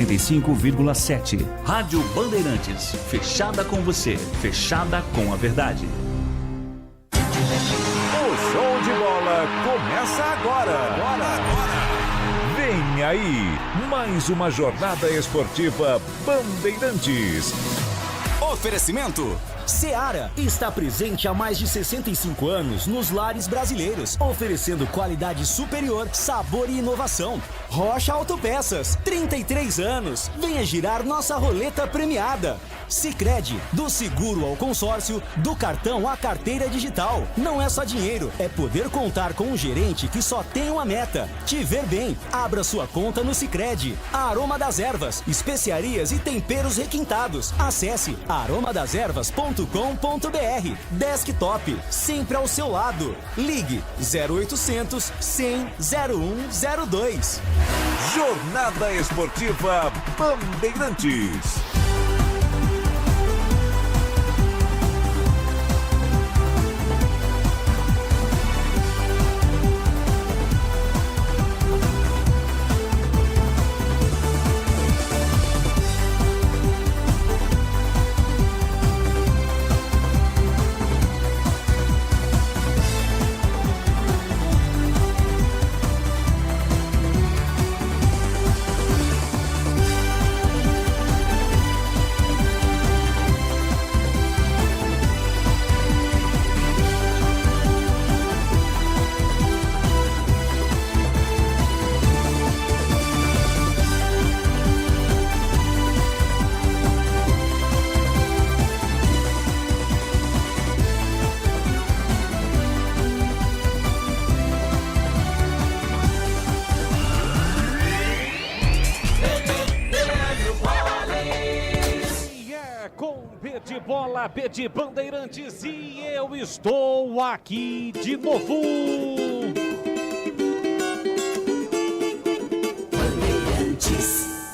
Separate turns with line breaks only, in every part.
95,7. Rádio Bandeirantes, fechada com você, fechada com a verdade.
O show de bola começa agora. Vem aí, mais uma jornada esportiva Bandeirantes.
Oferecimento Seara está presente há mais de 65 anos nos lares brasileiros, oferecendo qualidade superior, sabor e inovação. Rocha Autopeças, 33 anos. Venha girar nossa roleta premiada. Sicredi, do seguro ao consórcio, do cartão à carteira digital. Não é só dinheiro, é poder contar com um gerente que só tem uma meta: te ver bem. Abra sua conta no Sicredi. Aroma das Ervas, especiarias e temperos requintados. Acesse aromadeservas.com.br. Desktop, sempre ao seu lado. Ligue 0800 100 0102.
Jornada Esportiva Bandeirantes.
B de Bandeirantes e eu estou aqui de novo.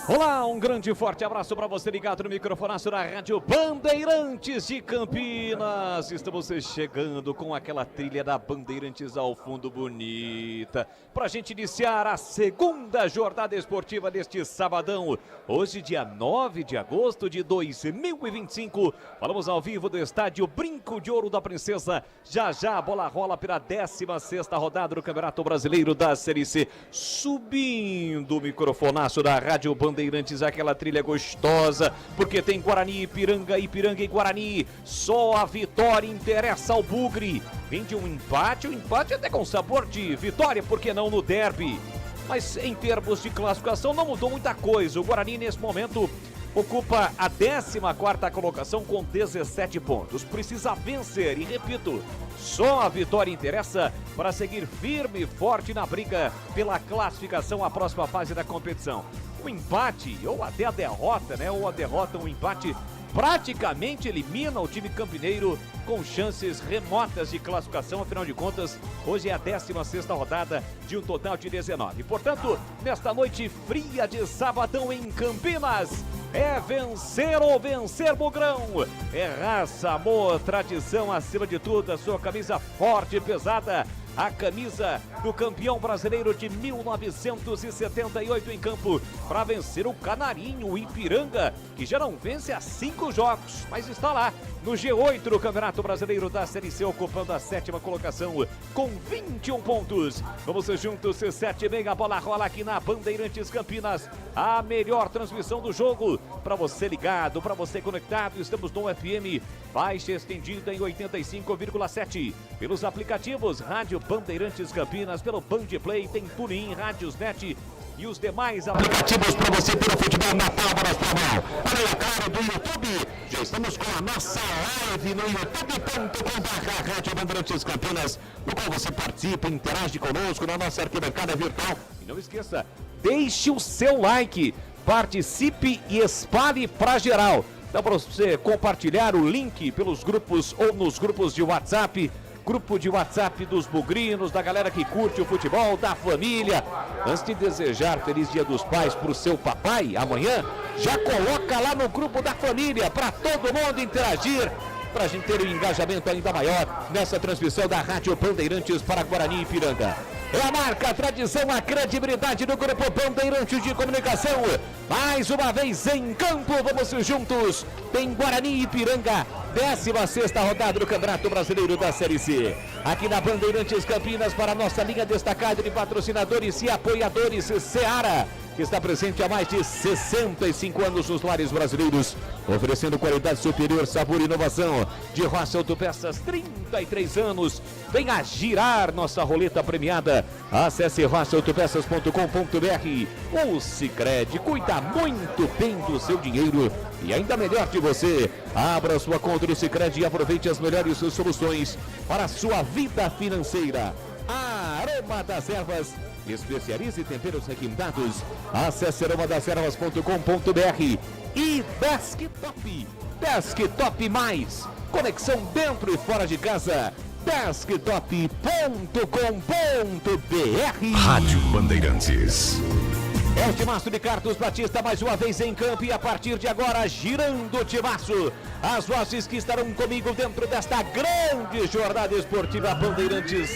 Olá, um grande e forte abraço para você ligado no microfonaço da Rádio Bandeirantes de Campinas. Estamos chegando com aquela trilha da Bandeirantes ao fundo bonita, para a gente iniciar a segunda jornada esportiva deste sabadão. Hoje, dia 9 de agosto de 2025, falamos ao vivo do estádio Brinco de Ouro da Princesa. Já já a bola rola pela 16ª rodada do Campeonato Brasileiro da Série C. Subindo o microfonaço da Rádio Bandeirantes, aquela trilha gostosa, porque tem Guarani, Ipiranga e Guarani. Só a vitória interessa ao Bugre. Vem de um empate, o empate até com sabor de vitória, por que não no derby? Mas em termos de classificação não mudou muita coisa. O Guarani nesse momento ocupa a 14ª colocação com 17 pontos. Precisa vencer e, repito, só a vitória interessa para seguir firme e forte na briga pela classificação à próxima fase da competição. O empate, ou até a derrota, ou a derrota, um empate, praticamente elimina o time campineiro com chances remotas de classificação. Afinal de contas, hoje é a 16ª rodada de um total de 19. Portanto, nesta noite fria de sabadão em Campinas, é vencer ou vencer, Bugrão. É raça, amor, tradição acima de tudo. A sua camisa forte e pesada, a camisa do campeão brasileiro de 1978 em campo, para vencer o Canarinho, o Ipiranga, que já não vence há 5 jogos, mas está lá no G8 do Campeonato Brasileiro da Série C, ocupando a 7ª colocação com 21 pontos. Vamos juntos, 7h30, a bola rola aqui na Bandeirantes Campinas, a melhor transmissão do jogo, para você ligado, para você conectado. Estamos no FM, faixa estendida em 85,7, pelos aplicativos Rádio Bandeirantes Campinas, pelo Band Play, tem TuneIn, Rádiosnet e os demais aplicativos para você ter o futebol na palma da sua mão. Olha a cara do YouTube, já estamos com a nossa live no youtube.com/, Rádio Bandeirantes Campinas, no qual você participa, interage conosco na nossa arquibancada virtual. E não esqueça, deixe o seu like, participe e espalhe para geral. Dá para você compartilhar o link pelos grupos ou nos grupos de WhatsApp, grupo de WhatsApp dos bugrinos, da galera que curte o futebol, da família. Antes de desejar Feliz Dia dos Pais para o seu papai amanhã, já coloca lá no grupo da família para todo mundo interagir, para a gente ter um engajamento ainda maior nessa transmissão da Rádio Bandeirantes para Guarani e Ipiranga. É a marca, a tradição, a credibilidade do Grupo Bandeirantes de Comunicação. Mais uma vez em campo, vamos juntos. Tem Guarani e Ipiranga, 16ª rodada do Campeonato Brasileiro da Série C. Aqui na Bandeirantes Campinas, para a nossa linha destacada de patrocinadores e apoiadores, Seara, que está presente há mais de 65 anos nos lares brasileiros, oferecendo qualidade superior, sabor e inovação. De Roça Autopeças, 33 anos. Venha girar nossa roleta premiada. Acesse roçaautopeças.com.br. O Sicredi cuida muito bem do seu dinheiro e ainda melhor de você. Abra sua conta do Sicredi e aproveite as melhores soluções para a sua vida financeira. A Aroma das Ervas, especialize em temperos requintados. Acesse aromadasservas.com.br. E Desktop, Desktop Mais, conexão dentro e fora de casa. Desktop.com.br.
Rádio Bandeirantes.
É o timaço de Carlos Batista mais uma vez em campo e a partir de agora girando o timaço. As vozes que estarão comigo dentro desta grande jornada esportiva Bandeirantes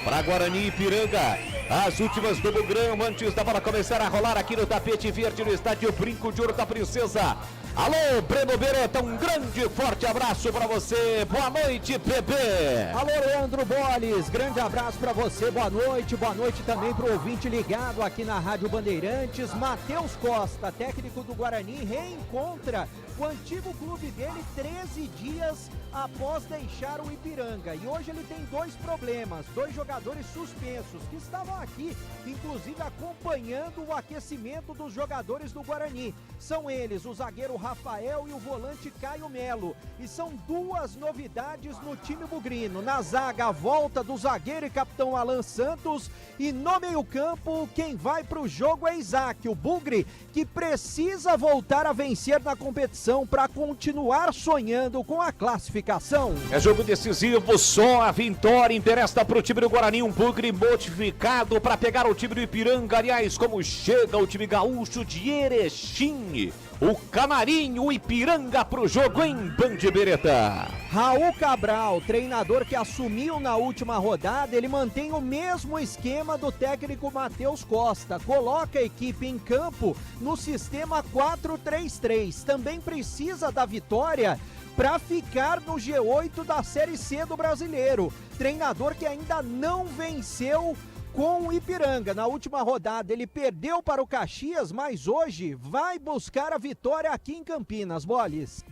para Guarani e Ipiranga. As últimas do Bugrão antes da bola começar a rolar aqui no tapete verde no estádio Brinco de Ouro da Princesa. Alô, Breno Beretta, um grande forte abraço para você. Boa noite, Bebê.
Alô, Leandro Boles, grande abraço para você, boa noite também para o ouvinte ligado aqui na Rádio Bandeirantes. Matheus Costa, técnico do Guarani, reencontra o antigo clube dele 13 dias após deixar o Ipiranga. E hoje ele tem dois problemas, dois jogadores suspensos que estavam aqui, inclusive acompanhando o aquecimento dos jogadores do Guarani. São eles, o zagueiro Rafael e o volante Caio Melo. E são duas novidades no time bugrino. Na zaga, a volta do zagueiro e capitão Alan Santos. E no meio-campo, quem vai para o jogo é Isaac, o bugre, que precisa voltar a vencer na competição para continuar sonhando com a classificação.
É jogo decisivo, só a vitória interessa para o time do Guarani. Um bugre modificado para pegar o time do Ipiranga. Aliás, como chega o time gaúcho de Erechim. O Canarinho, o Ipiranga pro jogo em Band Beretta.
Raul Cabral, treinador que assumiu na última rodada, ele mantém o mesmo esquema do técnico Matheus Costa. Coloca a equipe em campo no sistema 4-3-3. Também precisa da vitória para ficar no G8 da Série C do Brasileiro. Treinador que ainda não venceu com o Ipiranga. Na última rodada ele perdeu para o Caxias, mas hoje vai buscar a vitória aqui em Campinas, Boles.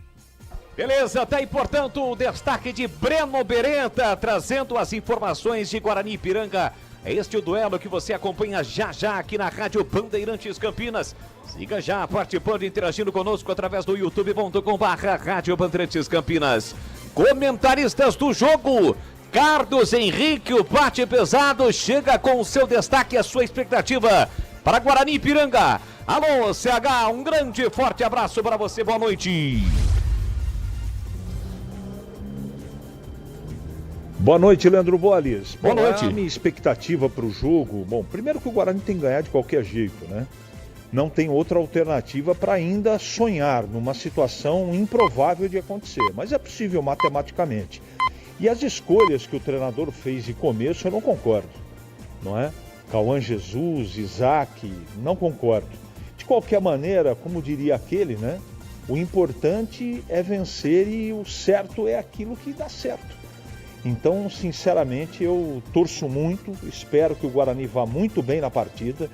Beleza, tá aí, portanto, o destaque de Breno Beretta, trazendo as informações de Guarani e Ipiranga. É este o duelo que você acompanha já aqui na Rádio Bandeirantes Campinas. Siga já participando e interagindo conosco através do youtube.com/Rádio Bandeirantes Campinas. Comentaristas do jogo: Carlos Henrique, o bate pesado, chega com o seu destaque e a sua expectativa para Guarani e Ipiranga. Alô, CH, um grande forte abraço para você, boa noite.
Boa noite, Leandro Boles.
Boa noite.
A minha expectativa para o jogo, primeiro que o Guarani tem que ganhar de qualquer jeito, né? Não tem outra alternativa para ainda sonhar numa situação improvável de acontecer, mas é possível matematicamente. E as escolhas que o treinador fez de começo eu não concordo, não é? Cauã Jesus, Isaac, não concordo. De qualquer maneira, como diria aquele, né? O importante é vencer e o certo é aquilo que dá certo. Então, sinceramente, eu torço muito, espero que o Guarani vá muito bem na partida,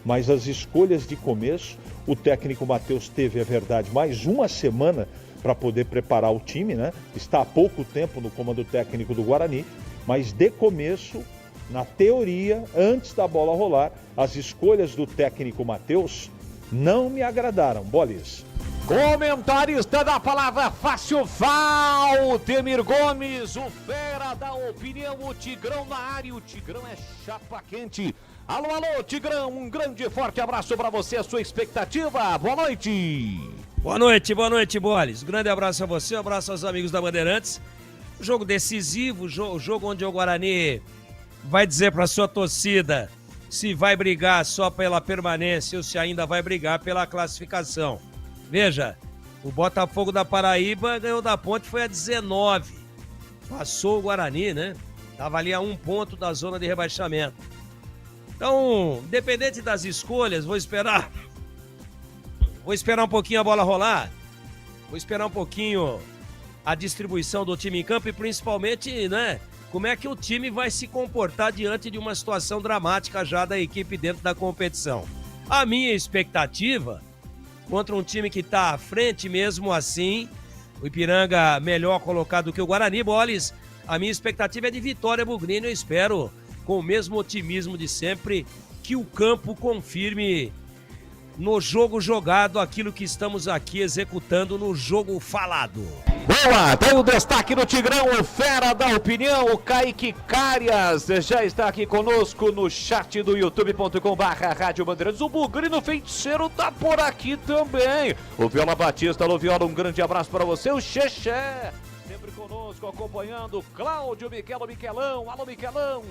mas as escolhas de começo, o técnico Matheus teve, é verdade, mais uma semana para poder preparar o time, né? Está há pouco tempo no comando técnico do Guarani, mas de começo, na teoria, antes da bola rolar, as escolhas do técnico Matheus não me agradaram. Bolis.
Comentarista da palavra fácil, Valdemir Gomes, o fera da opinião, o Tigrão na área, o Tigrão é chapa quente. Alô, Tigrão, um grande e forte abraço para você, a sua expectativa, boa noite.
Boa noite, Boles. Grande abraço a você, um abraço aos amigos da Bandeirantes. Jogo decisivo, jogo onde o Guarani vai dizer para sua torcida se vai brigar só pela permanência ou se ainda vai brigar pela classificação. Veja, o Botafogo da Paraíba ganhou da Ponte, foi a 19. Passou o Guarani, né? Estava ali a 1 ponto da zona de rebaixamento. Então, independente das escolhas, vou esperar um pouquinho a bola rolar, vou esperar um pouquinho a distribuição do time em campo e principalmente, né, como é que o time vai se comportar diante de uma situação dramática já da equipe dentro da competição. A minha expectativa, contra um time que está à frente mesmo assim, o Ipiranga melhor colocado que o Guarani, Boles, a minha expectativa é de vitória, Bugrino. Eu espero, com o mesmo otimismo de sempre, que o campo confirme no jogo jogado aquilo que estamos aqui executando no jogo falado.
Boa, tem o destaque no Tigrão, o fera da opinião, o Kaique Carias, já está aqui conosco no chat do youtube.com/Rádio Bandeirantes. O Bugrino Feiticeiro tá por aqui também. O Viola Batista, alô Viola, um grande abraço para você. O Xexé, sempre conosco, acompanhando. Cláudio Miquelão, alô Miquelão,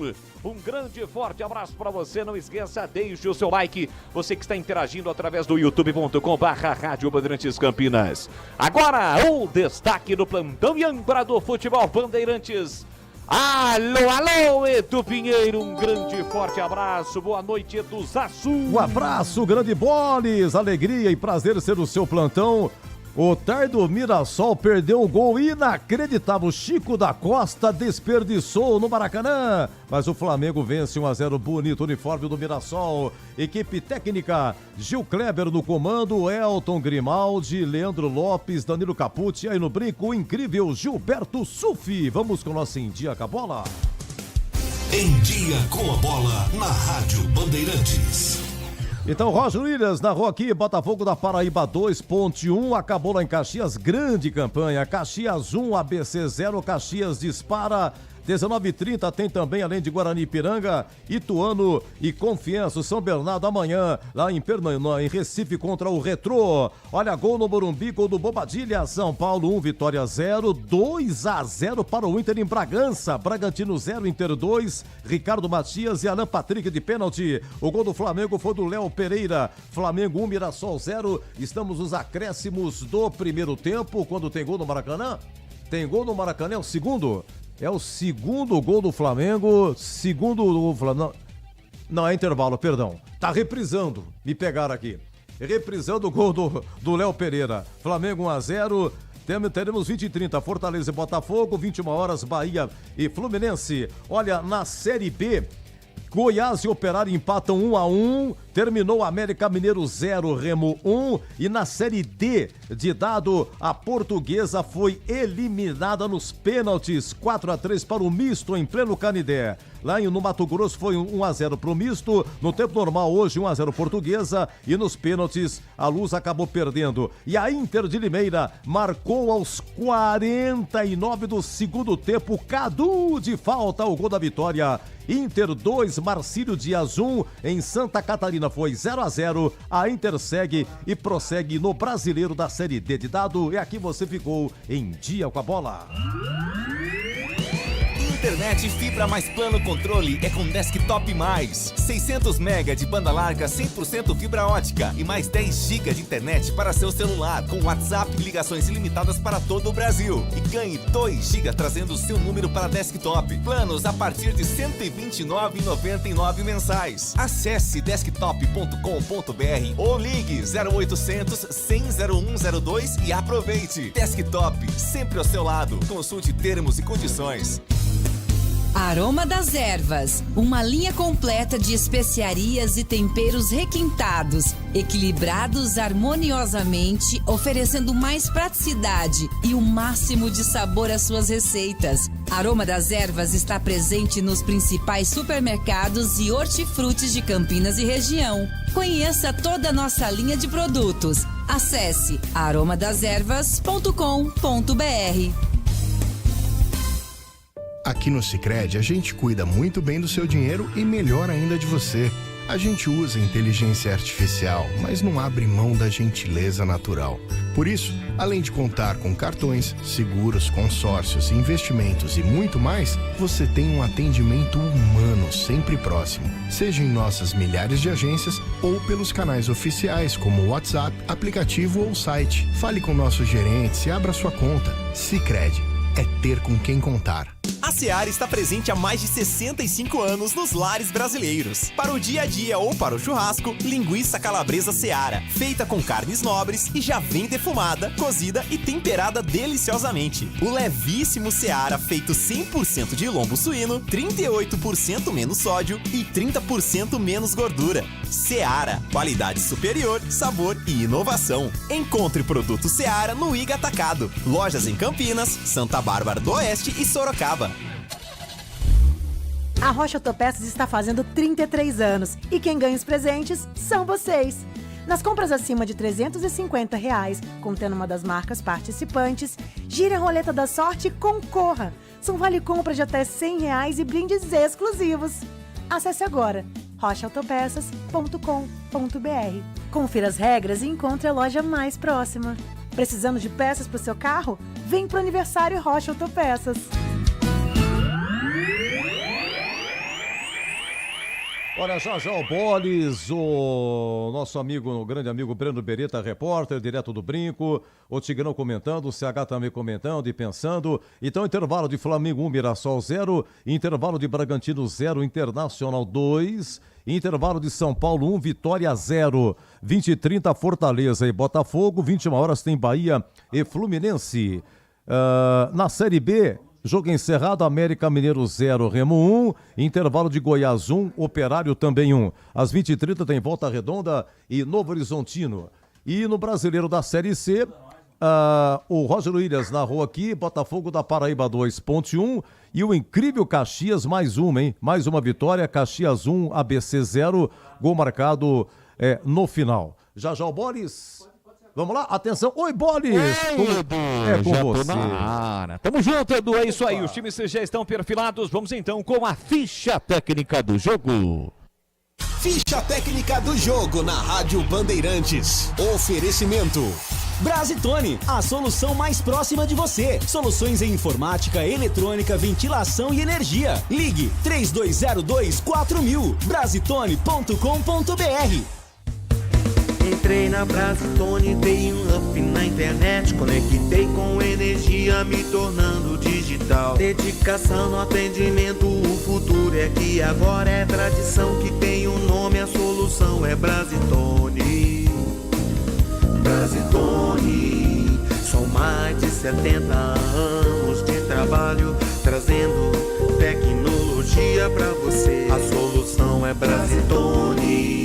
um grande e forte abraço para você. Não esqueça, deixe o seu like, você que está interagindo através do youtube.com/Rádio Bandeirantes Campinas. Agora, o destaque do plantão e âncora do futebol Bandeirantes. Alô, Edu Pinheiro, um grande e forte abraço, boa noite, Edu Zassu.
Um abraço, grande Boles, alegria e prazer ser o seu plantão. O Tardo Mirassol perdeu um gol inacreditável. Chico da Costa desperdiçou no Maracanã. Mas o Flamengo vence 1-0. Bonito uniforme do Mirassol. Equipe técnica: Gil Kleber no comando, Elton Grimaldi, Leandro Lopes, Danilo Capucci. Aí no brinco, o incrível Gilberto Sufi. Vamos com o nosso Em Dia com a Bola.
Em Dia com a Bola, na Rádio Bandeirantes.
Então, Roger Williams narrou aqui, Botafogo da Paraíba 2, Ponte 1, acabou lá em Caxias, grande campanha, Caxias 1, ABC 0, Caxias dispara, 19h30 tem também, além de Guarani e Ipiranga, Ituano e Confiança, São Bernardo amanhã, lá em Recife contra o Retrô. Olha, gol no Morumbi, gol do Bobadilha, São Paulo 1, Vitória 0, 2-0 para o Inter em Bragança, Bragantino 0, Inter 2, Ricardo Matias e Alan Patrick de pênalti. O gol do Flamengo foi do Léo Pereira, Flamengo 1, Mirassol 0, estamos nos acréscimos do primeiro tempo, quando tem gol no Maracanã? Tem gol no Maracanã, é o segundo? É o segundo gol do Flamengo, não, é intervalo, perdão. Tá reprisando, me pegaram aqui. Reprisando o gol do Léo Pereira. Flamengo 1-0, teremos 20h30, Fortaleza e Botafogo, 21h, Bahia e Fluminense. Olha, na Série B, Goiás e Operário empatam 1-1, terminou América Mineiro 0, Remo 1, e na Série D de dado, a Portuguesa foi eliminada nos pênaltis, 4-3 para o Misto em pleno Canidé. Lá no Mato Grosso foi 1-0 para o Misto, no tempo normal hoje 1-0 Portuguesa, e nos pênaltis a Luz acabou perdendo. E a Inter de Limeira marcou aos 49 do segundo tempo, Cadu de falta, o gol da vitória. Inter 2, Marcílio Dias 1, em Santa Catarina foi 0-0, a Inter segue e prossegue no Brasileiro da Série D de dado, e aqui você ficou em Dia com a Bola.
Internet fibra mais plano controle é com Desktop Mais. 600 MB de banda larga 100% fibra ótica e mais 10 GB de internet para seu celular, com WhatsApp e ligações ilimitadas para todo o Brasil. E ganhe 2 GB trazendo o seu número para desktop. Planos a partir de R$ 129,99 mensais. Acesse desktop.com.br ou ligue 0800 100 0102 e aproveite. Desktop, sempre ao seu lado. Consulte termos e condições.
Aroma das Ervas, uma linha completa de especiarias e temperos requintados, equilibrados harmoniosamente, oferecendo mais praticidade e o máximo de sabor às suas receitas. Aroma das Ervas está presente nos principais supermercados e hortifrutis de Campinas e região. Conheça toda a nossa linha de produtos. Acesse aromadeservas.com.br.
Aqui no Sicredi, a gente cuida muito bem do seu dinheiro e melhor ainda de você. A gente usa inteligência artificial, mas não abre mão da gentileza natural. Por isso, além de contar com cartões, seguros, consórcios, investimentos e muito mais, você tem um atendimento humano sempre próximo. Seja em nossas milhares de agências ou pelos canais oficiais como o WhatsApp, aplicativo ou site. Fale com nossos gerentes e abra sua conta. Sicredi, é ter com quem contar.
A Seara está presente há mais de 65 anos nos lares brasileiros. Para o dia a dia ou para o churrasco, linguiça calabresa Seara, feita com carnes nobres e já vem defumada, cozida e temperada deliciosamente. O levíssimo Seara, feito 100% de lombo suíno, 38% menos sódio e 30% menos gordura. Seara, qualidade superior, sabor e inovação. Encontre produto Seara no Iga Atacado. Lojas em Campinas, Santa Bárbara do Oeste e Sorocaba.
A Rocha Autopeças está fazendo 33 anos e quem ganha os presentes são vocês. Nas compras acima de R$350, contendo uma das marcas participantes, gire a roleta da sorte e concorra. São vale-compra de até R$100 e brindes exclusivos. Acesse agora rochaautopeças.com.br. Confira as regras e encontre a loja mais próxima. Precisando de peças para o seu carro? Vem pro aniversário Rocha Autopeças.
Olha, já o Boles, o nosso amigo, o grande amigo Breno Beretta, repórter, direto do Brinco, o Tigrão comentando, o CH também comentando e pensando. Então, intervalo de Flamengo 1, Mirassol 0, intervalo de Bragantino 0, Internacional 2, intervalo de São Paulo 1, Vitória 0, 20h30 Fortaleza e Botafogo, 21 horas tem Bahia e Fluminense. Na Série B, jogo encerrado, América Mineiro 0, Remo 1, intervalo de Goiás 1, Operário também 1. Às 20h30 tem Volta Redonda e Novo Horizontino. E no Brasileiro da Série C, o Roger Williams narrou aqui, Botafogo da Paraíba 2, Ponte 1 e o incrível Caxias mais uma, hein? Mais uma vitória, Caxias 1, ABC 0, gol marcado no final. Já o Boles... Vamos lá, atenção. Oi, Boles!
Edu,
com
já
você.
tô na área. Tamo junto, Edu, é isso aí. Os times já estão perfilados. Vamos então com a ficha técnica do jogo.
Ficha técnica do jogo na Rádio Bandeirantes. Oferecimento
Brasitone, a solução mais próxima de você. Soluções em informática, eletrônica, ventilação e energia. Ligue 3202-4000. Brasitone.com.br.
Entrei na Brasitone, dei um up na internet, conectei com energia, me tornando digital. Dedicação no atendimento, o futuro é que agora é tradição que tem um nome, a solução é Brasitone. Brasitone, são mais de 70 anos de trabalho, trazendo tecnologia pra você. A solução é Brasitone.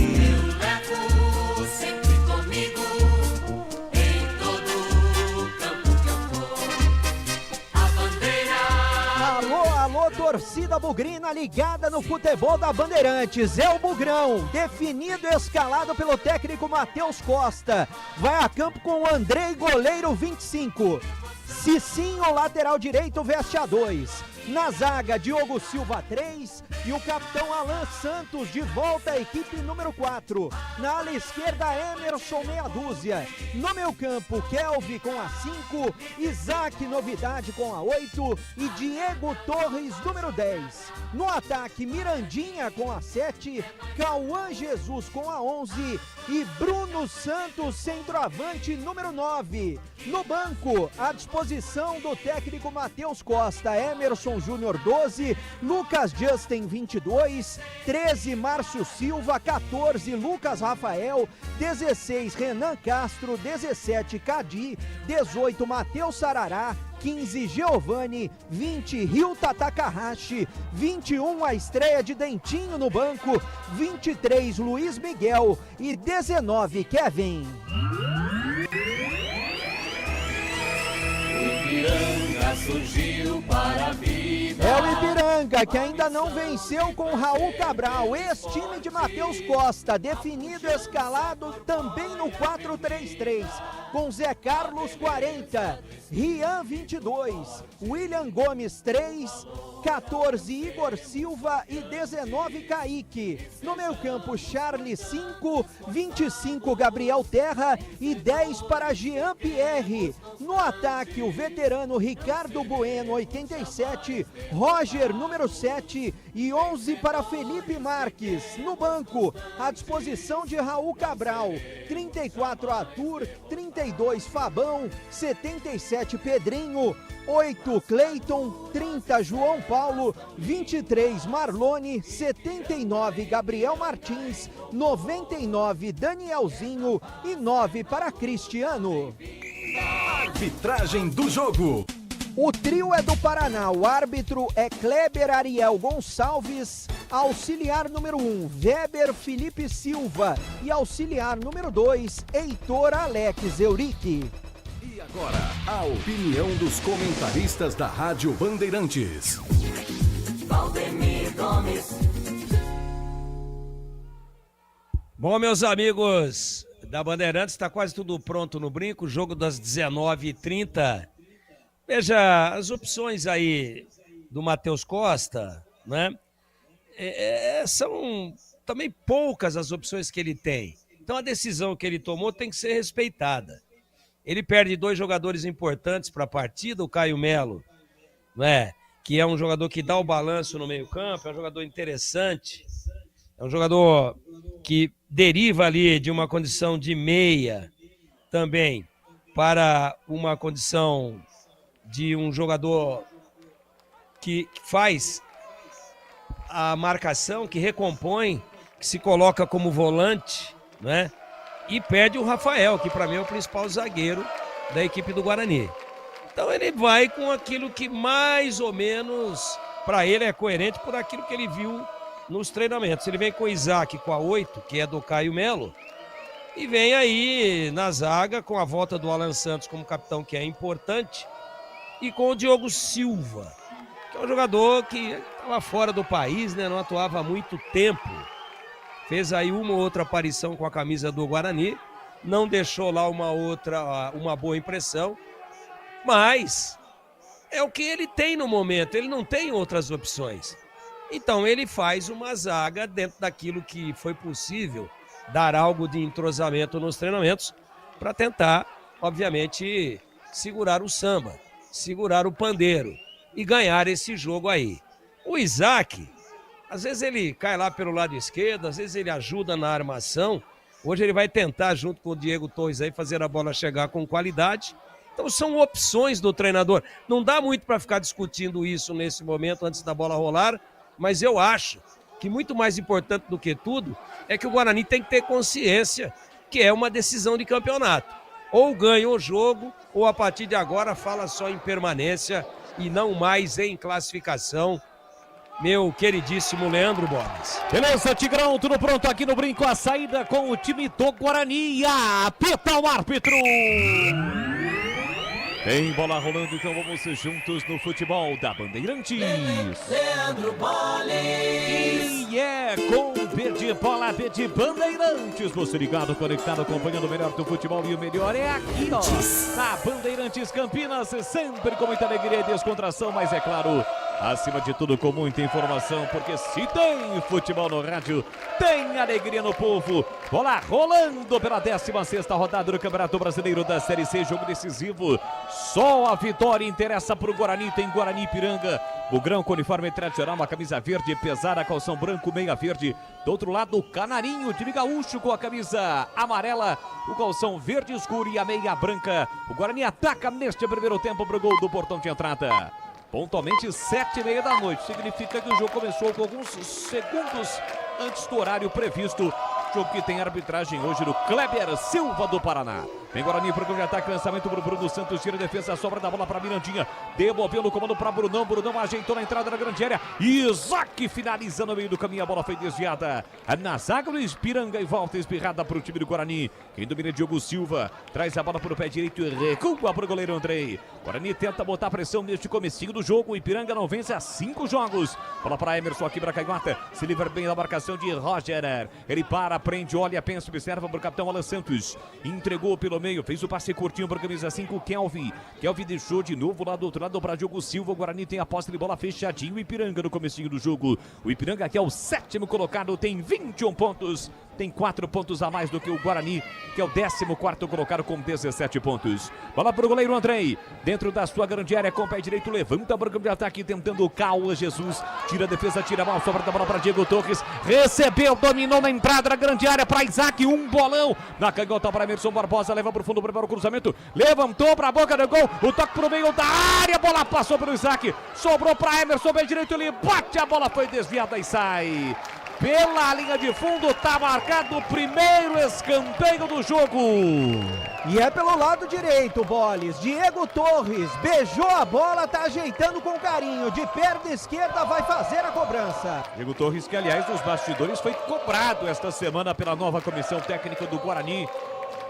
Torcida bugrina ligada no futebol da Bandeirantes, é o Bugrão, definido e escalado pelo técnico Matheus Costa, vai a campo com o Andrei, goleiro 25, Cicinho, lateral direito, veste a 2, na zaga Diogo Silva 3 e o capitão Alan Santos de volta à equipe número 4, na ala esquerda Emerson meia dúzia, no meio campo Kelvin com a 5, Isaac novidade com a 8 e Diego Torres número 10, no ataque Mirandinha com a 7, Cauã Jesus com a 11 e Bruno Santos centroavante número 9, no banco à disposição do técnico Matheus Costa, Emerson Júnior 12, Lucas Justin 22, 13 Márcio Silva, 14 Lucas Rafael, 16 Renan Castro, 17 Cadi, 18 Matheus Sarará, 15 Giovani, 20 Ryuta Takahashi, 21 a estreia de Dentinho no banco, 23 Luiz Miguel e 19 Kevin.
Ipiranga surgiu para a vida.
É o Ipiranga que ainda não venceu com Raul Cabral, ex-time de Matheus Costa, definido e escalado também no 4-3-3, com Zé Carlos 40, Rian 22, William Gomes 3, 14 Igor Silva e 19 Kaique. No meio campo Charlie 5, 25 Gabriel Terra e 10 para Jean Pierre. No ataque o veterano Ricardo Bueno 87, Roger número 7 e 11 para Felipe Marques. No banco à disposição de Raul Cabral, 34 Arthur, 32 Fabão, 77 Pedrinho, 8 Cleiton, 30 João Paulo, 23 Marlone, 79 Gabriel Martins, 99 Danielzinho e 9 para Cristiano.
Arbitragem do jogo.
O trio é do Paraná, o árbitro é Kleber Ariel Gonçalves, auxiliar número 1, Weber Felipe Silva e auxiliar número 2, Heitor Alex Eurique.
E agora, a opinião dos comentaristas da Rádio Bandeirantes.
Valdemir Gomes.
Bom, meus amigos da Bandeirantes, está quase tudo pronto no brinco, jogo das 19h30. Veja, as opções aí do Matheus Costa, né? São também poucas as opções que ele tem. Então a decisão que ele tomou tem que ser respeitada. Ele perde 2 jogadores importantes para a partida, o Caio Melo, né? Que é um jogador que dá o balanço no meio-campo, é um jogador interessante, é um jogador que deriva ali de uma condição de meia também para uma condição de um jogador que faz a marcação, que recompõe, que se coloca como volante, né? E perde o Rafael, que para mim é o principal zagueiro da equipe do Guarani. Então ele vai com aquilo que mais ou menos para ele é coerente por aquilo que ele viu nos treinamentos. Ele vem com o Isaac com a 8, que é do Caio Melo, e vem aí na zaga com a volta do Alan Santos como capitão, que é importante, e com o Diogo Silva, que é um jogador que estava fora do país, né? Não atuava há muito tempo. Fez aí uma ou outra aparição com a camisa do Guarani, não deixou lá uma boa impressão, mas é o que ele tem no momento, ele não tem outras opções. Então ele faz uma zaga dentro daquilo que foi possível, dar algo de entrosamento nos treinamentos, para tentar, obviamente, segurar o samba, segurar o pandeiro e ganhar esse jogo aí. O Isaac, às vezes ele cai lá pelo lado esquerdo, às vezes ele ajuda na armação. Hoje ele vai tentar, junto com o Diego Torres, aí, fazer a bola chegar com qualidade. Então são opções do treinador. Não dá muito para ficar discutindo isso nesse momento, antes da bola rolar, mas eu acho que muito mais importante do que tudo é que o Guarani tem que ter consciência que é uma decisão de campeonato. Ou ganha o jogo, ou a partir de agora fala só em permanência e não mais em classificação. Meu queridíssimo Leandro Borges.
Beleza, Tigrão, tudo pronto aqui no brinco. A saída com o time do Guarani. Apita o árbitro. Tem bola rolando, então vamos juntos no futebol da Bandeirantes.
Leandro Borges.
E é com Verde Bola, Verde Bandeirantes. Você ligado, conectado, acompanhando o melhor do futebol. E o melhor é aqui, ó, na Bandeirantes Campinas. Sempre com muita alegria e descontração, mas é claro, acima de tudo com muita informação, porque se tem futebol no rádio, tem alegria no povo. Bola rolando pela 16ª rodada do Campeonato Brasileiro da Série C, jogo decisivo. Só a vitória interessa para o Guarani. Tem Guarani Ipiranga, o grão com uniforme tradicional, uma camisa verde pesada, calção branco, meia verde. Do outro lado, o Canarinho, time gaúcho, com a camisa amarela, o calção verde escuro e a meia branca. O Guarani ataca neste primeiro tempo para o gol do portão de entrada. Pontualmente 7h30 da noite. Significa que o jogo começou com alguns segundos antes do horário previsto. Jogo que tem arbitragem hoje do Kleber Silva do Paraná. Vem Guarani para o ataque, lançamento para o Bruno Santos, tira a defesa, sobra da bola para Mirandinha, devolvendo o comando para Brunão, Brunão ajeitou na entrada da grande área, Isaac finaliza no meio do caminho, a bola foi desviada na zaga do Ipiranga e volta espirrada para o time do Guarani. Quem domina é Diogo Silva, traz a bola para o pé direito e recua para o goleiro Andrei. Guarani tenta botar pressão neste comecinho do jogo, o Ipiranga não vence há 5 jogos. Bola para Emerson aqui para Caiguata, se livra bem da marcação de Roger, ele para, prende, olha, pensa, observa para o capitão Alan Santos, entregou pelo meio, fez o passe curtinho para a camisa 5, Kelvin deixou de novo lá do outro lado para Diogo Silva. O Guarani tem a posse de bola fechadinho, o Ipiranga no comecinho do jogo. O Ipiranga que é o 7º colocado, tem 21 pontos, tem 4 pontos a mais do que o Guarani, que é o 14º colocado com 17 pontos. Bola para o goleiro Andrei, dentro da sua grande área, com o pé direito, levanta para o campo de ataque, tentando o Cauã Jesus, tira a defesa, tira mal, sobra da bola para Diego Torres, recebeu, dominou na entrada da grande área para Isaac, um bolão, na canhota para Emerson Barbosa, leva para o fundo, prepara o cruzamento, levantou para a boca do gol, o toque para o meio da área, a bola passou pelo Isaac, sobrou para Emerson, pé direito, ele bate, a bola foi desviada e sai. Pela linha de fundo, está marcado o primeiro escanteio do jogo.
E é pelo lado direito, Boles. Diego Torres beijou a bola, tá ajeitando com carinho. De perna esquerda vai fazer a cobrança.
Diego Torres, que aliás nos bastidores foi cobrado esta semana pela nova comissão técnica do Guarani.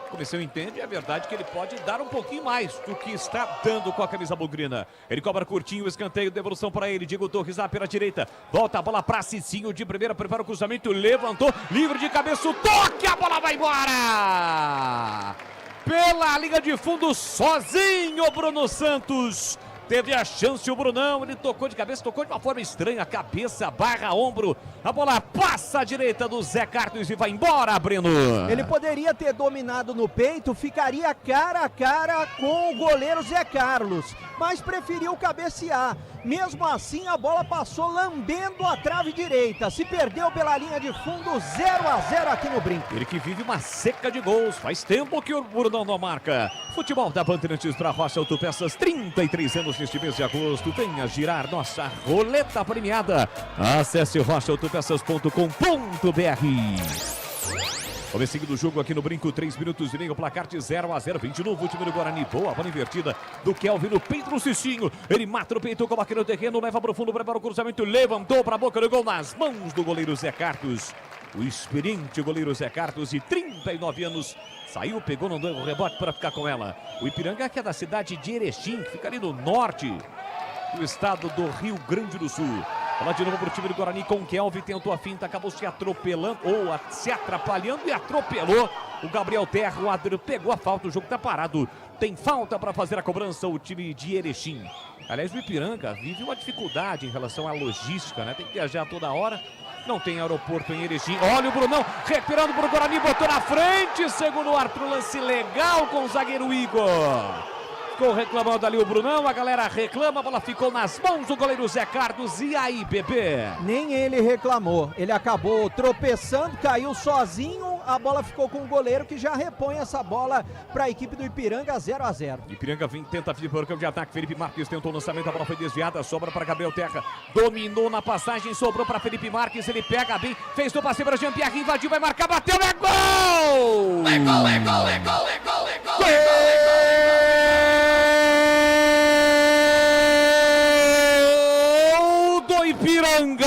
A comissão entende, é verdade que ele pode dar um pouquinho mais do que está dando com a camisa bugrina. Ele cobra curtinho, escanteio, devolução para ele. Diego Torres lá pela direita, volta a bola para Cicinho de primeira, prepara o cruzamento, levantou, livre de cabeça, o toque, a bola vai embora! Pela linha de fundo, sozinho Bruno Santos. Teve a chance o Brunão, ele tocou de cabeça, tocou de uma forma estranha, cabeça, barra, ombro, a bola passa à direita do Zé Carlos e vai embora, Breno.
Ele poderia ter dominado no peito, ficaria cara a cara com o goleiro Zé Carlos, mas preferiu cabecear. Mesmo assim, a bola passou lambendo a trave direita, se perdeu pela linha de fundo, 0-0 aqui no Brinco.
Ele que vive uma seca de gols, faz tempo que o Brunão não marca. Futebol da Bandeirantes para Rocha Autopeças, 33 anos neste mês de agosto. Venha girar nossa roleta premiada. Acesse rochaautopeças.com.br. Comecinho do jogo aqui no Brinco, 3 minutos e meio, placar de 0-0, 20 no último do Guarani, boa bola invertida do Kelvin no peito do Cicinho, ele mata no peito, coloca no terreno, leva para o fundo, prepara o cruzamento, levantou para a boca do gol nas mãos do goleiro Zé Carlos, o experiente goleiro Zé Carlos, de 39 anos, saiu, pegou, não deu o rebote para ficar com ela. O Ipiranga, que é da cidade de Erechim, que fica ali no norte do estado do Rio Grande do Sul. Bola de novo para o time do Guarani com o Kelvin, tentou a finta, acabou se atropelando, ou se atrapalhando e atropelou o Gabriel Terra. O Adriano pegou a falta, o jogo está parado. Tem falta para fazer a cobrança o time de Erechim. Aliás, o Ipiranga vive uma dificuldade em relação à logística, né? Tem que viajar toda hora, não tem aeroporto em Erechim. Olha o Brunão, recuperando para o Guarani, botou na frente, segundo o Arthur, lance legal com o zagueiro Igor. Ficou reclamando ali o Brunão, a galera reclama, a bola ficou nas mãos do goleiro Zé Carlos. E aí, bebê?
Nem ele reclamou, ele acabou tropeçando, caiu sozinho, a bola ficou com o goleiro que já repõe essa bola para a equipe do Ipiranga, 0-0.
Ipiranga tenta vir para o campo de ataque, Felipe Marques tentou o lançamento, a bola foi desviada, sobra para Gabriel Terra, dominou na passagem, sobrou para Felipe Marques, ele pega bem, fez no passe para Jean-Pierre, invadiu, vai marcar, bateu, é gol! É gol, é gol, é gol, é gol, é gol! Ipiranga!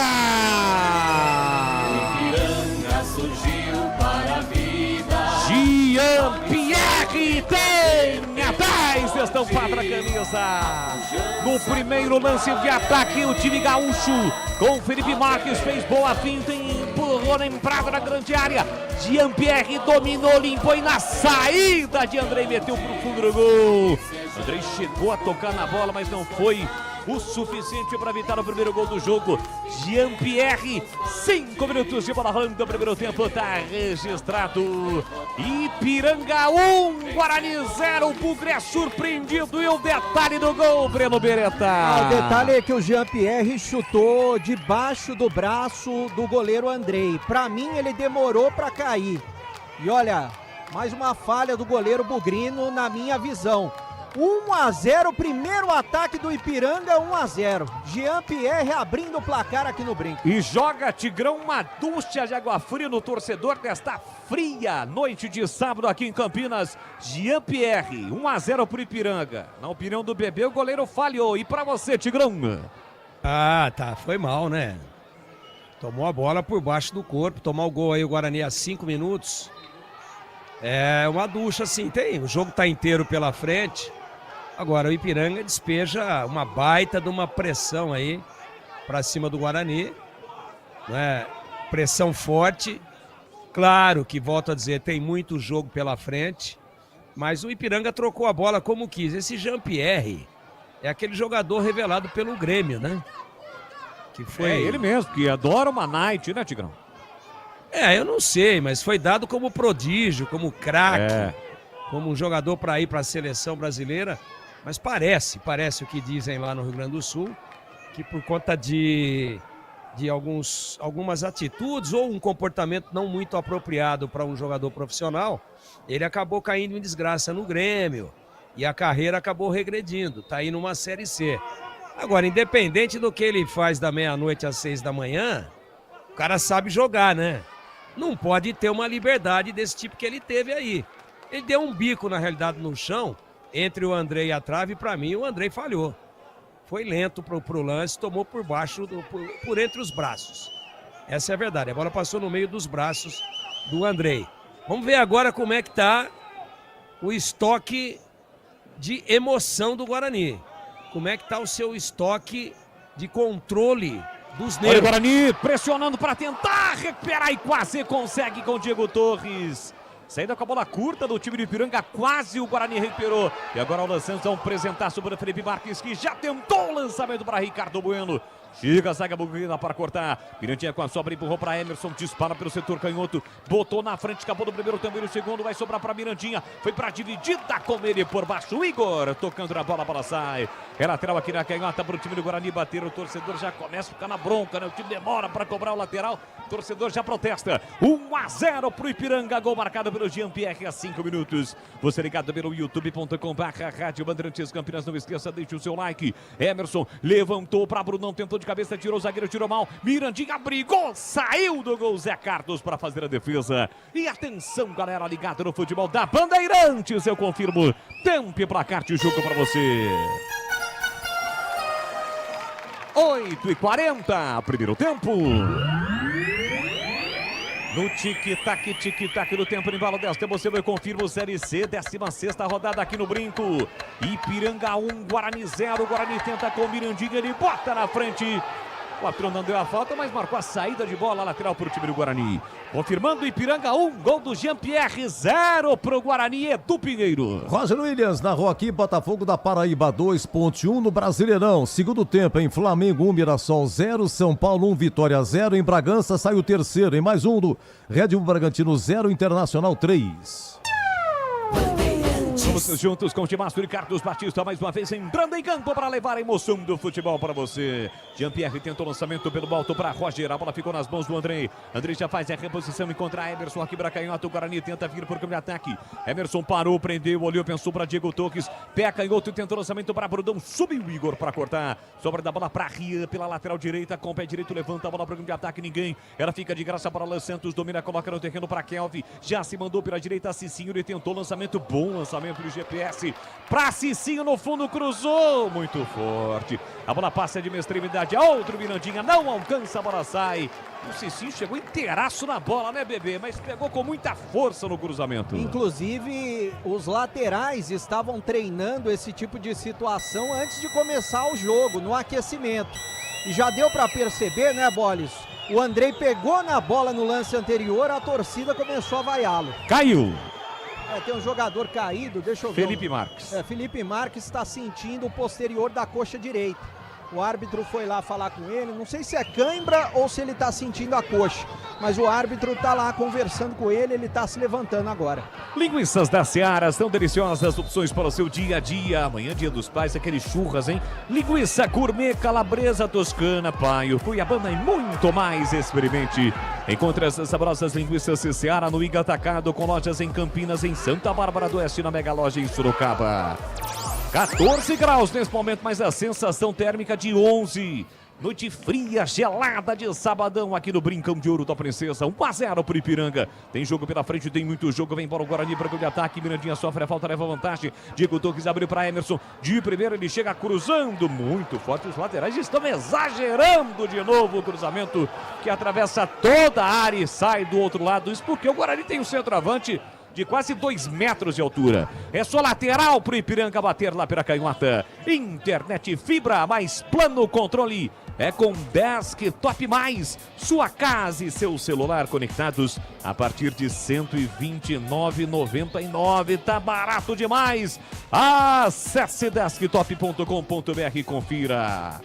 Ipiranga surgiu para a vida.
Jean-Pierre tem a 10 estampada na camisa. No primeiro lance de ataque, o time gaúcho com Felipe Marques fez boa finta e empurrou na entrada da grande área. Jean-Pierre dominou, limpou e na saída de Andrei meteu pro fundo do gol. Andrei chegou a tocar na bola, mas não foi o suficiente para evitar o primeiro gol do jogo. Jean-Pierre, 5 minutos de bola rolando do primeiro tempo, está registrado. Ipiranga 1, Guarani 0, o Bugre é surpreendido. E o detalhe do gol, Breno Beretta.
O detalhe é que o Jean-Pierre chutou debaixo do braço do goleiro Andrei. Para mim, ele demorou para cair. E olha, mais uma falha do goleiro bugrino na minha visão. 1-0, primeiro ataque do Ipiranga, 1-0. Jean-Pierre abrindo o placar aqui no Brinco.
E joga, Tigrão, uma ducha de água fria no torcedor desta fria noite de sábado aqui em Campinas. Jean-Pierre, 1-0 pro Ipiranga. Na opinião do bebê, o goleiro falhou. E pra você, Tigrão?
Ah, tá, foi mal, né? Tomou a bola por baixo do corpo, tomou o gol aí o Guarani há 5 minutos. É uma ducha assim, o jogo tá inteiro pela frente. Agora o Ipiranga despeja uma baita de uma pressão aí pra cima do Guarani, né? Pressão forte. Claro que, volto a dizer, tem muito jogo pela frente, mas o Ipiranga trocou a bola como quis. Esse Jean-Pierre é aquele jogador revelado pelo Grêmio, né? Que foi
ele mesmo, que adora uma night, né, Tigrão?
Eu não sei, mas foi dado como prodígio, como craque, como um jogador para ir para a seleção brasileira. Mas parece o que dizem lá no Rio Grande do Sul, que por conta de algumas atitudes ou um comportamento não muito apropriado para um jogador profissional, ele acabou caindo em desgraça no Grêmio e a carreira acabou regredindo, tá aí numa Série C. Agora, independente do que ele faz da meia-noite às 6 da manhã, o cara sabe jogar, né? Não pode ter uma liberdade desse tipo que ele teve aí. Ele deu um bico, na realidade, no chão, entre o Andrei e a trave, e para mim o Andrei falhou. Foi lento pro lance, tomou por baixo, por entre os braços. Essa é a verdade, a bola passou no meio dos braços do Andrei. Vamos ver agora como é que tá o estoque de emoção do Guarani. Como é que tá o seu estoque de controle dos nervos.
Olha o Guarani pressionando para tentar recuperar e quase consegue com o Diego Torres. Saída com a bola curta do time de Ipiranga, quase o Guarani recuperou. E agora o lançamento vão apresentar sobre o Felipe Marques, que já tentou o lançamento para Ricardo Bueno. Chega a zaga buguina para cortar. Mirandinha com a sobra, empurrou para Emerson, dispara pelo setor canhoto, botou na frente, acabou no primeiro, também no segundo, vai sobrar para Mirandinha. Foi para dividida com ele por baixo. O Igor tocando na bola, a bola sai. É lateral aqui na canhota para o time do Guarani bater. O torcedor já começa a ficar na bronca, né? O time demora para cobrar o lateral. O torcedor já protesta. 1-0 para o Ipiranga, gol marcado pelo Jean-Pierre há 5 minutos. Você ligado pelo youtube.com/Rádio Bandeirantes Campinas. Não esqueça, deixe o seu like. Emerson levantou para Brunão, tentou de cabeça, tirou o zagueiro, tirou mal. Mirandinha brigou, saiu do gol Zé Carlos para fazer a defesa. E atenção, galera ligada no futebol da Bandeirantes, eu confirmo. Tempo e placar de jogo para você. 8h40, primeiro tempo. No tic-tac do tempo de embalo desta, você vai confirmar o Série C, 16ª rodada aqui no Brinco. Ipiranga 1, Guarani 0. O Guarani tenta com o Mirandinha, ele bota na frente. O lateral não deu a falta, mas marcou a saída de bola lateral para o time do Guarani. Confirmando o Ipiranga 1, gol do Jean-Pierre, 0 para o Guarani, Edu Pinheiro.
Roger Williams narrou aqui, Botafogo da Paraíba 2.1 no Brasileirão. Segundo tempo em Flamengo 1, Mirassol 0, São Paulo 1, Vitória 0. Em Bragança saiu o terceiro, em mais um do Red Bull Bragantino 0, Internacional 3.
Vamos juntos com o Timaço e Carlos Batista, mais uma vez entrando em campo para levar a emoção do futebol para você. Jean-Pierre tentou o lançamento pelo alto para Roger, a bola ficou nas mãos do Andrei. Andrei já faz a reposição, encontra Emerson aqui para canhota. O Guarani tenta vir por campo de ataque. Emerson parou, prendeu, olhou, pensou para Diego Torres. Pé canhoto e tentou o lançamento para Brudão. Subiu o Igor para cortar. Sobra da bola para Rian pela lateral direita. Com o pé direito levanta a bola para o campo de ataque. Ninguém. Ela fica de graça para Lan Santos. Domina, coloca no terreno para Kelvin. Já se mandou pela direita. Cicinho, ele tentou o lançamento. Bom lançamento do GPS. Para Cicinho no fundo, cruzou. Muito forte. A bola passa de uma extremidade a outro. Mirandinha não alcança, a bola sai. O Cicinho chegou inteiraço na bola, né, bebê? Mas pegou com muita força no cruzamento.
Inclusive, os laterais estavam treinando esse tipo de situação antes de começar o jogo, no aquecimento. E já deu para perceber, né, Bolis? O Andrei pegou na bola no lance anterior, a torcida começou a vaiá-lo.
Caiu.
Tem um jogador caído, deixa eu ver.
Felipe Marques.
Felipe Marques está sentindo o posterior da coxa direita. O árbitro foi lá falar com ele, não sei se é cãibra ou se ele está sentindo a coxa, mas o árbitro está lá conversando com ele, ele está se levantando agora.
Linguiças da Seara, são deliciosas opções para o seu dia a dia. Amanhã, dia dos pais, aqueles churras, hein? Linguiça gourmet, calabresa toscana, paio, cuiabana e muito mais. Experimente. Encontre essas saborosas linguiças Seara no Iga Atacado, com lojas em Campinas, em Santa Bárbara do Oeste, na Mega Loja em Sorocaba. 14 graus nesse momento, mas a sensação térmica de 11. Noite fria, gelada de sabadão aqui no Brincão de Ouro da Princesa. 1-0 pro Ipiranga. Tem jogo pela frente, tem muito jogo. Vem embora o Guarani para o de ataque. Mirandinha sofre a falta, leva vantagem. Diego Torres abriu para Emerson. De primeiro ele chega cruzando muito forte. Os laterais estão exagerando de novo o cruzamento que atravessa toda a área e sai do outro lado. Isso porque o Guarani tem um centroavante de quase 2 metros de altura. É só lateral pro Ipiranga bater lá pela canhota. Internet fibra mais plano controle. É com Desktop Mais. Sua casa e seu celular conectados a partir de R$ 129,99. Tá barato demais. Acesse desktop.com.br e confira.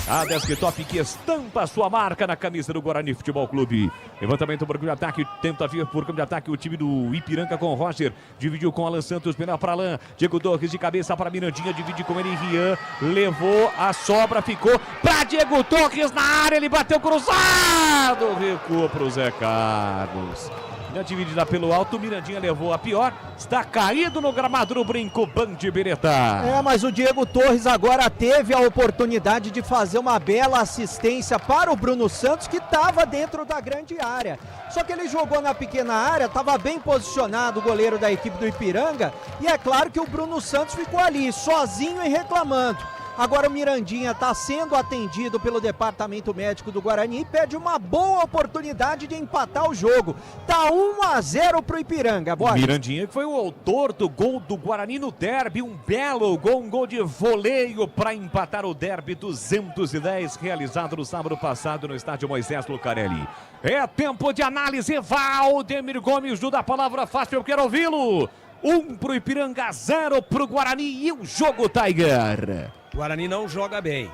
A Desktop que estampa a sua marca na camisa do Guarani Futebol Clube. Levantamento por campo de ataque, tenta vir por campo de ataque o time do Ipiranga com o Roger. Dividiu com Alan Santos, penal para Alan. Diego Torres de cabeça para Mirandinha, divide com ele Rian. Levou a sobra, ficou para Diego Torres na área, ele bateu cruzado. Recuou para o Zé Carlos. Na dividida pelo alto, Mirandinha levou a pior. Está caído no gramado do Brinco Band Beretta.
Mas o Diego Torres agora teve a oportunidade de fazer uma bela assistência para o Bruno Santos, que estava dentro da grande área. Só que ele jogou na pequena área, estava bem posicionado o goleiro da equipe do Ipiranga. E é claro que o Bruno Santos ficou ali, sozinho e reclamando. Agora o Mirandinha está sendo atendido pelo departamento médico do Guarani e pede uma boa oportunidade de empatar o jogo. Tá 1-0 pro Ipiranga. Bora.
Mirandinha que foi o autor do gol do Guarani no derby, um belo gol, um gol de voleio para empatar o derby 210, realizado no sábado passado no estádio Moisés Lucarelli. É tempo de análise, Valdemir Gomes, Duda, a palavra fácil, eu quero ouvi-lo. 1 pro Ipiranga, 0 pro Guarani e o jogo, Tiger.
O Guarani não joga bem.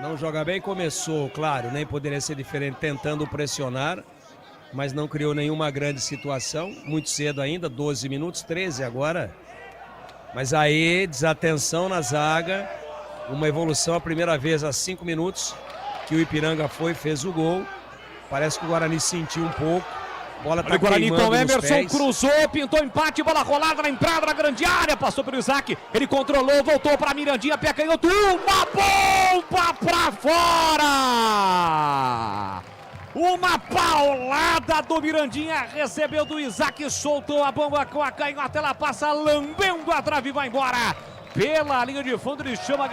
Não joga bem, começou, claro, nem poderia ser diferente, tentando pressionar, mas não criou nenhuma grande situação. Muito cedo ainda, 12 minutos, 13 agora. Mas aí, desatenção na zaga, uma evolução a primeira vez há 5 minutos, que o Ipiranga fez o gol. Parece que o Guarani sentiu um pouco. Bola tá
o Guarani com o Emerson,
pés.
cruzou, pintou empate, bola rolada na entrada da grande área, passou pelo Isaac, ele controlou, voltou para Mirandinha, pé canhoto, uma bomba para fora! Uma paulada do Mirandinha, recebeu do Isaac, soltou a bomba com a canhota, ela passa lambendo a trave e vai embora. Pela linha de fundo, ele chama a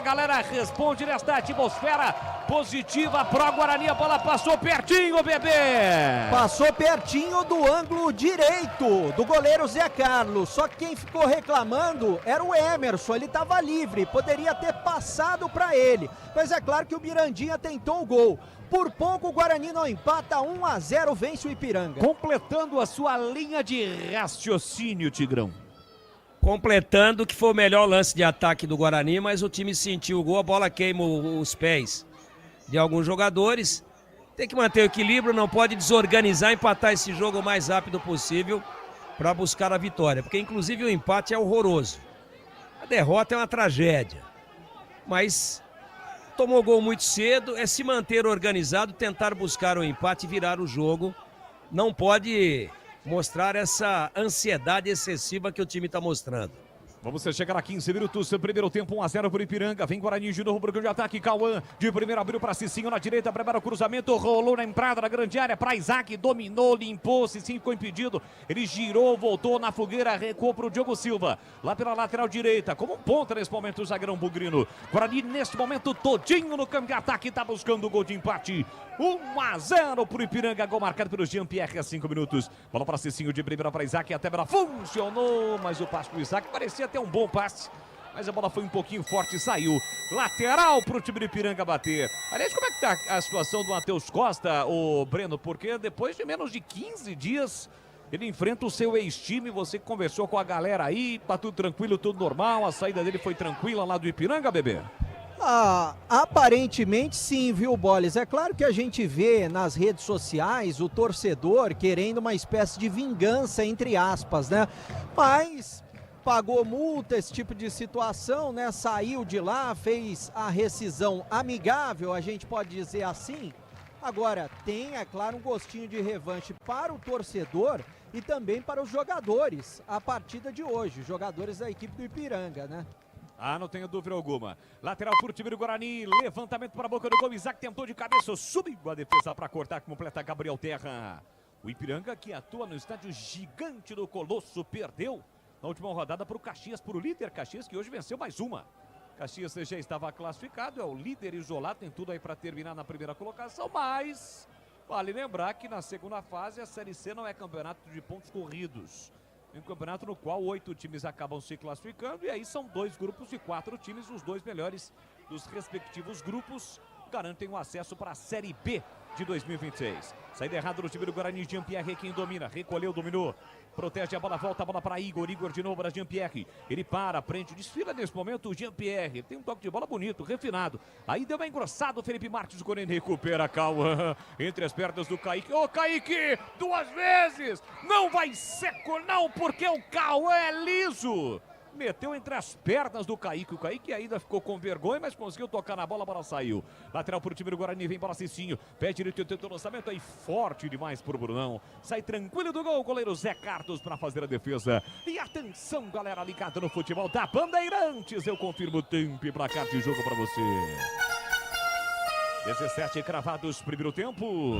galera responde nesta atmosfera positiva pro Guarani, a bola passou pertinho, bebê!
Passou pertinho do ângulo direito do goleiro Zé Carlos, só que quem ficou reclamando era o Emerson, ele estava livre, poderia ter passado para ele, mas é claro que o Mirandinha tentou o gol. Por pouco o Guarani não empata, 1-0, vence o Ipiranga.
Completando a sua linha de raciocínio, Tigrão.
Completando que foi o melhor lance de ataque do Guarani, mas o time sentiu o gol, a bola queima os pés de alguns jogadores. Tem que manter o equilíbrio, não pode desorganizar, empatar esse jogo o mais rápido possível para buscar a vitória, porque inclusive o empate é horroroso. A derrota é uma tragédia, mas tomou gol muito cedo, é se manter organizado, tentar buscar o empate e virar o jogo. Não pode mostrar essa ansiedade excessiva que o time está mostrando.
Vamos chegar a 15 minutos, primeiro tempo, 1-0 para o Ipiranga, vem Guarani de novo, pro de ataque, Cauã, de primeiro abriu para Cicinho na direita, prepara o cruzamento, rolou na entrada da grande área para Isaac, dominou, limpou, Cicinho ficou impedido, ele girou, voltou na fogueira, recuou para o Diogo Silva, lá pela lateral direita, como um ponta nesse momento o zagueirão bugrino. Guarani nesse momento todinho no campo de ataque, está buscando o gol de empate. 1-0 para o Ipiranga, gol marcado pelo Jean-Pierre há 5 minutos. Bola para Cicinho de primeira para Isaac, a Tebra funcionou, mas o passe do Isaac parecia ter um bom passe, mas a bola foi um pouquinho forte e saiu. Lateral para o time do Ipiranga bater. Aliás, como é que tá a situação do Matheus Costa, o Breno? Porque depois de menos de 15 dias, ele enfrenta o seu ex-time, você conversou com a galera aí, tá tudo tranquilo, tudo normal, a saída dele foi tranquila lá do Ipiranga, bebê?
Aparentemente sim, viu, Boles? É claro que a gente vê nas redes sociais o torcedor querendo uma espécie de vingança, entre aspas, né? Mas pagou multa, esse tipo de situação, né? Saiu de lá, fez a rescisão amigável, a gente pode dizer assim. Agora, tem, é claro, um gostinho de revanche para o torcedor e também para os jogadores, a partida de hoje, jogadores da equipe do Ipiranga, né?
Não tenho dúvida alguma. Lateral por time do Guarani, levantamento para a boca do gol, Isaac tentou de cabeça, subiu a defesa para cortar, completa Gabriel Terra. O Ipiranga, que atua no estádio gigante do Colosso, perdeu na última rodada para o Caxias, para o líder Caxias, que hoje venceu mais uma. Caxias já estava classificado, é o líder isolado, tem tudo aí para terminar na primeira colocação, mas vale lembrar que na segunda fase a Série C não é campeonato de pontos corridos. Um campeonato no qual 8 times acabam se classificando e aí são 2 grupos de 4 times, os 2 melhores dos respectivos grupos garantem o acesso para a Série B de 2026. Saída errada no time do Guarani, Jean-Pierre quem domina, recolheu, dominou, protege a bola, volta a bola para Igor de novo para Jean-Pierre, ele para, prende, desfila nesse momento o Jean-Pierre, tem um toque de bola bonito, refinado, aí deu uma engrossada o Felipe Martins, o Corinthians recupera, Cauã, entre as pernas do Kaique, Kaique, 2 vezes, não vai seco não, porque o Cauã é liso. Meteu entre as pernas do Kaique. O Kaique ainda ficou com vergonha, mas conseguiu tocar na bola, a bola saiu. Lateral para o time do Guarani, vem bola Cicinho. Pé direito, tentou o lançamento aí, forte demais pro Brunão. Sai tranquilo do gol, o goleiro Zé Carlos para fazer a defesa. E atenção, galera ligada no futebol da Bandeirantes. Eu confirmo o tempo e placar de jogo para você. 17 cravados, primeiro tempo.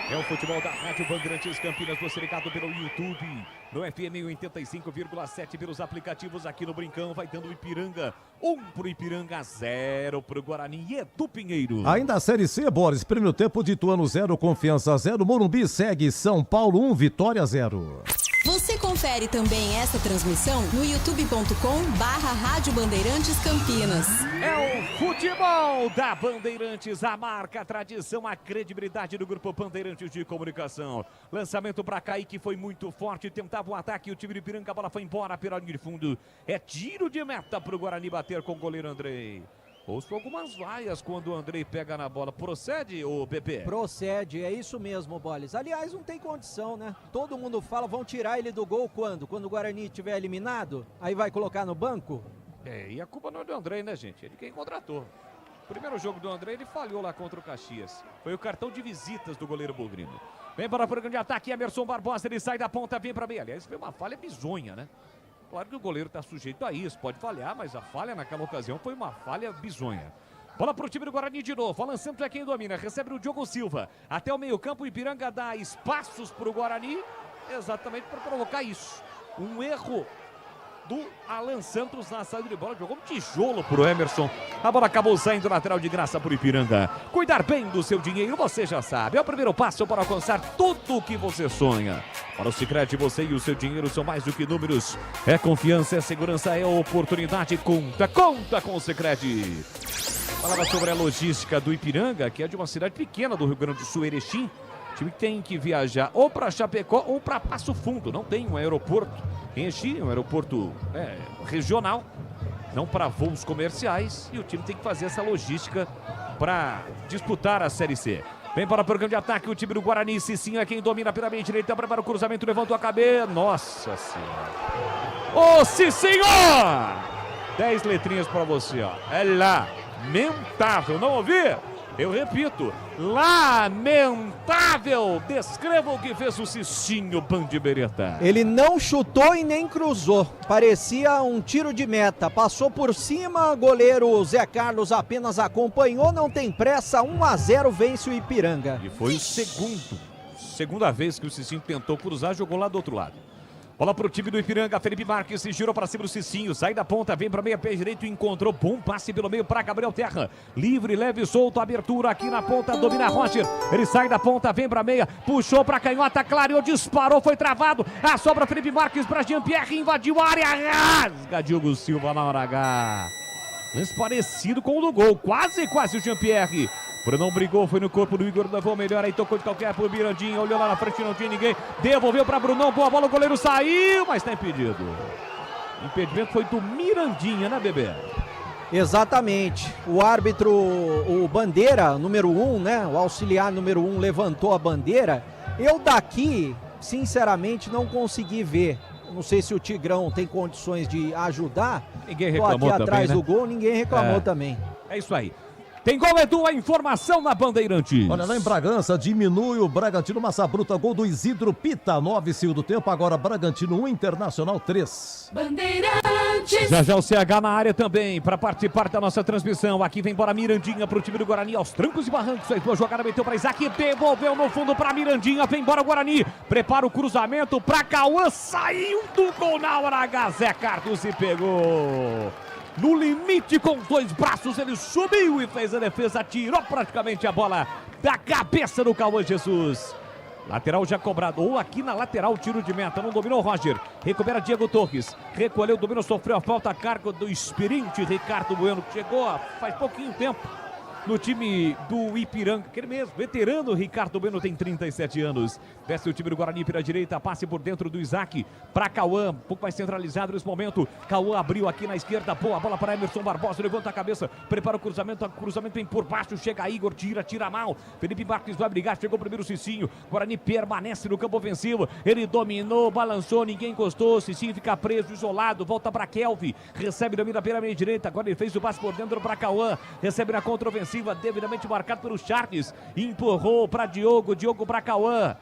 É o futebol da Rádio Bandeirantes Campinas, você ligado pelo YouTube, no FM 85,7, pelos aplicativos aqui no Brincão, vai dando o Ipiranga, 1 pro Ipiranga, 0 pro Guarani e Edu Pinheiro.
Ainda a Série C, Boris, primeiro tempo de Ituano 0, Confiança 0, Morumbi segue São Paulo 1, Vitória 0.
Você confere também essa transmissão no youtube.com/Rádio Bandeirantes Campinas.
É o futebol da Bandeirantes, a marca, a tradição, a credibilidade do Grupo Bandeirantes de Comunicação. Lançamento para Kaique foi muito forte, tentava um ataque, o time de Ipiranga, a bola foi embora pela linha de fundo. É tiro de meta para o Guarani bater com o goleiro Andrei. Ouço algumas vaias quando o Andrei pega na bola. Procede, ô Bebê?
Procede, é isso mesmo, Bolis. Aliás, não tem condição, né? Todo mundo fala, vão tirar ele do gol quando? Quando o Guarani estiver eliminado? Aí vai colocar no banco?
E a culpa não é do Andrei, né, gente? Ele quem contratou. O primeiro jogo do Andrei, ele falhou lá contra o Caxias. Foi o cartão de visitas do goleiro Bugrino. Vem para o programa de ataque, Emerson Barbosa, ele sai da ponta, vem para meia. Aliás, foi uma falha bizonha, né? Claro que o goleiro está sujeito a isso, pode falhar, mas a falha naquela ocasião foi uma falha bizonha. Bola para o time do Guarani de novo, lançando é quem domina, recebe o Diogo Silva. Até o meio campo, o Ipiranga dá espaços para o Guarani, exatamente para provocar isso. Um erro do Alan Santos na saída de bola, jogou um tijolo pro Emerson. A bola acabou saindo lateral de graça pro Ipiranga. Cuidar bem do seu dinheiro, você já sabe. É o primeiro passo para alcançar tudo o que você sonha. Para o Sicredi, você e o seu dinheiro são mais do que números. É confiança, é segurança, é oportunidade. Conta com o Sicredi. Falava sobre a logística do Ipiranga, que é de uma cidade pequena do Rio Grande do Sul, Erechim. O time tem que viajar ou para Chapecó ou para Passo Fundo. Não tem um aeroporto em Erechim, um aeroporto regional, não para voos comerciais. E o time tem que fazer essa logística para disputar a Série C. Vem para o programa de ataque o time do Guarani. Cicinho é quem domina pela meia direita. Prepara o cruzamento, levantou a cabeça. Nossa Senhora! Ô Cicinho! 10 letrinhas para você, ó. É lamentável. Não ouvi? Eu repito, lamentável. Descreva o que fez o Cicinho Bandibereta.
Ele não chutou e nem cruzou. Parecia um tiro de meta. Passou por cima, goleiro Zé Carlos apenas acompanhou, não tem pressa. 1-0 vence o Ipiranga.
E foi o segunda vez que o Cicinho tentou cruzar, jogou lá do outro lado. Bola pro time do Ipiranga, Felipe Marques se girou para cima do Cicinho, sai da ponta, vem para meia, pé direito, encontrou, bom passe pelo meio para Gabriel Terra, livre, leve, solto, abertura aqui na ponta, domina Roger, ele sai da ponta, vem para meia, puxou para canhota, clareou, disparou, foi travado, a sobra Felipe Marques para Jean-Pierre, invadiu a área, rasga Diogo Silva na hora H. Lance parecido com o do gol, quase o Jean-Pierre. Brunão brigou, foi no corpo do Igor, levou melhor, aí tocou de qualquer pro Mirandinha, olhou lá na frente, não tinha ninguém, devolveu para Brunão, boa bola, o goleiro saiu, mas tá impedido. Impedimento foi do Mirandinha, né, Bebê?
Exatamente, o árbitro, o bandeira número 1, né, o auxiliar número 1 levantou a bandeira. Eu daqui, sinceramente, não consegui ver. Não sei se o Tigrão tem condições de ajudar.
Ninguém reclamou
também, aqui atrás
né?
do gol, ninguém reclamou também.
É isso aí. Tem gol, Edu, a informação na Bandeirantes.
Olha, lá em Bragança, diminui o Bragantino, massa bruta, gol do Isidro Pita, 9 segundo tempo, agora Bragantino 1, Internacional 3.
Bandeirantes.
Já o CH na área também, para participar da nossa transmissão. Aqui vem embora Mirandinha pro time do Guarani, aos trancos e barrancos. Aí a jogada meteu para Isaac, devolveu no fundo para Mirandinha, vem embora o Guarani. Prepara o cruzamento para Cauã, saiu do gol na hora H, Zé Carlos e pegou. No limite com os dois braços, ele subiu e fez a defesa, tirou praticamente a bola da cabeça do Cauã Jesus. Lateral já cobrado, ou aqui na lateral, tiro de meta, não dominou o Roger, recupera Diego Torres, recolheu, dominou, sofreu a falta a cargo do experiente Ricardo Bueno, que chegou faz pouquinho tempo no time do Ipiranga, aquele mesmo, veterano Ricardo Bueno, tem 37 anos, desce o time do Guarani pela direita, passe por dentro do Isaac, para Cauã, um pouco mais centralizado nesse momento, Cauã abriu aqui na esquerda, boa bola para Emerson Barbosa, levanta a cabeça, prepara o cruzamento vem por baixo, chega Igor, tira mal, Felipe Marques vai brigar, chegou primeiro o Cicinho, Guarani permanece no campo ofensivo, ele dominou, balançou, ninguém encostou, Cicinho fica preso, isolado, volta para Kelvin, recebe, domina pela meia direita, agora ele fez o passe por dentro para Cauã, recebe na contra-ofensiva, devidamente marcado pelo Charles, empurrou para Diogo para Cauã,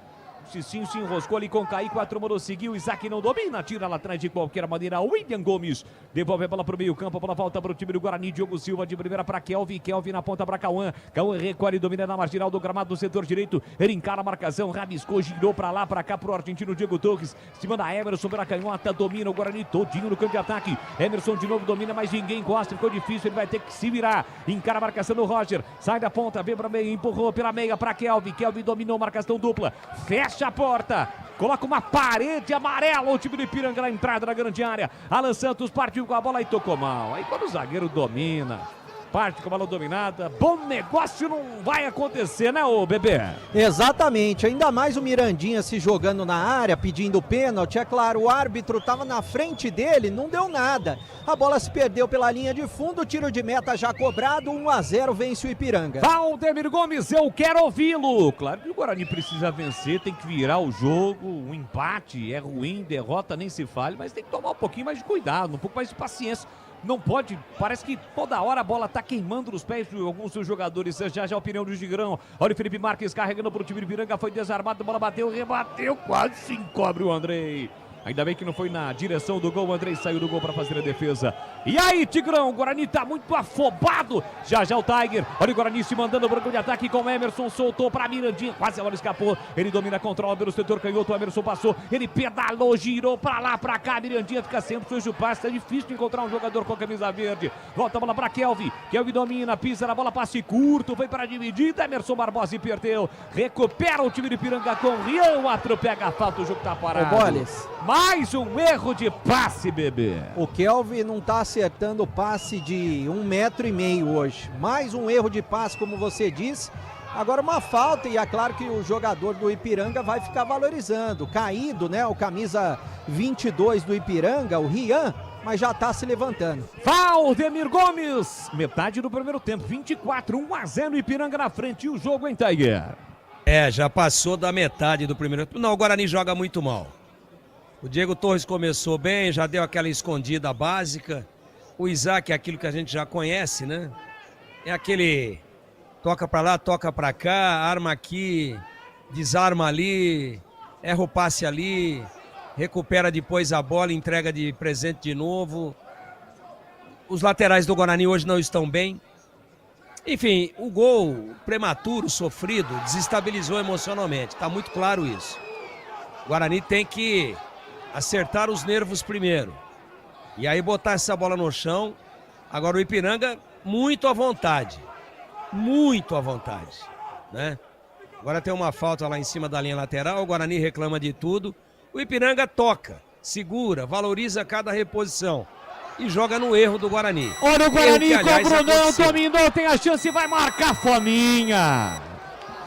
Cicinho se enroscou ali com o Kaique, a turma seguiu, Isaac não domina, tira lá atrás de qualquer maneira, William Gomes, devolve a bola para o meio campo, a bola volta para o time do Guarani, Diogo Silva de primeira para Kelvin na ponta para Cauã recolhe, domina na marginal do gramado do setor direito, ele encara a marcação, rabiscou, girou para lá, para cá, pro argentino Diego Torres, se manda Emerson pela canhota, domina o Guarani todinho no campo de ataque, Emerson de novo domina, mas ninguém encosta, ficou difícil, ele vai ter que se virar, encara a marcação do Roger, sai da ponta, vem para meio, empurrou pela meia para Kelvin dominou, marcação dupla, fecha a porta, coloca uma parede amarela, o time do Ipiranga na entrada da grande área, Alan Santos partiu com a bola e tocou mal, aí quando o zagueiro domina, parte com a bola dominada, bom negócio não vai acontecer, né, ô Bebê?
Exatamente, ainda mais o Mirandinha se jogando na área, pedindo pênalti, é claro, o árbitro estava na frente dele, não deu nada, a bola se perdeu pela linha de fundo, tiro de meta já cobrado, 1-0 vence o Ipiranga.
Valdemir Gomes, eu quero ouvi-lo. Claro que o Guarani precisa vencer, tem que virar o jogo, um empate é ruim, derrota nem se fale, mas tem que tomar um pouquinho mais de cuidado, um pouco mais de paciência. Não pode, parece que toda hora a bola tá queimando nos pés de alguns dos jogadores. Já a opinião do Gigrão. Olha o Felipe Marques carregando pro time de Ipiranga, foi desarmado, a bola bateu, rebateu, quase se encobre o Andrei. Ainda bem que não foi na direção do gol, o Andrei saiu do gol para fazer a defesa. E aí, Tigrão, o Guarani tá muito afobado. Já o Tiger, olha o Guarani se mandando o branco de ataque com o Emerson, soltou para Mirandinha, quase a bola escapou. Ele domina, controla pelo setor canhoto, o Emerson passou, ele pedalou, girou para lá, para cá, Mirandinha fica sempre sujo o passe, é difícil encontrar um jogador com a camisa verde. Volta a bola para Kelvin domina, pisa na bola, passe curto, foi para a dividida, Emerson Barbosa e perdeu. Recupera o time de Ipiranga com Rian, o outro pega a falta, o jogo tá parado.
Ô, Boles.
Mais um erro de passe, Bebê.
O Kelvin não tá acertando o passe de 1,5 metro hoje. Mais um erro de passe, como você disse. Agora uma falta e é claro que o jogador do Ipiranga vai ficar valorizando. Caído, né? O camisa 22 do Ipiranga, o Rian, mas já tá se levantando.
Valdemir Gomes, metade do primeiro tempo, 24, 1-0 Ipiranga na frente. E o jogo, hein, Tiger?
Já passou da metade do primeiro tempo. Não, o Guarani joga muito mal. O Diego Torres começou bem, já deu aquela escondida básica. O Isaac é aquilo que a gente já conhece, né? É aquele toca pra lá, toca pra cá, arma aqui, desarma ali, erra o passe ali, recupera depois a bola, entrega de presente de novo. Os laterais do Guarani hoje não estão bem. Enfim, o gol prematuro, sofrido, desestabilizou emocionalmente. Tá muito claro isso. O Guarani tem que acertar os nervos primeiro. E aí botar essa bola no chão. Agora o Ipiranga muito à vontade. Muito à vontade, né? Agora tem uma falta lá em cima da linha lateral. O Guarani reclama de tudo. O Ipiranga toca, segura, valoriza cada reposição. E joga no erro do Guarani.
Olha o Guarani com o Brunão, dominou, tem a chance, vai marcar Fominha.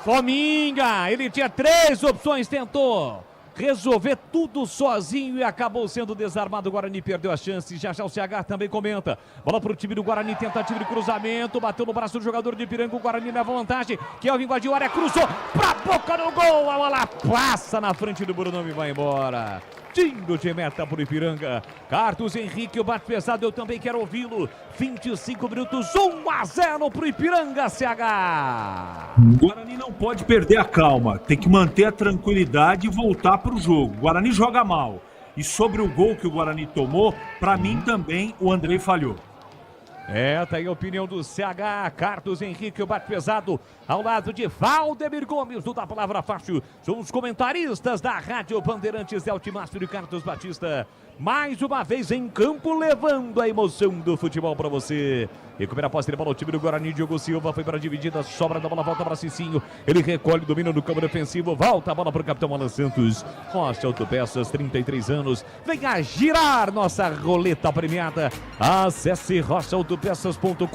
Fominha, ele tinha 3 opções, tentou resolver tudo sozinho e acabou sendo desarmado. O Guarani perdeu a chance. Já o CH também comenta. Bola pro time do Guarani, tentativa de cruzamento, bateu no braço do jogador de Ipiranga. O Guarani leva vantagem. Kelvin invadiu a área, cruzou pra boca do gol. A bola passa na frente do Brunão e vai embora. Tiro de meta pro Ipiranga. Carlos Henrique, o bate pesado, eu também quero ouvi-lo. 25 minutos, 1-0 pro Ipiranga, CH.
O Guarani não pode perder a calma, tem que manter a tranquilidade e voltar pro jogo. O Guarani joga mal. E sobre o gol que o Guarani tomou, pra mim também o Andrei falhou.
Tá aí a opinião do CH, Carlos Henrique, o bate pesado, ao lado de Valdemir Gomes, do Da Palavra Fácil. São os comentaristas da Rádio Bandeirantes, Eltimácio e Carlos Batista. Mais uma vez em campo, levando a emoção do futebol para você. Recupera a posse de bola o time do Guarani. Diogo Silva foi para a dividida. Sobra da bola, volta para Cicinho. Ele recolhe, domina no campo defensivo. Volta a bola para o capitão Alan Santos. Rocha Autopeças, 33 anos. Venha girar nossa roleta premiada. Acesse rochaautopeças.com.br.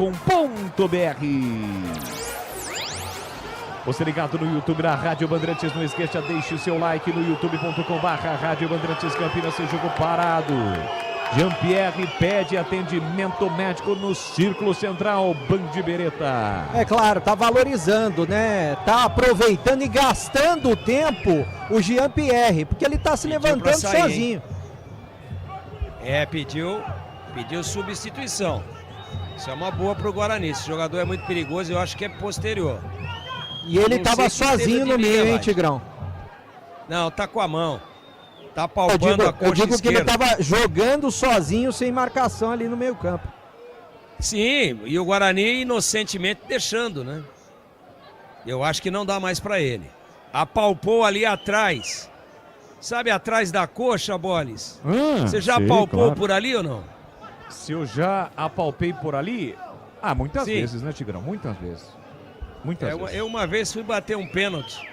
Você ligado no YouTube da Rádio Bandeirantes, não esqueça, deixe o seu like no youtube.com/Rádio Bandeirantes Campinas, seu jogo parado. Jean-Pierre pede atendimento médico no Círculo Central, Band Bereta.
É claro, tá valorizando, né? Tá aproveitando e gastando o tempo o Jean-Pierre, porque ele tá se levantando
sair,
sozinho.
Pediu substituição. Isso é uma boa pro Guarani. Esse jogador é muito perigoso, eu acho que é posterior.
E ele tava sozinho no meio, hein, Tigrão?
Não, tá com a mão. Tá palpando a coxa
Eu digo
esquerda.
que ele tava jogando sozinho, sem marcação ali no meio campo.
Sim, e o Guarani inocentemente deixando, né? Eu acho que não dá mais pra ele. Apalpou ali atrás. Sabe atrás da coxa, Boles? Você já apalpou
claro.
por ali ou não?
Se eu já apalpei por ali? Muitas
Sim.
vezes, né, Tigrão? Muitas vezes. Muitas vezes.
Eu uma vez fui bater um pênalti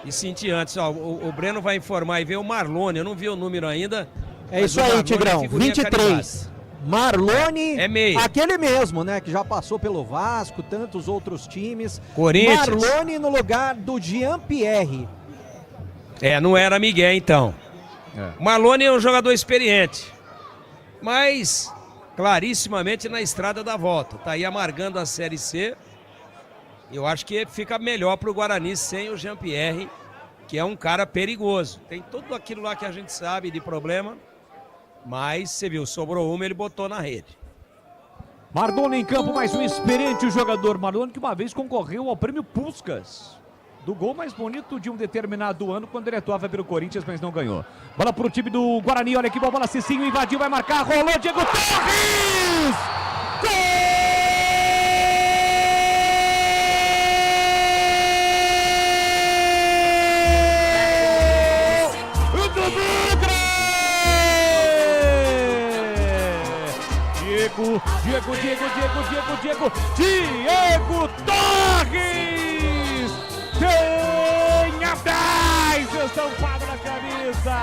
e senti antes, ó, o Breno vai informar e ver o Marlone, eu não vi o número ainda.
É isso aí, Tigrão, 23. Marlone,
é meio.
Aquele mesmo, né, que já passou pelo Vasco, tantos outros times.
Corinthians.
Marlone no lugar do Jean-Pierre.
Não era Miguel, então. O Marlone é um jogador experiente, mas clarissimamente na estrada da volta. Tá aí amargando a Série C. Eu acho que fica melhor pro Guarani sem o Jean-Pierre, que é um cara perigoso. Tem tudo aquilo lá que a gente sabe de problema, mas você viu, sobrou uma, ele botou na rede.
Marlone em campo, mais um experiente jogador. Marlone que uma vez concorreu ao prêmio Puskás, do gol mais bonito de um determinado ano, quando ele atuava pelo Corinthians, mas não ganhou. Bola pro time do Guarani, olha que bola, Cicinho invadiu, vai marcar, rolou, Diego Torres! Gol! Diego Torres! Tenha 10 estampado na camisa!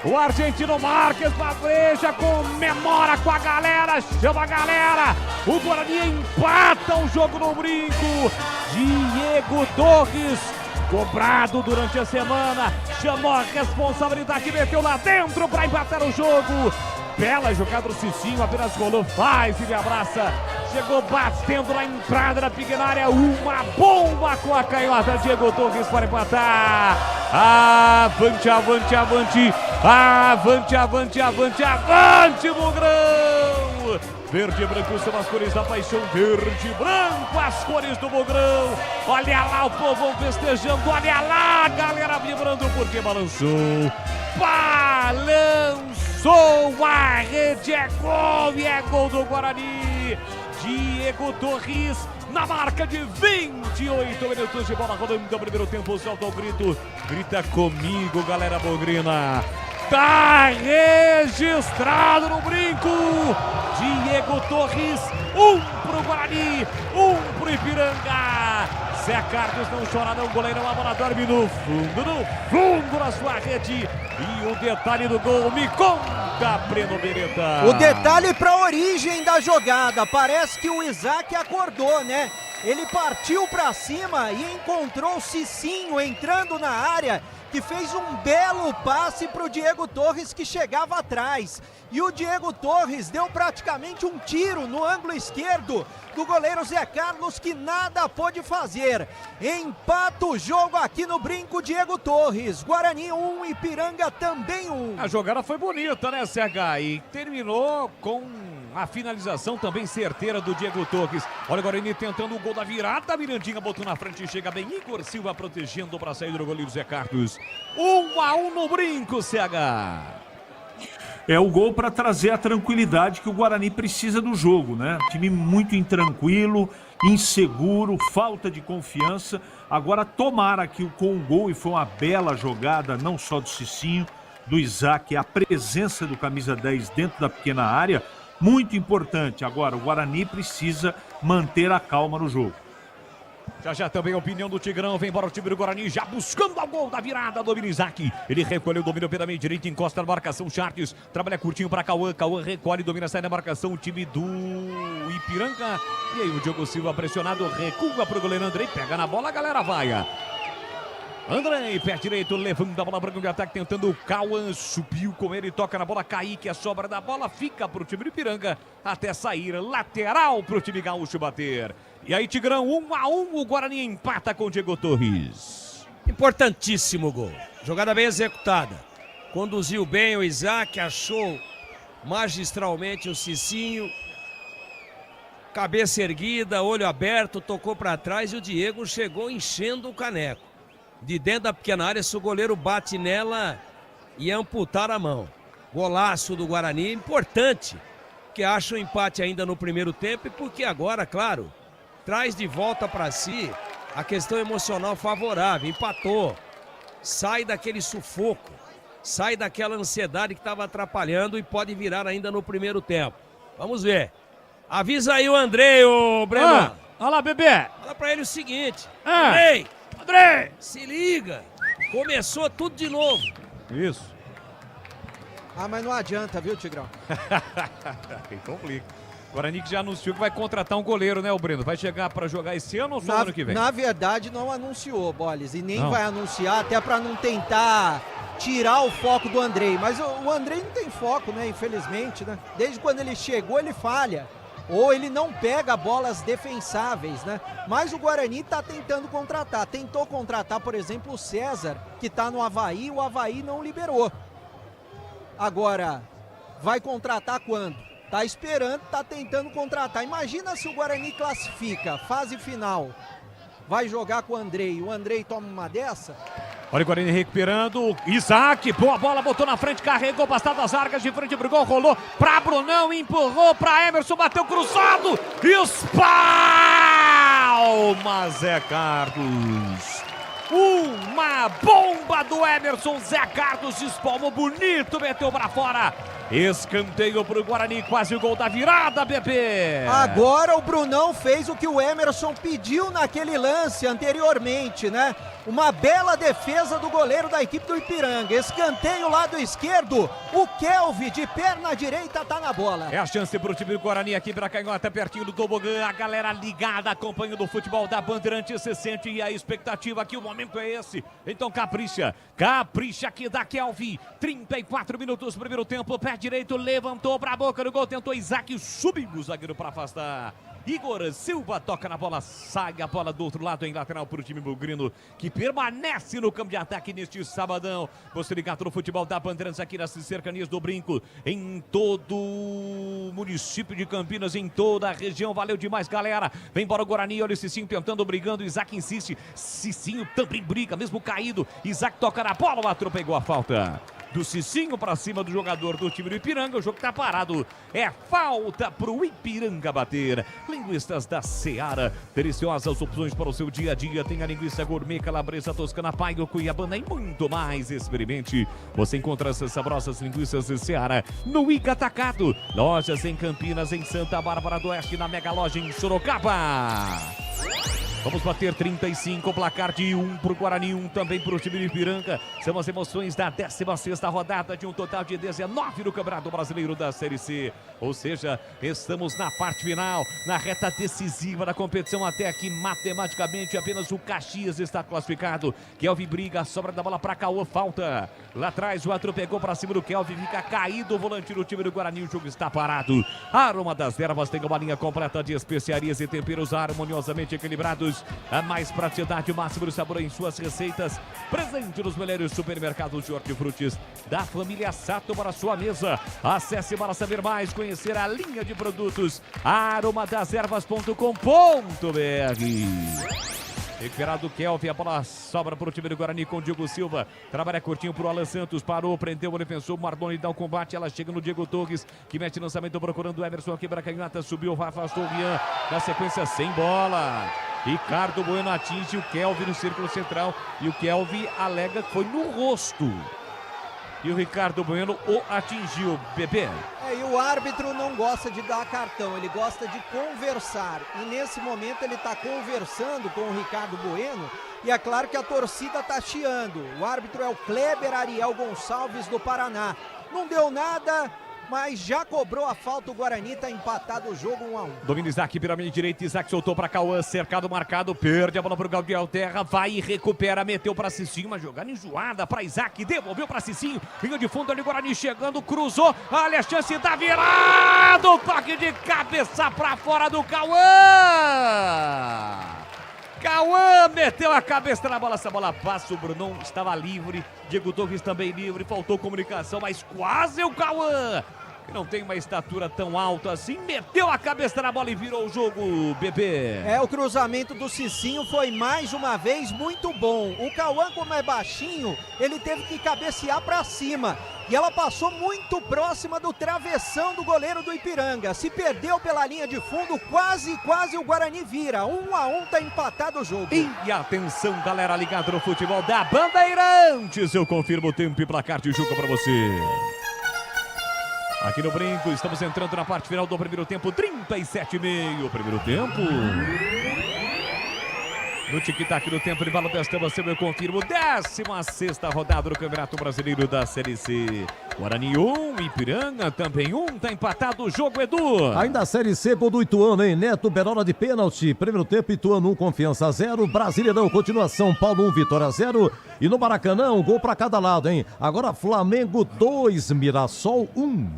O argentino Marques Badreja comemora com a galera, chama a galera! O Guarani empata o jogo no brinco! Diego Torres, cobrado durante a semana, chamou a responsabilidade, meteu lá dentro para empatar o jogo! Bela jogada do Cicinho, apenas rolou, faz, ele abraça, chegou batendo na entrada da pequena área, uma bomba com a canhota, Diego Torres para empatar. Avante, avante, avante, avante, avante, avante, avante, Bugrão! Verde e branco são as cores da paixão, verde e branco as cores do Bugrão. Olha lá o povo festejando, olha lá a galera vibrando porque balançou, a rede, é gol e é gol do Guarani. Diego Torres na marca de 28 minutos de bola rolando no primeiro tempo, solta o grito, grita comigo, galera bugrina. Tá registrado no brinco, Diego Torres, 1 pro Guarani, 1 pro Ipiranga. Zé Carlos não chora não, goleirão, a bola dorme no fundo da sua rede. E o detalhe do gol, me conta, Breno Beretta.
O detalhe para a origem da jogada, parece que o Isaac acordou, né? Ele partiu para cima e encontrou o Cicinho entrando na área, que fez um belo passe para o Diego Torres, que chegava atrás. E o Diego Torres deu praticamente um tiro no ângulo esquerdo do goleiro Zé Carlos, que nada pôde fazer. Empata o jogo aqui no brinco, Diego Torres. Guarani 1, Ipiranga também 1.
A jogada foi bonita, né, CH? E terminou com a finalização também certeira do Diego Torres. Olha o Guarani tentando o gol da virada. Mirandinha botou na frente e chega bem. Igor Silva protegendo para a saída do goleiro Zé Carlos. 1-1 no brinco, CH.
É o gol para trazer a tranquilidade que o Guarani precisa do jogo, né? Time muito intranquilo, inseguro, falta de confiança. Agora tomara que com o gol, e foi uma bela jogada, não só do Cicinho, do Isaac, a presença do camisa 10 dentro da pequena área, muito importante. Agora, o Guarani precisa manter a calma no jogo.
Já também a opinião do Tigrão, vem embora o time do Guarani, já buscando o gol da virada do Isaac. Ele recolheu, domina pela meia direita, encosta na marcação, Charles, trabalha curtinho para Cauã, recolhe, domina, sai da marcação, o time do Ipiranga. E aí o Diogo Silva pressionado, recua pro goleiro Andrei, pega na bola, a galera vai. Andrei, pé direito, levando a bola para o de ataque, tentando o Cauã, subiu com ele, toca na bola, Kaique, a sobra da bola, fica pro time do Ipiranga, até sair lateral pro time gaúcho bater. E aí, Tigrão, 1-1, o Guarani empata com o Diego Torres.
Importantíssimo gol. Jogada bem executada. Conduziu bem o Isaac, achou magistralmente o Cicinho. Cabeça erguida, olho aberto, tocou para trás e o Diego chegou enchendo o caneco. De dentro da pequena área, se o goleiro bate nela, ia amputar a mão. Golaço do Guarani, importante, que acha o empate ainda no primeiro tempo e porque agora, claro, traz de volta para si a questão emocional favorável, empatou, sai daquele sufoco, sai daquela ansiedade que estava atrapalhando e pode virar ainda no primeiro tempo. Vamos ver. Avisa aí o Andrei, ô Breno.
Olha lá, bebê.
Fala pra ele o seguinte. Andrei, se liga. Começou tudo de novo.
Isso.
Mas não adianta, viu, Tigrão?
Complica. Guarani que já anunciou que vai contratar um goleiro, né, o Breno? Vai chegar para jogar esse ano ou só ano que vem?
Na verdade, não anunciou, Boles, e nem vai anunciar, até para não tentar tirar o foco do Andrei. Mas o Andrei não tem foco, né, infelizmente, né? Desde quando ele chegou, ele falha. Ou ele não pega bolas defensáveis, né? Mas o Guarani tá tentando contratar. Tentou contratar, por exemplo, o César, que tá no Avaí, o Avaí não liberou. Agora, vai contratar quando? Tá esperando, tá tentando contratar. Imagina se o Guarani classifica, fase final, vai jogar com o Andrei toma uma dessa?
Olha o Guarani recuperando, Isaac, boa bola, botou na frente, carregou, bastado as arcas de frente pro gol, rolou pra Brunão, empurrou pra Emerson, bateu cruzado, e os palmas, Zé Carlos. Uma bomba do Emerson, Zé Carlos espalmou bonito, meteu pra fora. Escanteio pro Guarani, quase o gol da virada, bebê.
Agora o Brunão fez o que o Emerson pediu naquele lance anteriormente, né? Uma bela defesa do goleiro da equipe do Ipiranga. Escanteio lado esquerdo, o Kelvin de perna direita tá na bola.
É a chance pro time do Guarani aqui pra Canhota, pertinho do tobogã. A galera ligada, acompanhando o futebol da Bandeirantes, se sente e a expectativa aqui, o momento é esse. Então capricha aqui da Kelvin. 34 minutos, primeiro tempo, pé direito, levantou pra boca do gol, tentou Isaac, subiu o zagueiro pra afastar. Igor Silva toca na bola, sai a bola do outro lado em lateral para o time bugrino, que permanece no campo de ataque neste sabadão. Você ligado no futebol da Bandeirantes aqui nas cercanias do Brinco, em todo o município de Campinas, em toda a região. Valeu demais, galera. Vem embora o Guarani, olha o Cicinho tentando, brigando, Isaac insiste, Cicinho também briga, mesmo caído. Isaac toca na bola, o Atro pegou a falta do Cicinho para cima do jogador do time do Ipiranga. O jogo tá parado, é falta pro Ipiranga bater. Linguistas da Seara, deliciosas opções para o seu dia a dia. Tem a linguiça gourmet, calabresa, toscana, paio, cuiabana e muito mais. Experimente. Você encontra essas saborosas linguiças de Seara no Ica Atacado. Lojas em Campinas, em Santa Bárbara do Oeste, na Mega Loja em Sorocaba. Vamos bater 35, placar de 1 pro Guarani, 1 também pro time de Ipiranga. São as emoções da 16ª rodada de um total de 19 no Campeonato Brasileiro da Série C. Ou seja, estamos na parte final, na reta decisiva da competição. Até aqui, matematicamente, apenas o Caxias está classificado. Kelvin briga, sobra da bola para Cauã, falta. Lá atrás, o Atro pegou para cima do Kelvin, fica caído o volante do time do Guarani, o jogo está parado. Aroma das Ervas tem uma linha completa de especiarias e temperos harmoniosamente equilibrados. A mais praticidade, o máximo de sabor em suas receitas. Presente nos melhores supermercados de hortifrutis da família Sato para sua mesa. Acesse para saber mais, conhecer a linha de produtos aromadasерvas.com.br. Recuperado o Kelvin, a bola sobra para o time do Guarani com o Diego Silva. Trabalha curtinho para o Alan Santos, parou, prendeu o defensor, Mardoni dá o combate, ela chega no Diego Torres, que mete lançamento procurando o Emerson, quebra a canhota, subiu, afastou o Rian, na sequência sem bola. Ricardo Bueno atinge o Kelvin no círculo central e o Kelvin alega que foi no rosto. E o Ricardo Bueno o atingiu, Bebê.
E o árbitro não gosta de dar cartão, ele gosta de conversar. E nesse momento ele está conversando com o Ricardo Bueno. E é claro que a torcida está chiando. O árbitro é o Kleber Ariel Gonçalves do Paraná. Não deu nada, mas já cobrou a falta. O Guarani está empatado o jogo 1-1.
Domina Isaac, pirâmide direita, Isaac soltou para Cauã, cercado, marcado, perde a bola para o Gabriel Terra, vai e recupera, meteu para Cicinho, uma jogada enjoada para Isaac, devolveu para Cicinho, linha de fundo ali, Guarani chegando, cruzou, olha a chance da virada, o toque de cabeça para fora do Cauã! Cauã meteu a cabeça na bola, essa bola passa, o Brunão estava livre, Diego Torres também livre, faltou comunicação, mas quase o Cauã, que não tem uma estatura tão alta assim, meteu a cabeça na bola e virou o jogo, bebê.
O cruzamento do Cicinho foi mais uma vez muito bom. O Cauã, como é baixinho, ele teve que cabecear para cima. E ela passou muito próxima do travessão do goleiro do Ipiranga. Se perdeu pela linha de fundo, quase o Guarani vira. 1-1, tá empatado o jogo.
E atenção, galera ligada no futebol da Bandeirantes. Eu confirmo o tempo e placar de jogo para você. Aqui no Brinco, estamos entrando na parte final do primeiro tempo, 37,5. Primeiro tempo. No tic-tac do tempo de Valo Testa, você eu confirmo, 16ª rodada do Campeonato Brasileiro da Série C. Guarani 1, Ipiranga também 1, tá empatado o jogo, Edu.
Ainda a Série C, gol do Ituano, hein? Neto, Berola de pênalti. Primeiro tempo, Ituano 1, Confiança 0. Brasileirão, continua São Paulo 1, Vitória 0. E no Maracanã, um gol pra cada lado, hein? Agora Flamengo 2, Mirassol 1.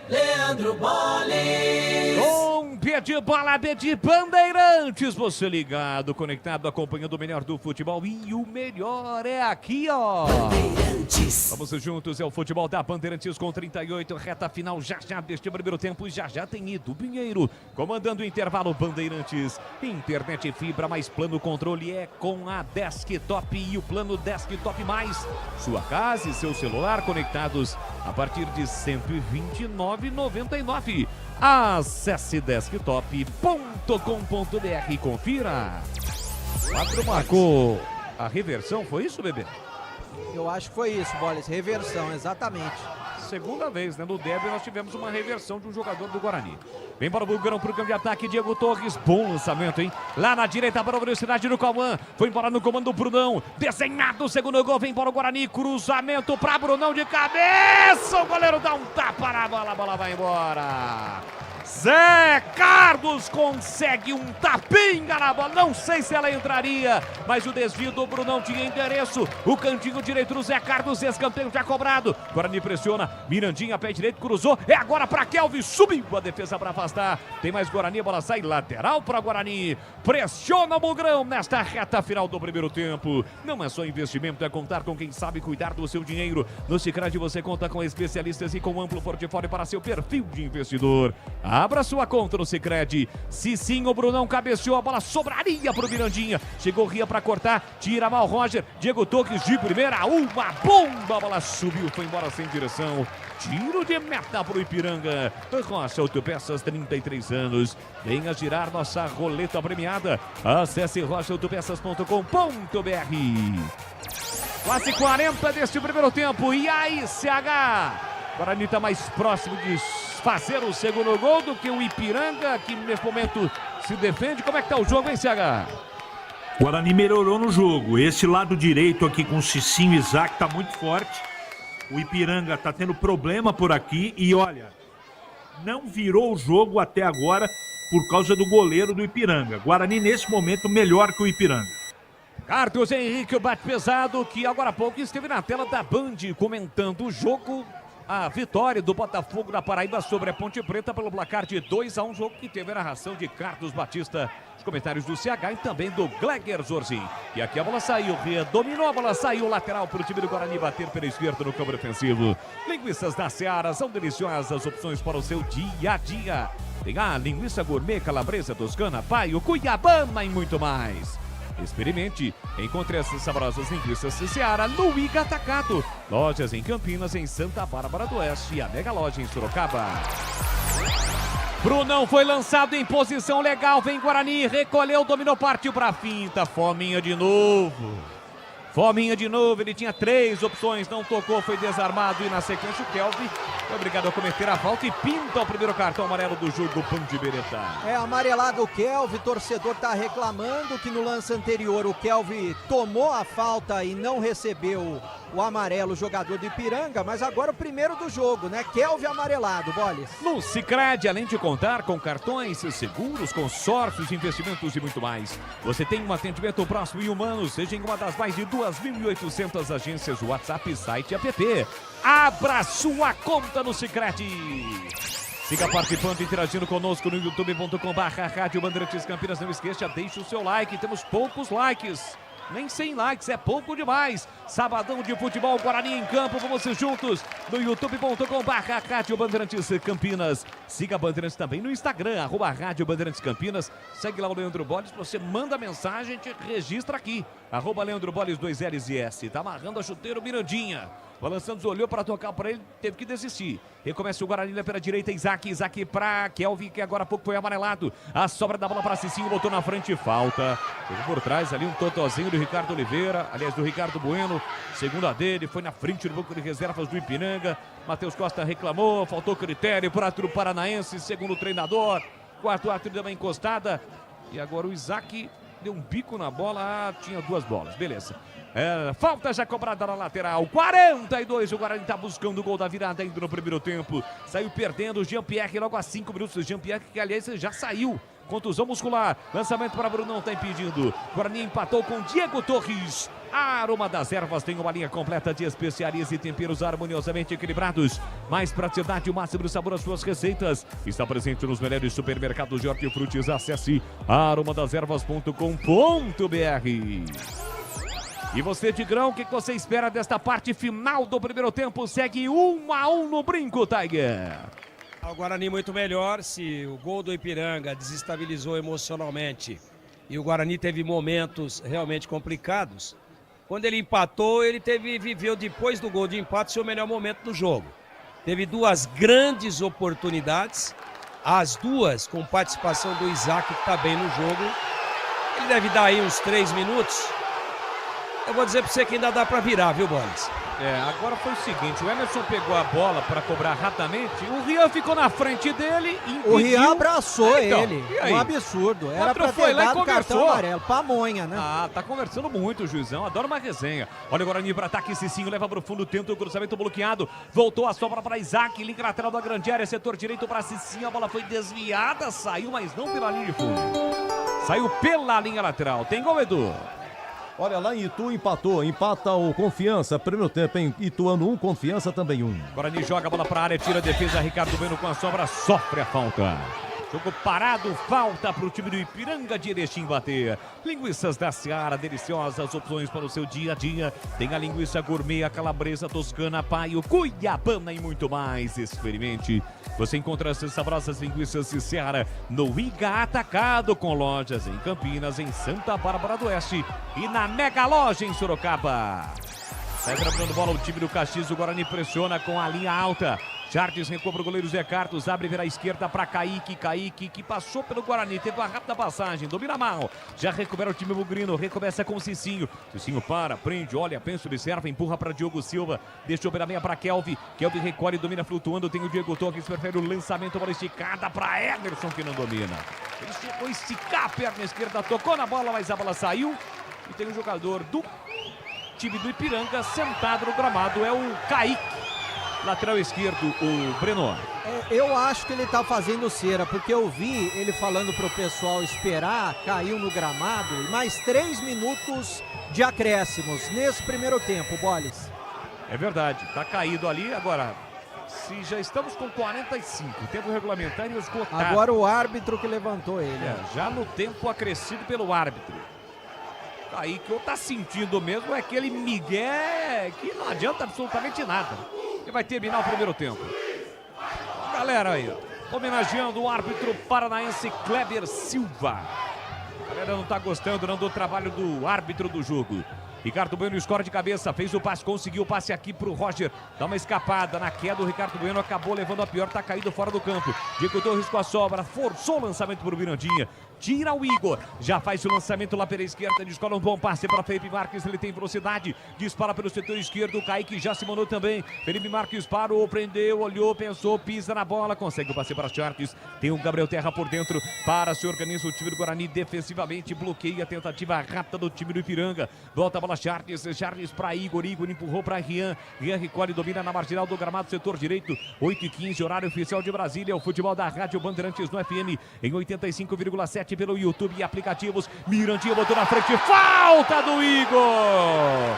Leandro Boles.
Com pé de bola, pé de Bandeirantes. Você ligado, conectado, acompanhando o melhor do futebol. E o melhor é aqui, ó. Bandeirantes. Vamos juntos, é o futebol da Bandeirantes com 38. Reta final já deste primeiro tempo. Já tem Edu Pinheiro comandando o intervalo. Bandeirantes. Internet fibra mais plano controle é com a Desktop. E o plano Desktop mais. Sua casa e seu celular conectados a partir de R$ 129,99. Acesse desktop.com.br e confira. 4 marcou a reversão, foi isso, bebê?
Eu acho que foi isso, Boles, reversão, exatamente.
Segunda vez, né? No derby nós tivemos uma reversão de um jogador do Guarani. Vem para o Bulgarão para o campo de ataque, Diego Torres, bom lançamento, hein? Lá na direita para a velocidade do Cauã, foi embora no comando do Brunão, desenhado o segundo gol, vem para o Guarani, cruzamento para Brunão de cabeça, o goleiro dá um tapa na bola, a bola vai embora. Zé Carlos consegue um tapinha na bola, não sei se ela entraria, mas o desvio do Brunão tinha endereço, o cantinho direito do Zé Carlos, escanteio já cobrado, Guarani pressiona, Mirandinha, pé direito, cruzou, é agora para Kelvin, subiu a defesa para afastar, tem mais Guarani, a bola sai lateral para Guarani, pressiona o Bugrão nesta reta final do primeiro tempo, não é só investimento, é contar com quem sabe cuidar do seu dinheiro, no Sicredi você conta com especialistas e com amplo portfólio para seu perfil de investidor. Abra sua conta no Sicredi. Cicinho, o Brunão cabeceou, a bola sobraria pro Mirandinha. Chegou Ria para cortar, tira mal Roger. Diego Torres de primeira, uma bomba, a bola subiu, foi embora sem direção. Tiro de meta pro Ipiranga. Rocha Autopeças, 33 anos. Venha girar nossa roleta premiada. Acesse rochaautopeças.com.br. Quase 40 deste primeiro tempo. E aí, CH? Guarani está mais próximo de fazer o segundo gol do que o Ipiranga, que nesse momento se defende. Como é que tá o jogo, hein, CH?
O Guarani melhorou no jogo. Esse lado direito aqui com o Cicinho e Isaac tá muito forte. O Ipiranga tá tendo problema por aqui e olha, não virou o jogo até agora por causa do goleiro do Ipiranga. Guarani nesse momento melhor que o Ipiranga.
Carlos Henrique, o bate pesado, que agora há pouco esteve na tela da Band comentando o jogo. A vitória do Botafogo da Paraíba sobre a Ponte Preta pelo placar de 2-1, jogo que teve a narração de Carlos Batista, os comentários do CH e também do Gleger Zorzin. E aqui a bola saiu, dominou a bola, saiu lateral para o time do Guarani bater pela esquerda no campo defensivo. Linguiças da Seara são deliciosas opções para o seu dia a dia. Tem a linguiça gourmet, calabresa, toscana, paio, cuiabana e muito mais. Experimente, encontre essas saborosas linguiças Seara no Iga Atacado. Lojas em Campinas, em Santa Bárbara do Oeste e a mega loja em Sorocaba. Brunão foi lançado em posição legal, vem Guarani, recolheu, dominou, partiu para finta, Fominha de novo. Fominha de novo, ele tinha 3 opções, não tocou, foi desarmado e na sequência o Kelvin Foi obrigado a cometer a falta e pinta o primeiro cartão amarelo do jogo, Band Beretta.
É amarelado o Kelvin, torcedor tá reclamando que no lance anterior o Kelvin tomou a falta e não recebeu o amarelo, jogador do Ipiranga, mas agora o primeiro do jogo, né? Kelvin amarelado, Boles.
No Sicredi, além de contar com cartões, seguros, consórcios, investimentos e muito mais, você tem um atendimento próximo e humano, seja em uma das mais de 2.800 agências, WhatsApp, site e app. Abra sua conta no Sicredi. Siga participando e interagindo conosco no youtube.com/Rádio Bandeirantes Campinas. Não esqueça, deixe o seu like, temos poucos likes. Nem 100 likes, é pouco demais. Sabadão de futebol, Guarani em campo, vamos juntos no youtube.com/Rádio Bandeirantes Campinas. Siga a Bandeirantes também no Instagram, @Rádio Bandeirantes Campinas. Segue lá o Leandro Boles, você manda mensagem, te registra aqui. @Leandro Boles 2Ls e S. Tá amarrando a chuteira o Mirandinha. O Alan Santos olhou para tocar para ele, teve que desistir. Recomeça o Guarani pela direita, Isaac para Kelvin, que agora há pouco foi amarelado. A sobra da bola para Cicinho, botou na frente, falta. Teve por trás ali um totozinho do Ricardo Oliveira, aliás do Ricardo Bueno. Segunda dele, foi na frente do banco de reservas do Ipiranga. Matheus Costa reclamou, faltou critério para o Paranaense, segundo o treinador. Quarto árbitro deu uma encostada. E agora o Isaac deu um bico na bola, tinha duas bolas, beleza. Falta já cobrada na lateral, 42, o Guarani está buscando o gol da virada ainda no primeiro tempo, saiu perdendo o Jean-Pierre logo a 5 minutos, o Jean-Pierre que aliás já saiu, contusão muscular, lançamento para Brunão, está impedindo, Guarani empatou com Diego Torres. A Aroma das Ervas tem uma linha completa de especiarias e temperos harmoniosamente equilibrados. Mais praticidade e o máximo de sabor às suas receitas. Está presente nos melhores supermercados de hortifrutis. Acesse aromadeservas.com.br. E você, Tigrão, o que você espera desta parte final do primeiro tempo? Segue 1-1 no brinco, Tiger.
O Guarani muito melhor. Se o gol do Ipiranga desestabilizou emocionalmente e o Guarani teve momentos realmente complicados, quando ele empatou, ele viveu depois do gol de empate seu melhor momento do jogo. Teve duas grandes oportunidades, as duas com participação do Isaac, que está bem no jogo. Ele deve dar aí uns 3 minutos. Eu vou dizer para você que ainda dá para virar, viu, Boles?
Agora foi o seguinte, o Emerson pegou a bola para cobrar rapidamente, o Rian ficou na frente dele, impediu.
O Rian abraçou ele,
um
absurdo, era para ter dado o cartão amarelo, pamonha, né?
Tá conversando muito o juizão, adora uma resenha. Olha o Guarani para ataque, Cicinho leva para o fundo, tenta o cruzamento bloqueado, voltou a sobra para Isaac, link lateral da grande área, setor direito para Cicinho, a bola foi desviada, saiu, mas não pela linha de fundo. Saiu pela linha lateral, tem gol, Edu?
Olha, lá em Itu empata o Confiança, primeiro tempo em Ituano 1, Confiança também 1.
Guarani joga a bola para a área, tira a defesa, Ricardo Bueno com a sobra, sofre a falta. Jogo parado, falta para o time do Ipiranga de Erechim bater. Linguiças da Seara, deliciosas opções para o seu dia a dia. Tem a linguiça gourmet, a calabresa, toscana, paio, cuiabana e muito mais. Experimente. Você encontra essas saborosas linguiças de Seara no Iga Atacado, com lojas em Campinas, em Santa Bárbara do Oeste e na Mega Loja em Sorocaba. Sai trabalhando bola o time do Caxias, o Guarani pressiona com a linha alta. Charles recuou para o goleiro Zé Carlos, abre pela esquerda para Kaique, que passou pelo Guarani, teve uma rápida passagem, domina mal, já recupera o time bugrino, recomeça com o Cicinho para, prende, olha, pensa, observa, empurra para Diogo Silva, deixou pela meia para Kelvin recolhe, domina flutuando, tem o Diego Torres, prefere o lançamento, bola esticada para Emerson, que não domina, ele chegou a esticar a perna esquerda, tocou na bola, mas a bola saiu, e tem um jogador do time do Ipiranga sentado no gramado, é o Kaique. Lateral esquerdo, o Breno.
Eu acho que ele tá fazendo cera, porque eu vi ele falando pro pessoal esperar, caiu no gramado, e mais 3 minutos de acréscimos nesse primeiro tempo, Boles.
É verdade, tá caído ali, agora, se já estamos com 45, tempo regulamentar e esgotado.
Agora o árbitro que levantou ele.
Já no tempo acrescido pelo árbitro. Aí que eu tá sentindo mesmo é aquele migué que não adianta absolutamente nada. E vai terminar o primeiro tempo. Galera aí, homenageando o árbitro paranaense Kleber Silva. A galera não tá gostando não do trabalho do árbitro do jogo. Ricardo Bueno escora de cabeça, fez o passe, conseguiu o passe aqui pro Roger. Dá uma escapada na queda, o Ricardo Bueno acabou levando a pior, tá caído fora do campo. Diego Torres com a sobra, forçou o lançamento pro Mirandinha. tira o Igor. Já faz o lançamento lá pela esquerda, descola um bom passe para Felipe Marques, ele tem velocidade, dispara pelo setor esquerdo, o Kaique já se mandou também. Felipe Marques parou, prendeu, olhou, pensou, pisa na bola, consegue o passe para Charles. Tem o Gabriel Terra por dentro, se organiza o time do Guarani defensivamente, bloqueia a tentativa rápida do time do Ipiranga. Volta a bola Charles para Igor empurrou para Rian recolhe, domina na marginal do gramado, setor direito, 8h15, horário oficial de Brasília, o futebol da Rádio Bandeirantes no FM, em 85,7 pelo YouTube e aplicativos. Mirandinha botou na frente, falta do Igor!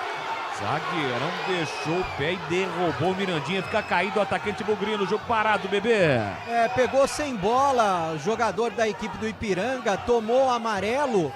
Zagueirão deixou o pé e derrubou o Mirandinha, fica caído o atacante Bugrinho no jogo parado, bebê.
Pegou sem bola, o jogador da equipe do Ipiranga, tomou amarelo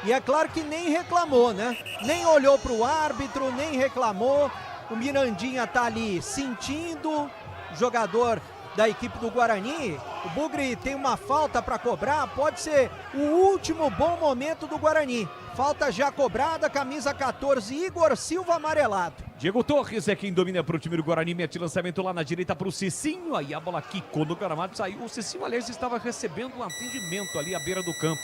e é claro que nem reclamou, né? Nem olhou pro árbitro, nem reclamou. O Mirandinha tá ali sentindo, jogador da equipe do Guarani. O Bugre tem uma falta para cobrar, pode ser o último bom momento do Guarani. Falta já cobrada, camisa 14, Igor Silva amarelado.
Diego Torres é quem domina para o time do Guarani, mete lançamento lá na direita para o Cicinho, aí a bola quicou no gramado, saiu. O Cicinho, aliás, estava recebendo um atendimento ali à beira do campo.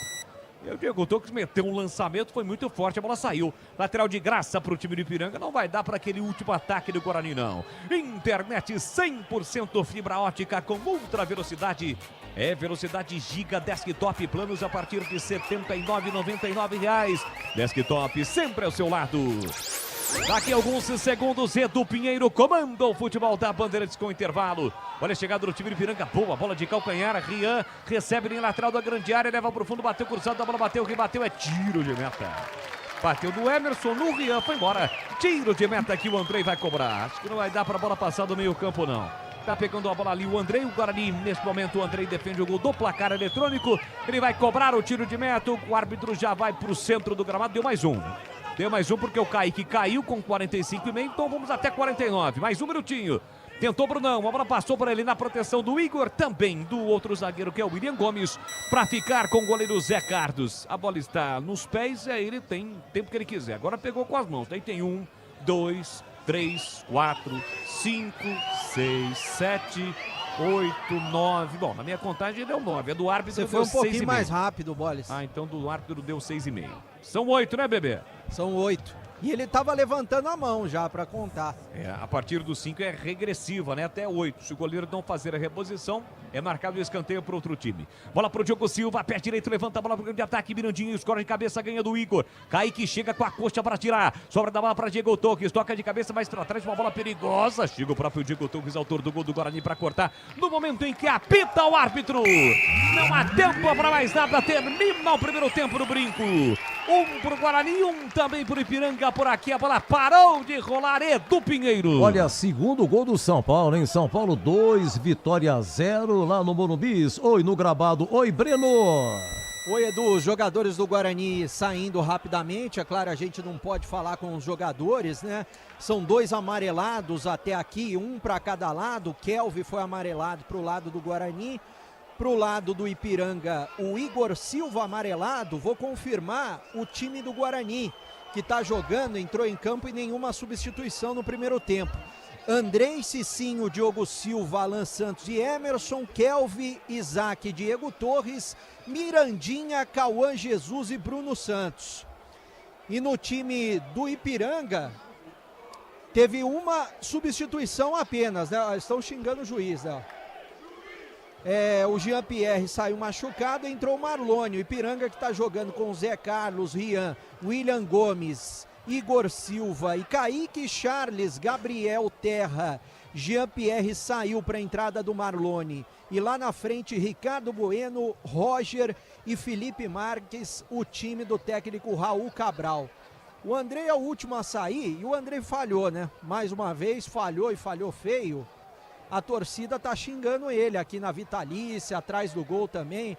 E o Diego Torres meteu um lançamento, foi muito forte, a bola saiu. Lateral de graça para o time do Ipiranga, não vai dar para aquele último ataque do Guarani, não. Internet 100% fibra ótica com ultra velocidade. Velocidade giga desktop, planos a partir de R$ 79,99. Desktop sempre ao seu lado. Daqui a alguns segundos, Edu Pinheiro comanda o futebol da Bandeirantes com intervalo. Olha a chegada do time do Ipiranga, boa bola de calcanhar, Rian recebe em lateral da grande área, leva para o fundo, bateu cruzado, a bola bateu, rebateu, é tiro de meta. Bateu do Emerson no Rian, foi embora. Tiro de meta que o Andrei vai cobrar. Acho que não vai dar para a bola passar do meio campo, não. Tá pegando a bola ali o Andrei, o Guarani, nesse momento o Andrei defende o gol do placar eletrônico. Ele vai cobrar o tiro de meta, o árbitro já vai para o centro do gramado, deu mais um. Deu mais um porque o Kaique caiu com 45,5, então vamos até 49. Mais um minutinho. Tentou Brunão, a bola passou para ele na proteção do Igor, também do outro zagueiro que é o William Gomes, para ficar com o goleiro Zé Carlos. A bola está nos pés, ele tem tempo que ele quiser. Agora pegou com as mãos, daí tem 1, 2, 3, 4, 5, 6, 7, 8, 9. Bom, na minha contagem deu 9. A do árbitro
Você foi um pouquinho mais rápido, Boles.
Então do árbitro deu 6,5. São 8, né, bebê?
São 8. E ele estava levantando a mão já para contar.
A partir do 5 é regressiva, né? Até 8. Se o goleiro não fazer a reposição, é marcado o escanteio para outro time. Bola para o Diogo Silva, pé direito, levanta a bola para o grande ataque. Mirandinho escora de cabeça, ganha do Igor. Kaique chega com a coxa para tirar. Sobra da bola para Diego Torres, toca de cabeça, mais para trás, uma bola perigosa. Chega o próprio Diego Torres, autor do gol do Guarani, para cortar. No momento em que apita o árbitro. Não há tempo para mais nada. Termina o primeiro tempo no Brinco. 1 para o Guarani, 1 também para o Ipiranga. Por aqui a bola parou de rolar, Edu Pinheiro.
Olha, segundo gol do São Paulo, hein? São Paulo 2, Vitória 0 lá no Morumbi. Oi, no gramado. Oi, Breno.
Oi, Edu. Os jogadores do Guarani saindo rapidamente. É claro, a gente não pode falar com os jogadores, né? São 2 amarelados até aqui, 1 para cada lado. Kelvin foi amarelado para o lado do Guarani. Pro lado do Ipiranga, o Igor Silva amarelado. Vou confirmar o time do Guarani, que está jogando, entrou em campo e nenhuma substituição no primeiro tempo. Andrei, Cicinho, Diogo Silva, Alan Santos e Emerson, Kelvin, Isaac, Diego Torres, Mirandinha, Cauã Jesus e Bruno Santos. E no time do Ipiranga, teve uma substituição apenas, né? Estão xingando o juiz, né? O Jean-Pierre saiu machucado, entrou o Marlone. O Ipiranga que está jogando com o Zé Carlos, Rian, William Gomes, Igor Silva e Kaique, Charles, Gabriel Terra. Jean-Pierre saiu para a entrada do Marlone. E lá na frente, Ricardo Bueno, Roger e Felipe Marques, o time do técnico Raul Cabral. O André é o último a sair e o André falhou, né? Mais uma vez, falhou e falhou feio. A torcida tá xingando ele aqui na Vitalícia, atrás do gol também.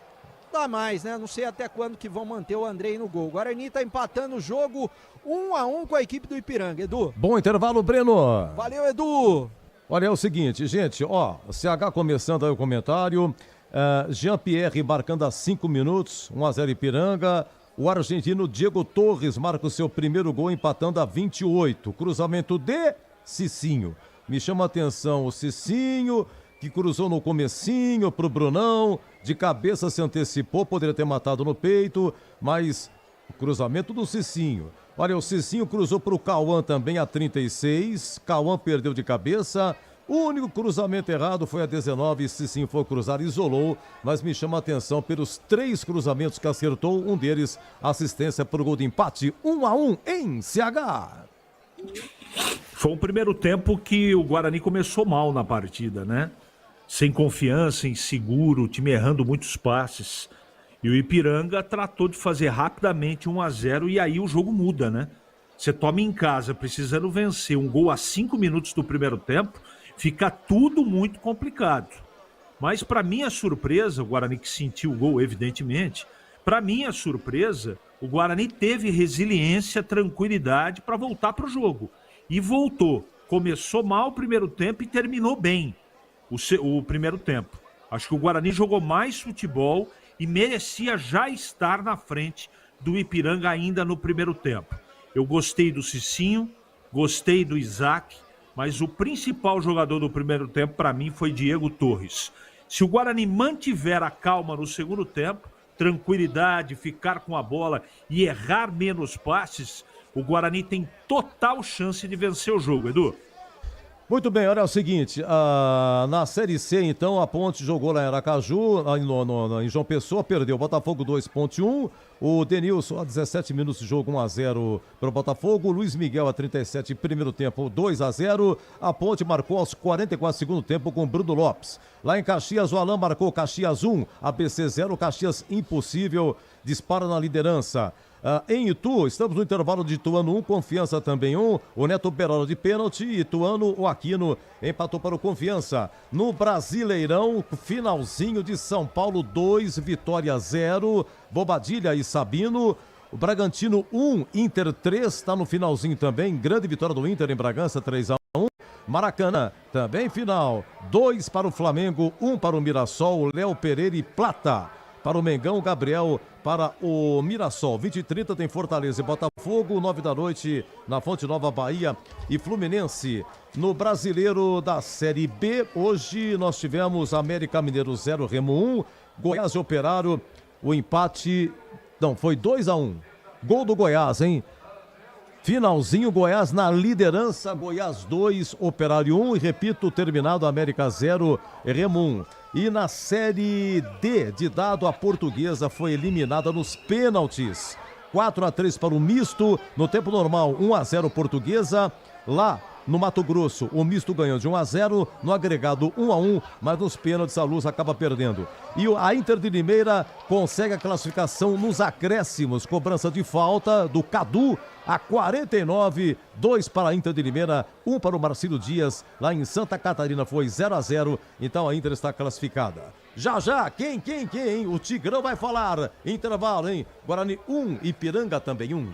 Dá mais, né? Não sei até quando que vão manter o Andrei no gol. O Guarani tá empatando o jogo 1-1 com a equipe do Ipiranga. Edu.
Bom intervalo, Breno.
Valeu, Edu.
Olha, é o seguinte, gente, CH começando aí o comentário. Jean-Pierre marcando a 5 minutos, 1-0 Ipiranga. O argentino Diego Torres marca o seu primeiro gol empatando a 28. Cruzamento de Cicinho. Me chama a atenção o Cicinho, que cruzou no comecinho pro Brunão, de cabeça se antecipou, poderia ter matado no peito, mas o cruzamento do Cicinho. Olha, o Cicinho cruzou pro Cauã também a 36, Cauã perdeu de cabeça. O único cruzamento errado foi a 19, Cicinho foi cruzar, isolou, mas me chama a atenção pelos 3 cruzamentos que acertou, um deles assistência pro gol de empate, 1-1 em CH.
Foi um primeiro tempo que o Guarani começou mal na partida, né? Sem confiança, inseguro, o time errando muitos passes. E o Ipiranga tratou de fazer rapidamente 1-0 e aí o jogo muda, né? Você toma em casa precisando vencer um gol a 5 minutos do primeiro tempo, fica tudo muito complicado. Mas para minha surpresa, o Guarani que sentiu o gol evidentemente, para minha surpresa, o Guarani teve resiliência, tranquilidade para voltar para o jogo. E voltou. Começou mal o primeiro tempo e terminou bem o primeiro tempo. Acho que o Guarani jogou mais futebol e merecia já estar na frente do Ipiranga ainda no primeiro tempo. Eu gostei do Cicinho, gostei do Isaac, mas o principal jogador do primeiro tempo para mim foi Diego Torres. Se o Guarani mantiver a calma no segundo tempo, tranquilidade, ficar com a bola e errar menos passes, o Guarani tem total chance de vencer o jogo, Edu.
Muito bem, olha o seguinte, na Série C, então, a Ponte jogou lá em Aracaju, em João Pessoa, perdeu o Botafogo 2.1, o Denilson a 17 minutos de jogo 1-0 para o Botafogo, o Luiz Miguel a 37, primeiro tempo 2-0, a Ponte marcou aos 44 segundo tempo com Bruno Lopes. Lá em Caxias, o Alain marcou Caxias 1, ABC 0, Caxias impossível, dispara na liderança. Em Itu, estamos no intervalo de Ituano 1, Confiança também 1, o Neto Berola de pênalti, Ituano, o Aquino empatou para o Confiança. No Brasileirão, finalzinho de São Paulo 2, Vitória 0, Bobadilha e Sabino. O Bragantino 1, Inter 3, está no finalzinho também, grande vitória do Inter em Bragança 3-1. Maracanã, também final, 2 para o Flamengo, 1 para o Mirassol, Léo Pereira e Plata. Para o Mengão, Gabriel para o Mirassol. 20h30 tem Fortaleza e Botafogo, 9 da noite na Fonte Nova, Bahia e Fluminense. No Brasileiro da Série B, hoje nós tivemos América Mineiro 0, Remo 1, Goiás e Operário, o empate, não, foi 2-1. Gol do Goiás, hein? Finalzinho, Goiás na liderança, Goiás 2, Operário 1 e repito, terminado América 0, Remo 1. E na Série D de dado, a Portuguesa foi eliminada nos pênaltis. 4-3 para o Misto, no tempo normal 1-0 Portuguesa. Lá no Mato Grosso, o Misto ganhou de 1-0, no agregado 1-1, mas nos pênaltis a Luz acaba perdendo. E a Inter de Limeira consegue a classificação nos acréscimos, cobrança de falta do Cadu, a 49, 2 para a Inter de Limeira, 1 para o Marcílio Dias, lá em Santa Catarina foi 0-0, então a Inter está classificada. Já, quem? O Tigrão vai falar, intervalo, hein? Guarani 1, Ipiranga também 1.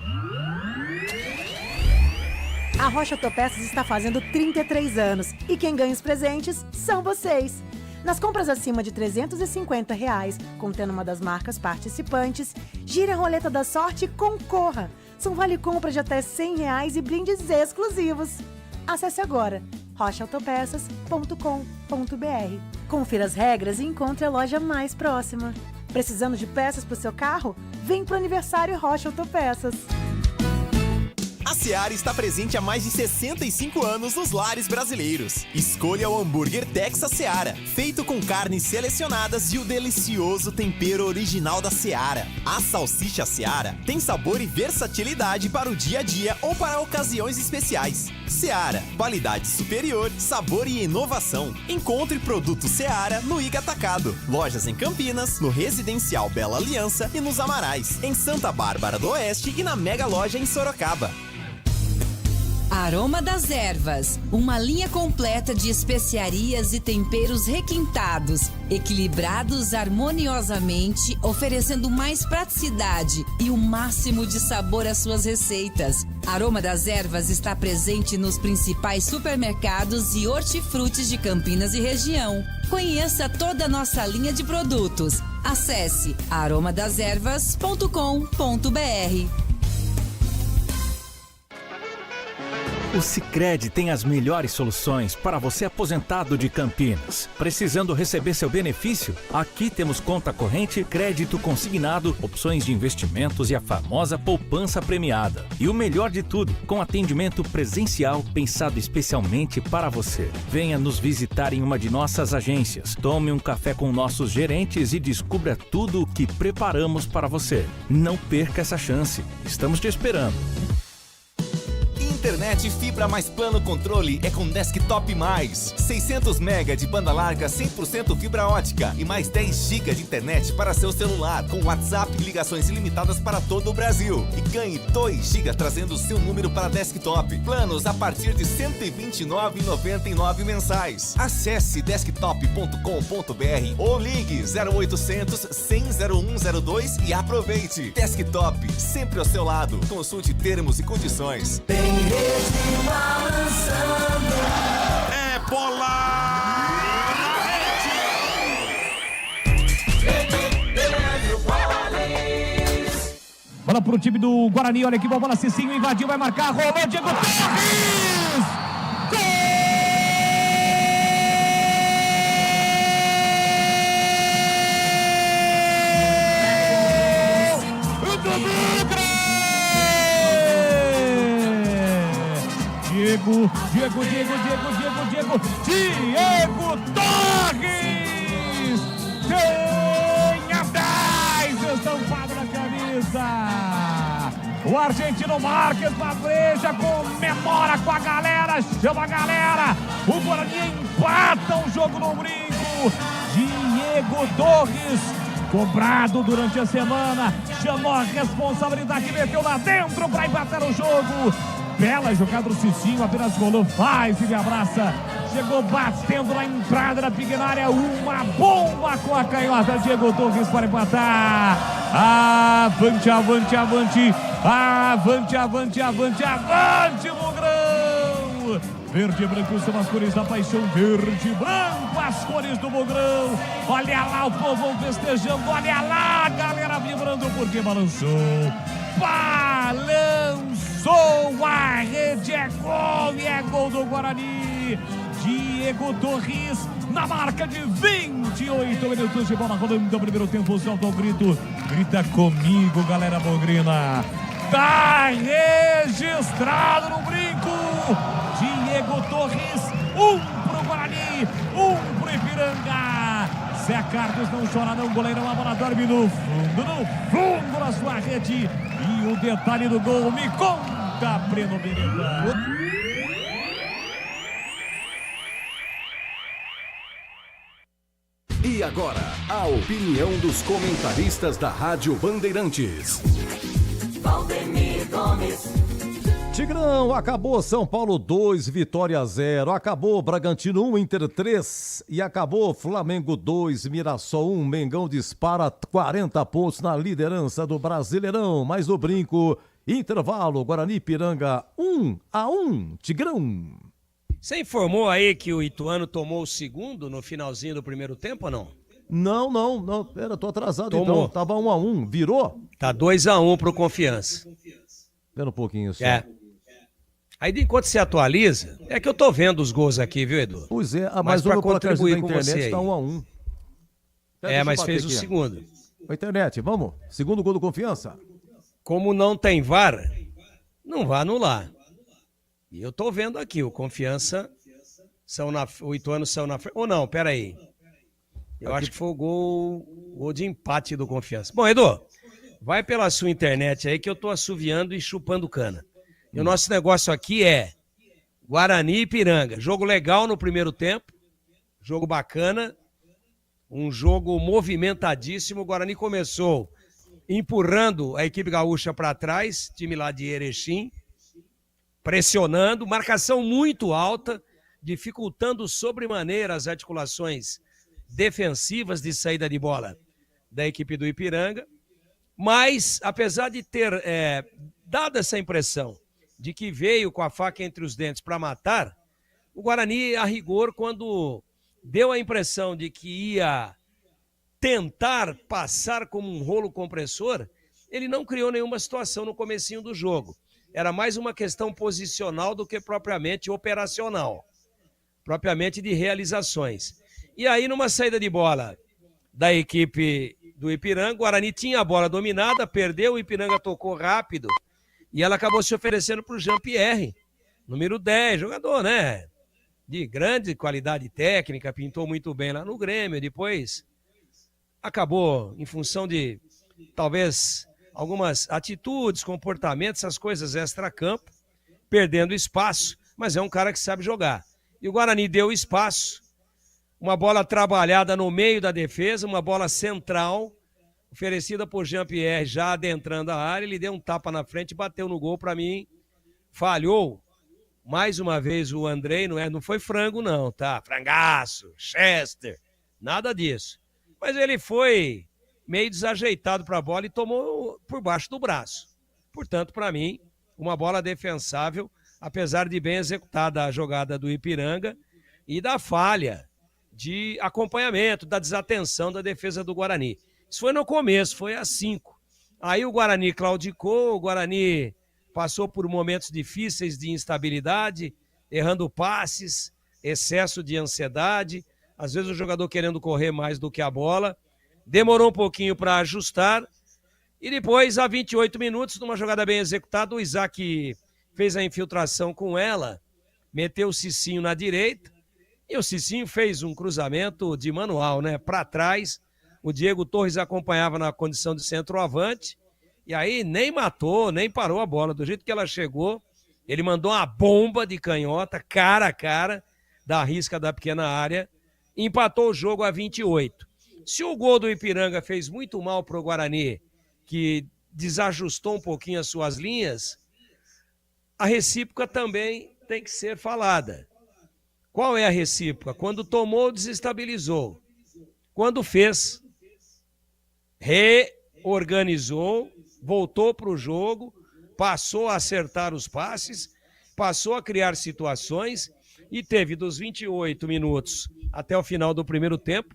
A Rocha Autopeças está fazendo 33 anos e quem ganha os presentes são vocês. Nas compras acima de R$350, contendo uma das marcas participantes, gire a roleta da sorte e concorra. São vale-compra de até R$100 e brindes exclusivos. Acesse agora rochaautopeças.com.br. Confira as regras e encontre a loja mais próxima. Precisando de peças para o seu carro? Vem para o aniversário Rocha Autopeças.
A Seara está presente há mais de 65 anos nos lares brasileiros. Escolha o hambúrguer Texas Seara, feito com carnes selecionadas e o delicioso tempero original da Seara. A salsicha Seara tem sabor e versatilidade para o dia a dia ou para ocasiões especiais. Seara, qualidade superior, sabor e inovação. Encontre produto Seara no Iga Atacado. Lojas em Campinas, no Residencial Bela Aliança e nos Amarais, em Santa Bárbara do Oeste e na Mega Loja em Sorocaba.
Aroma das Ervas, uma linha completa de especiarias e temperos requintados, equilibrados harmoniosamente, oferecendo mais praticidade e o máximo de sabor às suas receitas. Aroma das Ervas está presente nos principais supermercados e hortifrutis de Campinas e região. Conheça toda a nossa linha de produtos. Acesse aromadeservas.com.br.
O Sicredi tem as melhores soluções para você aposentado de Campinas. Precisando receber seu benefício? Aqui temos conta corrente, crédito consignado, opções de investimentos e a famosa poupança premiada. E o melhor de tudo, com atendimento presencial pensado especialmente para você. Venha nos visitar em uma de nossas agências. Tome um café com nossos gerentes e descubra tudo o que preparamos para você. Não perca essa chance. Estamos te esperando.
Internet fibra mais plano controle é com Desktop Mais. 600 MB de banda larga 100% fibra ótica e mais 10 GB de internet para seu celular, com WhatsApp e ligações ilimitadas para todo o Brasil. E ganhe 2 GB trazendo o seu número para Desktop. Planos a partir de R$ 129,99 mensais. Acesse desktop.com.br ou ligue 0800 100 0102 e aproveite. Desktop, sempre ao seu lado. Consulte termos e condições.
É bola na rede.
Bola pro time do Guarani, olha aqui, bola Cicinho invadiu, vai marcar, rolou, Diego Torres! Diego Torres! Tem a 10 estampado na camisa! O argentino Marques na breja, comemora com a galera, chama a galera! O Guarani empata o jogo no brinco! Diego Torres, cobrado durante a semana, chamou a responsabilidade, meteu lá dentro para empatar o jogo! Bela jogada do Cicinho, apenas rolou, faz e me abraça. Chegou batendo na entrada da pequena área, uma bomba com a canhota. Diego Torres para empatar. Avante, avante, avante. Avante, avante, avante, avante, Mugrão. Verde e branco são as cores da paixão. Verde e branco, as cores do Mugrão. Olha lá o povo festejando, olha lá a galera vibrando porque balançou. Balançou, a rede é gol e é gol do Guarani. Diego Torres na marca de 28 minutos de bola rolando o primeiro tempo. Solta o grito, grita comigo, galera bogrina. Tá registrado no brinco. Diego Torres, 1 pro Guarani, 1 pro Ipiranga. Zé Carlos não chora não, goleirão, a bola dorme no fundo na sua rede. E o detalhe do gol, me conta, Breno Miranda.
E agora, a opinião dos comentaristas da Rádio Bandeirantes.
Valdemir Gomes.
Tigrão, acabou São Paulo 2, Vitória 0, acabou Bragantino 1, Inter 3 e acabou Flamengo 2, Mirassol 1, Mengão dispara 40 pontos na liderança do Brasileirão, mais no brinco, intervalo, Guarani Ipiranga 1-1, Tigrão.
Você informou aí que o Ituano tomou o segundo no finalzinho do primeiro tempo ou não?
Não, pera, tô atrasado.
Tomou.
Então, tava 1-1, virou?
Tá 2-1 pro Confiança.
Espera um pouquinho só.
Aí enquanto você atualiza, é que eu tô vendo os gols aqui, viu, Edu?
Pois é,
mas
pra
para contribuir com
internet
você
tá
aí.
1-1.
Mas fez o segundo.
A internet, vamos? Segundo gol do Confiança.
Como não tem VAR, não vai anular. E eu tô vendo aqui, o Confiança, o Ituano saiu na frente. Ou não, peraí. Eu acho que foi o gol de empate do Confiança. Bom, Edu, vai pela sua internet aí que eu tô assoviando e chupando cana. E o nosso negócio aqui é Guarani e Ipiranga. Jogo legal no primeiro tempo, jogo bacana, um jogo movimentadíssimo. O Guarani começou empurrando a equipe gaúcha para trás, time lá de Erechim, pressionando, marcação muito alta, dificultando sobremaneira as articulações defensivas de saída de bola da equipe do Ipiranga. Mas, apesar de ter dado essa impressão de que veio com a faca entre os dentes para matar, o Guarani, a rigor, quando deu a impressão de que ia tentar passar como um rolo compressor, ele não criou nenhuma situação no comecinho do jogo. era mais uma questão posicional do que propriamente operacional, propriamente de realizações. E aí, numa saída de bola da equipe do Ipiranga, o Guarani tinha a bola dominada, perdeu, o Ipiranga tocou rápido e ela acabou se oferecendo para o Jean-Pierre, número 10, jogador, né? De grande qualidade técnica, pintou muito bem lá no Grêmio, depois acabou, em função de, talvez, algumas atitudes, comportamentos, essas coisas extra-campo, perdendo espaço, mas é um cara que sabe jogar. E o Guarani deu espaço, uma bola trabalhada no meio da defesa, uma bola central, oferecida por Jean-Pierre, já adentrando a área, ele deu um tapa na frente, bateu no gol, para mim, falhou. Mais uma vez o Andrei, não foi frango não, tá? Frangaço, Chester, nada disso. Mas ele foi meio desajeitado para a bola e tomou por baixo do braço. Portanto, para mim, uma bola defensável, apesar de bem executada a jogada do Ipiranga e da falha de acompanhamento, da desatenção da defesa do Guarani. Isso foi no começo, foi às 5. Aí o Guarani claudicou, o Guarani passou por momentos difíceis de instabilidade, errando passes, excesso de ansiedade, às vezes o jogador querendo correr mais do que a bola, demorou um pouquinho para ajustar, e depois, a 28 minutos, numa jogada bem executada, o Isaac fez a infiltração com ela, meteu o Cicinho na direita, e o Cicinho fez um cruzamento de manual, né, para trás. O Diego Torres acompanhava na condição de centroavante, e aí nem matou, nem parou a bola. Do jeito que ela chegou, ele mandou uma bomba de canhota, cara a cara, da risca da pequena área, e empatou o jogo a 28. Se o gol do Ipiranga fez muito mal para o Guarani, que desajustou um pouquinho as suas linhas, a recíproca também tem que ser falada. Qual é a recíproca? Quando tomou, desestabilizou. Quando fez, reorganizou, voltou para o jogo, passou a acertar os passes, passou a criar situações e teve dos 28 minutos até o final do primeiro tempo,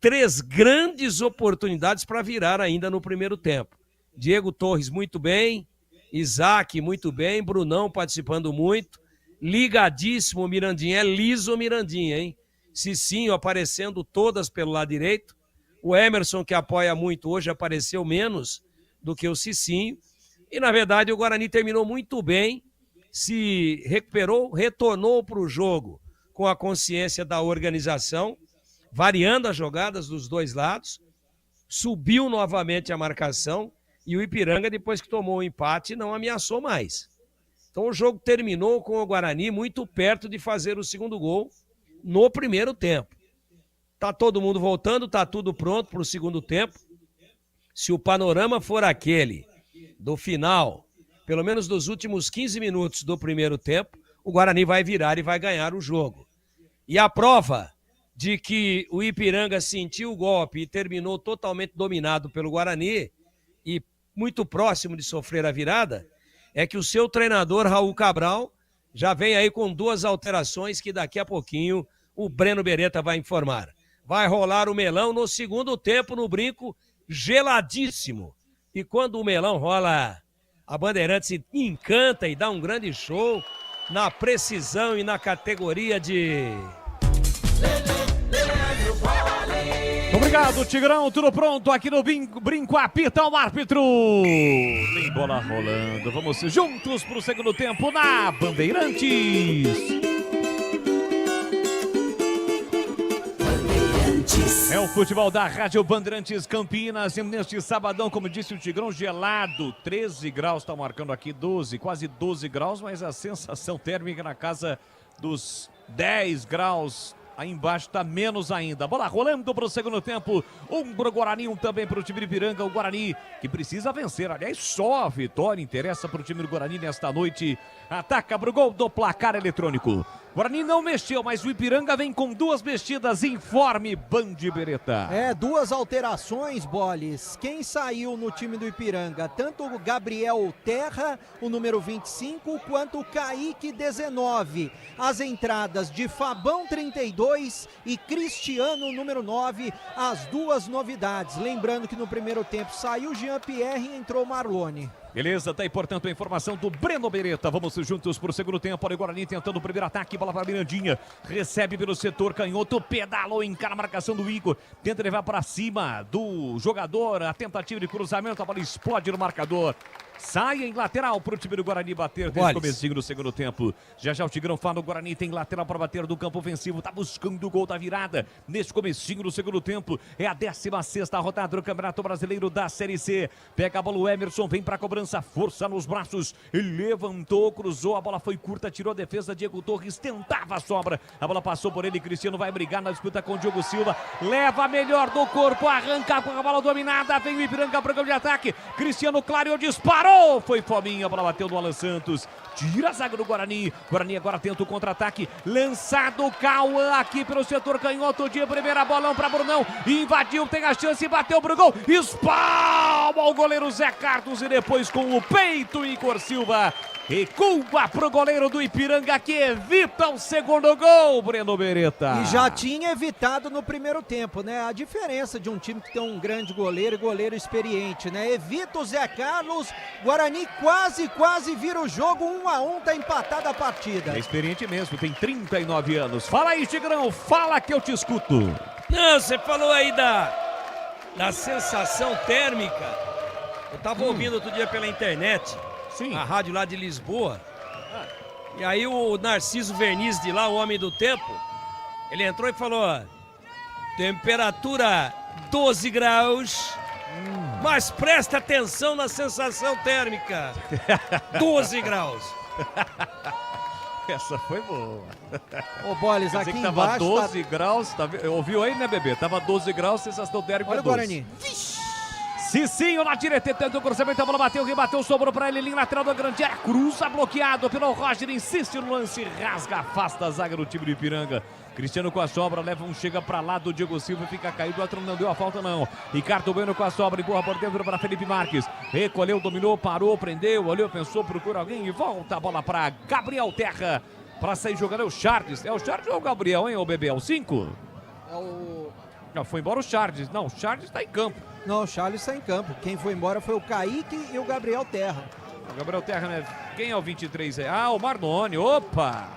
3 grandes oportunidades para virar ainda no primeiro tempo. Diego Torres muito bem, Isaac muito bem, Brunão participando muito, ligadíssimo Mirandinha, é liso Mirandinha, hein? Cicinho aparecendo todas pelo lado direito, o Emerson, que apoia muito hoje, apareceu menos do que o Cicinho, e na verdade o Guarani terminou muito bem, se recuperou, retornou para o jogo com a consciência da organização, variando as jogadas dos dois lados, subiu novamente a marcação, e o Ipiranga, depois que tomou o empate, não ameaçou mais. Então o jogo terminou com o Guarani muito perto de fazer o segundo gol no primeiro tempo. Tá todo mundo voltando, tá tudo pronto para o segundo tempo. Se o panorama for aquele do final, pelo menos dos últimos 15 minutos do primeiro tempo, o Guarani vai virar e vai ganhar o jogo. E a prova de que o Ipiranga sentiu o golpe e terminou totalmente dominado pelo Guarani e muito próximo de sofrer a virada, é que o seu treinador, Raul Cabral, já vem aí com 2 alterações que daqui a pouquinho o Breno Beretta vai informar. Vai rolar o melão no segundo tempo no brinco, geladíssimo. E quando o melão rola, a Bandeirantes encanta e dá um grande show na precisão e na categoria de...
Obrigado, Tigrão. Tudo pronto aqui no brinco. Apita o árbitro. Tem bola rolando. Vamos juntos para o segundo tempo na Bandeirantes. É o futebol da Rádio Bandeirantes Campinas. E neste sabadão, como disse o Tigrão, gelado. 13 graus, está marcando aqui 12, quase 12 graus, mas a sensação térmica na casa dos 10 graus. Aí embaixo está menos ainda. Bola rolando para o segundo tempo. Um para o Guarani, um também para o time de Ipiranga. O Guarani que precisa vencer. Aliás, só a vitória interessa para o time do Guarani nesta noite. Ataca para o gol do placar eletrônico. Guarani não mexeu, mas o Ipiranga vem com 2 mexidas. Informe Band Beretta.
2 alterações, Boles. Quem saiu no time do Ipiranga? Tanto o Gabriel Terra, o número 25, quanto o Kaique, 19. As entradas de Fabão, 32, e Cristiano, número 9, as 2 novidades. Lembrando que no primeiro tempo saiu Jean-Pierre e entrou Marlone.
Beleza, tá aí, portanto, a informação do Breno Beretta. Vamos juntos pro segundo tempo. Olha o Guarani tentando o primeiro ataque. Bola para Mirandinha. Recebe pelo setor canhoto. Pedalou, encara a marcação do Igor. Tenta levar para cima do jogador. A tentativa de cruzamento. A bola explode no marcador. Sai em lateral para o time do Guarani bater desde o comecinho do segundo tempo. Já o Tigrão fala, o Guarani tem lateral para bater do campo ofensivo. Tá buscando o gol da virada neste comecinho do segundo tempo. É a 16ª rodada do Campeonato Brasileiro da Série C. Pega a bola o Emerson, vem para a cobrança, força nos braços. Ele levantou, cruzou, a bola foi curta, tirou a defesa. Diego Torres tentava a sobra. A bola passou por ele, Cristiano vai brigar na disputa com o Diogo Silva. Leva melhor do corpo, arranca com a bola dominada. Vem o Ipiranga para o campo de ataque. Cristiano clareou, disparou. Foi fominha, a bola bateu no Alan Santos. Tira a zaga do Guarani. Guarani agora tenta o contra-ataque. Lançado o Cauã aqui pelo setor canhoto de primeira, bolão para Brunão. Invadiu, tem a chance, bateu pro gol. Espalma o goleiro Zé Carlos e depois com o peito Igor Silva. Recua pro goleiro do Ipiranga que evita o segundo gol, Breno Beretta.
E já tinha evitado no primeiro tempo, né? A diferença de um time que tem um grande goleiro e goleiro experiente, né? Evita o Zé Carlos, Guarani quase vira o jogo, 1-1, tá empatada a partida.
É experiente mesmo, tem 39 anos. Fala aí, Tigrão, fala que eu te escuto.
Não, você falou aí da sensação térmica. Eu tava ouvindo outro dia pela internet.
Sim.
A rádio lá de Lisboa. E aí o Narciso Verniz de lá, o homem do tempo, ele entrou e falou: temperatura 12 graus, mas presta atenção na sensação térmica. 12 graus.
Essa foi boa.
Ô, Boles, aqui
que tava
embaixo
12 graus, ouviu aí, né, bebê? Tava 12 graus, sensação térmica.
Olha o Guarani.
Cicinho na direita, tenta o cruzamento, a bola bateu, rebateu, sobrou para ele, linha lateral da grande área, cruza, bloqueado pelo Roger, insiste no lance, rasga, afasta a zaga do time do Ipiranga. Cristiano com a sobra, leva um, chega para lá do Diego Silva, fica caído, o outro não deu a falta não. Ricardo Bueno com a sobra, empurra por dentro para Felipe Marques, recolheu, dominou, parou, prendeu, olhou, pensou, procura alguém e volta a bola para Gabriel Terra, para sair jogando. É o Charles, ou o Gabriel, hein, o bebê, é o 5?
É o...
Não, foi embora o Charles, não, o Charles está em campo.
Não, o Charles está em campo. Quem foi embora foi o Kaique e o Gabriel Terra.
O Gabriel Terra, né? Quem é o 23? Ah, o Marlone. Opa!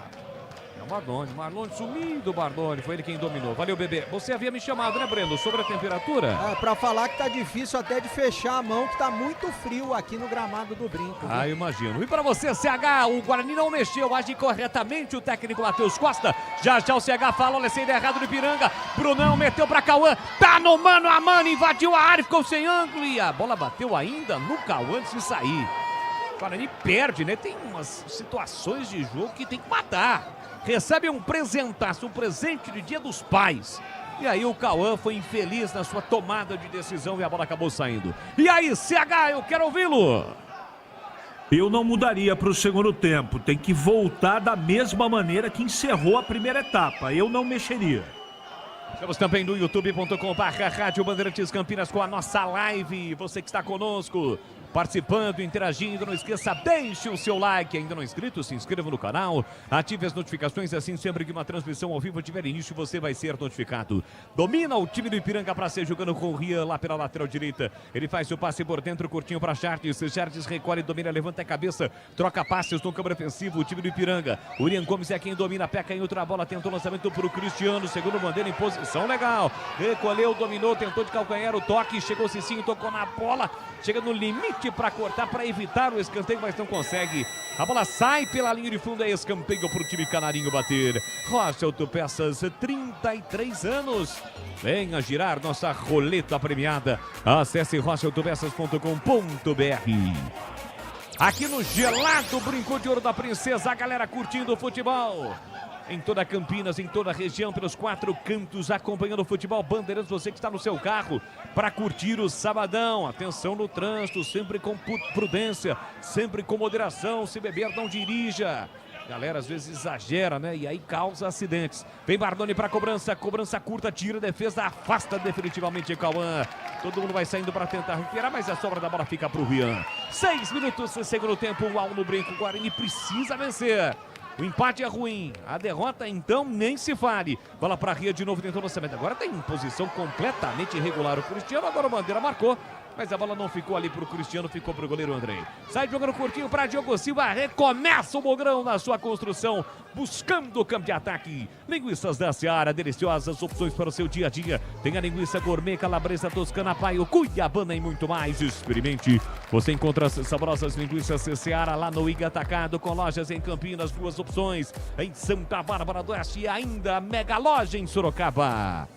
É o Marlone sumido, Marlone. Foi ele quem dominou. Valeu, bebê. Você havia me chamado, né, Breno? Sobre a temperatura?
Pra falar que tá difícil até de fechar a mão, que tá muito frio aqui no gramado do Brinco.
Ah, eu imagino. E pra você, CH, o Guarani não mexeu, age corretamente o técnico Matheus Costa. Já o CH fala, olha, sem errado do Ipiranga. Brunão meteu pra Cauã, tá no mano a mano, invadiu a área, ficou sem ângulo e a bola bateu ainda no Cauã antes de sair. O Guarani perde, né? Tem umas situações de jogo que tem que matar. Recebe um presentaço, um presente de Dia dos Pais. E aí o Cauã foi infeliz na sua tomada de decisão e a bola acabou saindo. E aí, CH, eu quero ouvi-lo.
Eu não mudaria para o segundo tempo. Tem que voltar da mesma maneira que encerrou a primeira etapa. Eu não mexeria.
Estamos também no youtube.com/Rádio Bandeirantes Campinas com a nossa live. Você que está conosco, participando, interagindo, não esqueça, deixe o seu like. Ainda não inscrito, se inscreva no canal, ative as notificações, assim sempre que uma transmissão ao vivo tiver início, você vai ser notificado. Domina o time do Ipiranga para ser jogando com o Rian lá pela lateral direita. Ele faz o passe por dentro, curtinho para Charles. Charles recolhe, domina, levanta a cabeça, troca passes no câmbio ofensivo, o time do Ipiranga. O Urian Gomes é quem domina, peca em outra bola, tentou o lançamento para o Cristiano, segundo bandeira em posição legal. Recolheu, dominou, tentou de calcanhar o toque, chegou Cicinho, tocou na bola, chega no limite para cortar, para evitar o escanteio, mas não consegue. A bola sai pela linha de fundo, é escanteio para o time canarinho bater. Rocha Autopeças, 33 anos. Venha girar nossa roleta premiada. Acesse rochaautopeças.com.br. Aqui no gelado Brinco de Ouro da Princesa, a galera curtindo o futebol. Em toda Campinas, em toda a região, pelos 4 cantos, acompanhando o futebol Bandeirantes. Você que está no seu carro para curtir o sabadão. Atenção no trânsito, sempre com prudência, sempre com moderação. Se beber, não dirija. Galera, às vezes exagera, né? E aí causa acidentes. Vem Bardoni para cobrança curta, tira a defesa, afasta definitivamente o Cauã. Todo mundo vai saindo para tentar recuperar, mas a sobra da bola fica para o Rian. 6 minutos, segundo tempo, 1-1 no Brinco. O Guarani precisa vencer. O empate é ruim, a derrota então nem se fale. Bola para Ria de novo, tentou o lançamento. Agora tem posição completamente irregular o Cristiano. Agora o Bandeira marcou. mas a bola não ficou ali pro Cristiano, ficou pro goleiro Andrei. Sai jogando curtinho para Diogo Silva, recomeça o Mogrão na sua construção, buscando o campo de ataque. Linguiças da Seara, deliciosas opções para o seu dia a dia. Tem a linguiça gourmet, calabresa, toscana, paio, cuiabana e muito mais. Experimente. Você encontra as saborosas linguiças Seara lá no Iga Atacado, com lojas em Campinas, 2 opções. Em Santa Bárbara do Oeste e ainda a mega loja em Sorocaba.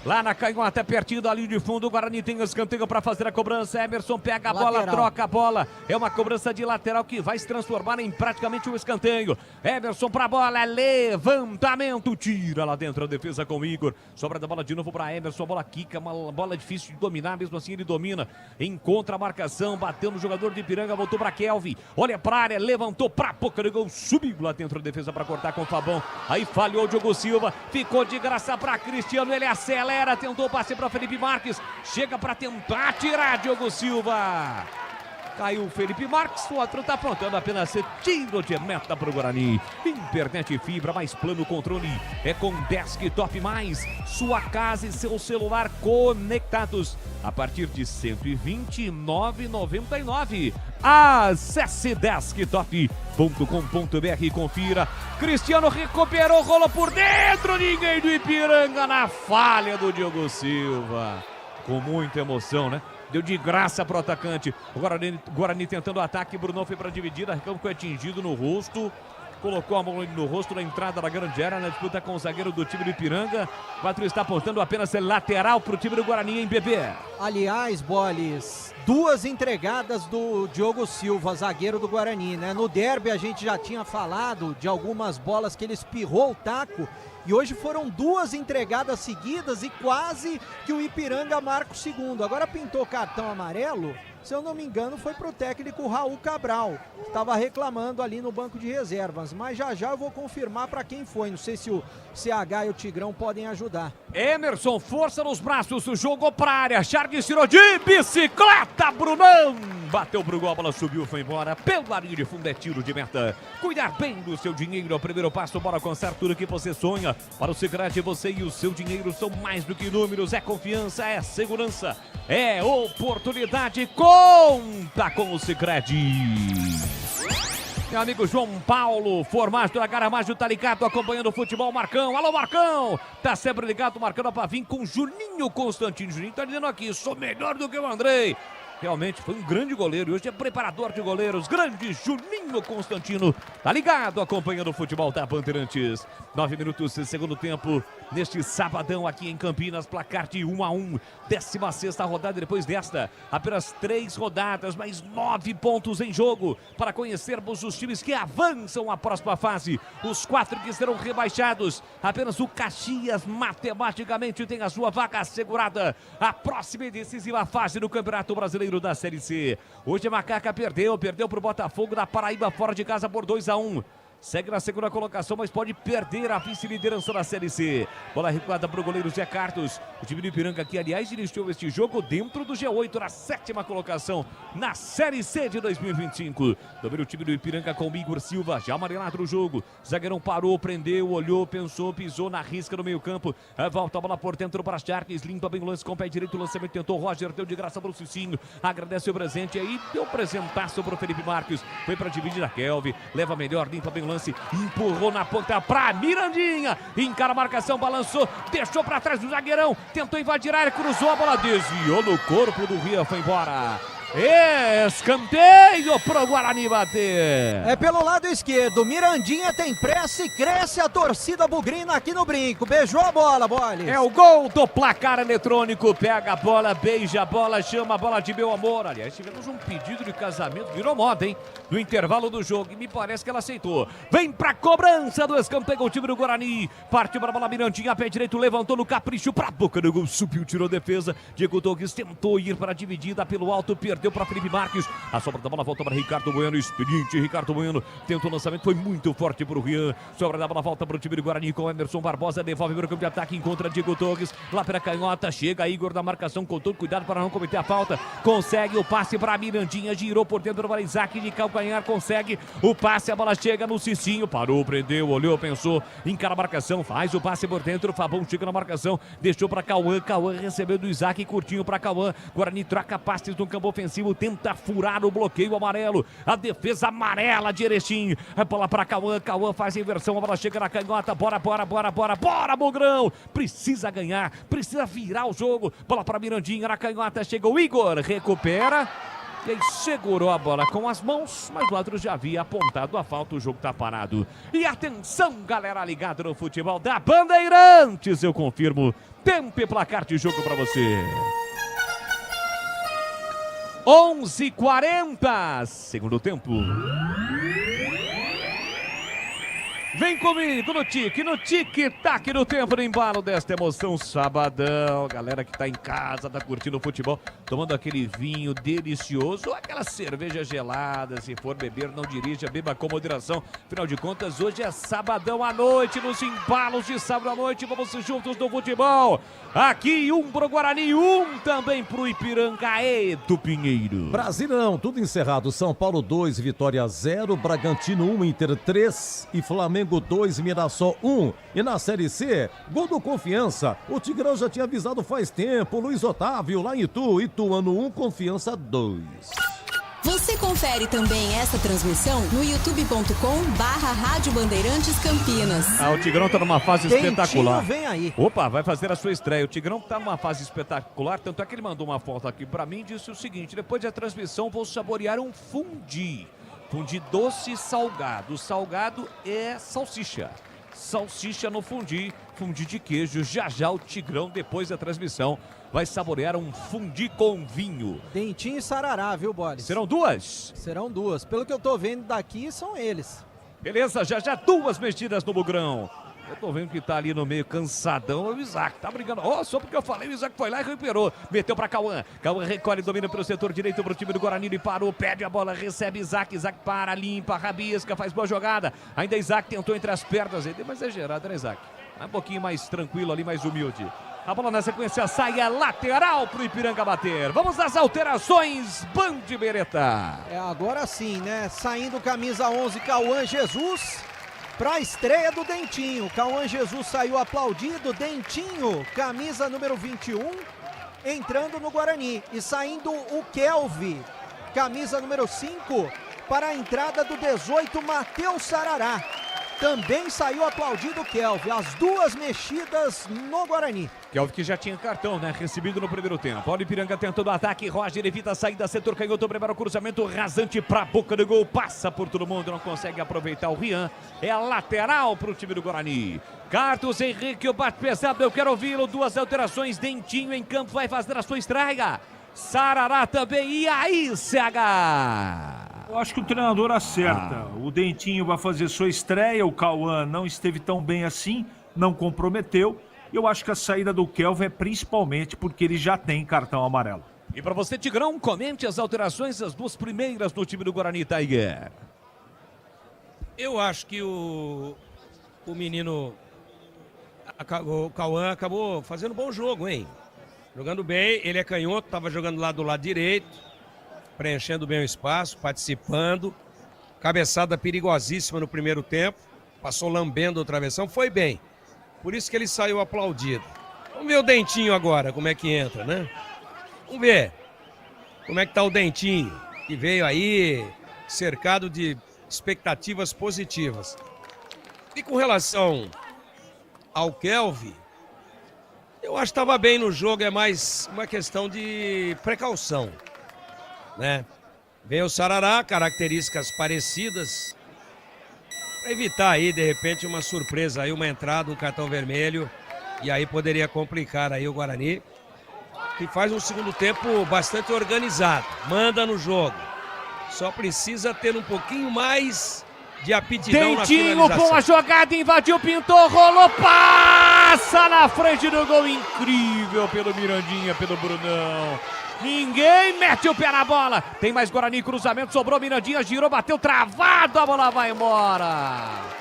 Lá na Canhota, pertinho da linha de fundo, o Guarani tem o escanteio para fazer a cobrança. Emerson pega a bola, troca a bola. É uma cobrança de lateral que vai se transformar em praticamente um escanteio. Emerson para a bola, levantamento, tira lá dentro a defesa com o Igor. Sobra da bola de novo para Emerson, a bola quica, uma bola difícil de dominar, mesmo assim ele domina. Encontra a marcação, bateu no jogador de Ipiranga, voltou para Kelvin. Olha para a área, levantou para a boca do gol, subiu lá dentro a defesa para cortar com o Fabão. Aí falhou o Diogo Silva, ficou de graça para Cristiano, ele acelera. Tentou o passe para Felipe Marques, chega para tentar tirar Diogo Silva. Caiu o Felipe Marques, o outro está apontando apenas tiro de meta para o Guarani. Internet e fibra, mais plano controle. É com Desktop Mais, sua casa e seu celular conectados. A partir de R$ 129,99. Acesse desktop.com.br e confira. Cristiano recuperou, rolou por dentro. Ninguém do Ipiranga na falha do Diogo Silva. Com muita emoção, né? Deu de graça pro atacante. O Guarani tentando o ataque. Bruno foi para dividida. Ricardo foi atingido no rosto. Colocou a mão no rosto na entrada da grande área na disputa com o zagueiro do time do Ipiranga. O 4 está apontando apenas lateral pro time do Guarani em BB.
Aliás, Boles, 2 entregadas do Diogo Silva, zagueiro do Guarani, né? No derby a gente já tinha falado de algumas bolas que ele espirrou o taco. E hoje foram 2 entregadas seguidas e quase que o Ipiranga marca o segundo. Agora pintou cartão amarelo, se eu não me engano, foi pro técnico Raul Cabral. Estava reclamando ali no banco de reservas, mas já eu vou confirmar para quem foi. Não sei se o CH e o Tigrão podem ajudar.
Emerson, força nos braços, jogou pra área, Charles tirou de bicicleta, Brunão! Bateu pro gol, a bola subiu, foi embora. Pela linha de fundo é tiro de meta. Cuidar bem do seu dinheiro, é o primeiro passo para alcançar tudo que você sonha. Para o Sicredi, você e o seu dinheiro são mais do que números, é confiança, é segurança, é oportunidade. Conta com o Sicredi. Meu amigo João Paulo, Formaggio da Caramaggio, tá ligado, acompanhando o futebol. Marcão, alô Marcão, tá sempre ligado, marcando pra vir com Juninho Constantino. Juninho tá dizendo aqui, sou melhor do que o Andrei. Realmente foi um grande goleiro e hoje é preparador de goleiros. Grande Juninho Constantino, tá ligado, acompanhando o futebol da Bandeirantes. 9 minutos de segundo tempo, neste sabadão aqui em Campinas, placar de 1-1. 16ª rodada depois desta. Apenas 3 rodadas, mais 9 pontos em jogo. Para conhecermos os times que avançam à próxima fase. Os 4 que serão rebaixados. Apenas o Caxias matematicamente tem a sua vaga assegurada. A próxima e decisiva fase do Campeonato Brasileiro da Série C. Hoje a Macaca perdeu pro Botafogo da Paraíba fora de casa por 2-1. Segue na segunda colocação, mas pode perder a vice-liderança da Série C. Bola recuada para o goleiro Zé Carlos. O time do Ipiranga aqui, aliás, iniciou este jogo dentro do G8, na 7ª colocação na Série C de 2025. Domina o time do Ipiranga com o Igor Silva, já amarelado no jogo. Zagueirão parou, prendeu, olhou, pensou, pisou na risca no meio campo. Volta a bola por dentro para Charles, limpa bem o lance com o pé direito, o lançamento tentou, Roger deu de graça para o Cicinho. Agradece o presente aí, deu presentaço para o Felipe Marques. Foi para dividir a Kelvin, leva melhor, limpa bem o lance, empurrou na ponta pra Mirandinha, encara a marcação, balançou, deixou pra trás do zagueirão, tentou invadir a área, cruzou a bola, desviou no corpo do Ria, foi embora. Escanteio pro Guarani bater.
É pelo lado esquerdo, Mirandinha tem pressa e cresce a torcida bugrina aqui no brinco. Beijou a bola, Boles.
É o gol do placar eletrônico. Pega a bola, beija a bola, chama a bola de meu amor. Aliás, tivemos um pedido de casamento, virou moda, hein? No intervalo do jogo, e me parece que ela aceitou. Vem pra cobrança do escanteio o time do Guarani. Partiu para a bola, Mirandinha, pé direito, levantou no capricho pra boca do gol, subiu, tirou defesa. Diego Douglas tentou ir para a dividida pelo alto, perdeu inverteu para Felipe Marques. A sobra da bola volta para Ricardo Bueno, expediente. Ricardo Bueno tenta o lançamento, foi muito forte para o Rian. Sobra da bola volta para o time do Guarani com Emerson Barbosa, devolve para o campo de ataque, encontra Diego Torres, lá para a canhota, chega Igor da marcação, com todo cuidado para não cometer a falta, consegue o passe para Mirandinha, girou por dentro para Isaac de calcanhar, consegue o passe, a bola chega no Cicinho, parou, prendeu, olhou, pensou, encara a marcação, faz o passe por dentro, Fabão chega na marcação, deixou para Cauã, Cauã recebeu do Isaac, curtinho para Cauã, Guarani troca passes no campo ofensivo, tenta furar o bloqueio amarelo, a defesa amarela de Erechim, a bola para Cauã, Cauã faz a inversão, a bola chega na canhota, bora, Bogrão, precisa ganhar, precisa virar o jogo, bola para Mirandinha, na canhota, chega o Igor, recupera, quem segurou a bola com as mãos, mas o outro já havia apontado a falta, o jogo tá parado. E atenção, galera ligada no futebol da Bandeirantes, eu confirmo, tempo e placar de jogo para você. 11:40, segundo tempo. Vem comigo no tique-tac no tempo do embalo desta emoção, sabadão. Galera que tá em casa, tá curtindo o futebol, tomando aquele vinho delicioso, aquela cerveja gelada. Se for beber, não dirija, beba com moderação. Afinal de contas, hoje é sabadão à noite, nos embalos de sábado à noite. Vamos juntos no futebol. Aqui, um pro Guarani, um também pro Ipiranga e do Pinheiro.
Brasileirão, tudo encerrado. São Paulo 2, Vitória 0, Bragantino 1, Inter 3 e Flamengo 2, Mirassol 1. E na Série C, gol do Confiança. O Tigrão já tinha avisado faz tempo. Luiz Otávio lá em Ituano 1, Confiança 2.
Você confere também essa transmissão no youtube.com/Rádio Bandeirantes Campinas.
O Tigrão tá numa fase espetacular.
Vem aí.
Opa, vai fazer a sua estreia. O Tigrão tá numa fase espetacular, tanto é que ele mandou uma foto aqui pra mim e disse o seguinte: depois da transmissão vou saborear um fundi. Fundi doce e salgado. O salgado é salsicha. Salsicha no fundi de queijo. Já o Tigrão, depois da transmissão, vai saborear um fundi com vinho.
Dentinho e sarará, viu, Boris?
Serão duas?
Serão duas. Pelo que eu tô vendo daqui, são eles.
Beleza, já duas mexidas no Bugrão. Eu tô vendo que tá ali no meio cansadão, é o Isaac, tá brigando. Só porque eu falei, o Isaac foi lá e recuperou. Meteu pra Cauã. Cauã recolhe, domina pelo setor direito pro time do Guarani. Ele parou, pede a bola, recebe Isaac. Isaac para, limpa, rabisca, faz boa jogada. Ainda Isaac tentou entre as pernas. Ele deu uma exagerada, né, Isaac? Um pouquinho mais tranquilo ali, mais humilde. A bola na sequência sai, é lateral pro Ipiranga bater. Vamos às alterações, Band Bereta.
Agora sim, né? Saindo camisa 11, Cauã Jesus. Para a estreia do Dentinho. Cauã Jesus saiu aplaudido. Dentinho, camisa número 21, entrando no Guarani. E saindo o Kelvin, camisa número 5, para a entrada do 18, Matheus Sarará. Também saiu aplaudido o Kelvin. As duas mexidas no Guarani.
Kelvin que já tinha cartão, né? Recebido no primeiro tempo. Olha o Ipiranga tentando o ataque. Roger evita a saída. Setor canhoto, prepara o cruzamento rasante pra boca do gol. Passa por todo mundo, não consegue aproveitar o Rian. É a lateral pro time do Guarani. Carlos Henrique, o bate pesado. Eu quero ouvi-lo. Duas alterações. Dentinho em campo vai fazer a sua estreia. Sarará também. E aí, CH?
Eu acho que o treinador acerta. O Dentinho vai fazer sua estreia. O Cauã não esteve tão bem assim, não comprometeu. Eu acho que a saída do Kelvin é principalmente porque ele já tem cartão amarelo.
E para você, Tigrão, comente as alterações, as duas primeiras no time do Guarani, Tiger.
Eu acho que o menino, o Cauã, acabou fazendo um bom jogo, hein? Jogando bem, ele é canhoto, estava jogando lá do lado direito. Preenchendo bem o espaço, participando. Cabeçada perigosíssima no primeiro tempo. Passou lambendo o travessão, foi bem. Por isso que ele saiu aplaudido. Vamos ver o Dentinho agora, como é que entra, né? Vamos ver como é que tá o Dentinho, que veio aí cercado de expectativas positivas. E com relação ao Kelvin, eu acho que estava bem no jogo, é mais uma questão de precaução, né? Vem o Sarará, características parecidas, para evitar aí, de repente, uma surpresa aí, uma entrada, um cartão vermelho, e aí poderia complicar aí o Guarani, que faz um segundo tempo bastante organizado, manda no jogo, só precisa ter um pouquinho mais de aptidão na finalização.
Dentinho, boa jogada, invadiu, pintou, rolou, passa na frente do gol, incrível pelo Mirandinha, pelo Brunão. Ninguém mete o pé na bola. Tem mais Guarani, cruzamento, sobrou Mirandinha, girou, bateu, travado, a bola vai embora.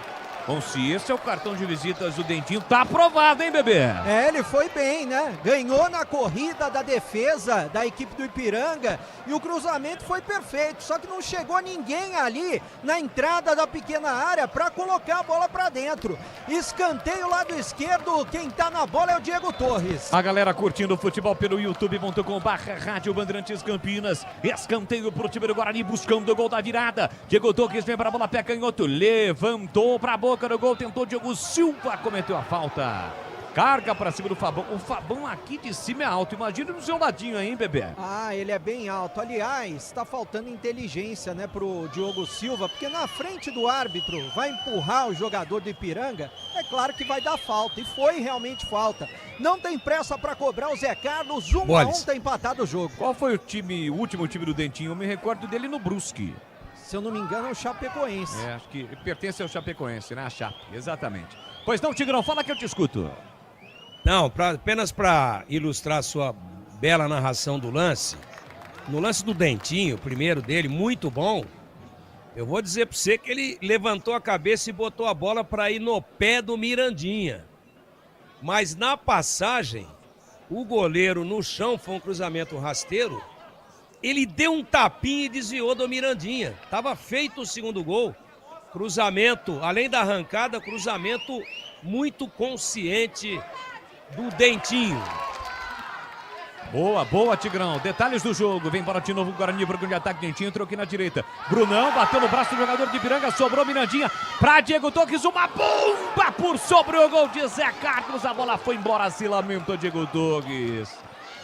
Bom, se esse é o cartão de visitas do Dentinho, tá aprovado, hein, bebê?
Ele foi bem, né? Ganhou na corrida da defesa da equipe do Ipiranga e o cruzamento foi perfeito, só que não chegou ninguém ali na entrada da pequena área para colocar a bola para dentro. Escanteio lado esquerdo, quem tá na bola é o Diego Torres.
A galera curtindo o futebol pelo youtube.com/Rádio Bandeirantes Campinas. Escanteio pro time do Guarani, buscando o gol da virada. Diego Torres vem pra bola, pé canhoto, levantou pra boca no gol, tentou Diogo Silva, cometeu a falta. Carga pra cima do Fabão. O Fabão aqui de cima é alto. Imagina no seu ladinho aí, hein, bebê?
Ah, ele é bem alto. Aliás, tá faltando inteligência, né, pro Diogo Silva, porque na frente do árbitro vai empurrar o jogador do Ipiranga. É claro que vai dar falta, e foi realmente falta. Não tem pressa pra cobrar o Zé Carlos. 1-1, tá empatado o jogo.
Qual foi o último time do Dentinho? Eu me recordo dele no Brusque.
Se eu não me engano, é o Chapecoense.
Acho que pertence ao Chapecoense, né? A Chape, exatamente. Pois não, Tigrão, fala que eu te escuto.
Não, apenas para ilustrar a sua bela narração do lance. No lance do Dentinho, o primeiro dele, muito bom. Eu vou dizer para você que ele levantou a cabeça e botou a bola para ir no pé do Mirandinha. Mas na passagem, o goleiro no chão, foi um cruzamento rasteiro, ele deu um tapinha e desviou do Mirandinha. Tava feito o segundo gol. Cruzamento, além da arrancada, cruzamento muito consciente do Dentinho.
Boa, Tigrão. Detalhes do jogo. Vem para de novo o Guarani, pro grande ataque. Dentinho entrou aqui na direita. Brunão bateu no braço do jogador de Ipiranga. Sobrou Mirandinha para Diego Torres. Uma bomba por sobre o gol de Zé Carlos. A bola foi embora. Se lamenta Diego Torres.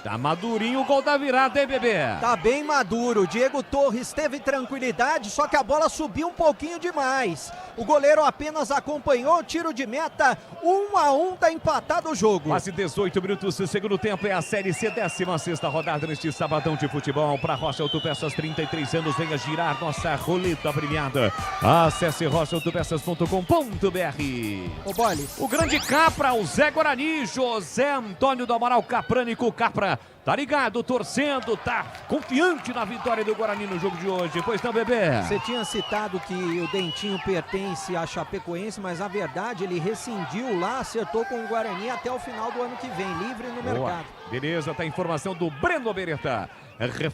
Tá madurinho o gol da virada, hein, bebê?
Tá bem maduro. Diego Torres teve tranquilidade, só que a bola subiu um pouquinho demais. O goleiro apenas acompanhou o tiro de meta. 1-1, tá empatado o jogo.
Quase 18 minutos do segundo tempo. É a Série C, 16ª rodada neste sabadão de futebol. Para Rocha Autopeças, 33 anos. Venha girar nossa roleta premiada. Acesse rochaautopeças.com.br.
Ô, Boles.
O grande Capra, o Zé Guarani, José Antônio do Amaral Caprânico Capra. Tá ligado, torcendo, tá confiante na vitória do Guarani no jogo de hoje. Pois não, bebê?
Você tinha citado que o Dentinho pertence à Chapecoense, mas na verdade ele rescindiu lá, acertou com o Guarani até o final do ano que vem, livre no mercado.
Beleza, tá a informação do Breno Beretta.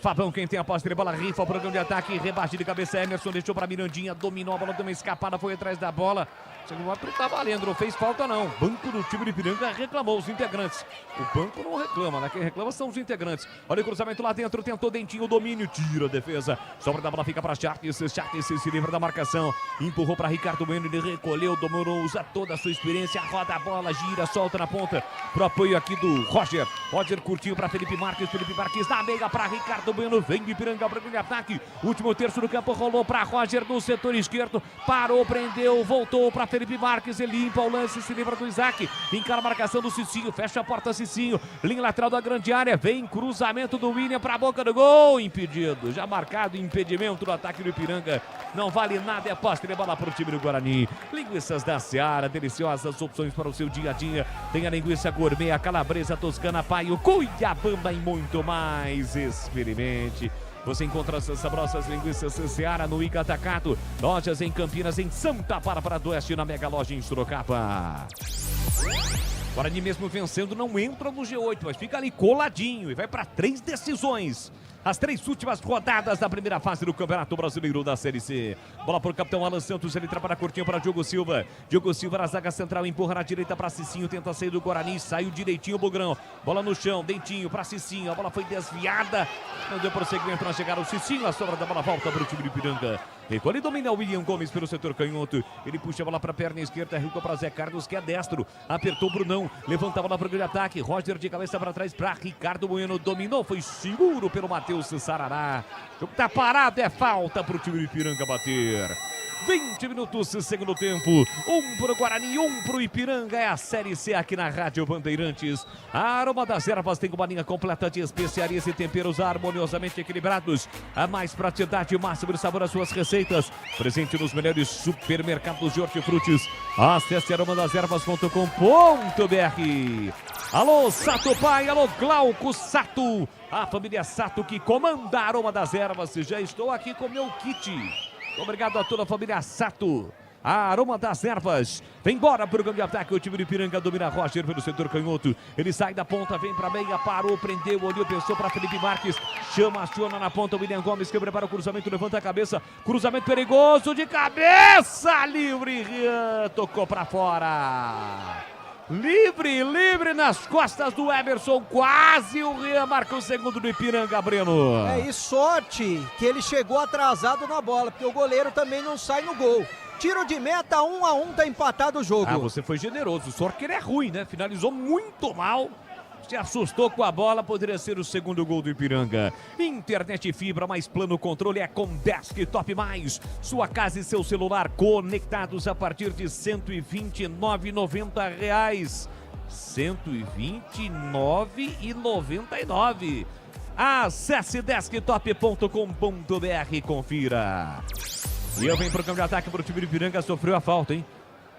Fabão, quem tem a posse de bola, rifa o programa de ataque, rebate de cabeça, Emerson deixou pra Mirandinha, dominou a bola, deu uma escapada, foi atrás da bola. O árbitro tá valendo, não fez falta não. Banco do time de Ipiranga reclamou, os integrantes. O banco não reclama, né? Quem reclama são os integrantes. Olha o cruzamento lá dentro, tentou Dentinho, o domínio, tira a defesa. Sobra da bola, fica pra Charles se livra da marcação. Empurrou pra Ricardo Bueno, ele recolheu, dominou, usa toda a sua experiência, roda a bola, gira, solta na ponta. Pro apoio aqui do Roger. Roger curtinho pra Felipe Marques na meia pra Ricardo Bueno, vem de Ipiranga para o ataque. Último terço do campo, rolou pra Roger no setor esquerdo. Parou, prendeu, voltou pra Felipe Marques, ele limpa o lance, se livra do Isaac, encara a marcação do Cicinho, fecha a porta Cicinho, linha lateral da grande área, vem cruzamento do William para a boca do gol, impedido, já marcado impedimento do ataque do Ipiranga, não vale nada, é posse de bola para o time do Guarani. Linguiças da Seara, deliciosas opções para o seu dia a dia, tem a linguiça gourmet, a calabresa, toscana, paio, cuiabamba e muito mais, experimente. Você encontra essas sabrosas linguiças Seara no Ica Atacado. Lojas em Campinas, em Santa Bárbara do Oeste, na Mega Loja em Sorocaba. Guarani mesmo vencendo não entra no G8, mas fica ali coladinho e vai para 3 decisões. As 3 últimas rodadas da primeira fase do Campeonato Brasileiro da Série C. Bola para o capitão Alan Santos, ele trabalha curtinho para Diogo Silva. Diogo Silva na zaga central, empurra na direita para Cicinho, tenta sair do Guarani, saiu direitinho o Bugrão. Bola no chão, Dentinho para Cicinho, a bola foi desviada. Não deu prosseguimento para chegar o Cicinho, a sobra da bola volta para o time de Ipiranga. Recolhe, domina o William Gomes pelo setor canhoto. Ele puxa a bola para a perna esquerda, recua para Zé Carlos, que é destro. Apertou o Brunão, levanta a bola para o grande ataque. Roger de cabeça para trás para Ricardo Bueno, dominou, foi seguro pelo Matheus Sarará. O jogo tá parado, é falta para o time de Ipiranga bater. 20 minutos de segundo tempo. 1 pro Guarani, 1 pro Ipiranga. É a Série C aqui na Rádio Bandeirantes. A Aroma das Ervas tem uma linha completa de especiarias e temperos harmoniosamente equilibrados. A mais praticidade e máximo de sabor às suas receitas. Presente nos melhores supermercados de hortifrutis. Acesse aromadeservas.com.br. Alô, Sato Pai, alô, Glauco Sato. A família Sato que comanda a Aroma das Ervas. Já estou aqui com meu kit. Obrigado a toda a família Sato. A Aroma das Ervas. Vem embora para o campo de ataque. O time do Ipiranga domina Roger pelo setor canhoto. Ele sai da ponta, vem para a meia, parou, prendeu, olhou, pensou para Felipe Marques. Chama, aciona na ponta. William Gomes que prepara o cruzamento, levanta a cabeça. Cruzamento perigoso de cabeça. Livre, Rian. Tocou para fora. Livre nas costas do Emerson. Quase o Rian marca o segundo do Ipiranga, Breno.
E sorte que ele chegou atrasado na bola, porque o goleiro também não sai no gol. Tiro de meta, 1-1, tá empatado o jogo.
Você foi generoso, só que ele é ruim, né? Finalizou muito mal. Se assustou com a bola, poderia ser o segundo gol do Ipiranga. Internet fibra mais plano controle é com Desktop Mais. Sua casa e seu celular conectados a partir de R$ 129,90. R$ 129,99. Acesse desktop.com.br e confira. E eu venho para o campo de ataque para o time do Ipiranga, sofreu a falta, hein?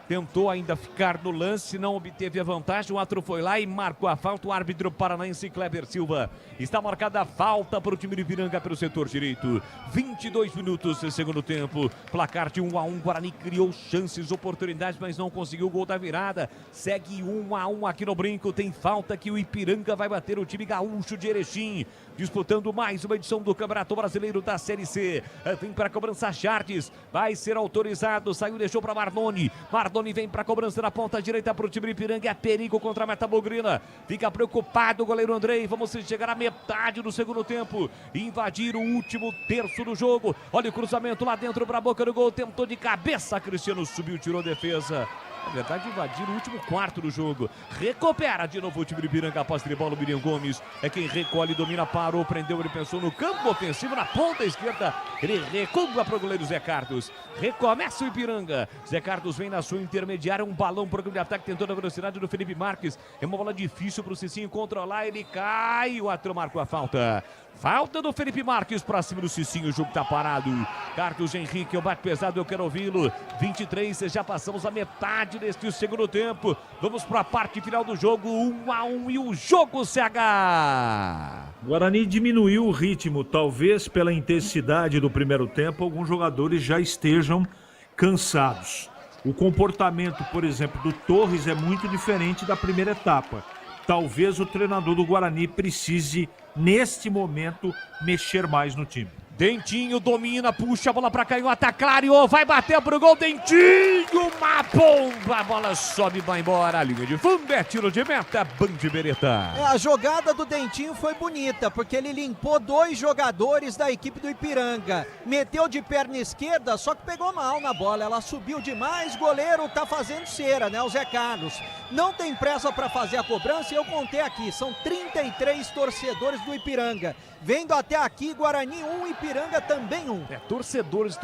Tentou ainda ficar no lance, não obteve a vantagem. O Atro foi lá e marcou a falta. O árbitro paranaense Kleber Silva. Está marcada a falta para o time do Ipiranga pelo setor direito. 22 minutos de segundo tempo. Placar de 1-1. Guarani criou chances, oportunidades, mas não conseguiu o gol da virada. Segue 1-1 aqui no Brinco. Tem falta que o Ipiranga vai bater o time gaúcho de Erechim. Disputando mais uma edição do Campeonato Brasileiro da Série C. Vem para a cobrança Chartes. Vai ser autorizado. Saiu, deixou para Marlone. Marlone vem para a cobrança na ponta direita para o time do Ipiranga. É perigo contra a meta bugrina. Fica preocupado o goleiro Andrei. Vamos chegar à metade do segundo tempo. Invadir o último terço do jogo. Olha o cruzamento lá dentro para a boca do gol. Tentou de cabeça. Cristiano subiu, tirou defesa. Na verdade, invadir o último quarto do jogo. Recupera de novo o time do Ipiranga após a bola. O Miriam Gomes é quem recolhe, domina, parou, prendeu, ele pensou no campo ofensivo, na ponta esquerda. Ele recua para o goleiro Zé Carlos. Recomeça o Ipiranga. Zé Carlos vem na sua intermediária, um balão para o campo de ataque, tentando a velocidade do Felipe Marques. É uma bola difícil para o Cicinho controlar, ele cai. O Atro marcou a falta. Falta do Felipe Marques para cima do Cicinho, o jogo tá parado. Carlos Henrique, o bate pesado, eu quero ouvi-lo. 23, já passamos a metade deste segundo tempo. Vamos para a parte final do jogo, 1-1 e o jogo CH.
Guarani diminuiu o ritmo, talvez pela intensidade do primeiro tempo, alguns jogadores já estejam cansados. O comportamento, por exemplo, do Torres é muito diferente da primeira etapa. Talvez o treinador do Guarani precise, neste momento, mexer mais no time.
Dentinho domina, puxa a bola pra canhota, clareou, vai bater pro gol, Dentinho, uma bomba, a bola sobe, vai embora, a linha de fundo é tiro de meta, Bandebereta.
A jogada do Dentinho foi bonita, porque ele limpou 2 jogadores da equipe do Ipiranga, meteu de perna esquerda, só que pegou mal na bola, ela subiu demais, goleiro tá fazendo cera, né, o Zé Carlos. Não tem pressa para fazer a cobrança e eu contei aqui, são 33 torcedores do Ipiranga. Vendo até aqui, Guarani 1, Ipiranga também 1.
Torcedores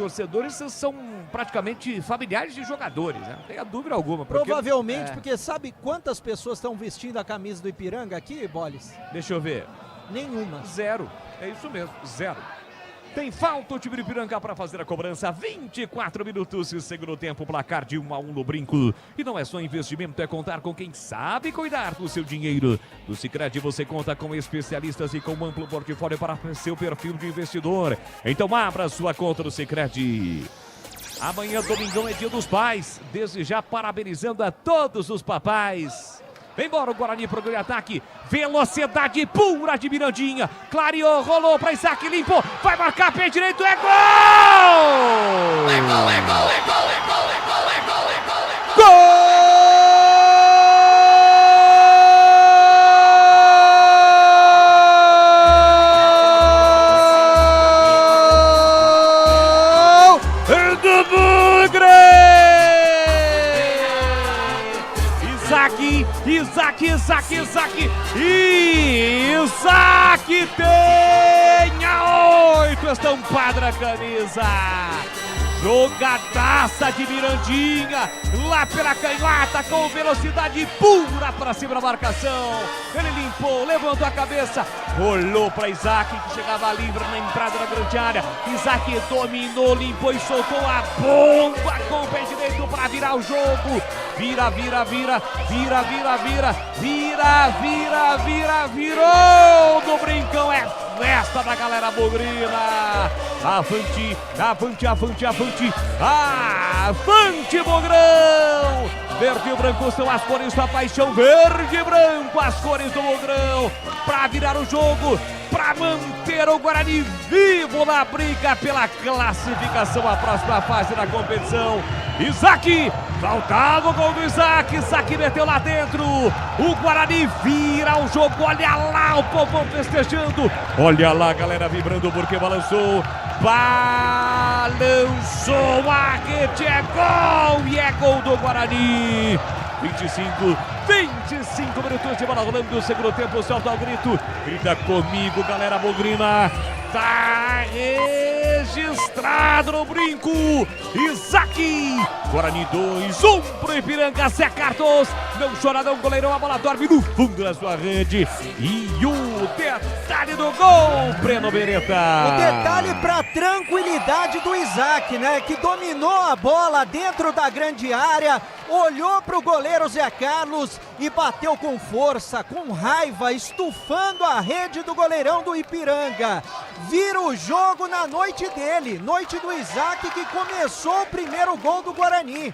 são praticamente familiares de jogadores, né? Não tenha dúvida alguma. Porque,
provavelmente, porque sabe quantas pessoas estão vestindo a camisa do Ipiranga aqui, Boles?
Deixa eu ver.
Nenhuma.
0. É isso mesmo, 0. Tem falta o time do Ipiranga para fazer a cobrança. 24 minutos e segundo tempo, placar de 1-1 no Brinco. E não é só investimento, é contar com quem sabe cuidar do seu dinheiro. No Sicredi você conta com especialistas e com um amplo portfólio para seu perfil de investidor. Então abra sua conta no Sicredi. Amanhã, domingão, é Dia dos Pais. Desde já parabenizando a todos os papais. Vem embora o Guarani pro grande ataque. Velocidade pura de Mirandinha. Clareou, rolou para Isaac, limpou. Vai marcar pé direito, é gol!
É gol, é gol, é gol, é gol, é gol, é gol, é gol, é gol!
Gol! Do Bugre! Isaac tem a 8 estampada na camisa. Jogadaça de Mirandinha, lá pela canhota, com velocidade pura para cima da marcação. Ele limpou, levantou a cabeça, rolou para Isaac, que chegava livre na entrada da grande área. Isaac dominou, limpou e soltou a bomba com o pé direito para virar o jogo. Vira, virou do Brincão, é festa da galera bugrina. Avante, Bugrão! Verde e branco são as cores da paixão, verde e branco as cores do Bugrão, para virar o jogo, para manter o Guarani vivo na briga pela classificação à próxima fase da competição. Isaac, faltava o gol do Isaac, Isaac meteu lá dentro, o Guarani vira o jogo, olha lá o povão festejando, olha lá a galera vibrando porque balançou, a rede, é gol e é gol do Guarani. 25 minutos de bola rolando, segundo tempo, solta o grito, grita comigo, galera bugrina, tá registrado no brinco, Isaac, Guarani 2-1 pro Ipiranga, Zé Carlos, não chora não, goleirão, a bola dorme no fundo da sua rede, e o detalhe do gol, Breno Beretta.
O detalhe pra tranquilidade do Isaac, né, que dominou a bola dentro da grande área, olhou pro goleiro Zé Carlos e bateu com força, com raiva, estufando a rede do goleirão do Ipiranga. Vira o jogo na noite dele, noite do Isaac, que começou o primeiro gol do Guarani.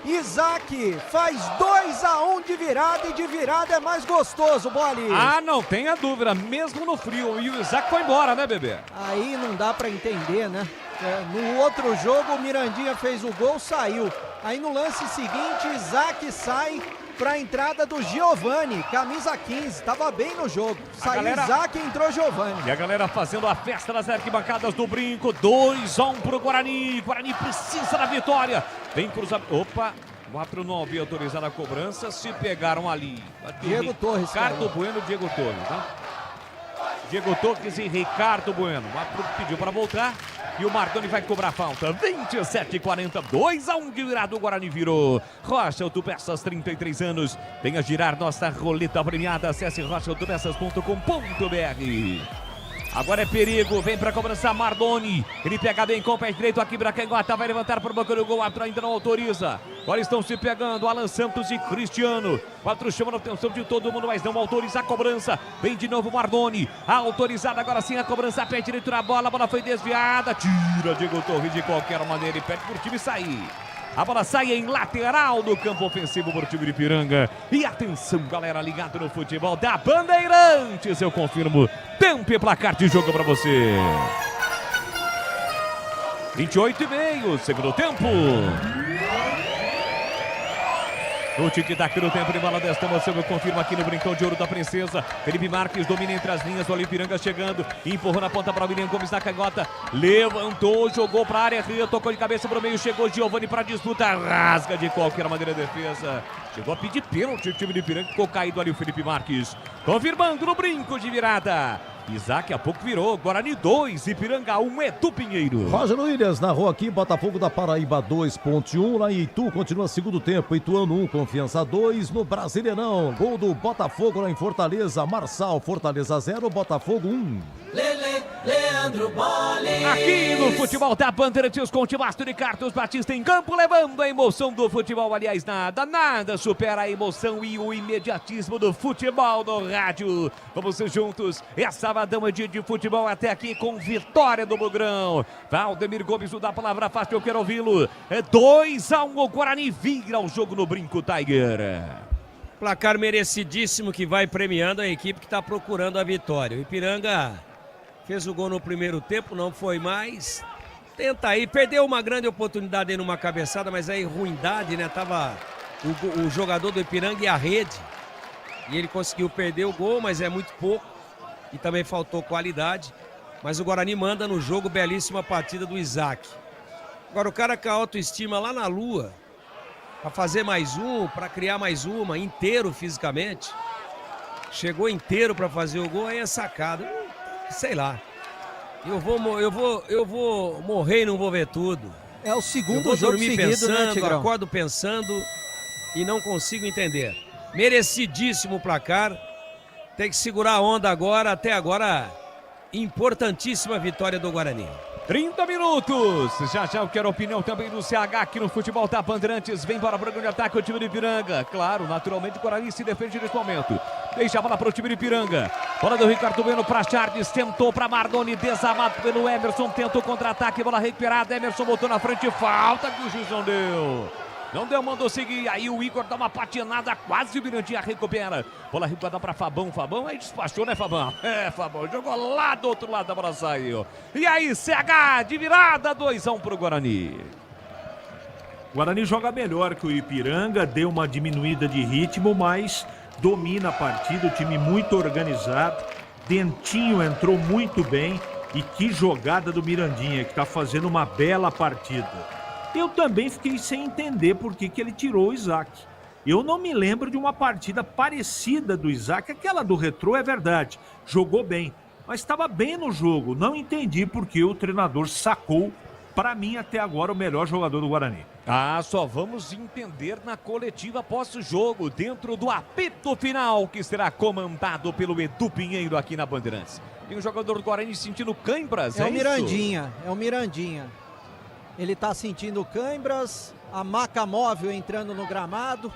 Isaac faz 2-1 de virada, e de virada é mais gostoso, Bolis.
Ah, não tenha dúvida, mesmo no frio, e o Isaac foi embora, né, bebê?
Aí não dá pra entender, né? No outro jogo, o Mirandinha fez o gol, saiu. Aí no lance seguinte, Isaac sai para a entrada do Giovani, camisa 15, estava bem no jogo. Saiu Isaac e entrou Giovani.
E a galera fazendo a festa nas arquibancadas do Brinco, 2-1 pro Guarani. Guarani precisa da vitória. Vem cruzamento. Opa, o árbitro não havia autorizado a cobrança, se pegaram ali.
Diego Torres.
Ricardo Bueno, Diego Torres, tá? Diego Torres e Ricardo Bueno. O árbitro pediu para voltar. E o Mardoni vai cobrar a falta. 27:40, 2-1 de virado. O Guarani virou. Rocha Autopeças, 33 anos. Venha girar nossa roleta premiada. Acesse rochaautopeças.com.br. Agora é perigo, vem pra cobrança Mardoni. Ele pega bem com o pé direito aqui, Bracanguata vai levantar para o banco do gol, o árbitro ainda não autoriza. Agora estão se pegando Alan Santos e Cristiano. O árbitro chama a atenção de todo mundo, mas não autoriza a cobrança. Vem de novo Mardoni, autorizada agora sim a cobrança, pé direito na bola, a bola foi desviada. Tira Diego Torres de qualquer maneira e pede por time sair. A bola sai em lateral do campo ofensivo por time de Ipiranga. E atenção, galera, ligado no futebol da Bandeirantes. Eu confirmo, tempo e placar de jogo para você. 28:30, segundo tempo. O tic-tac no tempo de bola desta emoção, eu confirmo aqui no Brincão de Ouro da Princesa. Felipe Marques domina entre as linhas, o Ipiranga chegando, empurrou na ponta para o William Gomes na canhota, levantou, jogou para a área, tocou de cabeça para o meio, chegou Giovani para a disputa, rasga de qualquer maneira a defesa. Chegou a pedir pênalti o time do Ipiranga, ficou caído ali o Felipe Marques. Confirmando no brinco de virada. Isaac a pouco virou, Guarani 2, Ipiranga 1, Edu Pinheiro.
Roger Williams narrou aqui, Botafogo da Paraíba 2.1, lá em Itu, continua segundo tempo, Ituano 1, Confiança 2, no Brasileirão, gol do Botafogo lá em Fortaleza, Marçal, Fortaleza 0, Botafogo 1.
Leandro Bolis.
Aqui no futebol da Bandeirantes, com o Timasto de Carlos Batista em campo, levando a emoção do futebol. Aliás, nada supera a emoção e o imediatismo do futebol no rádio. Vamos ser juntos, essa vadão dia de futebol até aqui com vitória do Bugrão. Valdemir Gomes, o da palavra fácil, eu quero ouvi-lo. 2-1, o Guarani vira o jogo no Brinco, Tiger.
Placar merecidíssimo que vai premiando a equipe que está procurando a vitória. O Ipiranga fez o gol no primeiro tempo, não foi mais. Tenta aí, perdeu uma grande oportunidade aí numa cabeçada, mas aí ruindade, né? Tava o jogador do Ipiranga e a rede. E ele conseguiu perder o gol, mas é muito pouco. E também faltou qualidade. Mas o Guarani manda no jogo, belíssima partida do Isaac. Agora o cara com a autoestima lá na lua, para fazer mais um, para criar mais uma, inteiro fisicamente. Chegou inteiro para fazer o gol, aí é sacada. Sei lá. Eu vou morrer e não vou ver tudo.
É o
Eu
segundo
vou
jogo
dormir
seguido,
pensando,
né, Tigrão?
acordo pensando e não consigo entender. Merecidíssimo o placar. Tem que segurar a onda agora. Até agora, importantíssima vitória do Guarani.
30 minutos. Já eu quero a opinião também do CH aqui no Futebol da Bandeirantes. Vem para o programa de ataque o time do Ipiranga. Claro, naturalmente o Guarani se defende nesse momento. Deixa a bola para o time do Ipiranga. Bola do Ricardo Bueno para Charles. Tentou para Mardoni. Desamado pelo Emerson. Tentou contra-ataque. Bola recuperada. Emerson botou na frente. Falta que o juiz não deu. Não deu, mandou seguir. Aí o Igor dá uma patinada. Quase o Mirandinha recupera. Bola recuperada para Fabão. Fabão aí despachou, né, Fabão? É, Fabão. Jogou lá do outro lado, a bola saiu. E aí, CH de virada. 2-1 pro Guarani.
O Guarani joga melhor que o Ipiranga. Deu uma diminuída de ritmo, mas domina a partida. O time muito organizado. Dentinho entrou muito bem. E que jogada do Mirandinha, que está fazendo uma bela partida. Eu também fiquei sem entender por que ele tirou o Isaac. Eu não me lembro de uma partida parecida do Isaac. Aquela do Retrô é verdade, jogou bem, mas estava bem no jogo. Não entendi por que o treinador sacou, para mim, até agora, o melhor jogador do Guarani.
Ah, só vamos entender na coletiva pós-jogo, dentro do apito final, que será comandado pelo Edu Pinheiro aqui na Bandeirantes. Tem um jogador do Guarani sentindo cãibras,
é o
Mirandinha.
É o Mirandinha. Ele tá sentindo cãibras, a maca móvel entrando no gramado.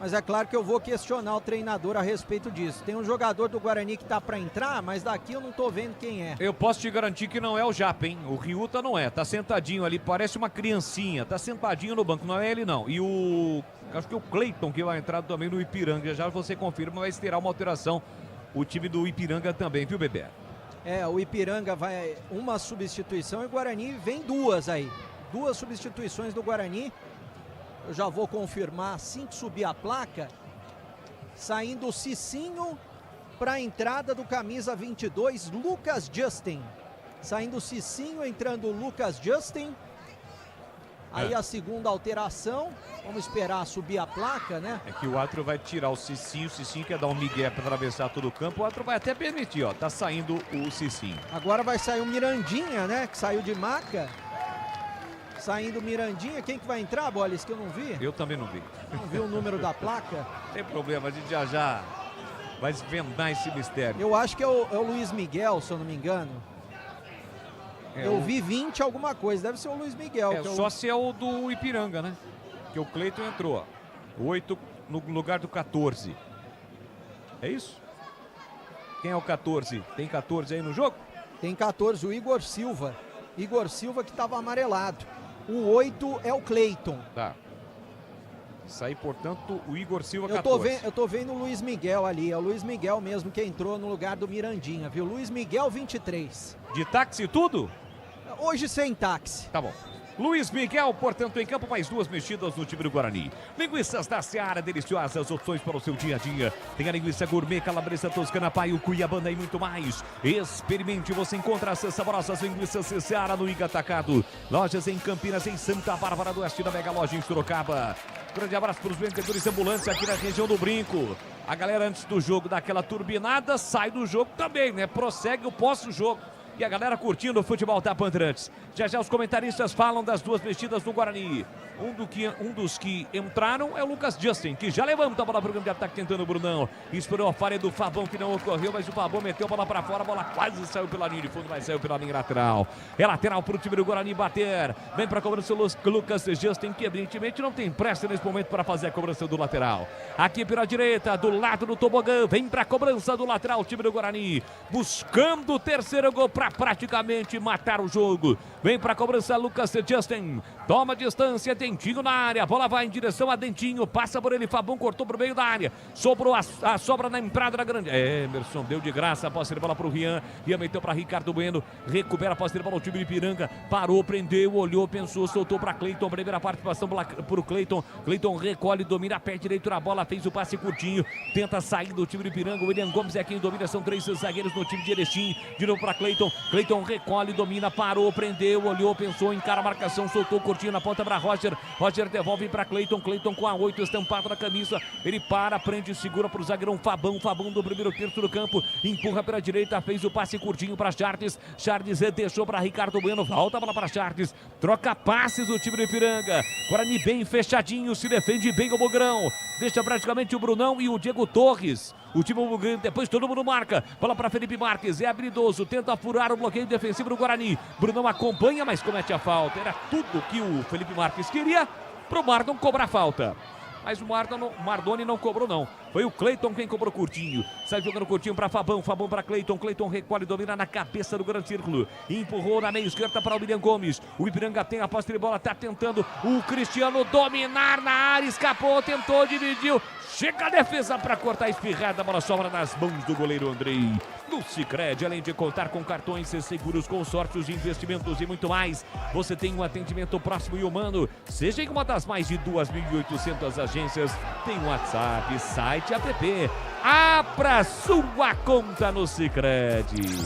Mas é claro que eu vou questionar o treinador a respeito disso. Tem um jogador do Guarani que tá para entrar, mas daqui eu não tô vendo quem é.
Eu posso te garantir que não é o Japa, hein? O Ryuta não é. Tá sentadinho ali, parece uma criancinha. Tá sentadinho no banco, não é ele não. E acho que o Cleiton que vai entrar também no Ipiranga. Já você confirma, vai terá uma alteração. O time do Ipiranga também, viu, Bebê?
É, o Ipiranga vai uma substituição e o Guarani vem duas aí. Duas substituições do Guarani. Eu já vou confirmar assim que subir a placa. Saindo o Cicinho para a entrada do camisa 22, Lucas Justin. Saindo o Cicinho, entrando o Lucas Justin. Aí a segunda alteração. Vamos esperar subir a placa, né?
É que o árbitro vai tirar o Cicinho quer dar um migué para atravessar todo o campo. O árbitro vai até permitir, ó. Tá saindo o Cicinho.
Agora vai sair o Mirandinha, né? Que saiu de maca. Saindo o Mirandinha. Quem que vai entrar, Bolis? Que eu não vi?
Eu também não vi.
Não vi o número da placa?
Tem problema, a gente já vai desvendar esse mistério.
Eu acho que é o Luiz Miguel, se eu não me engano. Eu vi 20 alguma coisa, deve ser o Luiz Miguel.
Só se é o do Ipiranga, né? Que o Cleiton entrou, ó. 8 no lugar do 14. É isso? Quem é o 14? Tem 14 aí no jogo?
Tem 14, o Igor Silva. Igor Silva que estava amarelado. O 8 é o Cleiton.
Tá. Sai, portanto, o Igor Silva 14.
Eu tô vendo o Luiz Miguel ali. É o Luiz Miguel mesmo que entrou no lugar do Mirandinha, viu? Luiz Miguel 23.
De táxi e tudo?
Hoje sem táxi.
Tá bom. Luiz Miguel, portanto, em campo, mais duas mexidas no time do Guarani. Linguiças da Seara, deliciosas opções para o seu dia a dia. Tem a linguiça gourmet, calabresa toscana, paio, cuiabana e muito mais. Experimente, você encontra essas saborosas linguiças Seara no Iga Atacado. Lojas em Campinas, em Santa Bárbara do Oeste, na Mega Loja em Sorocaba. Grande abraço para os vendedores ambulantes aqui na região do Brinco. A galera antes do jogo dá aquela turbinada, sai do jogo também, né? Prossegue o pós-jogo. E a galera curtindo o futebol da Bandeirantes. Já os comentaristas falam das duas mexidas do Guarani. Um dos que entraram é o Lucas Justin, que já levanta a bola para o grande ataque tentando o Brunão. Esperou a falha do Fabão que não ocorreu, mas o Fabão meteu a bola para fora. A bola quase saiu pela linha de fundo, mas saiu pela linha lateral. É lateral para o time do Guarani bater. Vem para a cobrança o Lucas Justin, que evidentemente não tem pressa nesse momento para fazer a cobrança do lateral. Aqui pela direita, do lado do tobogã, vem para a cobrança do lateral o time do Guarani. Buscando o terceiro gol para praticamente matar o jogo. Vem para a cobrança Lucas Justin. Toma distância, Dentinho na área. A bola vai em direção a Dentinho. Passa por ele, Fabão cortou para o meio da área. Sobrou a sobra na entrada da grande. Emerson deu de graça a posse de bola para o Rian. Rian meteu para Ricardo Bueno. Recupera a posse de bola o time de Ipiranga. Parou, prendeu, olhou, pensou, soltou para Cleiton. Primeira participação para o Cleiton. Cleiton recolhe, domina pé direito na bola. Fez o passe curtinho. Tenta sair do time de Ipiranga. O William Gomes é quem domina. São 3 zagueiros no time de Erechim. De novo para Cleiton. Cleiton recolhe, domina, parou, prendeu, olhou, pensou, encara a marcação, soltou, curtinho na ponta para Roger. Roger devolve para Cleiton. Cleiton com a 8 estampado na camisa. Ele para, prende, segura para o zagueirão Fabão. Fabão do primeiro terço do campo. Empurra pela direita, fez o passe curtinho para Charles. Charles deixou para Ricardo Bueno. Volta a bola para Charles. Troca passes do time do Ipiranga. Guarani bem fechadinho, se defende bem o Bugrão. Deixa praticamente o Brunão e o Diego Torres. O time Bugrão, depois todo mundo marca. Bola para Felipe Marques, é habilidoso. Tenta furar o bloqueio defensivo do Guarani. Brunão acompanha, mas comete a falta. Era tudo que o Felipe Marques queria pro Mardon cobrar falta. Mas o Mardoni não cobrou, não. Foi o Cleiton quem cobrou curtinho. Sai jogando curtinho para Fabão. Fabão para Cleiton. Cleiton recolhe, domina na cabeça do grande círculo. Empurrou na meia esquerda para o William Gomes. O Ipiranga tem a posse de bola. Tá tentando o Cristiano dominar na área. Escapou, tentou, dividiu. Chega a defesa para cortar a espirrada. A bola sobra nas mãos do goleiro Andrei. No Sicredi, além de contar com cartões, seguros, consórcios, investimentos e muito mais, você tem um atendimento próximo e humano. Seja em uma das mais de 2.800 agências, tem WhatsApp, site, app. Abra sua conta no Sicredi.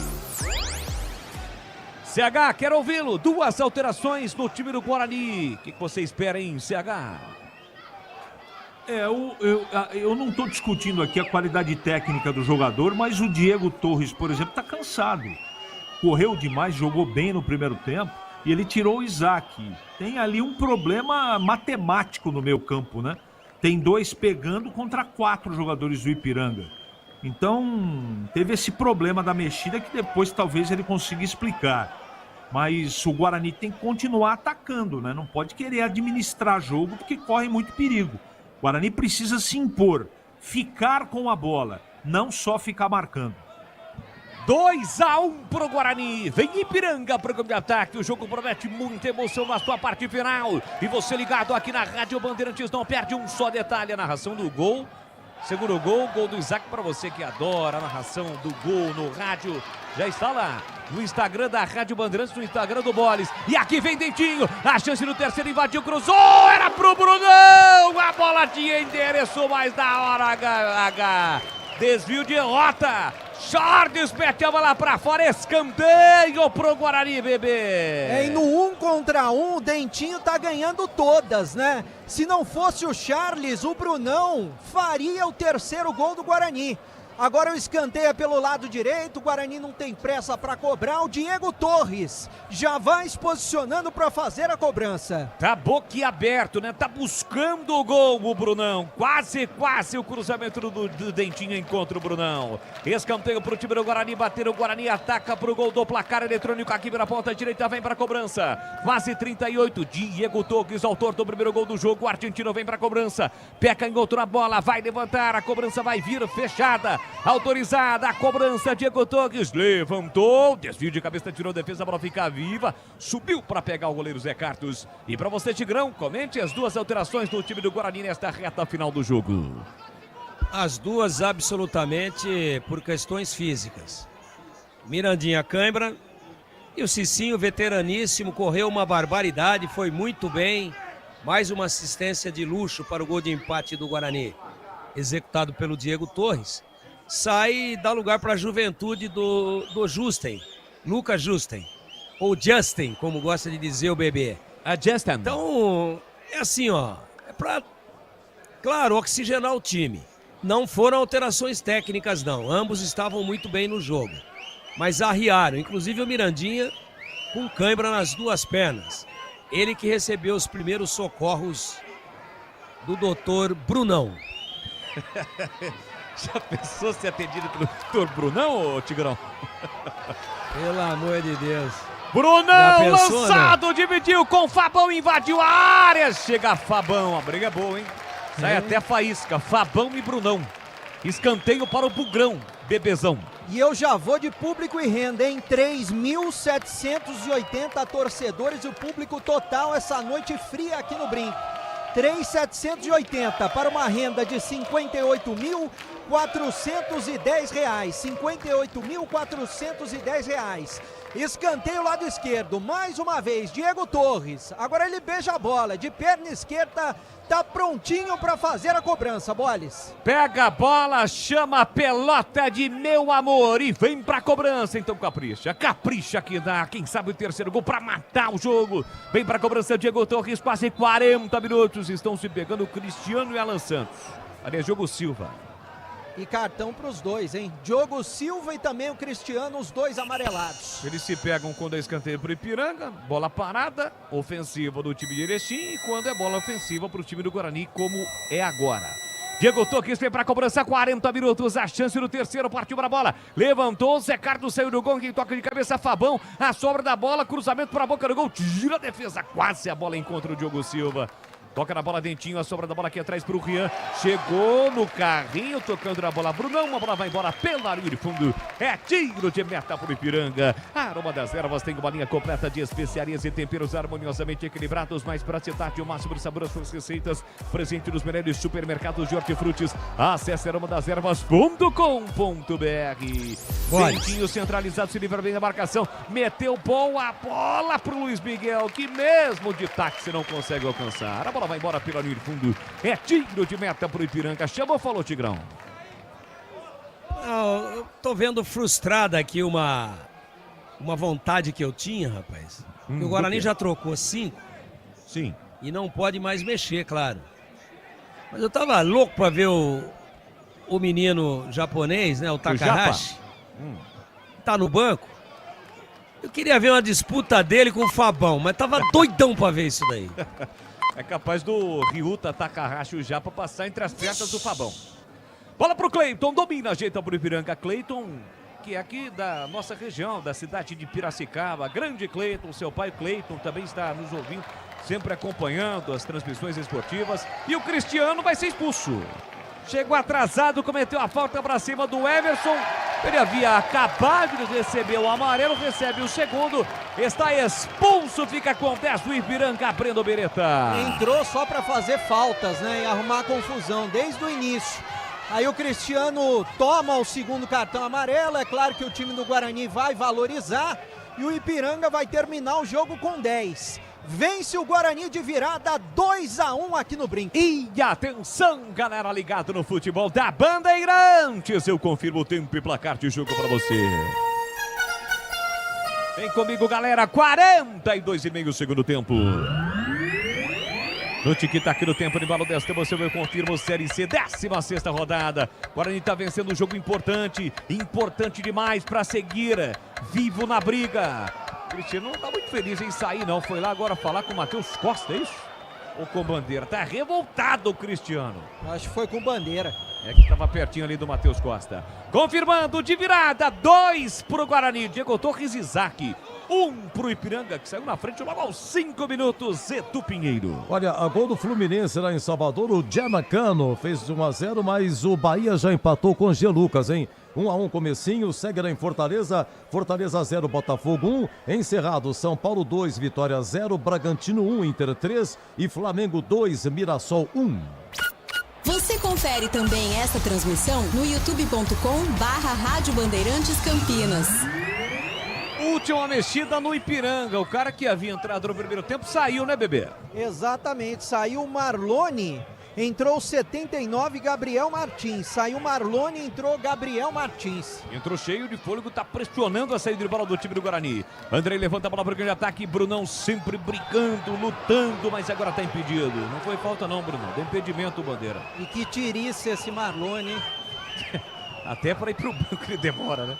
CH, quero ouvi-lo. 2 alterações no time do Guarani. O que você espera, hein, CH?
Eu não estou discutindo aqui a qualidade técnica do jogador, mas o Diego Torres, por exemplo, está cansado. Correu demais, jogou bem no primeiro tempo e ele tirou o Isaac. Tem ali um problema matemático no meio campo, né? Tem 2 pegando contra 4 jogadores do Ipiranga. Então, teve esse problema da mexida que depois talvez ele consiga explicar. Mas o Guarani tem que continuar atacando, né? Não pode querer administrar jogo porque corre muito perigo. O Guarani precisa se impor, ficar com a bola, não só ficar marcando.
2-1 pro Guarani. Vem Ipiranga pro campo de ataque. O jogo promete muita emoção na sua parte final. E você ligado aqui na Rádio Bandeirantes não perde um só detalhe. A narração do gol. Segundo gol do Isaac para você que adora a narração do gol no rádio. Já está lá no Instagram da Rádio Bandeirantes, no Instagram do Boles. E aqui vem Dentinho. A chance no terceiro, invadiu, cruzou. Era pro Brunão. A bola tinha endereço, mas da hora H. Desvio de rota. Charles mete a bola pra fora. Escanteio pro Guarani, bebê.
E no 1 contra 1, o Dentinho tá ganhando todas, né? Se não fosse o Charles, o Brunão faria o terceiro gol do Guarani. Agora o escanteio é pelo lado direito, o Guarani não tem pressa para cobrar, o Diego Torres já vai se posicionando para fazer a cobrança.
Tá boquiaberto, né? Tá buscando o gol o Brunão, quase o cruzamento do Dentinho encontra o Brunão. Escanteio pro time do Guarani, bater o Guarani, ataca pro gol do placar eletrônico aqui na ponta direita, vem pra cobrança. Quase 38, Diego Torres, autor do primeiro gol do jogo, o argentino vem pra cobrança. Peca em outra bola, vai levantar, a cobrança vai vir fechada. Autorizada a cobrança, Diego Torres levantou, desvio de cabeça, tirou a defesa, a bola fica viva, subiu para pegar o goleiro Zé Carlos. E para você, Tigrão, comente as 2 alterações do time do Guarani nesta reta final do jogo.
As 2 absolutamente por questões físicas. Mirandinha cãibra e o Cicinho, veteraníssimo, correu uma barbaridade, foi muito bem. Mais uma assistência de luxo para o gol de empate do Guarani, executado pelo Diego Torres. Sai e dá lugar para a juventude do Justen, Lucas Justen, ou Justin, como gosta de dizer o bebê.
A Justin.
Então, é assim, ó, é para, claro, oxigenar o time. Não foram alterações técnicas, não. Ambos estavam muito bem no jogo, mas arriaram, inclusive o Mirandinha com cãibra nas 2 pernas. Ele que recebeu os primeiros socorros do doutor Brunão.
Já pensou ser atendido pelo doutor Brunão, ô Tigrão?
Pelo amor de Deus.
Brunão lançado, né? Dividiu com Fabão, invadiu a área. Chega Fabão, a briga é boa, hein? Sai até faísca, Fabão e Brunão. Escanteio para o Bugrão, bebezão.
E eu já vou de público e renda, hein? 3.780 torcedores e o público total essa noite fria aqui no Brinco. 3.780 para uma renda de 58 mil. R$58.410. R$58.410. Escanteio lado esquerdo, mais uma vez, Diego Torres. Agora ele beija a bola, de perna esquerda, tá prontinho para fazer a cobrança, Boles.
Pega a bola, chama a pelota de meu amor e vem pra cobrança. Então capricha, capricha que dá. Quem sabe o terceiro gol pra matar o jogo. Vem pra cobrança, Diego Torres, quase 40 minutos. Estão se pegando o Cristiano e Alan Santos. Ali é Diogo Silva.
E cartão para os dois, hein? Diogo Silva e também o Cristiano, os dois amarelados.
Eles se pegam quando é escanteio pro Ipiranga, bola parada, ofensiva do time de Erechim, e quando é bola ofensiva pro time do Guarani, como é agora. Diego Torres vem pra cobrança, 40 minutos, a chance do terceiro, partiu pra bola, levantou, Zé Carlos saiu do gol, quem toca de cabeça, Fabão, a sobra da bola, cruzamento pra boca do gol, tira a defesa, quase a bola encontra o Diogo Silva. Toca na bola Dentinho, a sobra da bola aqui atrás pro Rian. Chegou no carrinho, tocando na bola Brunão. A bola vai embora pela linha de fundo. É tiro de meta pro Ipiranga. A Aroma das Ervas tem uma linha completa de especiarias e temperos harmoniosamente equilibrados. Mais praticidade, o máximo de sabor às suas receitas. Presente nos melhores supermercados de hortifrutis. Acesse aromadaservas.com.br. Dentinho centralizado, se livra bem da marcação. Meteu boa bola pro Luiz Miguel, que mesmo de táxi não consegue alcançar. A bola vai embora pela linha de fundo. É tiro de meta pro Ipiranga. Chamou, falou, Tigrão.
Não, eu tô vendo frustrada aqui uma vontade que eu tinha, rapaz. O Guarani já trocou 5.
Sim.
E não pode mais mexer, claro. Mas eu tava louco pra ver o menino japonês, né? O Takahashi. Tá no banco. Eu queria ver uma disputa dele com o Fabão, mas tava doidão pra ver isso daí.
É capaz do Ryuta Takahashi, o Japa, passar entre as pernas do Fabão. Bola pro Cleiton, domina, ajeita pro Ipiranga. Cleiton, que é aqui da nossa região, da cidade de Piracicaba. Grande Cleiton, seu pai Cleiton também está nos ouvindo, sempre acompanhando as transmissões esportivas. E o Cristiano vai ser expulso. Chegou atrasado, cometeu a falta pra cima do Emerson. Ele havia acabado de receber o amarelo, recebe o segundo. Está expulso, fica com 10 do Ipiranga, Breno Beretta.
Entrou só pra fazer faltas, né? E arrumar confusão desde o início. Aí o Cristiano toma o segundo cartão amarelo. É claro que o time do Guarani vai valorizar. E o Ipiranga vai terminar o jogo com 10. Vence o Guarani de virada 2-1 aqui no Brinco.
E atenção, galera ligado no futebol da Bandeirantes. Eu confirmo o tempo e placar de jogo para você. Vem comigo, galera. 42,5 segundo tempo. No tic-tac do tempo de balo desta, você vai confirmar o Série C, 16ª rodada. Guarani está vencendo um jogo importante demais para seguir vivo na briga. Cristiano não está muito feliz em sair, não. Foi lá agora falar com o Matheus Costa, é isso? Ou com Bandeira? Tá revoltado o Cristiano.
Acho que foi com Bandeira.
É que estava pertinho ali do Matheus Costa. Confirmando de virada, 2 pro Guarani. Diego Torres e Isaac. 1 pro Ipiranga, que saiu na frente logo aos 5 minutos. Edu Pinheiro.
Olha, a gol do Fluminense lá em Salvador, o Gianacano fez 1-0, mas o Bahia já empatou com o G. Lucas, hein? 1-1 comecinho, segue lá em Fortaleza. Fortaleza 0, Botafogo 1. Encerrado, São Paulo 2, Vitória 0, Bragantino 1, Inter 3 e Flamengo 2, Mirassol 1.
Você confere também esta transmissão no youtube.com/Rádio Bandeirantes Campinas.
Última mexida no Ipiranga. O cara que havia entrado no primeiro tempo saiu, né, bebê?
Exatamente, saiu o Marlone. Entrou 79, Gabriel Martins. Saiu Marlone, entrou Gabriel Martins.
Entrou cheio de fôlego, tá pressionando a saída de bola do time do Guarani. Andrei levanta a bola para o grande ataque. Brunão sempre brigando, lutando, mas agora tá impedido. Não foi falta não, Brunão. Deu impedimento, Bandeira.
E que tirice esse Marlone, hein?
Até para ir pro banco ele demora, né?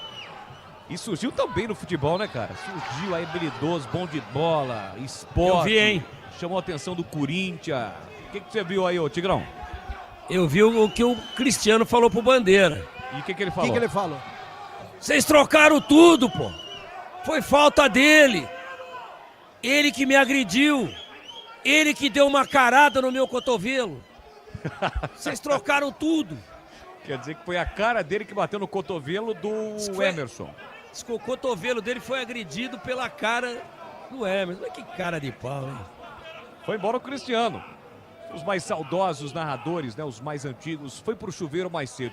E surgiu também no futebol, né, cara? Surgiu aí habilidoso, bom de bola, esporte.
Eu vi, hein?
Chamou a atenção do Corinthians. O que você viu aí, ô Tigrão?
Eu vi o que o Cristiano falou pro Bandeira.
E o que ele falou?
O que ele falou?
Vocês trocaram tudo, pô. Foi falta dele. Ele que me agrediu. Ele que deu uma carada no meu cotovelo. Vocês trocaram tudo.
Quer dizer que foi a cara dele que bateu no cotovelo do Emerson.
O cotovelo dele foi agredido pela cara do Emerson. Mas que cara de pau, hein?
Foi embora o Cristiano. Os mais saudosos narradores, né, os mais antigos, foi pro chuveiro mais cedo.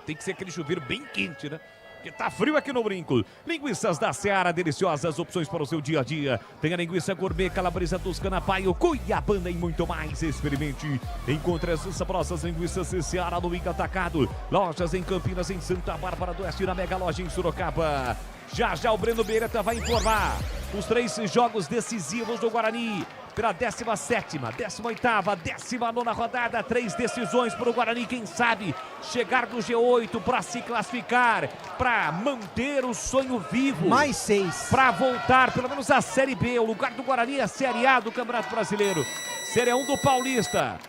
Tem que ser aquele chuveiro bem quente, né? Porque tá frio aqui no Brinco. Linguiças da Seara, deliciosas opções para o seu dia a dia. Tem a linguiça gourmet, calabresa toscana, paio, cuiabana e muito mais. Experimente. Encontre as saborosas linguiças Seara no Inca Atacado. Lojas em Campinas, em Santa Bárbara do Oeste, na Mega Loja em Sorocaba. Já o Breno Beretta vai informar os 3 jogos decisivos do Guarani. Pela 17ª, 18ª, 19ª rodada, 3 decisões para o Guarani, quem sabe chegar no G8 para se classificar, para manter o sonho vivo.
Mais 6.
Para voltar pelo menos à Série B, o lugar do Guarani é a Série A do Campeonato Brasileiro, Série 1 do Paulista.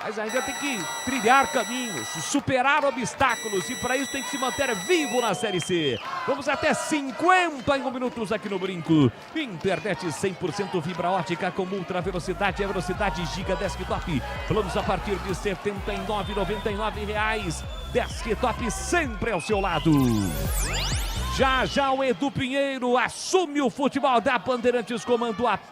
Mas ainda tem que trilhar caminhos, superar obstáculos e para isso tem que se manter vivo na Série C. Vamos até 51 minutos aqui no Brinco. Internet 100% fibra ótica com ultra velocidade, a velocidade Giga Desktop. Planos a partir de R$ 79,99. Desktop sempre ao seu lado. Já o Edu Pinheiro assume o futebol da Bandeirantes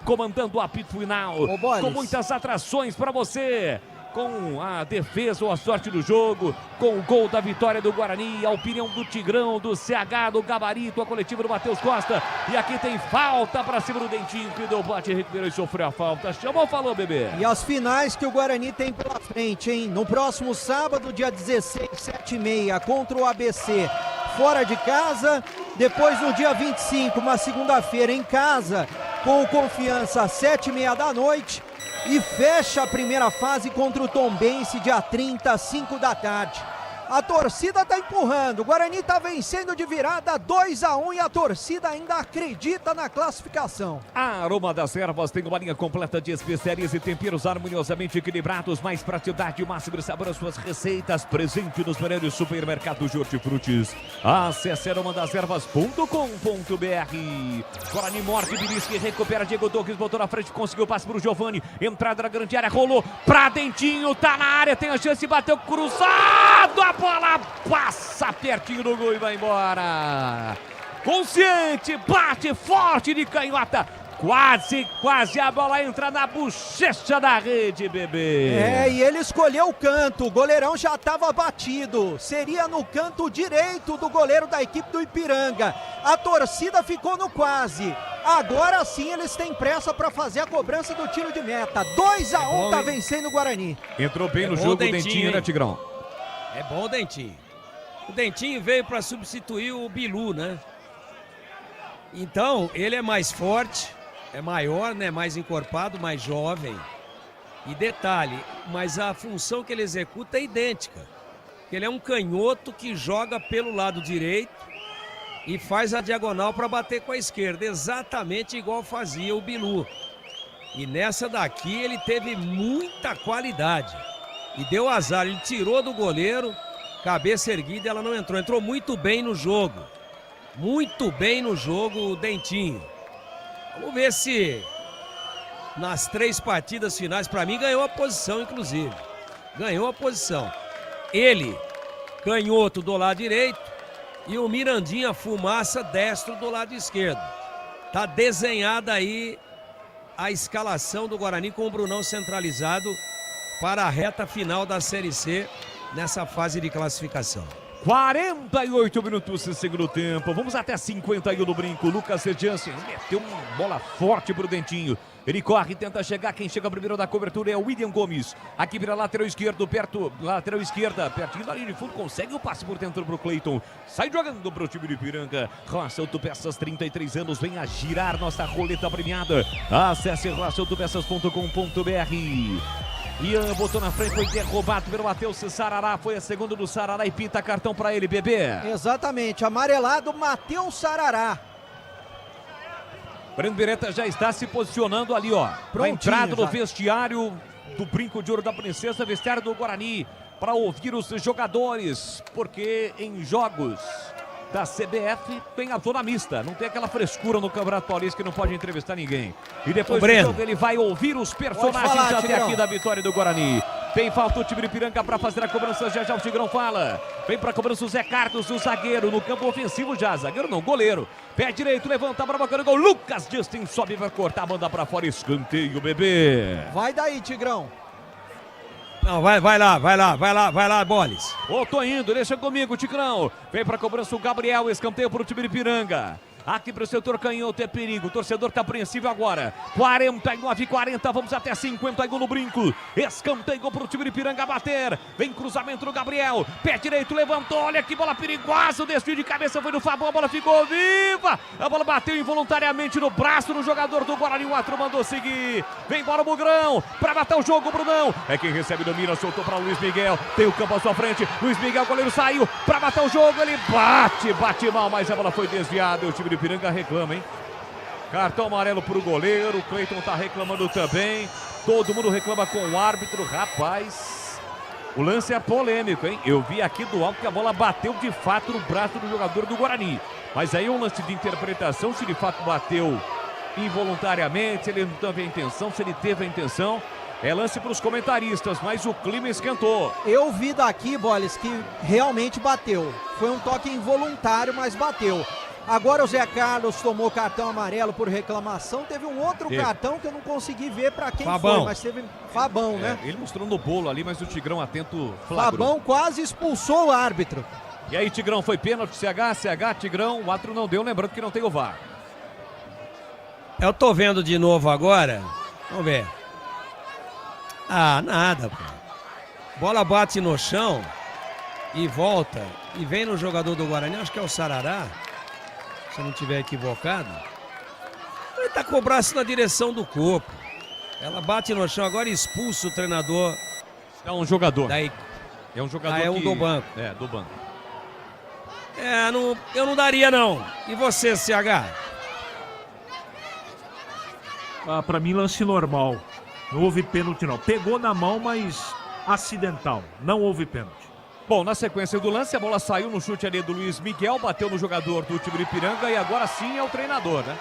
comandando o apito final. Com muitas atrações para você. Com a defesa ou a sorte do jogo, com o gol da vitória do Guarani, a opinião do Tigrão, do CH, do Gabarito, a coletiva do Matheus Costa. E aqui tem falta pra cima do Dentinho, que deu bote, recuperou e sofreu a falta. Chamou, falou, bebê.
E as finais que o Guarani tem pela frente, hein? No próximo sábado, dia 16, 7h30, contra o ABC, fora de casa. Depois, no dia 25, uma segunda-feira, em casa, com o Confiança, às 7h30 da noite. E fecha a primeira fase contra o Tombense, dia 30, às 5 da tarde. A torcida tá empurrando, o Guarani tá vencendo de virada 2-1 e a torcida ainda acredita na classificação.
A Aroma das Ervas tem uma linha completa de especiarias e temperos harmoniosamente equilibrados, mais praticidade e máximo de sabor às suas receitas, presente nos melhores supermercados de hortifrutis. Acesse aromadazervas.com.br. Guarani morte, Bilisque recupera, Diego Douglas botou na frente, conseguiu o passe pro Giovani, entrada na grande área, rolou pra Dentinho, tá na área, tem a chance, bateu cruzado, a bola passa pertinho do gol e vai embora. Consciente, bate forte de canhota. Quase a bola entra na bochecha da rede, bebê.
E ele escolheu o canto, o goleirão já estava batido. Seria no canto direito do goleiro da equipe do Ipiranga. A torcida ficou no quase. Agora sim eles têm pressa para fazer a cobrança do tiro de meta. 2-1, tá vencendo o Guarani.
Entrou bem no jogo o Dentinho, né, Tigrão?
É bom o Dentinho. O Dentinho veio para substituir o Bilu, né? Então, ele é mais forte, é maior, né? Mais encorpado, mais jovem. E detalhe, mas a função que ele executa é idêntica. Ele é um canhoto que joga pelo lado direito e faz a diagonal para bater com a esquerda, exatamente igual fazia o Bilu. E nessa daqui ele teve muita qualidade. E deu azar, ele tirou do goleiro, cabeça erguida, ela não entrou. Entrou muito bem no jogo. Muito bem no jogo o Dentinho. Vamos ver se nas 3 partidas finais, para mim, ganhou a posição, inclusive. Ganhou a posição. Ele, canhoto do lado direito, e o Mirandinha Fumaça, destro do lado esquerdo. Tá desenhada aí a escalação do Guarani com o Brunão centralizado para a reta final da Série C nessa fase de classificação.
48 minutos de segundo tempo. Vamos até 51 no Brinco. Lucas Jansen meteu uma bola forte pro Dentinho. Ele corre, tenta chegar. Quem chega primeiro da cobertura é o William Gomes. Aqui vira lateral esquerdo, lateral esquerda, pertinho da linha de fundo. Consegue o passe por dentro pro Cleiton. Sai jogando pro time de Ipiranga. Roça Autopeças, 33 anos. Vem a girar nossa roleta premiada. Acesse roçaautopeças.com.br. Ian botou na frente, foi derrubado pelo Matheus Sarará, foi a segunda do Sarará e pinta cartão pra ele, bebê.
Exatamente, amarelado Matheus Sarará.
Breno Beretta já está se posicionando ali, ó. Na entrada do vestiário do Brinco de Ouro da Princesa, vestiário do Guarani, para ouvir os jogadores, porque em jogos da CBF tem a zona mista, não tem aquela frescura no Campeonato Paulista que não pode entrevistar ninguém. E depois do jogo ele vai ouvir os personagens até aqui da vitória do Guarani. Tem falta o time de Ipiranga para fazer a cobrança, já o Tigrão fala. Vem para a cobrança o Zé Carlos, o zagueiro, no campo ofensivo já, zagueiro não, goleiro. Pé direito, levanta para bacana, gol, Lucas Justin sobe, vai cortar, manda para fora, escanteio, bebê.
Vai daí, Tigrão.
Não, vai lá, Boles.
Ô, tô indo, deixa comigo, Tigrão. Vem pra cobrança o Gabriel, escanteio pro time de Ipiranga. Aqui pro setor canhoto é perigo, o torcedor tá apreensivo agora. 49-40, vamos até 51 no brinco. Escanteio pro time de Ipiranga bater. Vem cruzamento do Gabriel, pé direito, levantou, olha que bola perigosa. O desvio de cabeça foi do Fabão, a bola ficou viva. A bola bateu involuntariamente no braço do jogador do Guarani, o Atro mandou seguir. Vem embora o Bugrão, pra matar o jogo, Brunão. É quem recebe, domina, soltou pra Luiz Miguel. Tem o campo à sua frente, Luiz Miguel, goleiro saiu pra matar o jogo. Ele bate mal, mas a bola foi desviada. O time de Ipiranga reclama, hein? Cartão amarelo pro goleiro, o Cleiton tá reclamando também. Todo mundo reclama com o árbitro. Rapaz, o lance é polêmico, hein? Eu vi aqui do alto que a bola bateu de fato no braço do jogador do Guarani. Mas aí é um lance de interpretação, se de fato bateu involuntariamente, se ele não teve a intenção, se ele teve a intenção. É lance para os comentaristas, mas o clima esquentou.
Eu vi daqui, Boles, que realmente bateu. Foi um toque involuntário, mas bateu. Agora o Zé Carlos tomou cartão amarelo por reclamação. Teve um outro cartão que eu não consegui ver pra quem
Fabão.
foi, mas teve Fabão, né?
Ele mostrou no bolo ali, mas o Tigrão atento flagrou.
Fabão quase expulsou o árbitro.
E aí, Tigrão, foi pênalti, CH, Tigrão, o Atro não deu, lembrando que não tem o VAR.
Eu tô vendo de novo agora. Vamos ver. Ah, nada, pô. Bola bate no chão e volta. E vem no jogador do Guarani, acho que é o Sarará. Se eu não estiver equivocado. Ele tá com o braço na direção do corpo. Ela bate no chão, agora expulsa o treinador.
É um jogador.
Daí...
É um jogador
é um do banco.
É, do banco.
Eu não daria, não. E você, CH?
Pra mim, lance normal. Não houve pênalti, não. Pegou na mão, mas acidental. Não houve pênalti.
Bom, na sequência do lance, a bola saiu no chute ali do Luiz Miguel, bateu no jogador do time de Ipiranga e agora sim é o treinador, né?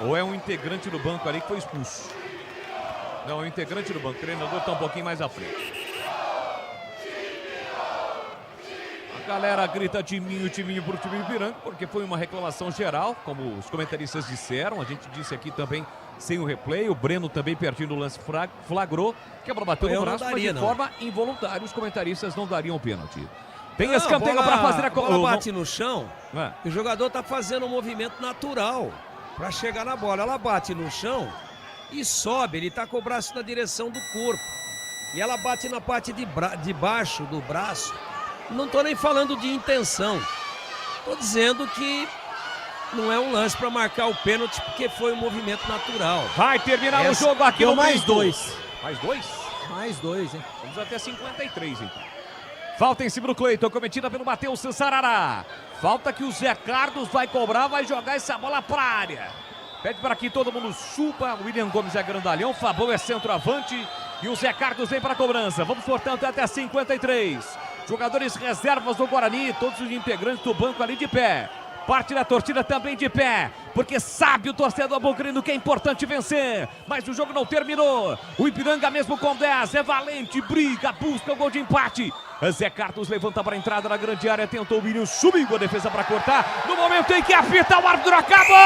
Ou é um integrante do banco ali que foi expulso? Não, é um integrante do banco. O treinador tá um pouquinho mais à frente. A galera grita timinho pro time de Ipiranga, porque foi uma reclamação geral, como os comentaristas disseram. A gente disse aqui também sem o replay. O Breno também pertinho do lance flagrou que a bola bateu no braço, mas de forma involuntária. Os comentaristas não dariam o pênalti. Tem escanteio para fazer a
bola bate no chão e o jogador tá fazendo um movimento natural para chegar na bola. Ela bate no chão e sobe. Ele tá com o braço na direção do corpo. E ela bate na parte de baixo do braço. Não tô nem falando de intenção. Tô dizendo que não é um lance para marcar o pênalti, porque foi um movimento natural.
Vai terminar o jogo aqui no
mais 2.
Mais 2?
Mais 2, hein?
Vamos até 53, então. Falta em cima do Cleiton, cometida pelo Matheus Sarará. Falta que o Zé Carlos vai cobrar, vai jogar essa bola pra área. Pede para que todo mundo chupa. O William Gomes é grandalhão, Fabão é centroavante e o Zé Carlos vem para a cobrança. Vamos, portanto, até 53. Jogadores reservas do Guarani, todos os integrantes do banco ali de pé. Parte da torcida também de pé, porque sabe o torcedor bugrino que é importante vencer. Mas o jogo não terminou. O Ipiranga mesmo com 10 é valente, briga, busca o gol de empate. Zé Carlos levanta para a entrada na grande área, tentou o William, subiu a defesa para cortar. No momento em que apita, o árbitro acabou!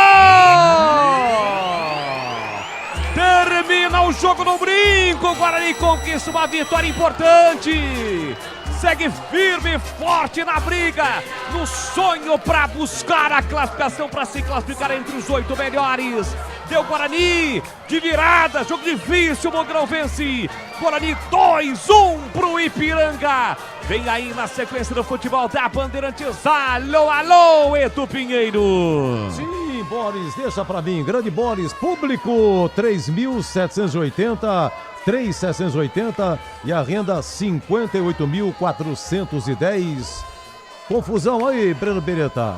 Termina o jogo no brinco. O Guarani conquista uma vitória importante. Segue firme e forte na briga, no sonho para buscar a classificação, para se classificar entre os 8 melhores. Deu Guarani de virada, jogo difícil, o Bugrão vence. Guarani 2-1 pro Ipiranga. Vem aí na sequência do futebol da Bandeirantes. Alô, alô, Edu Pinheiro.
Sim, Boris, deixa pra mim. Grande Boris, público 3.780. 3.780 e a renda 58.410. Confusão aí, Breno Beretta.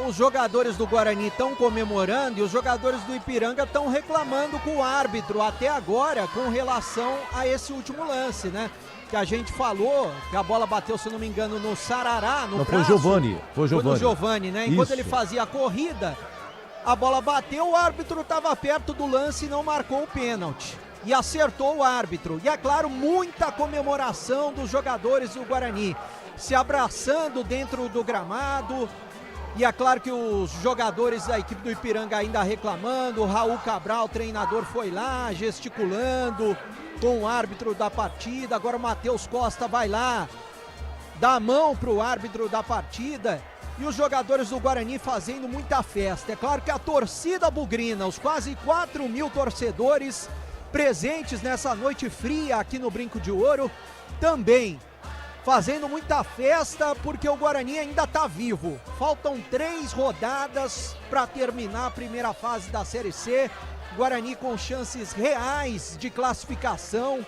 Os jogadores do Guarani estão comemorando e os jogadores do Ipiranga estão reclamando com o árbitro até agora com relação a esse último lance, né? Que a gente falou que a bola bateu, se não me engano, no Sarará, no braço.
Foi Giovani.
Foi no Giovani, né? Enquanto ele fazia a corrida, a bola bateu, o árbitro estava perto do lance e não marcou o pênalti. E acertou o árbitro. E é claro, muita comemoração dos jogadores do Guarani. Se abraçando dentro do gramado. E é claro que os jogadores da equipe do Ipiranga ainda reclamando, o Raul Cabral, treinador, foi lá gesticulando com o árbitro da partida. Agora o Matheus Costa vai lá, dá a mão para o árbitro da partida. E os jogadores do Guarani fazendo muita festa. É claro que a torcida bugrina, os quase 4.000 torcedores presentes nessa noite fria aqui no Brinco de Ouro, também fazendo muita festa, porque o Guarani ainda está vivo. Faltam 3 rodadas para terminar a primeira fase da Série C. Guarani com chances reais de classificação.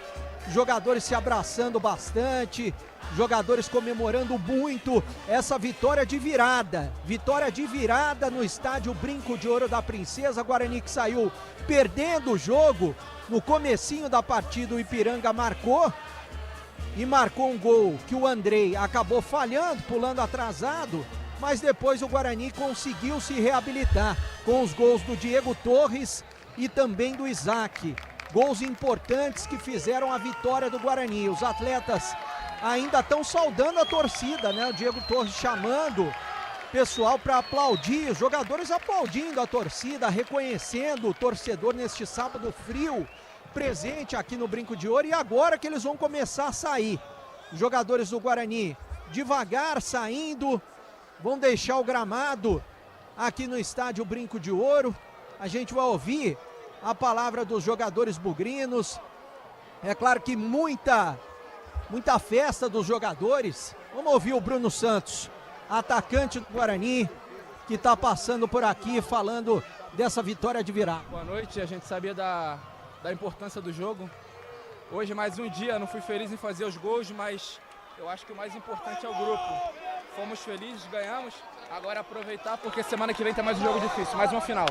Jogadores se abraçando bastante, jogadores comemorando muito essa vitória de virada. Vitória de virada no estádio Brinco de Ouro da Princesa. Guarani que saiu perdendo o jogo. No comecinho da partida o Ipiranga marcou. E marcou um gol que o Andrei acabou falhando, pulando atrasado, mas depois o Guarani conseguiu se reabilitar com os gols do Diego Torres e também do Isaac. Gols importantes que fizeram a vitória do Guarani. Os atletas ainda estão saudando a torcida, né? O Diego Torres chamando o pessoal para aplaudir, os jogadores aplaudindo a torcida, reconhecendo o torcedor neste sábado frio, presente aqui no Brinco de Ouro. E agora que eles vão começar a sair, os jogadores do Guarani devagar saindo, vão deixar o gramado aqui no estádio Brinco de Ouro. A gente vai ouvir a palavra dos jogadores bugrinos. É claro que muita festa dos jogadores. Vamos ouvir o Bruno Santos, atacante do Guarani, que está passando por aqui falando dessa vitória de virada.
Boa noite, a gente sabia da importância do jogo. Hoje mais um dia, não fui feliz em fazer os gols, mas eu acho que o mais importante é o grupo. Fomos felizes, ganhamos, agora aproveitar porque semana que vem tem mais um jogo difícil, mais uma final.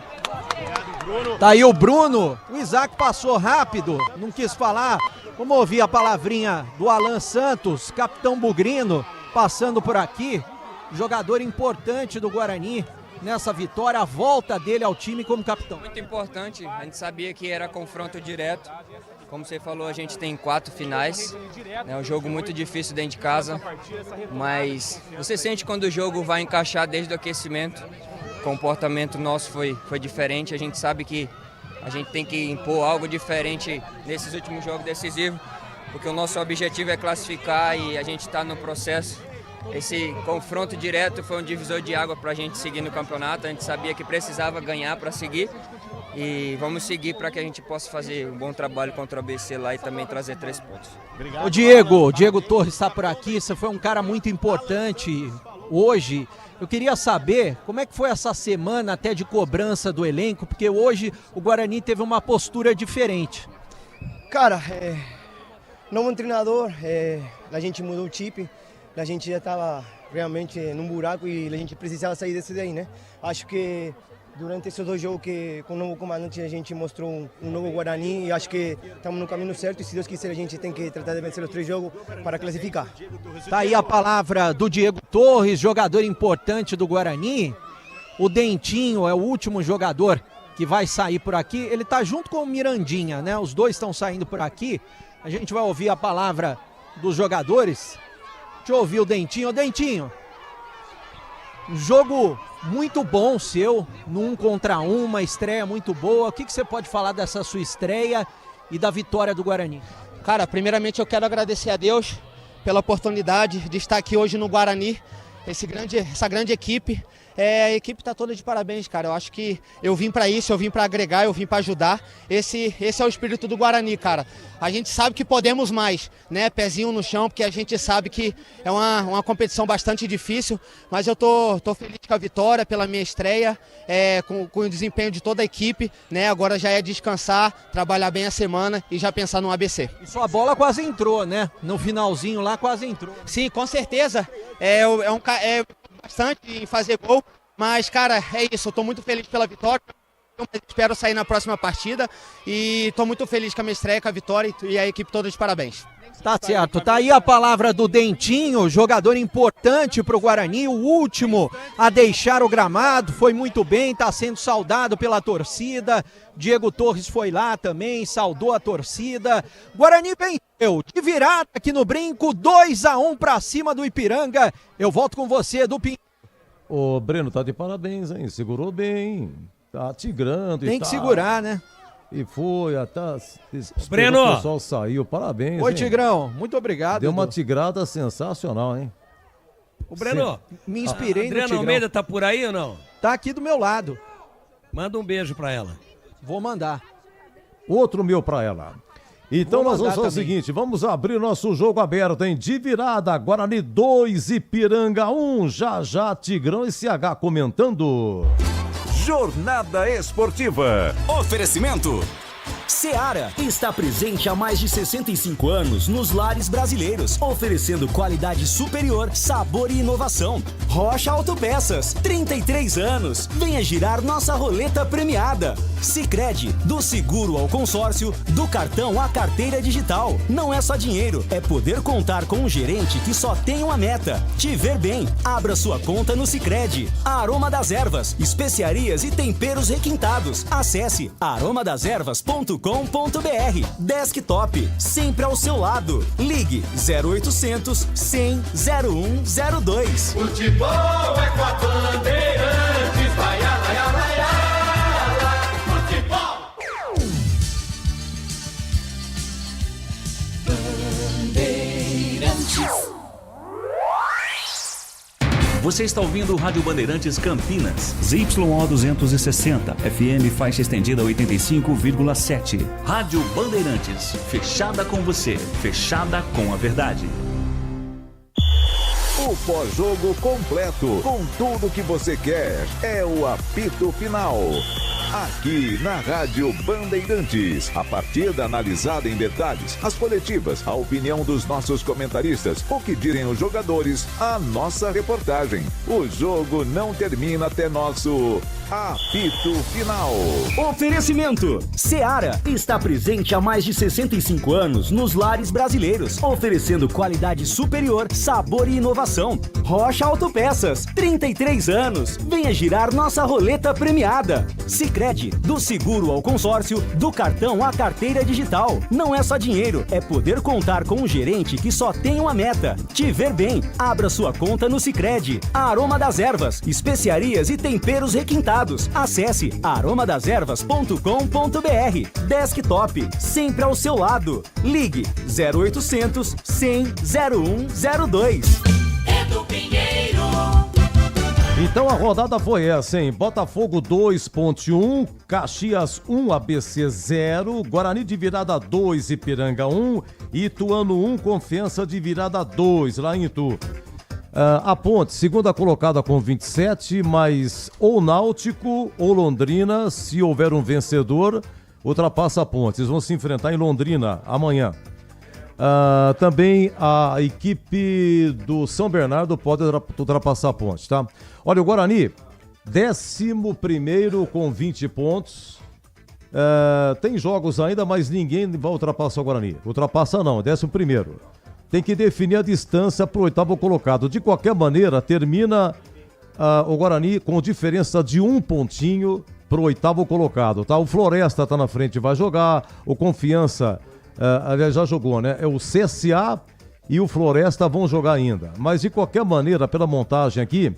Obrigado, Bruno.
Tá aí o Bruno, o Isaac passou rápido, não quis falar. Vamos ouvir a palavrinha do Alan Santos, capitão bugrino, passando por aqui, jogador importante do Guarani nessa vitória, a volta dele ao time como capitão.
Muito importante, a gente sabia que era confronto direto. Como você falou, a gente tem 4 finais, é um jogo muito difícil dentro de casa, mas você sente quando o jogo vai encaixar desde o aquecimento. O comportamento nosso foi diferente, a gente sabe que a gente tem que impor algo diferente nesses últimos jogos decisivos, porque o nosso objetivo é classificar e a gente está no processo. Esse confronto direto foi um divisor de água para a gente seguir no campeonato, a gente sabia que precisava ganhar para seguir. E vamos seguir para que a gente possa fazer um bom trabalho contra o ABC lá e também trazer 3 pontos.
O Diego Torres está por aqui, você foi um cara muito importante hoje. Eu queria saber como é que foi essa semana até de cobrança do elenco, porque hoje o Guarani teve uma postura diferente.
Cara, novo treinador, a gente mudou o chip, a gente já estava realmente num buraco e a gente precisava sair desse daí, né? Acho que durante esses 2 jogos que com o novo comandante a gente mostrou um novo Guarani e acho que estamos no caminho certo e se Deus quiser a gente tem que tratar de vencer os 3 jogos para classificar.
Tá aí a palavra do Diego Torres, jogador importante do Guarani. O Dentinho é o último jogador que vai sair por aqui. Ele tá junto com o Mirandinha, né? Os dois estão saindo por aqui. A gente vai ouvir a palavra dos jogadores. Deixa eu ouvir o Dentinho. Ô, Dentinho, um jogo muito bom seu, no 1 contra 1, uma estreia muito boa. O que você pode falar dessa sua estreia e da vitória do Guarani?
Cara, primeiramente eu quero agradecer a Deus pela oportunidade de estar aqui hoje no Guarani, essa grande equipe. A equipe está toda de parabéns, cara. Eu acho que eu vim para isso, eu vim para agregar, eu vim para ajudar. Esse é o espírito do Guarani, cara. A gente sabe que podemos mais, né? Pezinho no chão, porque a gente sabe que é uma competição bastante difícil, mas eu tô feliz com a vitória, pela minha estreia, com o desempenho de toda a equipe, né? Agora já é descansar, trabalhar bem a semana e já pensar no ABC.
E sua bola quase entrou, né? No finalzinho lá quase entrou.
Sim, com certeza. Bastante em fazer gol, mas cara, é isso, eu tô muito feliz pela vitória, espero sair na próxima partida e tô muito feliz com a minha estreia, com a vitória e a equipe toda de parabéns.
Tá certo, tá aí a palavra do Dentinho, jogador importante pro Guarani, o último a deixar o gramado, foi muito bem, tá sendo saudado pela torcida. Diego Torres foi lá também, saudou a torcida. Guarani venceu de virada aqui no Brinco, 2-1 pra cima do Ipiranga. Eu volto com você, do Pinheiro.
O Breno tá de parabéns, hein? Segurou bem, tá tigrando.
Tem que segurar, né?
E foi, até
Breno!
O pessoal saiu, parabéns.
Oi,
hein?
Tigrão, muito obrigado.
Deu uma
Edu.
tigrada sensacional, hein?
O Breno,
Me inspirei no
Adriana
Tigrão.
Almeida tá por aí ou não?
Tá aqui do meu lado.
Manda um beijo pra ela.
Vou mandar.
Outro meu pra ela. Então
Vou
nós vamos
mandar
fazer o
também.
seguinte, vamos abrir nosso jogo aberto, hein? De virada, Guarani 2, Ipiranga 1, já, Tigrão e CH comentando.
Jornada Esportiva. Oferecimento. Seara está presente há mais de 65 anos nos lares brasileiros, oferecendo qualidade superior, sabor e inovação. Rocha Autopeças, 33 anos. Venha girar nossa roleta premiada. Sicredi, do seguro ao consórcio, do cartão à carteira digital. Não é só dinheiro, é poder contar com um gerente que só tem uma meta: te ver bem. Abra sua conta no Sicredi. Aroma das Ervas, especiarias e temperos requintados. Acesse aromadeservas.com.br. Desktop, sempre ao seu lado. Ligue 0800 100 0102.
Futebol é com a Bandeirantes, vai, vai, vai, vai, futebol.
Bandeirantes.
Você está ouvindo o Rádio Bandeirantes Campinas, ZYO 260, FM faixa estendida 85,7. Rádio Bandeirantes, fechada com você, fechada com a verdade.
O pós-jogo completo, com tudo que você quer, é o apito final. Aqui na Rádio Bandeirantes, a partida analisada em detalhes, as coletivas, a opinião dos nossos comentaristas, o que dizem os jogadores, a nossa reportagem. O jogo não termina até nosso apito final.
Oferecimento. Seara está presente há mais de 65 anos nos lares brasileiros, oferecendo qualidade superior, sabor e inovação. Rocha Autopeças, 33 anos. Venha girar nossa roleta premiada. Sicredi, do seguro ao consórcio, do cartão à carteira digital. Não é só dinheiro, é poder contar com um gerente que só tem uma meta: te ver bem. Abra sua conta no Sicredi. Aroma das Ervas, especiarias e temperos requintados. Acesse aromadeservas.com.br. Desktop, sempre ao seu lado. Ligue 0800 100 0102.
Edu Pinheiro.
Então a rodada foi essa, hein? Botafogo 2.1, Caxias 1, ABC 0, Guarani de virada 2, Ipiranga 1, Ituano 1, Confiança de virada 2, lá em Itu. A Ponte, segunda colocada com 27, mas ou Náutico ou Londrina, se houver um vencedor, ultrapassa a Ponte. Eles vão se enfrentar em Londrina amanhã. Também a equipe do São Bernardo pode ultrapassar a Ponte, tá? Olha, o Guarani, 11º com 20 pontos. Tem jogos ainda, mas ninguém vai ultrapassar o Guarani. Ultrapassa não, 11º. Tem que definir a distância para o 8º colocado. De qualquer maneira, termina o Guarani com diferença de 1 pontinho para o 8º colocado, tá? O Floresta está na frente, vai jogar. O Confiança, aliás, já jogou, né? É o CSA e o Floresta vão jogar ainda. Mas de qualquer maneira, pela montagem aqui,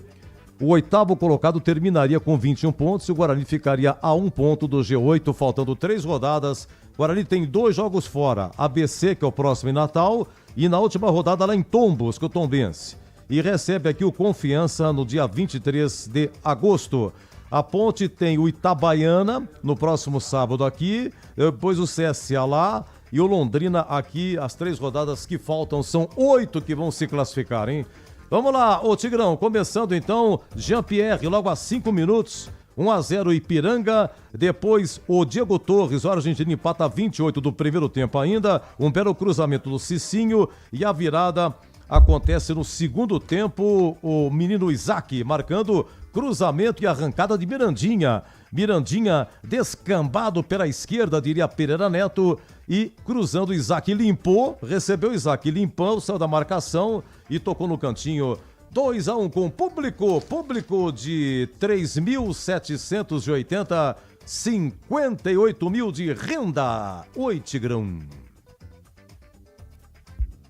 o 8º colocado terminaria com 21 pontos e o Guarani ficaria a 1 ponto do G8, faltando 3 rodadas. O Guarani tem 2 jogos fora, ABC, que é o próximo em Natal, e na última rodada lá em Tombos, que é o Tombense. E recebe aqui o Confiança no dia 23 de agosto. A Ponte tem o Itabaiana no próximo sábado aqui, depois o CSA lá e o Londrina aqui. As 3 rodadas que faltam são 8 que vão se classificar, hein? Vamos lá, ô Tigrão, começando então, Jean-Pierre, logo a 5 minutos, 1-0 Ipiranga, depois o Diego Torres, o argentino empata 28 do primeiro tempo ainda, um belo cruzamento do Cicinho e a virada acontece no segundo tempo, o menino Isaac marcando cruzamento e arrancada de Mirandinha. Mirandinha descambado pela esquerda, diria Pereira Neto, e cruzando, Isaac limpou, recebeu Isaac, limpou, saiu da marcação e tocou no cantinho. 2-1 com público de 3.780, 58 mil de renda. Oi, Tigrão.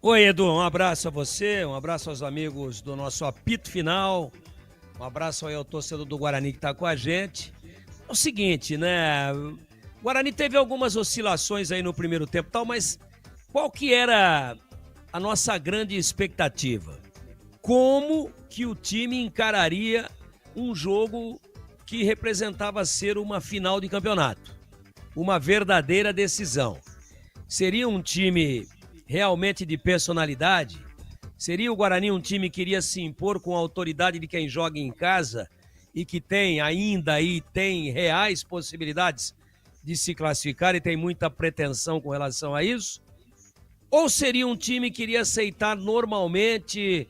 Oi, Edu, um abraço a você, um abraço aos amigos do nosso apito final. Um abraço aí ao torcedor do Guarani que tá com a gente. É o seguinte, né? O Guarani teve algumas oscilações aí no primeiro tempo e tal, mas qual que era a nossa grande expectativa? Como que o time encararia um jogo que representava ser uma final de campeonato? Uma verdadeira decisão. Seria um time realmente de personalidade? Seria o Guarani um time que iria se impor com a autoridade de quem joga em casa e que tem ainda aí, tem reais possibilidades de se classificar e tem muita pretensão com relação a isso? Ou seria um time que iria aceitar normalmente,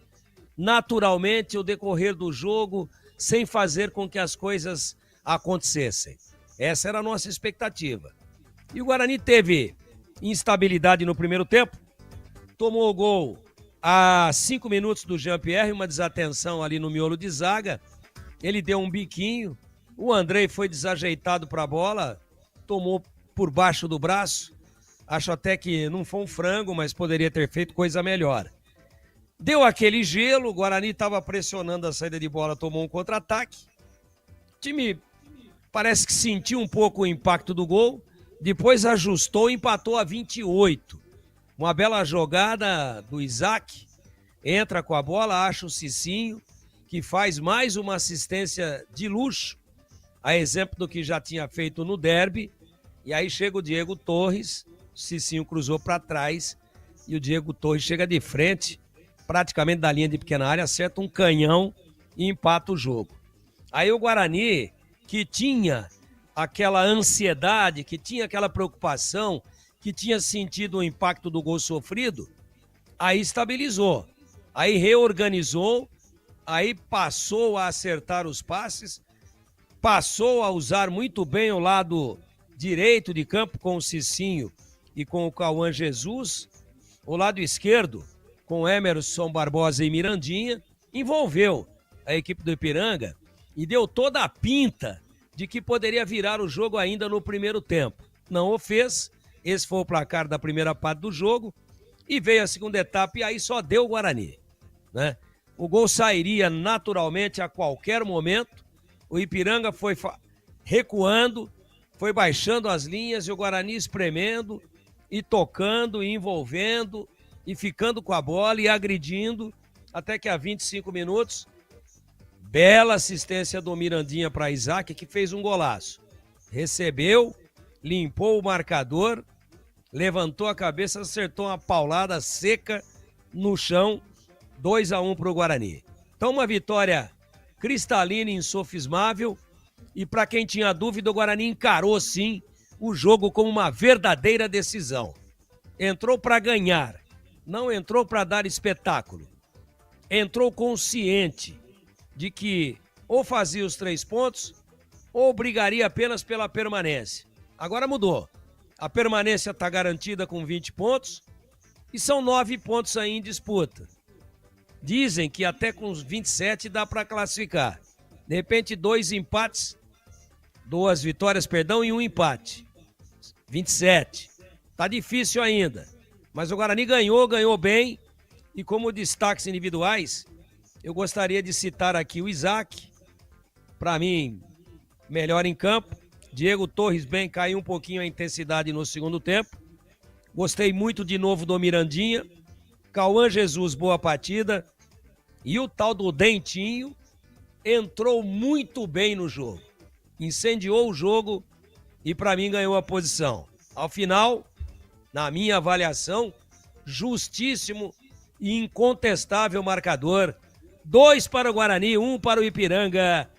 naturalmente, o decorrer do jogo, sem fazer com que as coisas acontecessem? Essa era a nossa expectativa. E o Guarani teve instabilidade no primeiro tempo, tomou o gol a 5 minutos do Jean-Pierre, uma desatenção ali no miolo de zaga, ele deu um biquinho, o Andrei foi desajeitado para a bola, tomou por baixo do braço, acho até que não foi um frango, mas poderia ter feito coisa melhor. Deu aquele gelo, o Guarani estava pressionando a saída de bola, tomou um contra-ataque, o time parece que sentiu um pouco o impacto do gol, depois ajustou e empatou a 28. Uma bela jogada do Isaac, entra com a bola, acha o Cicinho, que faz mais uma assistência de luxo, a exemplo do que já tinha feito no derby, e aí chega o Diego Torres, o Cicinho cruzou para trás, e o Diego Torres chega de frente, praticamente da linha de pequena área, acerta um canhão e empata o jogo. Aí o Guarani, que tinha aquela ansiedade, que tinha aquela preocupação, que tinha sentido o impacto do gol sofrido, aí estabilizou, aí reorganizou, aí passou a acertar os passes, passou a usar muito bem o lado direito de campo com o Cicinho e com o Cauã Jesus, o lado esquerdo com Emerson Barbosa e Mirandinha, envolveu a equipe do Ipiranga e deu toda a pinta de que poderia virar o jogo ainda no primeiro tempo. Não o fez, esse foi o placar da primeira parte do jogo, e veio a segunda etapa e aí só deu o Guarani, né? O gol sairia naturalmente a qualquer momento, o Ipiranga foi recuando, foi baixando as linhas e o Guarani espremendo e tocando e envolvendo e ficando com a bola e agredindo, até que a 25 minutos, bela assistência do Mirandinha para Isaac, que fez um golaço. Recebeu, limpou o marcador, levantou a cabeça, acertou uma paulada seca no chão, 2-1 para o Guarani. Então uma vitória cristalina, insofismável, e para quem tinha dúvida, o Guarani encarou sim o jogo como uma verdadeira decisão. Entrou para ganhar, não entrou para dar espetáculo. Entrou consciente de que ou fazia os 3 pontos ou brigaria apenas pela permanência. Agora mudou. A permanência está garantida com 20 pontos e são 9 pontos aí em disputa. Dizem que até com os 27 dá para classificar. De repente 2 vitórias, e 1 empate. 27. Tá difícil ainda. Mas o Guarani ganhou bem. E como destaques individuais, eu gostaria de citar aqui o Isaac. Para mim, melhor em campo. Diego Torres bem, caiu um pouquinho a intensidade no segundo tempo. Gostei muito de novo do Mirandinha. Cauã Jesus, boa partida. E o tal do Dentinho entrou muito bem no jogo. Incendiou o jogo e para mim ganhou a posição. Ao final, na minha avaliação, justíssimo e incontestável marcador. 2 para o Guarani, 1 para o Ipiranga.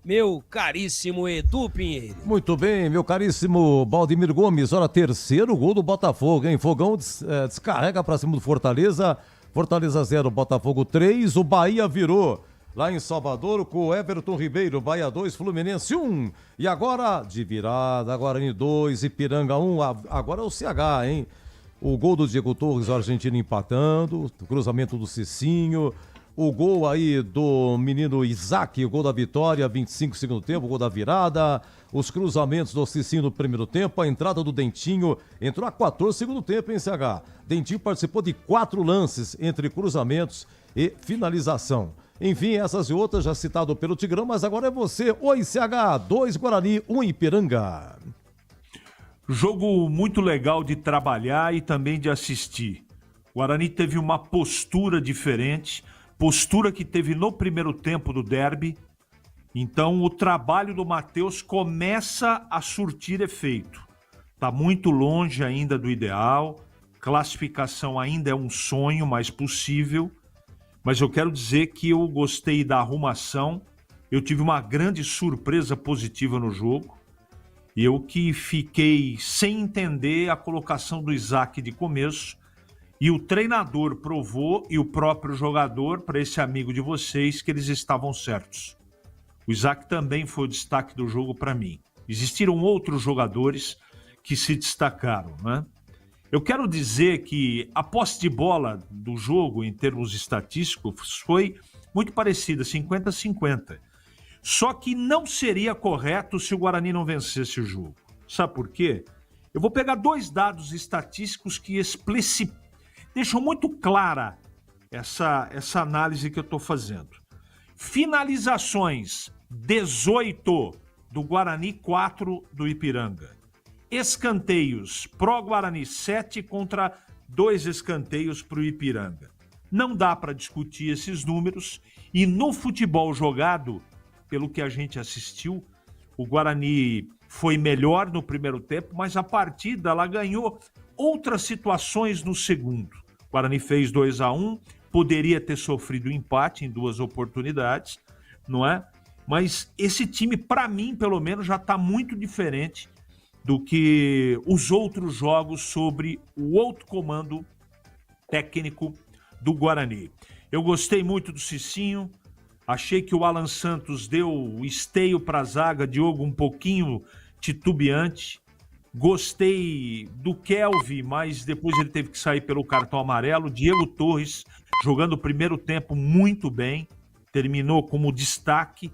Meu caríssimo Edu Pinheiro.
Muito bem, meu caríssimo Baldemir Gomes. Olha, terceiro gol do Botafogo, hein? Fogão descarrega para cima do Fortaleza. Fortaleza 0, Botafogo 3. O Bahia virou lá em Salvador com o Everton Ribeiro. Bahia 2, Fluminense 1. E agora, de virada, Guarani 2, Ipiranga 1. Agora é o CH, hein? O gol do Diego Torres, o argentino empatando. O cruzamento do Cicinho. O gol aí do menino Isaac, o gol da vitória, 25 segundo tempo, o gol da virada. Os cruzamentos do Cicinho no primeiro tempo, a entrada do Dentinho, entrou a 14 segundo tempo, hein, CH? Dentinho participou de 4 lances entre cruzamentos e finalização. Enfim, essas e outras já citado pelo Tigrão, mas agora é você. Oi, CH, 2 Guarani, 1 Ipiranga.
Jogo muito legal de trabalhar e também de assistir. O Guarani teve uma postura diferente, postura que teve no primeiro tempo do derby. Então o trabalho do Matheus começa a surtir efeito. Está muito longe ainda do ideal, classificação ainda é um sonho mais possível, mas eu quero dizer que eu gostei da arrumação, eu tive uma grande surpresa positiva no jogo. Eu que fiquei sem entender a colocação do Isaac de começo, e o treinador provou, e o próprio jogador, para esse amigo de vocês, que eles estavam certos. O Isaac também foi o destaque do jogo para mim. Existiram outros jogadores que se destacaram, né? Eu quero dizer que a posse de bola do jogo, em termos estatísticos, foi muito parecida, 50-50. Só que não seria correto se o Guarani não vencesse o jogo. Sabe por quê? Eu vou pegar 2 dados estatísticos que deixam muito clara essa análise que eu estou fazendo. Finalizações, 18 do Guarani, 4 do Ipiranga. Escanteios, Pro Guarani 7 contra 2 escanteios para o Ipiranga. Não dá para discutir esses números e no futebol jogado, pelo que a gente assistiu, o Guarani foi melhor no primeiro tempo, mas a partida ela ganhou outras situações no segundo. O Guarani fez 2-1, poderia ter sofrido empate em 2 oportunidades, não é? Mas esse time, para mim, pelo menos, já está muito diferente do que os outros jogos sobre o outro comando técnico do Guarani. Eu gostei muito do Cicinho, achei que o Alan Santos deu o esteio para a zaga, Diogo um pouquinho titubeante. Gostei do Kelvin, mas depois ele teve que sair pelo cartão amarelo. Diego Torres jogando o primeiro tempo muito bem, terminou como destaque.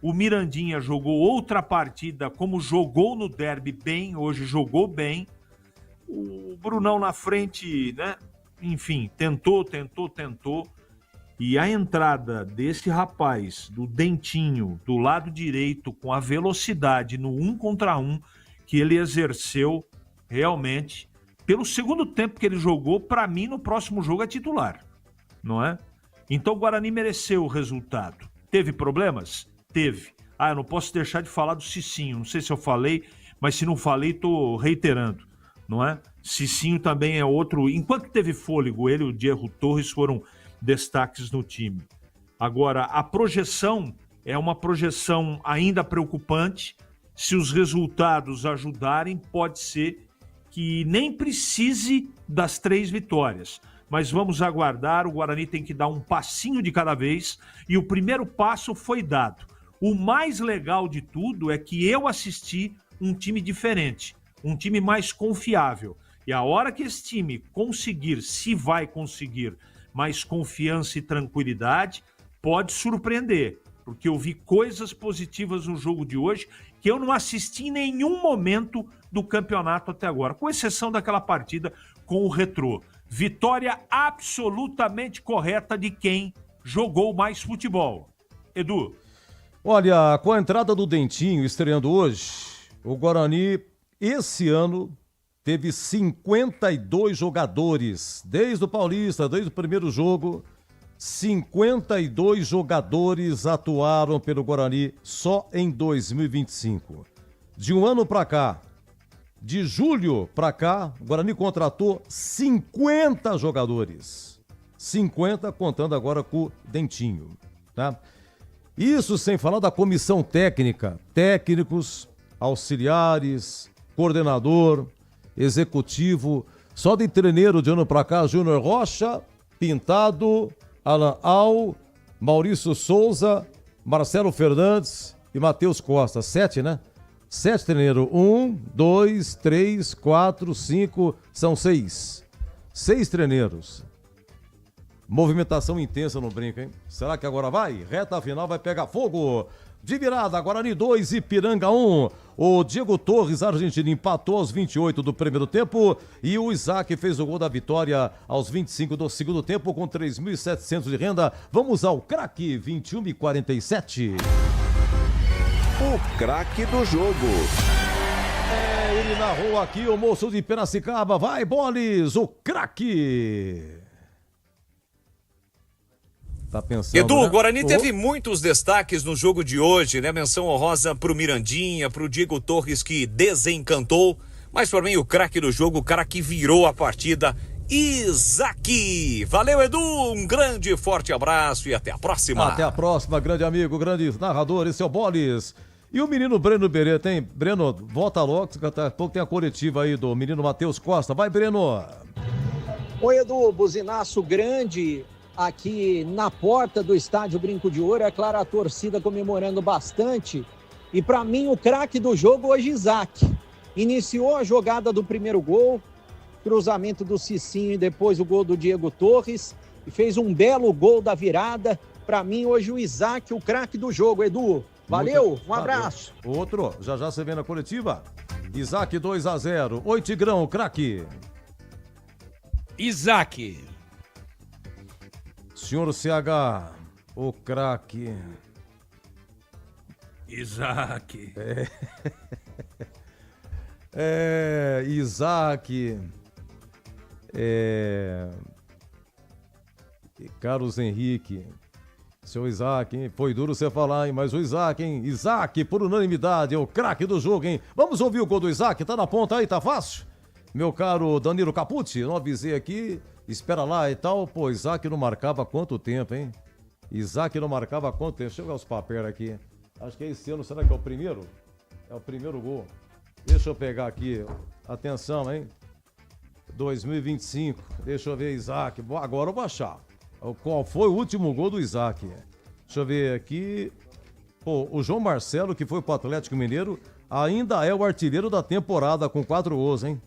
O Mirandinha jogou outra partida, como jogou no derby bem, hoje jogou bem. O Brunão na frente, né? Enfim, tentou. E a entrada desse rapaz, do Dentinho, do lado direito, com a velocidade no 1 contra 1, que ele exerceu realmente, pelo segundo tempo que ele jogou, para mim, no próximo jogo é titular, não é? Então o Guarani mereceu o resultado. Teve problemas? Teve. Eu não posso deixar de falar do Cicinho. Não sei se eu falei, mas se não falei, tô reiterando, não é? Cicinho também é outro. Enquanto teve fôlego, ele e o Diego Torres foram destaques no time. Agora, a projeção é uma projeção ainda preocupante. Se os resultados ajudarem, pode ser que nem precise das 3 vitórias. Mas vamos aguardar, o Guarani tem que dar um passinho de cada vez, e o primeiro passo foi dado. O mais legal de tudo é que eu assisti um time diferente, um time mais confiável. E a hora que esse time conseguir, se vai conseguir, mais confiança e tranquilidade, pode surpreender. Porque eu vi coisas positivas no jogo de hoje que eu não assisti em nenhum momento do campeonato até agora, com exceção daquela partida com o Retrô. Vitória absolutamente correta de quem jogou mais futebol. Edu.
Olha, com a entrada do Dentinho estreando hoje, o Guarani, esse ano, teve 52 jogadores. Desde o Paulista, desde o primeiro jogo, 52 jogadores atuaram pelo Guarani só em 2025. De um ano para cá, de julho para cá, o Guarani contratou 50 jogadores. 50, contando agora com o Dentinho, tá? Isso sem falar da comissão técnica, técnicos, auxiliares, coordenador, executivo, só de treineiro de ano pra cá, Júnior Rocha, Pintado, Alan Al, Maurício Souza, Marcelo Fernandes e Matheus Costa. 7, né? 7 treineiros. 1, 2, 3, 4, 5, são 6. 6 treineiros. Movimentação intensa no brinco, hein? Será que agora vai? Reta final vai pegar fogo. de virada, Guarani 2, Ipiranga 1. O Diego Torres, argentino, empatou aos 28 do primeiro tempo e o Isaac fez o gol da vitória aos 25 do segundo tempo com 3.700 de renda. Vamos ao craque, 21:47.
O craque do jogo.
Ele narrou aqui, o moço de Piracicaba. Vai, Boles, o craque. Tá pensando,
Edu,
né?
o Guarani teve muitos destaques no jogo de hoje, né? Menção honrosa pro Mirandinha, pro Diego Torres, que desencantou. Mas para mim, o craque do jogo, o cara que virou a partida, Isaac. Valeu, Edu, um grande forte abraço e até a próxima.
Até a próxima, grande amigo, grande narrador, esse é o Boles. E o menino Breno Beretta, hein? Breno, volta logo, daqui a pouco tem a coletiva aí do menino Matheus Costa. Vai, Breno.
Oi, Edu, buzinaço grande aqui na porta do estádio Brinco de Ouro. É claro, a torcida comemorando bastante. E para mim, o craque do jogo hoje, Isaac. Iniciou a jogada do primeiro gol, cruzamento do Cicinho e depois o gol do Diego Torres. E fez um belo gol da virada. Para mim, hoje, o Isaac, o craque do jogo, Edu. Valeu, um abraço.
Outro, já você vem na coletiva. Isaac 2-0. Oi, Tigrão, craque.
Isaac.
Senhor CH, o craque.
Isaac.
Isaac. Carlos Henrique. Seu Isaac, hein? Foi duro você falar, hein? Mas o Isaac, hein? Isaac, por unanimidade, é o craque do jogo, hein? Vamos ouvir o gol do Isaac? Tá na ponta aí, tá fácil? Meu caro Danilo Capucci, não avisei aqui, espera lá e tal. Pô, Isaac não marcava há quanto tempo, hein? Isaac não marcava há quanto tempo? Deixa eu ver os papéis aqui. Acho que é esse ano, será que é o primeiro? É o primeiro gol. Deixa eu pegar aqui. Atenção, hein? 2025. Deixa eu ver, Isaac. Agora eu vou achar. Qual foi o último gol do Isaac? Deixa eu ver aqui. Pô, o João Marcelo, que foi pro Atlético Mineiro, ainda é o artilheiro da temporada com 4 gols, hein?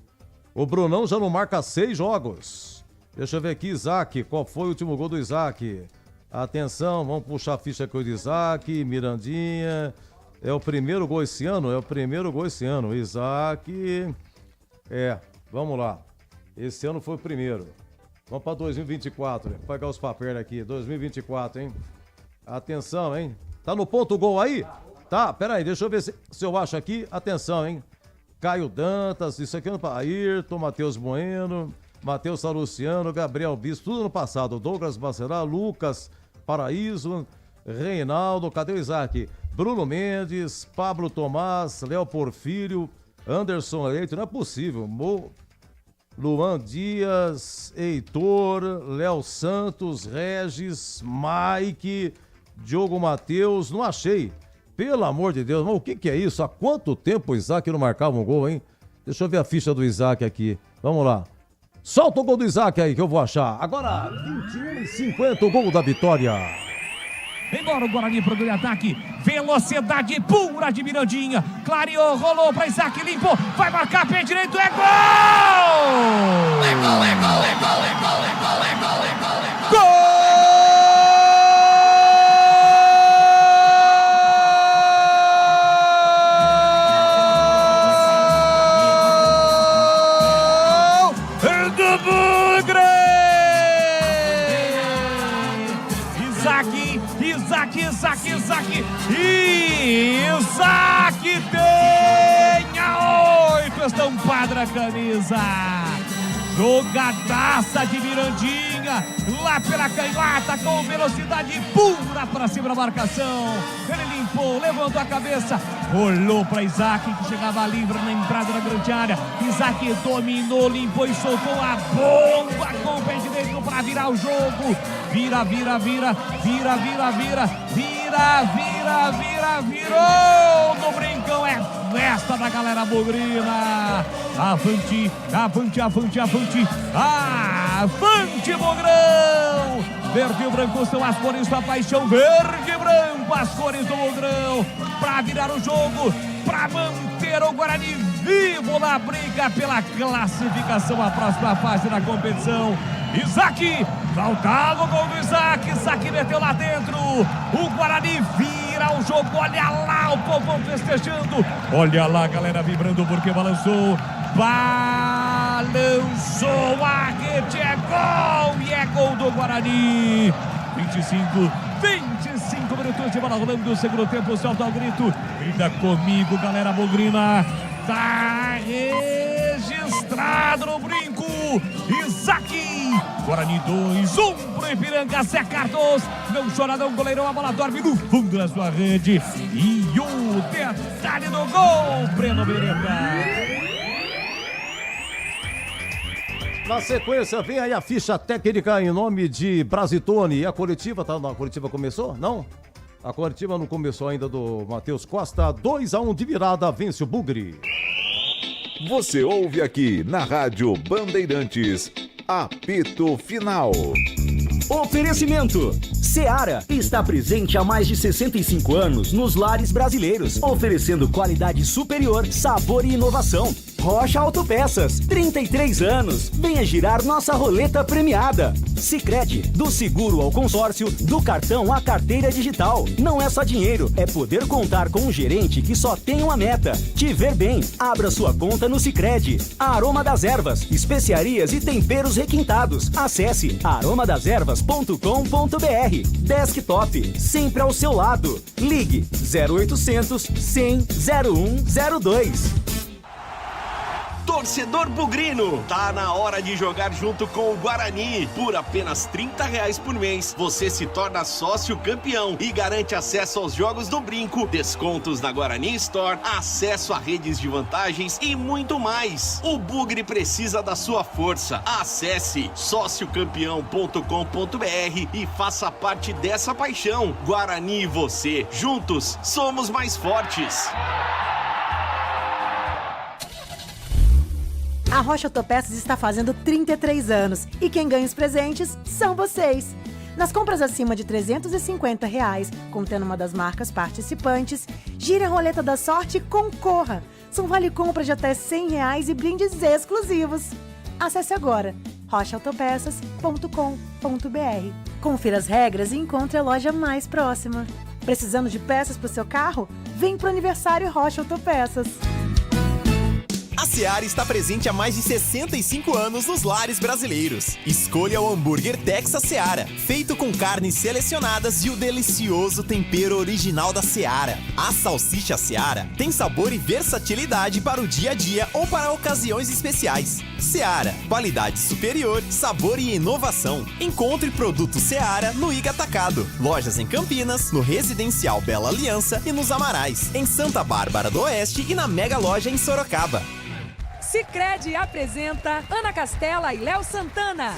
O Brunão já não marca 6 jogos. Deixa eu ver aqui, Isaac. Qual foi o último gol do Isaac? Atenção, vamos puxar a ficha aqui do Isaac. Mirandinha. É o primeiro gol esse ano? É o primeiro gol esse ano. Isaac. Vamos lá. Esse ano foi o primeiro. Vamos para 2024, hein? Vou pegar os papéis aqui, 2024, hein? Atenção, hein? Tá no ponto gol aí? Tá, peraí, deixa eu ver se eu acho aqui. Atenção, hein? Caio Dantas, isso aqui é para Ayrton, Matheus Bueno, Matheus Saluciano, Gabriel Bispo, tudo no passado. Douglas Bacelar, Lucas Paraíso, Reinaldo, cadê o Isaac? Bruno Mendes, Pablo Tomás, Léo Porfírio, Anderson Leite, não é possível. Luan Dias, Heitor, Léo Santos, Regis, Mike, Diogo Matheus, não achei. Pelo amor de Deus, mas o que é isso? Há quanto tempo o Isaac não marcava um gol, hein? Deixa eu ver a ficha do Isaac aqui. Vamos lá. Solta o gol do Isaac aí que eu vou achar. Agora, 21:50, o gol da vitória.
Embora o Guarani pro grande ataque. Velocidade pura de Mirandinha. Clareou, rolou pra Isaac, limpou. Vai marcar, pé direito, é gol! É gol, é gol, é gol, é gol, é gol, é gol, é gol, é gol! Gol! Do Bugre! Isaac tem a 8 estampada na camisa. Jogadaça de Mirandinha, lá pela canhota, com velocidade pura para cima da marcação. Ele limpou, levantou a cabeça, olhou para Isaac, que chegava livre na entrada da grande área. Isaac dominou, limpou e soltou a bomba com o pé direito para virar o jogo. Vira, vira, vira, vira, vira, vira, vira, vira, vira, virou no brincão. É festa da galera bugrina. Avante, avante, avante, avante, avante, Bugrão! Verde e branco são as cores da paixão, verde e branco as cores do Bugrão, para virar o jogo, para manter o Guarani vivo na briga pela classificação à próxima fase da competição. Isaac, faltava o gol do Isaac, Isaac meteu lá dentro, o Guarani vira virar o jogo. Olha lá o povão festejando. Olha lá a galera vibrando porque balançou. Balançou a rede, é gol! E é gol do Guarani. 25 minutos de bola rolando do segundo tempo. Solta o grito. Grita comigo, galera bugrina. Tá registrado no brinco. Isaac. Guarani 2-1 pro Ipiranga. Zé Carlos. Não chora não, goleirão. A bola dorme no fundo da sua rede. E o detalhe do gol, Breno Beretta.
Na sequência, vem aí a ficha técnica em nome de Brasitone. E a coletiva, tá? A coletiva começou? Não? A coletiva não começou ainda do Matheus Costa. 2-1 de virada, vence o Bugre.
Você ouve aqui na Rádio Bandeirantes, apito final.
Oferecimento. Seara está presente há mais de 65 anos nos lares brasileiros, oferecendo qualidade superior, sabor e inovação. Rocha Autopeças, 33 anos. Venha girar nossa roleta premiada. Sicredi, do seguro ao consórcio, do cartão à carteira digital. Não é só dinheiro, é poder contar com um gerente que só tem uma meta: te ver bem. Abra sua conta no Sicredi. Aroma das Ervas, especiarias e temperos requintados. Acesse aromadeservas.com.br. Desktop, sempre ao seu lado. Ligue 0800 100 0102.
Torcedor bugrino, tá na hora de jogar junto com o Guarani. Por apenas R$30 por mês, você se torna sócio campeão e garante acesso aos jogos do Brinco, descontos na Guarani Store, acesso a redes de vantagens e muito mais. O Bugre precisa da sua força. Acesse sociocampeão.com.br e faça parte dessa paixão. Guarani e você, juntos, somos mais fortes.
A Rocha Autopeças está fazendo 33 anos e quem ganha os presentes são vocês. Nas compras acima de R$350, contendo uma das marcas participantes, gire a roleta da sorte e concorra. São vale compra de até R$100 e brindes exclusivos. Acesse agora rochaautopeças.com.br. Confira as regras e encontre a loja mais próxima. Precisando de peças para o seu carro? Vem pro aniversário Rocha Autopeças.
A Seara está presente há mais de 65 anos nos lares brasileiros. Escolha o hambúrguer Texas Seara, feito com carnes selecionadas e o delicioso tempero original da Seara. A salsicha Seara tem sabor e versatilidade para o dia a dia ou para ocasiões especiais. Seara, qualidade superior, sabor e inovação. Encontre produto Seara no Iga Atacado. Lojas em Campinas, no Residencial Bela Aliança e nos Amarais, em Santa Bárbara do Oeste e na Mega Loja em Sorocaba.
Sicredi apresenta Ana Castela e Léo Santana.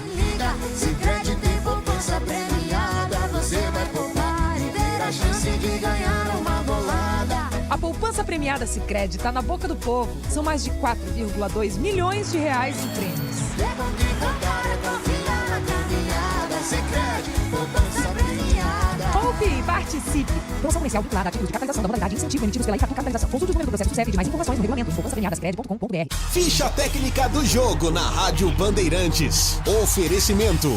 Sicredi tem poupança premiada, você vai poupar e ter a chance de ganhar uma bolada.
A poupança premiada Sicredi está na boca do povo. São mais de 4,2 milhões de reais em prêmios.
É bom de contar, é confiar na caminhada. Sicredi, poupança premiada.
Poupe e participe. Promoção comercial vinculada a títulos de capitalização da modalidade incentivo emitidos pela Itatu Capitalização. Consulte os números do processo do CEP de mais informações no regulamento em poupançapremiadascred.com.br.
Ficha técnica do jogo na Rádio Bandeirantes. Oferecimento.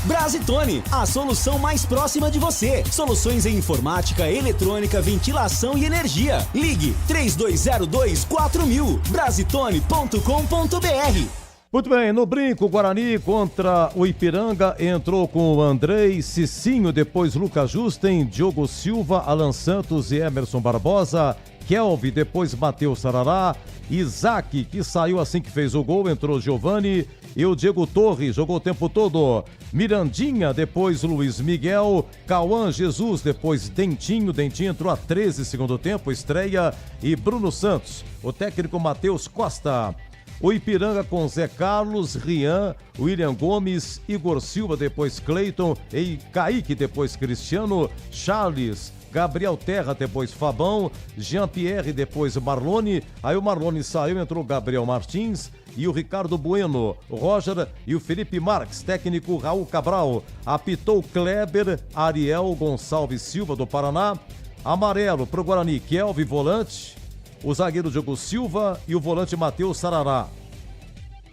Brasitone, a solução mais próxima de você. Soluções em informática, eletrônica, ventilação e energia. Ligue 3202-4000. Brasitone.com.br.
Muito bem, no brinco, Guarani contra o Ipiranga entrou com o Andrei, Cicinho, depois Lucas Justen, Diogo Silva, Alan Santos e Emerson Barbosa, Kelvin, depois Matheus Sarará, Isaac, que saiu assim que fez o gol, entrou Giovani e o Diego Torres, jogou o tempo todo. Mirandinha, depois Luiz Miguel, Cauã Jesus, depois Dentinho entrou a 13 segundo tempo, estreia, e Bruno Santos, o técnico Matheus Costa. O Ipiranga com Zé Carlos, Rian, William Gomes, Igor Silva, depois Cleiton, e Kaique, depois Cristiano, Charles, Gabriel Terra, depois Fabão, Jean-Pierre, depois Marlone, aí o Marlone saiu, entrou Gabriel Martins e o Ricardo Bueno, Roger e o Felipe Marques, técnico Raul Cabral, apitou Kleber, Ariel Gonçalves Silva do Paraná, amarelo pro Guarani, Kelvin, volante, o zagueiro Diogo Silva e o volante Matheus Sarará.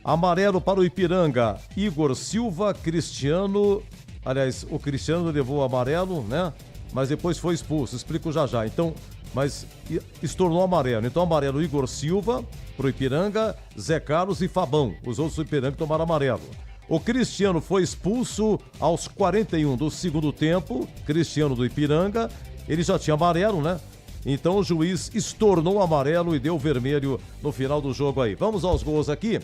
Amarelo para o Ipiranga, Igor Silva, Cristiano, aliás, o Cristiano levou o amarelo, né? mas depois foi expulso, explico já. Então, mas estornou amarelo. Então, amarelo Igor Silva pro Ipiranga, Zé Carlos e Fabão. Os outros do Ipiranga tomaram amarelo. O Cristiano foi expulso aos 41 do segundo tempo, Cristiano do Ipiranga. Ele já tinha amarelo, né? Então o juiz estornou amarelo e deu vermelho no final do jogo aí. Vamos aos gols aqui.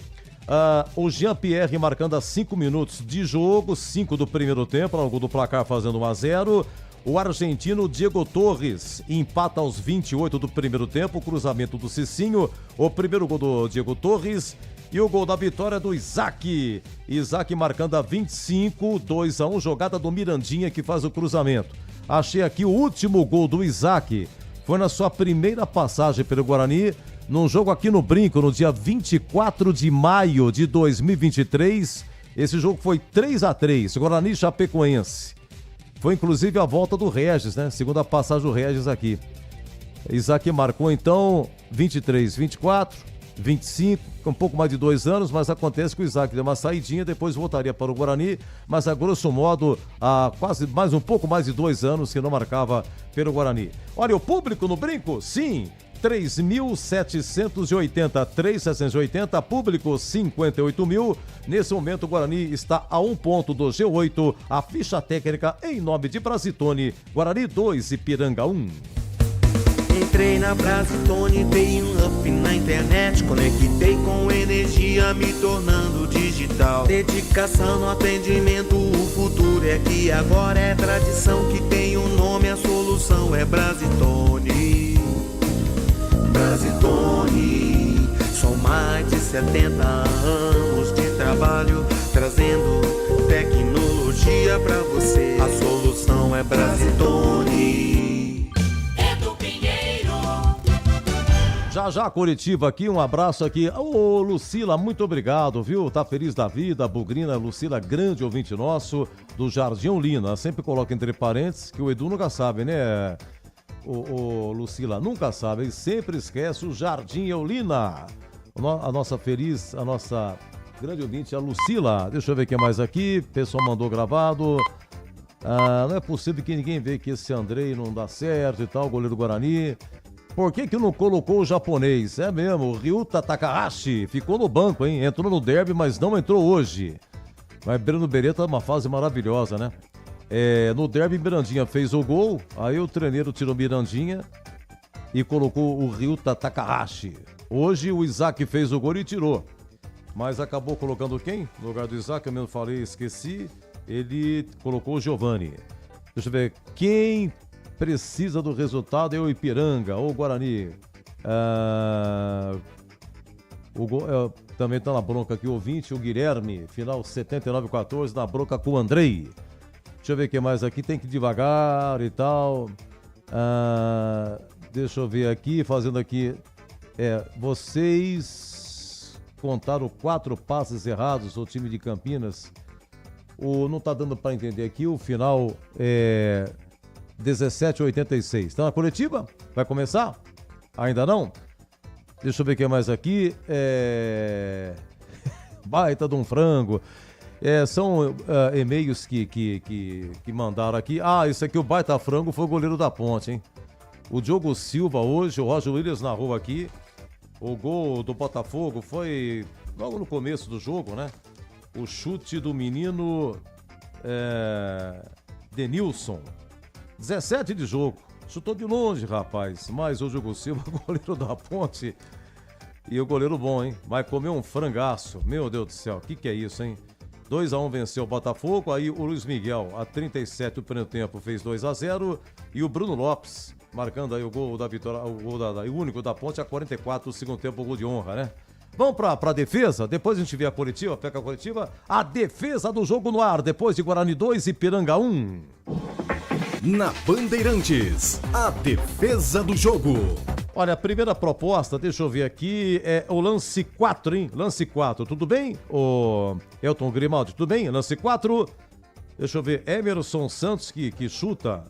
O Jean-Pierre marcando a 5 minutos de jogo, 5 do primeiro tempo, ao gol do placar fazendo 1-0. O argentino Diego Torres empata aos 28 do primeiro tempo, cruzamento do Cicinho, o primeiro gol do Diego Torres e o gol da vitória do Isaac. Isaac marcando a 25, 2-1, jogada do Mirandinha que faz o cruzamento. Achei aqui o último gol do Isaac, foi na sua primeira passagem pelo Guarani, num jogo aqui no Brinco, no dia 24 de maio de 2023. Esse jogo foi 3-3, Guarani e Chapecoense. Foi inclusive a volta do Regis, né? Segunda passagem do Regis aqui. Isaac marcou então 23, 24, 25, um pouco mais de 2 anos, mas acontece que o Isaac deu uma saidinha, depois voltaria para o Guarani, mas a grosso modo, há quase um pouco mais de 2 anos que não marcava pelo Guarani. Olha, o público no Brinco, sim, 3.780, público 58 mil. Nesse momento o Guarani está a 1 ponto do G8, a ficha técnica em nome de Brasitone, Guarani 2, Ipiranga 1.
Entrei na Brasitone, dei um up na internet, conectei com energia, me tornando digital. Dedicação no atendimento, o futuro é aqui agora, é tradição que tem um nome, a solução é Brasitone. Brasitone, são mais de 70 anos de trabalho, trazendo tecnologia pra você. A solução é Brasitone.
Já Curitiba aqui, um abraço aqui. Ô, Lucila, muito obrigado, viu? Tá feliz da vida, a Bugrina, Lucila, grande ouvinte nosso, do Jardim Olina. Sempre coloca entre parênteses, que o Edu nunca sabe, né? O Lucila nunca sabe, ele sempre esquece o Jardim Olina. A nossa grande ouvinte, a Lucila. Deixa eu ver o que mais aqui, o pessoal mandou gravado. Não é possível que ninguém vê que esse Andrei não dá certo e tal, goleiro Guarani. Por que não colocou o japonês? É mesmo, o Ryuta Takahashi ficou no banco, hein? Entrou no derby, mas não entrou hoje. Mas Breno Beretta é uma fase maravilhosa, né? No derby, Mirandinha fez o gol, aí o treneiro tirou Mirandinha e colocou o Ryuta Takahashi. Hoje o Isaac fez o gol e tirou. Mas acabou colocando quem? No lugar do Isaac, eu mesmo falei, esqueci. Ele colocou o Giovani. Deixa eu ver, quem precisa do resultado é o Ipiranga ou o Guarani. Também tá na bronca aqui o ouvinte, o Guilherme, final 79-14, na bronca com o Andrei. Deixa eu ver o que mais aqui, tem que ir devagar e tal. Deixa eu ver aqui, fazendo aqui. Vocês contaram 4 passes errados do time de Campinas. Não tá dando para entender aqui, o final é 17-86. Tá na coletiva? Vai começar? Ainda não? Deixa eu ver o que mais aqui. Baita de um frango. São e-mails que mandaram aqui. Isso aqui, o baita frango foi o goleiro da Ponte, hein? O Diogo Silva hoje, o Roger Williams narrou aqui. O gol do Botafogo foi logo no começo do jogo, né? O chute do menino Denilson. 17 de jogo. Chutou de longe, rapaz. Mas o Diogo Silva, goleiro da Ponte. E o goleiro bom, hein? Vai comer um frangaço. Meu Deus do céu, o que é isso, hein? 2-1 venceu o Botafogo. Aí o Luiz Miguel, a 37 do primeiro tempo, fez 2-0. E o Bruno Lopes, marcando aí o gol da vitória, o único da Ponte, a 44 do segundo tempo, o gol de honra, né? Vamos pra defesa, depois a gente vê a coletiva, pega a coletiva. A defesa do jogo no ar, depois de Guarani 2 e Ipiranga 1.
Na Bandeirantes, a defesa do jogo.
Olha, a primeira proposta, deixa eu ver aqui, é o lance 4, hein? Lance 4, tudo bem? O Elton Grimaldi, tudo bem? Lance 4, deixa eu ver, Emerson Santos que chuta,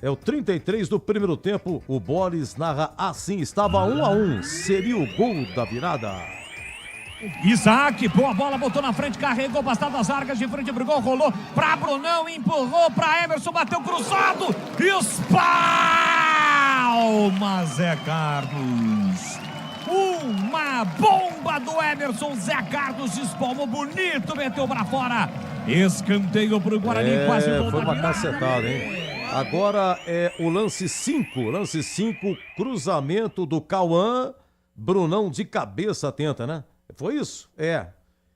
é o 33 do primeiro tempo, o Boris narra assim, estava 1-1, seria o gol da virada.
Isaac, boa bola, botou na frente, carregou, bastado as arcas de frente pro gol, rolou pra Brunão, empurrou pra Emerson, bateu cruzado, espalma Zé Carlos. Uma bomba do Emerson, Zé Carlos espalmou bonito, meteu pra fora. Escanteio pro Guarani, quase gol.
Foi uma cacetada, hein? Agora é o lance 5, cruzamento do Cauã, Brunão de cabeça tenta, né? Foi isso?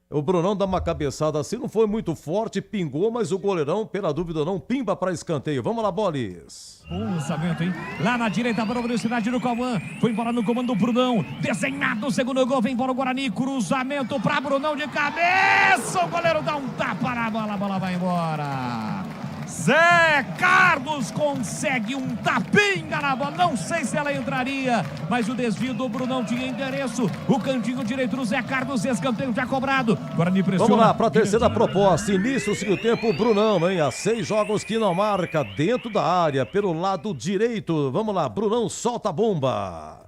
O Brunão dá uma cabeçada assim, não foi muito forte, pingou, mas o goleirão, pela dúvida não, pimba para escanteio. Vamos lá, Bolis.
Bom lançamento, hein? Lá na direita para a velocidade do Cauã. Foi embora no comando do Brunão. Desenhado o segundo gol, vem embora o Guarani. Cruzamento para Brunão de cabeça. O goleiro dá um tapa na bola, a bola vai embora. Zé Carlos consegue um tapinha na bola. Não sei se ela entraria, mas o desvio do Brunão tinha endereço. O cantinho direito do Zé Carlos, escanteio já cobrado. Guarani pressiona.
Vamos lá para a terceira proposta. Início do segundo tempo, o Brunão, hein? Há 6 jogos que não marca dentro da área, pelo lado direito. Vamos lá, Brunão solta a bomba.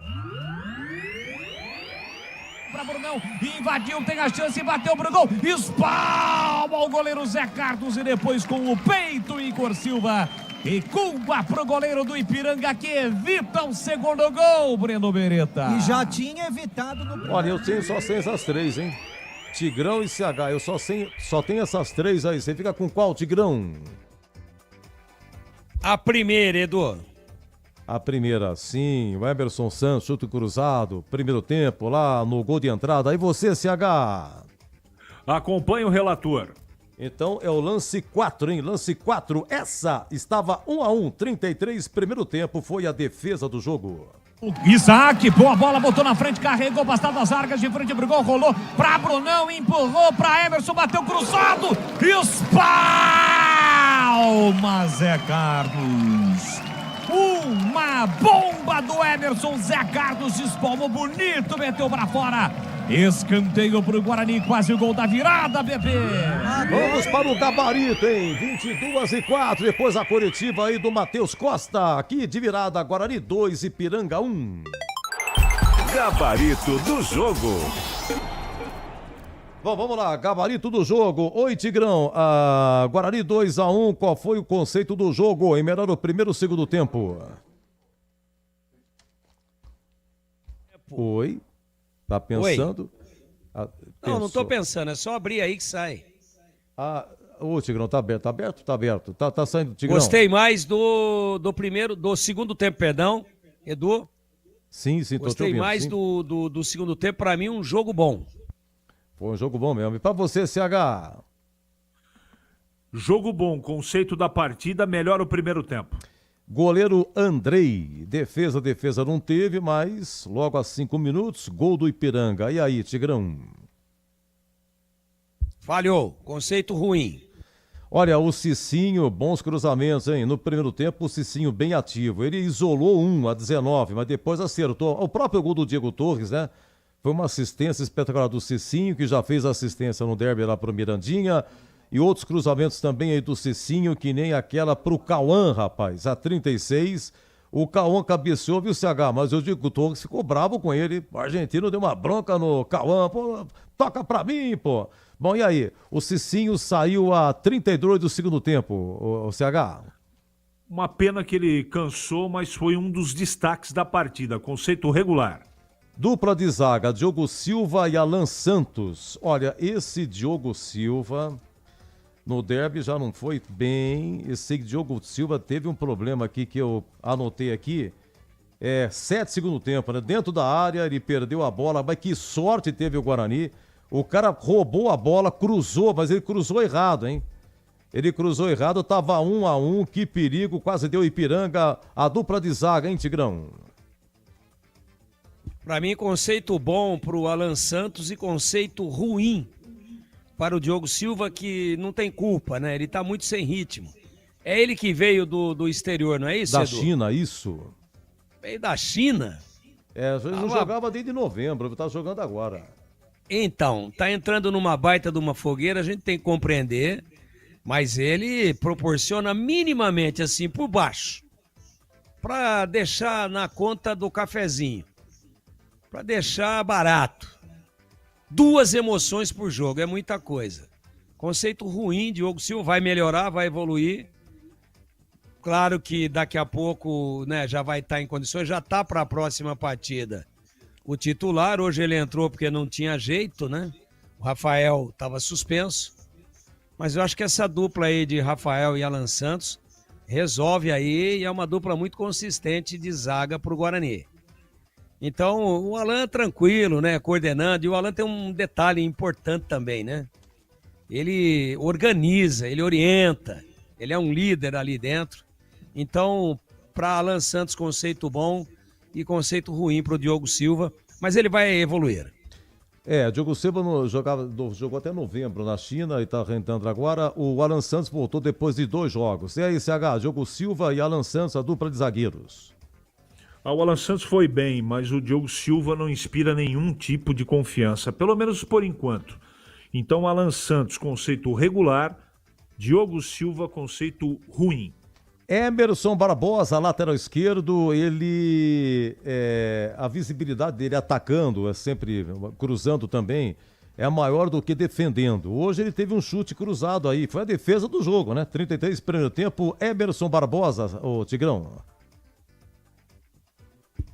Para Brunão, invadiu, tem a chance, bateu pro gol, espalma o goleiro Zé Carlos e depois com o peito Igor Silva. E curva pro goleiro do Ipiranga que evita o segundo gol, Breno Beretta.
E já tinha evitado no...
Olha, eu só sei essas 3, hein? Tigrão e CH, eu só tenho essas 3 aí. Você fica com qual, Tigrão?
A primeira, Edu.
A primeira, sim, o Emerson Santos, chute cruzado, primeiro tempo lá no gol de entrada. Aí você, CH.
Acompanha o relator.
Então é o lance 4, hein? Lance 4, essa estava 1-1, 33, primeiro tempo, foi a defesa do jogo.
Isaac, boa bola, botou na frente, carregou, bastado as arcas de frente pro gol, rolou pra Brunão, empurrou pra Emerson, bateu cruzado, espalma Zé Carlos. Uma bomba do Emerson, Zé Carlos espalmou bonito, meteu pra fora. Escanteio pro Guarani, quase o gol da virada, bebê.
Vamos para o gabarito, hein? 22-4, depois a coletiva aí do Matheus Costa, aqui de virada, Guarani 2, Ipiranga 1.
Gabarito do jogo.
Bom, vamos lá, gabarito do jogo. Oi, Tigrão, Guarani 2-1, qual foi o conceito do jogo em melhor o primeiro ou segundo tempo? Oi, tá pensando?
Oi. Não tô pensando, é só abrir aí que sai.
Ô, Tigrão, tá aberto, tá saindo, Tigrão.
Gostei mais do segundo tempo, perdão, Edu.
Sim, tô te ouvindo.
Gostei mais do segundo tempo, pra mim um jogo bom.
Foi um jogo bom mesmo. E pra você, CH?
Jogo bom, conceito da partida, melhor o primeiro tempo.
Goleiro Andrei, defesa não teve, mas logo a 5 minutos, gol do Ipiranga. E aí, Tigrão?
Falhou, conceito ruim.
Olha, o Cicinho, bons cruzamentos, hein? No primeiro tempo, o Cicinho bem ativo. Ele isolou 1-19, mas depois acertou. O próprio gol do Diego Torres, né? Foi uma assistência espetacular do Cicinho, que já fez assistência no derby lá pro Mirandinha. E outros cruzamentos também aí do Cicinho, que nem aquela pro Cauã, rapaz. A 36, o Cauã cabeceou, viu, CH? Mas o Diego Torres ficou bravo com ele. O argentino deu uma bronca no Cauã. Pô, toca pra mim, pô. Bom, e aí? O Cicinho saiu a 32 do segundo tempo, o CH.
Uma pena que ele cansou, mas foi um dos destaques da partida. Conceito regular.
Dupla de zaga, Diogo Silva e Alan Santos. Olha, esse Diogo Silva no derby já não foi bem. Esse Diogo Silva teve um problema aqui que eu anotei aqui. 7 segundo tempo, né? Dentro da área, ele perdeu a bola, mas que sorte teve o Guarani. O cara roubou a bola, cruzou, mas ele cruzou errado, hein? Ele cruzou errado, tava 1-1, que perigo, quase deu Ipiranga. A dupla de zaga, hein, Tigrão?
Para mim, conceito bom para o Alan Santos e conceito ruim para o Diogo Silva, que não tem culpa, né? Ele tá muito sem ritmo. É ele que veio do exterior, não é isso,
Da
Edu?
China, isso?
Veio da China?
Ele não jogava desde novembro, tá jogando agora.
Então, tá entrando numa baita de uma fogueira, a gente tem que compreender, mas ele proporciona minimamente assim por baixo, para deixar na conta do cafezinho, para deixar barato. 2 emoções por jogo, é muita coisa. Conceito ruim, Diogo Silva vai melhorar, vai evoluir. Claro que daqui a pouco, né, já vai estar em condições, já está para a próxima partida. O titular, hoje ele entrou porque não tinha jeito, né? O Rafael estava suspenso. Mas eu acho que essa dupla aí de Rafael e Alan Santos resolve aí e é uma dupla muito consistente de zaga para o Guarani. Então, o Alan é tranquilo, né, coordenando. E o Alan tem um detalhe importante também, né? Ele organiza, ele orienta, ele é um líder ali dentro. Então, para Alan Santos, conceito bom e conceito ruim para o Diogo Silva, mas ele vai evoluir.
Diogo Silva jogou até novembro na China e está rentando agora. O Alan Santos voltou depois de 2 jogos. E aí, CH, Diogo Silva e Alan Santos, a dupla de zagueiros.
O Alan Santos foi bem, mas o Diogo Silva não inspira nenhum tipo de confiança, pelo menos por enquanto. Então, Alan Santos, conceito regular, Diogo Silva, conceito ruim.
Emerson Barbosa, lateral esquerdo, a visibilidade dele atacando, sempre cruzando também, é maior do que defendendo. Hoje ele teve um chute cruzado aí, foi a defesa do jogo, né? 33 primeiro tempo, Emerson Barbosa, o Tigrão.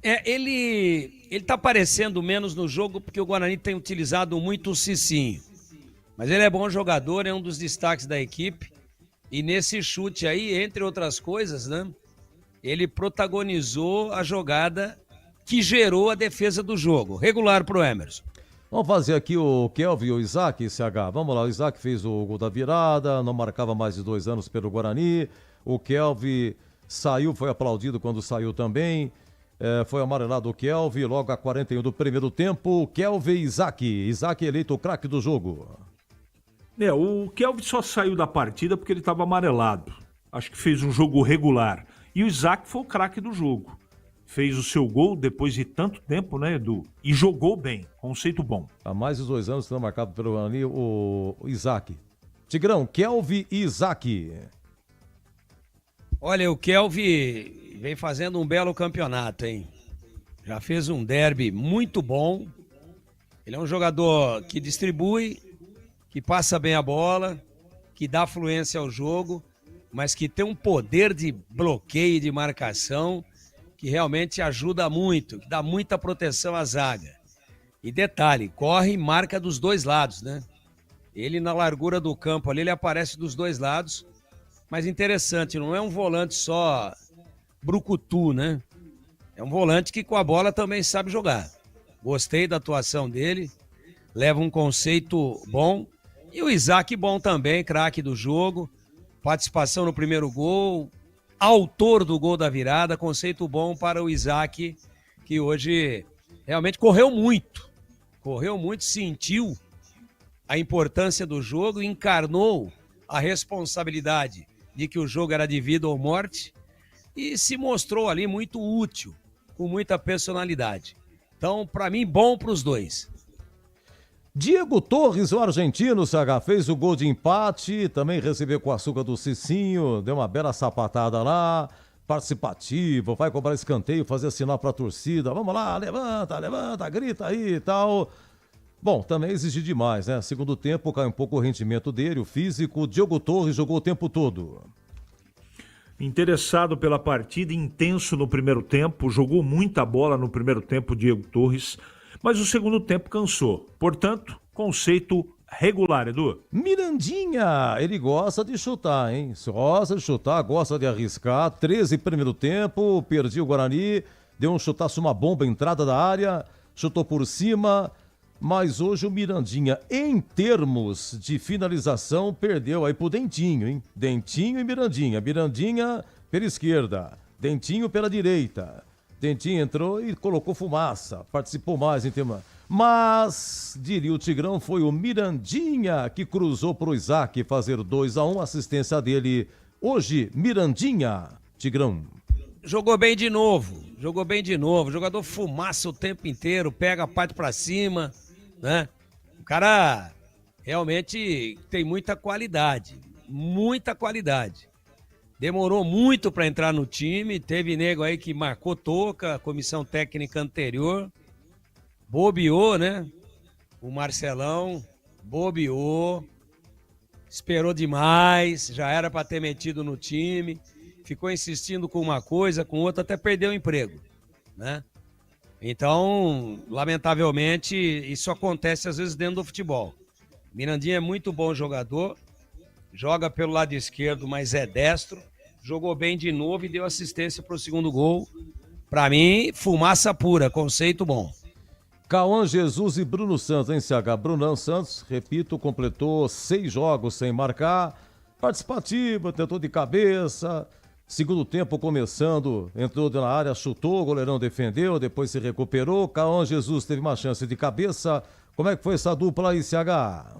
Ele tá aparecendo menos no jogo porque o Guarani tem utilizado muito o Cicinho. Mas ele é bom jogador, é um dos destaques da equipe. E nesse chute aí, entre outras coisas, né? Ele protagonizou a jogada que gerou a defesa do jogo. Regular pro Emerson.
Vamos fazer aqui o Kelvin e o Isaac, CH. Vamos lá, o Isaac fez o gol da virada, não marcava mais de 2 anos pelo Guarani. O Kelvin saiu, foi aplaudido quando saiu também. Foi amarelado o Kelvin, logo a 41 do primeiro tempo. Kelvin e Isaac. Isaac eleito o craque do jogo.
O Kelvin só saiu da partida porque ele estava amarelado. Acho que fez um jogo regular. E o Isaac foi o craque do jogo. Fez o seu gol depois de tanto tempo, né, Edu? E jogou bem, conceito bom.
Há mais de 2 anos que não marcado pelo Guarani o Isaac. Tigrão, Kelvin e Isaac.
Olha, o Kelvin vem fazendo um belo campeonato, hein? Já fez um derby muito bom. Ele é um jogador que distribui, que passa bem a bola, que dá fluência ao jogo, mas que tem um poder de bloqueio e de marcação que realmente ajuda muito, que dá muita proteção à zaga. E detalhe, corre e marca dos 2 lados, né? Ele na largura do campo ali, ele aparece dos 2 lados, mas interessante, não é um volante só brucutu, né? É um volante que com a bola também sabe jogar. Gostei da atuação dele, leva um conceito bom. E o Isaac bom também, craque do jogo, participação no primeiro gol, autor do gol da virada, conceito bom para o Isaac, que hoje realmente correu muito, sentiu a importância do jogo, encarnou a responsabilidade de que o jogo era de vida ou morte e se mostrou ali muito útil, com muita personalidade. Então, para mim, bom para os 2.
Diego Torres, o argentino, CH, fez o gol de empate, também recebeu com a açúcar do Cicinho, deu uma bela sapatada lá, participativo, vai cobrar escanteio, fazer sinal pra torcida, vamos lá, levanta, grita aí e tal. Bom, também exigir demais, né? Segundo tempo, cai um pouco o rendimento dele, o físico. Diego Torres jogou o tempo todo.
Interessado pela partida, intenso no primeiro tempo, jogou muita bola no primeiro tempo, Diego Torres, mas o segundo tempo cansou. Portanto, conceito regular, Edu.
Mirandinha, ele gosta de chutar, hein? Gosta de chutar, gosta de arriscar. 13 primeiro tempo, perdi o Guarani, deu um chutaço, uma bomba, entrada da área, chutou por cima, mas hoje o Mirandinha, em termos de finalização, perdeu aí pro Dentinho, hein? Dentinho e Mirandinha. Mirandinha pela esquerda, Dentinho pela direita. Dentinho entrou e colocou fumaça, participou mais em tema. Mas, diria o Tigrão, foi o Mirandinha que cruzou pro Isaac fazer 2-1, assistência dele. Hoje, Mirandinha, Tigrão.
Jogou bem de novo, jogador fumaça o tempo inteiro, pega a parte pra cima, né? O cara realmente tem muita qualidade. Demorou muito para entrar no time, teve nego aí que marcou toca, comissão técnica anterior, bobeou, né? o Marcelão bobeou, esperou demais, já era para ter metido no time, ficou insistindo com uma coisa, com outra, até perdeu o emprego, né? Então, lamentavelmente, isso acontece às vezes dentro do futebol. Mirandinha é muito bom jogador, joga pelo lado esquerdo, mas é destro, jogou bem de novo e deu assistência para o segundo gol. Para mim, fumaça pura, conceito bom.
Cauã Jesus e Bruno Santos, hein, CH? Brunão Santos, repito, completou 6 jogos sem marcar, participativa, tentou de cabeça, segundo tempo começando, entrou na área, chutou, o goleirão defendeu, depois se recuperou, Cauã Jesus teve uma chance de cabeça. Como é que foi essa dupla aí, CH?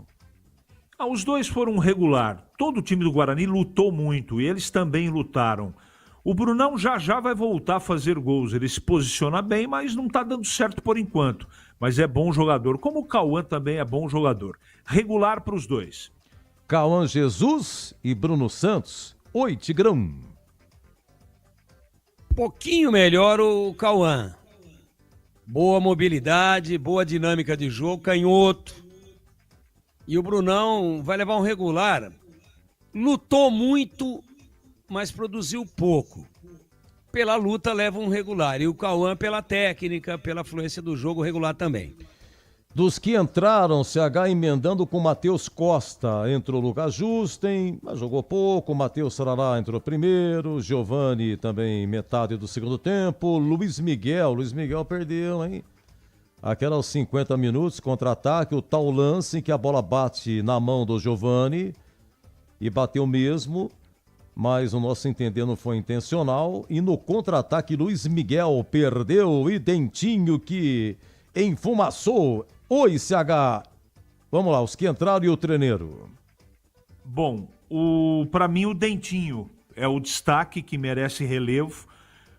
Os dois foram regular, todo o time do Guarani lutou muito e eles também lutaram. O Brunão já vai voltar a fazer gols, ele se posiciona bem, mas não está dando certo por enquanto. Mas é bom jogador, como o Cauã também é bom jogador. Regular para os dois.
Cauã Jesus e Bruno Santos. Oi, Tigrão.
Pouquinho melhor o Cauã. Boa mobilidade, boa dinâmica de jogo, canhoto. E o Brunão vai levar um regular. Lutou muito, mas produziu pouco. Pela luta leva um regular. E o Cauã pela técnica, pela fluência do jogo, regular também.
Dos que entraram, CH emendando com Matheus Costa. Entrou Lucas Justen, mas jogou pouco. Matheus Sarará entrou primeiro. Giovani também metade do segundo tempo. Luiz Miguel perdeu, hein? Aquela aos 50 minutos, contra-ataque, o tal lance em que a bola bate na mão do Giovani e bateu mesmo. Mas o nosso entender não foi intencional. E no contra-ataque, Luiz Miguel perdeu e Dentinho que enfumaçou. Oi, CH. Vamos lá, os que entraram e o treineiro.
Bom, para mim o Dentinho é o destaque que merece relevo.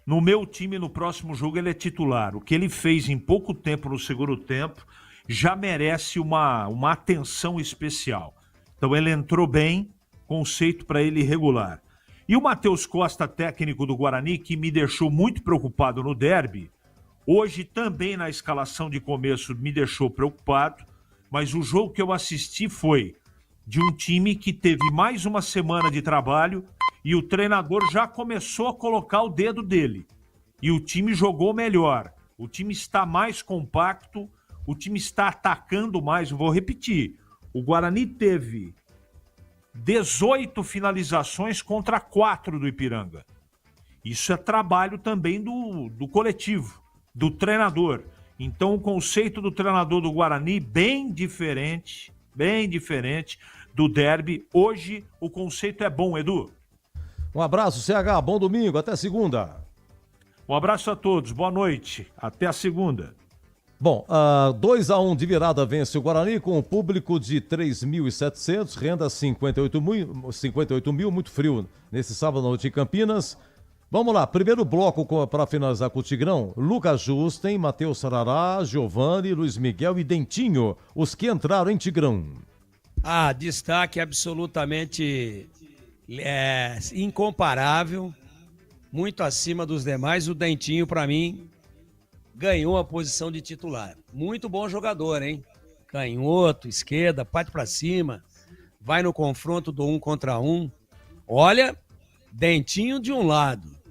No meu time, no próximo jogo, ele é titular. O que ele fez em pouco tempo no segundo tempo já merece uma atenção especial. Então ele entrou bem, conceito para ele regular. E o Matheus Costa, técnico do Guarani, que me deixou muito preocupado no derby, hoje também na escalação de começo me deixou preocupado, mas o jogo que eu assisti foi de um time que teve mais uma semana de trabalho e o treinador já começou a colocar o dedo dele. E o time jogou melhor, o time está mais compacto, o time está atacando mais. Vou repetir, o Guarani teve 18 finalizações contra 4 do Ipiranga. Isso é trabalho também do coletivo, do treinador. Então o conceito do treinador do Guarani bem diferente do derby. Hoje o conceito é bom, Edu.
Um abraço, CH, bom domingo, até segunda.
Um abraço a todos, boa noite, até a segunda.
Bom, 2-1 de virada vence o Guarani com um público de 3.700, renda 58 mil, muito frio nesse sábado à noite em Campinas. Vamos lá, primeiro bloco para finalizar com o Tigrão. Lucas Justen, Matheus Sarará, Giovani, Luiz Miguel e Dentinho, os que entraram em Tigrão.
Destaque absolutamente incomparável, muito acima dos demais. O Dentinho, para mim, ganhou a posição de titular. Muito bom jogador, hein? Canhoto, esquerda, parte para cima, vai no confronto do 1 contra 1. Olha, Dentinho de um lado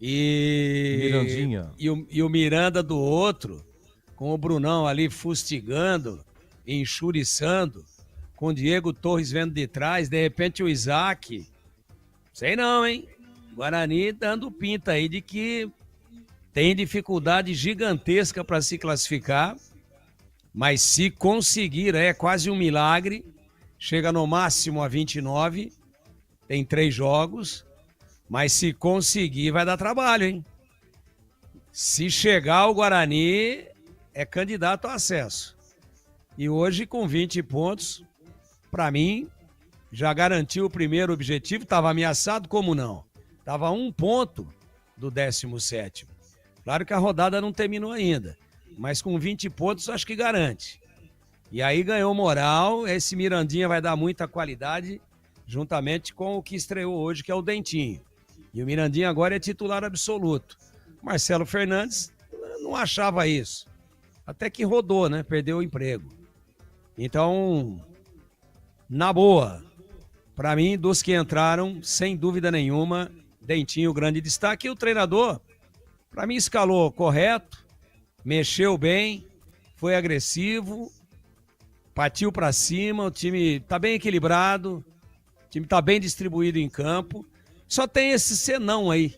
Mirandinha.
E o Miranda do outro, com o Brunão ali fustigando, enxuriçando, com o Diego Torres vendo de trás, de repente o Isaac, sei não, hein? Guarani dando pinta aí de que tem dificuldade gigantesca para se classificar, mas se conseguir, é quase um milagre, chega no máximo a 29, tem 3 jogos, mas se conseguir vai dar trabalho, hein? Se chegar o Guarani, é candidato a acesso. E hoje com 20 pontos, para mim, já garantiu o primeiro objetivo, estava ameaçado, como não? Estava a 1 ponto do 17º. Claro que a rodada não terminou ainda, mas com 20 pontos acho que garante. E aí ganhou moral, esse Mirandinha vai dar muita qualidade, juntamente com o que estreou hoje, que é o Dentinho. E o Mirandinha agora é titular absoluto. Marcelo Fernandes não achava isso. Até que rodou, né? Perdeu o emprego. Então, na boa, para mim, dos que entraram, sem dúvida nenhuma, Dentinho, grande destaque. E o treinador, para mim, escalou correto, mexeu bem, foi agressivo, partiu para cima, o time tá bem equilibrado, o time tá bem distribuído em campo. Só tem esse senão aí,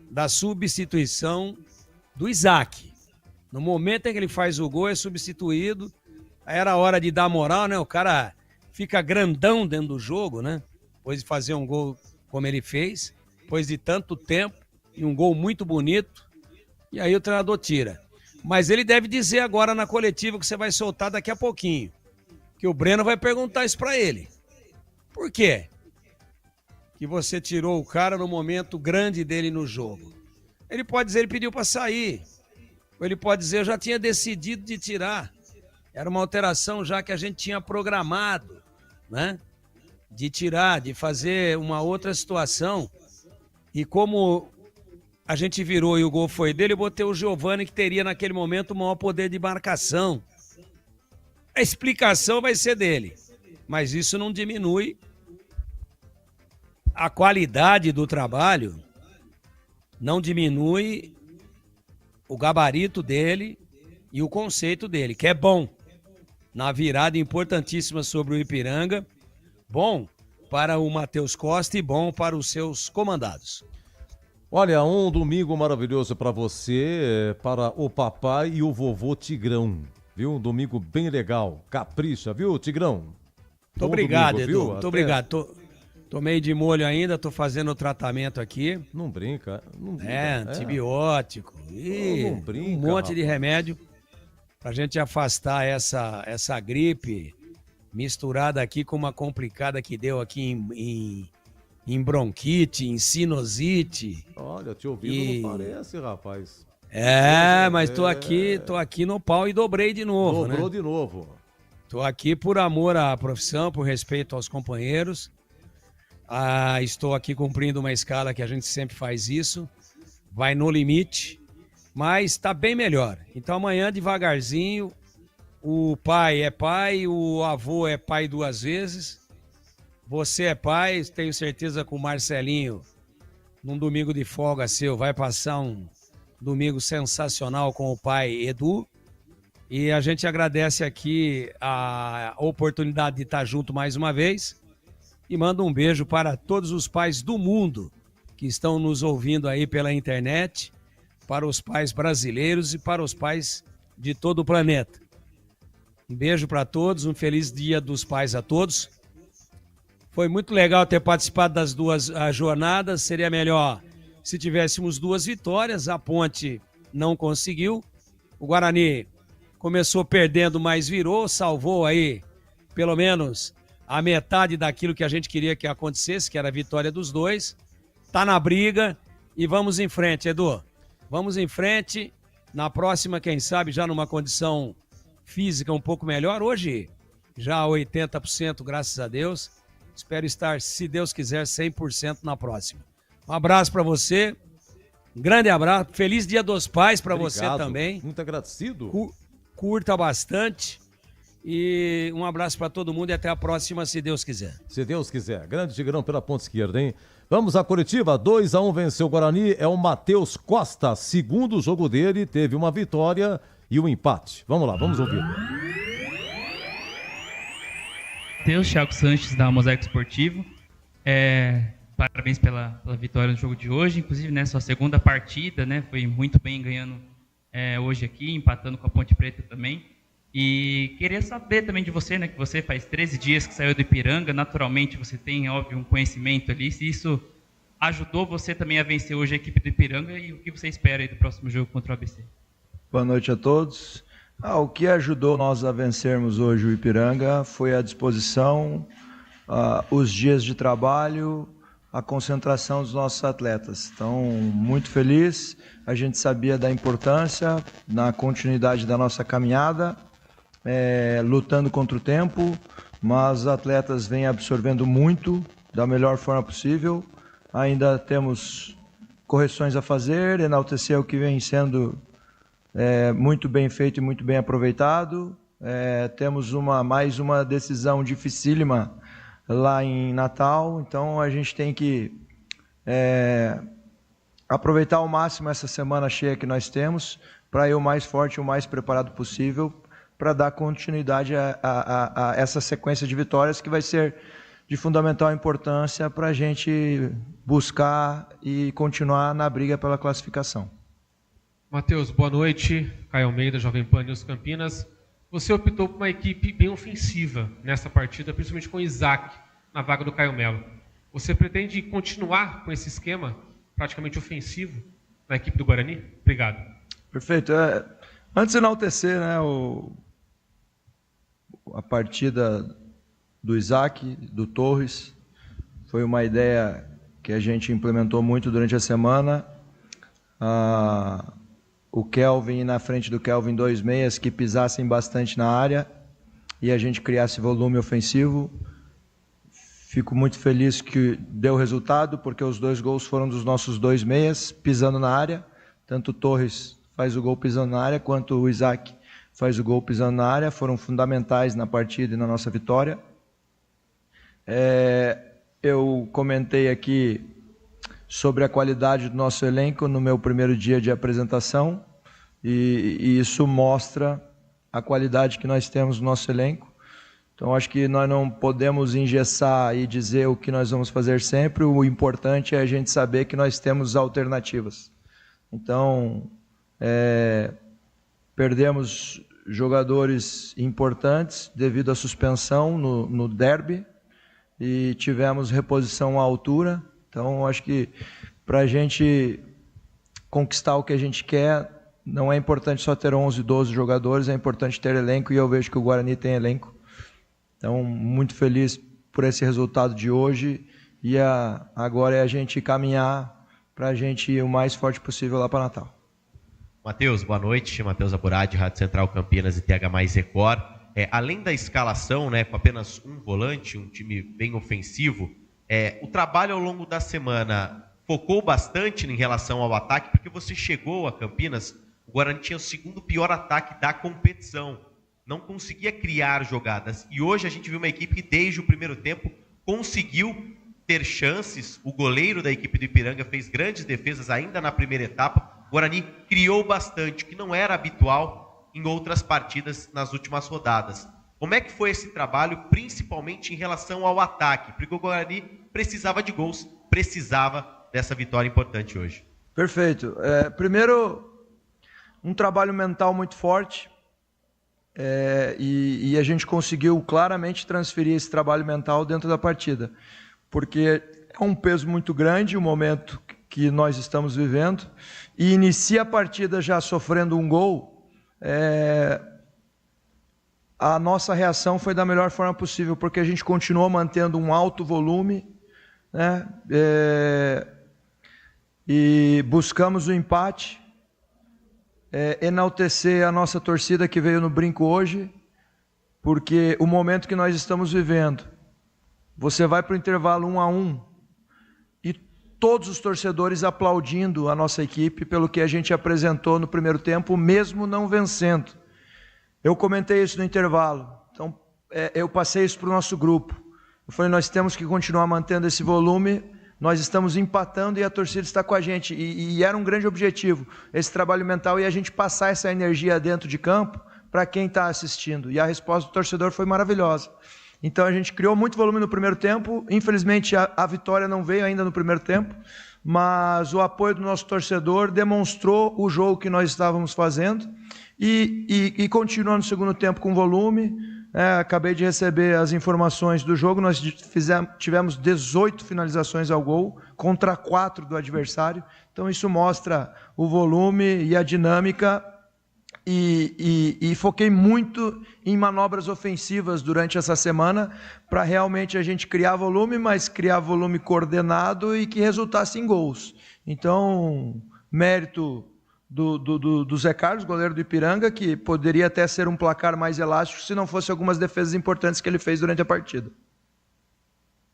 da substituição do Isaac. No momento em que ele faz o gol, é substituído. Era hora de dar moral, né? O cara fica grandão dentro do jogo, né? Depois de fazer um gol como ele fez, depois de tanto tempo, e um gol muito bonito. E aí o treinador tira. Mas ele deve dizer agora na coletiva que você vai soltar daqui a pouquinho, que o Breno vai perguntar isso pra ele. Por quê que você tirou o cara no momento grande dele no jogo? Ele pode dizer, ele pediu pra sair. Ou ele pode dizer, eu já tinha decidido de tirar. Era uma alteração já que a gente tinha programado, né? De tirar, de fazer uma outra situação. E como a gente virou e o gol foi dele, eu botei o Giovani, que teria naquele momento o maior poder de marcação. A explicação vai ser dele. Mas isso não diminui a qualidade do trabalho, não diminui o gabarito dele e o conceito dele, que é bom. Na virada importantíssima sobre o Ipiranga, bom para o Matheus Costa e bom para os seus comandados.
Olha, um domingo maravilhoso para você, para o papai e o vovô Tigrão, viu? Um domingo bem legal, capricha, viu, Tigrão?
Muito obrigado, Edu, muito obrigado. Tô meio de molho ainda, tô fazendo o tratamento aqui.
Não brinca, não brinca.
Antibiótico e
não brinca,
um monte de remédio pra gente afastar essa gripe misturada aqui com uma complicada que deu aqui em bronquite, em sinusite.
Olha, te ouvindo não parece, rapaz.
Mas tô aqui no pau e dobrei de novo,
Dobrou
né?
de novo.
Tô aqui por amor à profissão, por respeito aos companheiros. Estou aqui cumprindo uma escala que a gente sempre faz isso. Vai no limite, mas está bem melhor. Então amanhã, devagarzinho, o pai é pai, o avô é pai 2 vezes. Você é pai, tenho certeza que o Marcelinho, num domingo de folga seu, vai passar um domingo sensacional com o pai Edu. E a gente agradece aqui a oportunidade de estar junto mais uma vez. E manda um beijo para todos os pais do mundo que estão nos ouvindo aí pela internet, para os pais brasileiros e para os pais de todo o planeta. Um beijo para todos, um feliz Dia dos Pais a todos. Foi muito legal ter participado das 2 jornadas, seria melhor se tivéssemos 2 vitórias, a Ponte não conseguiu, o Guarani começou perdendo, mas virou, salvou aí pelo menos a metade daquilo que a gente queria que acontecesse, que era a vitória dos 2. Tá na briga e vamos em frente, Edu. Vamos em frente. Na próxima, quem sabe, já numa condição física um pouco melhor. Hoje, já 80%, graças a Deus. Espero estar, se Deus quiser, 100% na próxima. Um abraço para você. Um grande abraço. Feliz Dia dos Pais para você também.
Muito agradecido.
Curta bastante. E um abraço para todo mundo e até a próxima, se Deus quiser.
Se Deus quiser. Grande Tigrão pela ponta esquerda, hein? Vamos à Curitiba. 2-1 venceu o Guarani. É o Matheus Costa. Segundo jogo dele, teve uma vitória e um empate. Vamos lá, vamos ouvir.
Matheus, Thiago Sanches da Mosaico Esportivo. Parabéns pela vitória no jogo de hoje. Inclusive, né, sua segunda partida, né? Foi muito bem ganhando hoje aqui, empatando com a Ponte Preta também. E queria saber também de você, né, que você faz 13 dias que saiu do Ipiranga, naturalmente você tem, óbvio, um conhecimento ali, se isso ajudou você também a vencer hoje a equipe do Ipiranga e o que você espera aí do próximo jogo contra o ABC?
Boa noite a todos. O que ajudou nós a vencermos hoje o Ipiranga foi a disposição, os dias de trabalho, a concentração dos nossos atletas. Então, muito feliz, a gente sabia da importância na continuidade da nossa caminhada, lutando contra o tempo, mas os atletas vêm absorvendo muito da melhor forma possível. Ainda temos correções a fazer, enaltecer o que vem sendo muito bem feito e muito bem aproveitado, Temos mais uma decisão dificílima lá em Natal, então a gente tem que aproveitar ao máximo essa semana cheia que nós temos para ir o mais forte e o mais preparado possível para dar continuidade a essa sequência de vitórias que vai ser de fundamental importância para a gente buscar e continuar na briga pela classificação.
Matheus, boa noite. Caio Almeida, Jovem Pan News Campinas. Você optou por uma equipe bem ofensiva nessa partida, principalmente com o Isaac na vaga do Caio Melo. Você pretende continuar com esse esquema praticamente ofensivo na equipe do Guarani? Obrigado.
Perfeito. Antes de enaltecer, né, a partida do Isaac, do Torres, foi uma ideia que a gente implementou muito durante a semana. O Kelvin na frente do Kelvin, 2 meias que pisassem bastante na área e a gente criasse volume ofensivo. Fico muito feliz que deu resultado, porque os 2 gols foram dos nossos 2 meias pisando na área. Tanto o Torres faz o gol pisando na área, quanto o Isaac faz o gol pisando na área. Foram fundamentais na partida e na nossa vitória. Eu comentei aqui sobre a qualidade do nosso elenco no meu primeiro dia de apresentação e isso mostra a qualidade que nós temos no nosso elenco. Então acho que nós não podemos engessar e dizer o que nós vamos fazer sempre. O importante é a gente saber que nós temos alternativas. Então perdemos jogadores importantes devido à suspensão no derby e tivemos reposição à altura. Então, acho que para a gente conquistar o que a gente quer, não é importante só ter 11, 12 jogadores, é importante ter elenco, e eu vejo que o Guarani tem elenco. Então, muito feliz por esse resultado de hoje, e agora é a gente caminhar para a gente ir o mais forte possível lá para Natal.
Matheus, boa noite. Matheus Aburadi, Rádio Central Campinas e TH Mais Record. Além da escalação, né, com apenas um volante, um time bem ofensivo, o trabalho ao longo da semana focou bastante em relação ao ataque, porque você chegou a Campinas, o Guarani tinha o 2º pior ataque da competição, não conseguia criar jogadas, e hoje a gente viu uma equipe que desde o primeiro tempo conseguiu ter chances. O goleiro da equipe do Ipiranga fez grandes defesas ainda na primeira etapa, o Guarani criou bastante, que não era habitual em outras partidas nas últimas rodadas. Como é que foi esse trabalho, principalmente em relação ao ataque? Porque o Guarani precisava de gols, precisava dessa vitória importante hoje.
Perfeito. Primeiro, um trabalho mental muito forte, e a gente conseguiu claramente transferir esse trabalho mental dentro da partida, porque é um peso muito grande o momento que nós estamos vivendo, e inicia a partida já sofrendo um gol. A nossa reação foi da melhor forma possível, porque a gente continuou mantendo um alto volume, né? E buscamos o empate, enaltecer a nossa torcida que veio no brinco hoje, porque o momento que nós estamos vivendo, você vai para o intervalo 1-1 e todos os torcedores aplaudindo a nossa equipe pelo que a gente apresentou no primeiro tempo, mesmo não vencendo. Eu comentei isso no intervalo, então eu passei isso para o nosso grupo. Eu falei, nós temos que continuar mantendo esse volume, nós estamos empatando e a torcida está com a gente. E era um grande objetivo, esse trabalho mental, e a gente passar essa energia dentro de campo para quem está assistindo. E a resposta do torcedor foi maravilhosa. Então a gente criou muito volume no primeiro tempo, infelizmente a vitória não veio ainda no primeiro tempo, mas o apoio do nosso torcedor demonstrou o jogo que nós estávamos fazendo e continua no segundo tempo com volume. Acabei de receber as informações do jogo, nós tivemos 18 finalizações ao gol contra 4 do adversário, então isso mostra o volume e a dinâmica. E foquei muito em manobras ofensivas durante essa semana para realmente a gente criar volume, mas criar volume coordenado e que resultasse em gols. Então, mérito do Zé Carlos, goleiro do Ipiranga, que poderia até ser um placar mais elástico se não fosse algumas defesas importantes que ele fez durante a partida.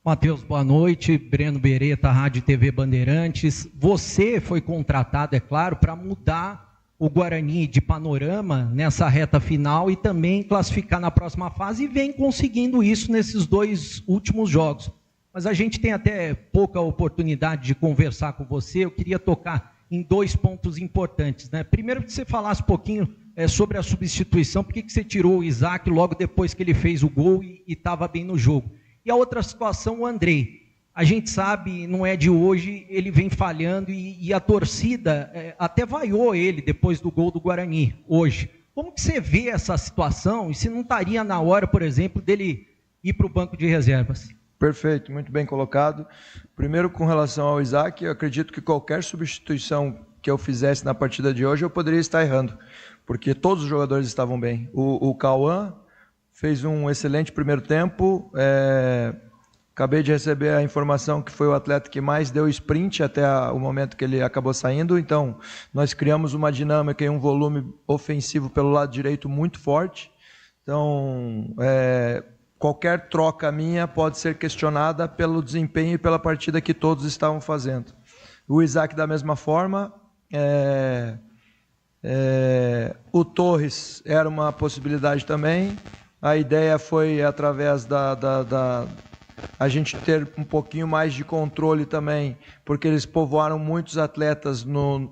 Matheus, boa noite. Breno Beretta, Rádio TV Bandeirantes. Você foi contratado, é claro, para mudar o Guarani de panorama nessa reta final e também classificar na próxima fase, e vem conseguindo isso nesses 2 últimos jogos. Mas a gente tem até pouca oportunidade de conversar com você. Eu queria tocar em 2 pontos importantes, né? Primeiro, que você falasse um pouquinho sobre a substituição, por que você tirou o Isaac logo depois que ele fez o gol e estava bem no jogo. E a outra situação, o Andrei. A gente sabe, não é de hoje, ele vem falhando e a torcida até vaiou ele depois do gol do Guarani, hoje. Como que você vê essa situação e se não estaria na hora, por exemplo, dele ir para o banco de reservas?
Perfeito, muito bem colocado. Primeiro, com relação ao Isaac, eu acredito que qualquer substituição que eu fizesse na partida de hoje, eu poderia estar errando, porque todos os jogadores estavam bem. O Cauã fez um excelente primeiro tempo, acabei de receber a informação que foi o atleta que mais deu sprint até o momento que ele acabou saindo, então nós criamos uma dinâmica e um volume ofensivo pelo lado direito muito forte, então qualquer troca minha pode ser questionada pelo desempenho e pela partida que todos estavam fazendo. O Isaac da mesma forma, o Torres era uma possibilidade também, a ideia foi através a gente ter um pouquinho mais de controle também, porque eles povoaram muitos atletas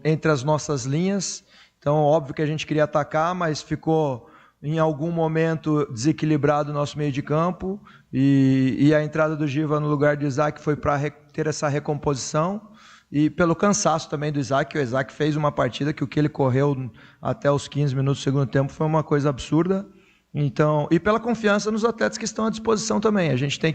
entre as nossas linhas, então óbvio que a gente queria atacar, mas ficou em algum momento desequilibrado o nosso meio de campo, e a entrada do Giva no lugar do Isaac foi para ter essa recomposição, e pelo cansaço também do Isaac. O Isaac fez uma partida que o que ele correu até os 15 minutos do segundo tempo foi uma coisa absurda. Então, e pela confiança nos atletas que estão à disposição também. A gente tem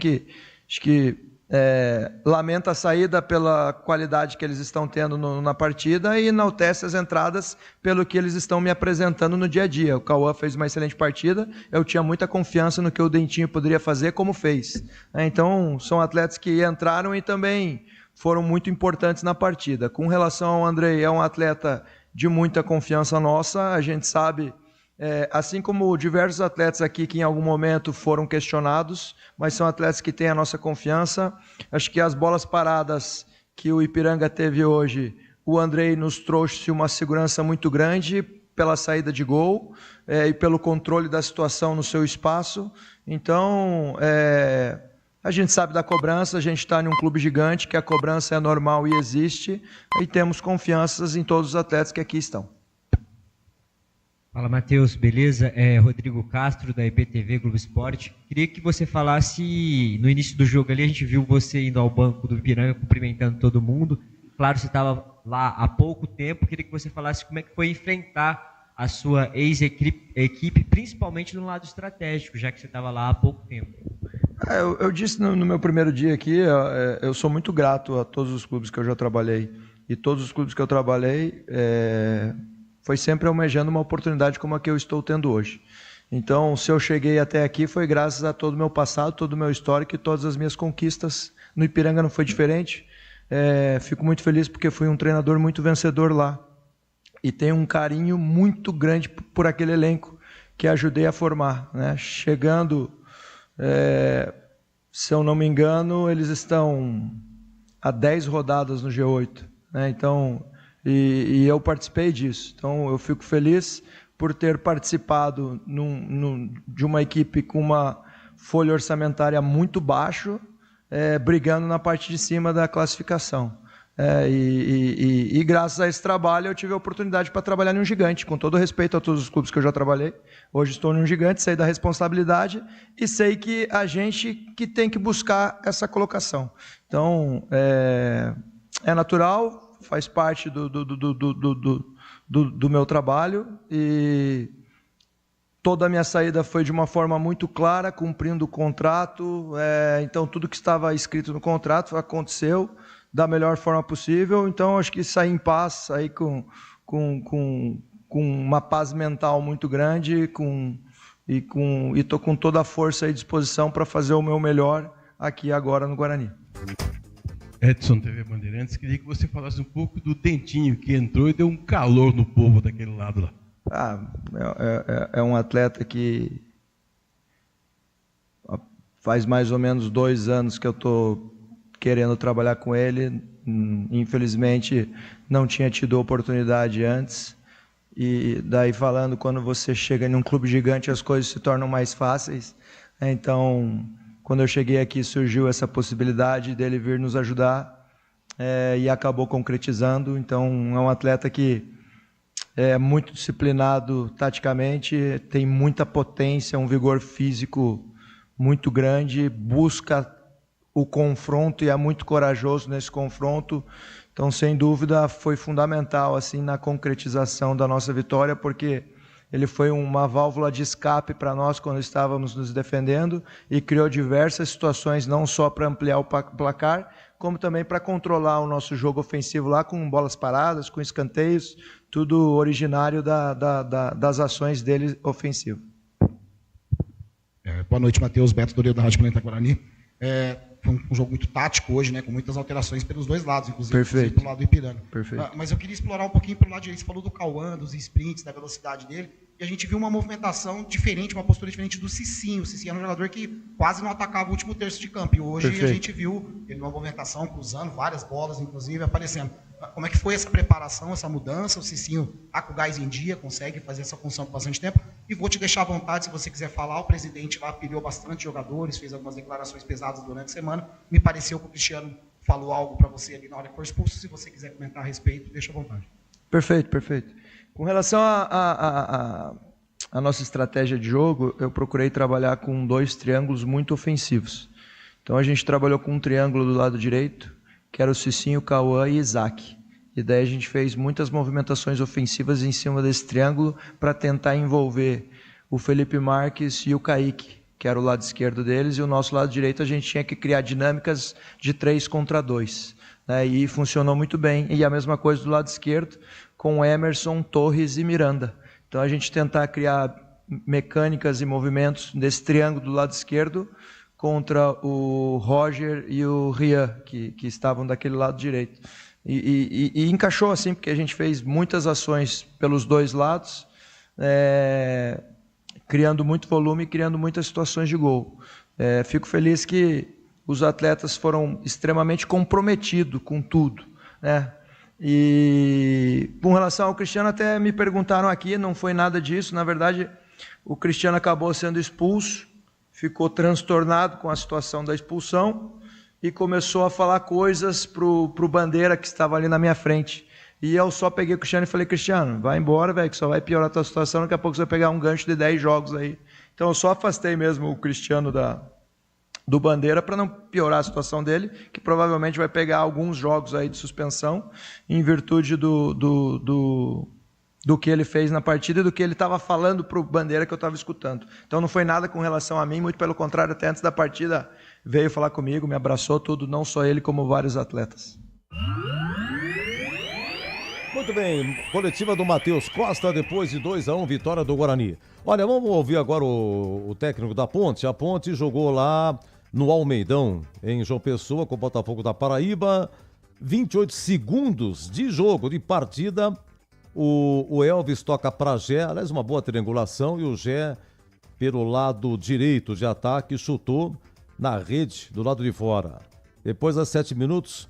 lamenta a saída pela qualidade que eles estão tendo na partida e enaltece as entradas pelo que eles estão me apresentando no dia a dia. O Cauã fez uma excelente partida, eu tinha muita confiança no que o Dentinho poderia fazer, como fez. Então, são atletas que entraram e também foram muito importantes na partida. Com relação ao Andrei, é um atleta de muita confiança nossa, a gente sabe... assim como diversos atletas aqui que em algum momento foram questionados, mas são atletas que têm a nossa confiança. Acho que as bolas paradas que o Ipiranga teve hoje, o Andrei nos trouxe uma segurança muito grande pela saída de gol e pelo controle da situação no seu espaço. Então, a gente sabe da cobrança, a gente está em um clube gigante, que a cobrança é normal e existe, e temos confianças em todos os atletas que aqui estão.
Fala, Matheus, beleza? Rodrigo Castro, da IPTV Globo Esporte. Queria que você falasse, no início do jogo ali, a gente viu você indo ao banco do Ipiranga, cumprimentando todo mundo. Claro, você estava lá há pouco tempo, queria que você falasse como é que foi enfrentar a sua ex-equipe, principalmente no lado estratégico, já que você estava lá há pouco tempo.
Eu disse no meu primeiro dia aqui, eu sou muito grato a todos os clubes que eu já trabalhei. E todos os clubes que eu trabalhei... foi sempre almejando uma oportunidade como a que eu estou tendo hoje. Então, se eu cheguei até aqui, foi graças a todo o meu passado, todo o meu histórico e todas as minhas conquistas. No Ipiranga não foi diferente. Fico muito feliz porque fui um treinador muito vencedor lá. E tenho um carinho muito grande por aquele elenco que ajudei a formar, né? Chegando, se eu não me engano, eles estão a 10 rodadas no G8, né? Então... E eu participei disso, então eu fico feliz por ter participado de uma equipe com uma folha orçamentária muito baixa, brigando na parte de cima da classificação. E graças a esse trabalho eu tive a oportunidade para trabalhar em um gigante, com todo respeito a todos os clubes que eu já trabalhei. Hoje estou em um gigante, sei da responsabilidade e sei que a gente que tem que buscar essa colocação. Então, é natural, faz parte do meu trabalho e toda a minha saída foi de uma forma muito clara, cumprindo o contrato, então tudo que estava escrito no contrato aconteceu da melhor forma possível, então acho que saí em paz, saí com uma paz mental muito grande e estou com toda a força e disposição para fazer o meu melhor aqui agora no Guarani.
Edson, TV Bandeirantes, queria que você falasse um pouco do Dentinho, que entrou e deu um calor no povo daquele lado lá.
É um atleta que faz mais ou menos 2 anos que eu estou querendo trabalhar com ele. Infelizmente, não tinha tido oportunidade antes. E daí falando, quando você chega em um clube gigante, as coisas se tornam mais fáceis. Então, quando eu cheguei aqui, surgiu essa possibilidade dele vir nos ajudar e acabou concretizando. Então, é um atleta que é muito disciplinado taticamente, tem muita potência, um vigor físico muito grande, busca o confronto e é muito corajoso nesse confronto. Então, sem dúvida, foi fundamental assim na concretização da nossa vitória, porque ele foi uma válvula de escape para nós quando estávamos nos defendendo e criou diversas situações, não só para ampliar o placar, como também para controlar o nosso jogo ofensivo lá com bolas paradas, com escanteios, tudo originário das ações dele ofensivo.
Boa noite, Matheus. Beto Doreiro, da Rádio Planeta Guarani. Foi um jogo muito tático hoje, né, com muitas alterações pelos dois lados, inclusive pelo lado do Ipiranga.
Perfeito.
Mas eu queria explorar um pouquinho pelo lado direito. Você falou do Cauã, dos sprints, da velocidade dele, e a gente viu uma movimentação diferente, uma postura diferente do Cicinho. O Cicinho era um jogador que quase não atacava o último terço de campo, e hoje a gente viu ele numa movimentação, cruzando várias bolas, inclusive, aparecendo. Como é que foi essa preparação, essa mudança? O Cicinho está com o gás em dia, consegue fazer essa função por bastante tempo. E vou te deixar à vontade, se você quiser falar. O presidente lá pilhou bastante jogadores, fez algumas declarações pesadas durante a semana. Me pareceu que o Cristiano falou algo para você ali na hora que foi expulso. Se você quiser comentar a respeito, deixa à vontade.
Perfeito, perfeito. Com relação à nossa estratégia de jogo, eu procurei trabalhar com 2 triângulos muito ofensivos. Então a gente trabalhou com um triângulo do lado direito, que era o Cicinho, Cauã e Isaac. E daí a gente fez muitas movimentações ofensivas em cima desse triângulo para tentar envolver o Felipe Marques e o Kaique, que era o lado esquerdo deles, e o nosso lado direito a gente tinha que criar dinâmicas de 3 contra 2. Né? E funcionou muito bem. E a mesma coisa do lado esquerdo, com Emerson, Torres e Miranda. Então a gente tentar criar mecânicas e movimentos desse triângulo do lado esquerdo contra o Roger e o Rian, que estavam daquele lado direito. E encaixou assim, porque a gente fez muitas ações pelos 2 lados, criando muito volume e criando muitas situações de gol. Fico feliz que os atletas foram extremamente comprometidos com tudo, né? E com relação ao Cristiano, até me perguntaram aqui, não foi nada disso. Na verdade, o Cristiano acabou sendo expulso, ficou transtornado com a situação da expulsão e começou a falar coisas pro Bandeira, que estava ali na minha frente. E eu só peguei o Cristiano e falei: Cristiano, vai embora, velho, que só vai piorar a tua situação, daqui a pouco você vai pegar um gancho de 10 jogos aí. Então eu só afastei mesmo o Cristiano do Bandeira para não piorar a situação dele, que provavelmente vai pegar alguns jogos aí de suspensão, em virtude do que ele fez na partida e do que ele estava falando para o Bandeira, que eu estava escutando. Então não foi nada com relação a mim, muito pelo contrário, até antes da partida veio falar comigo, me abraçou, tudo, não só ele, como vários atletas.
Muito bem, coletiva do Matheus Costa depois de 2-1, vitória do Guarani. Olha, vamos ouvir agora o técnico da Ponte. A Ponte jogou lá no Almeidão, em João Pessoa, com o Botafogo da Paraíba. 28 segundos de jogo, de partida. O Elvis toca para Gé, aliás, uma boa triangulação, e o Gé, pelo lado direito de ataque, chutou na rede do lado de fora. Depois, aos 7 minutos,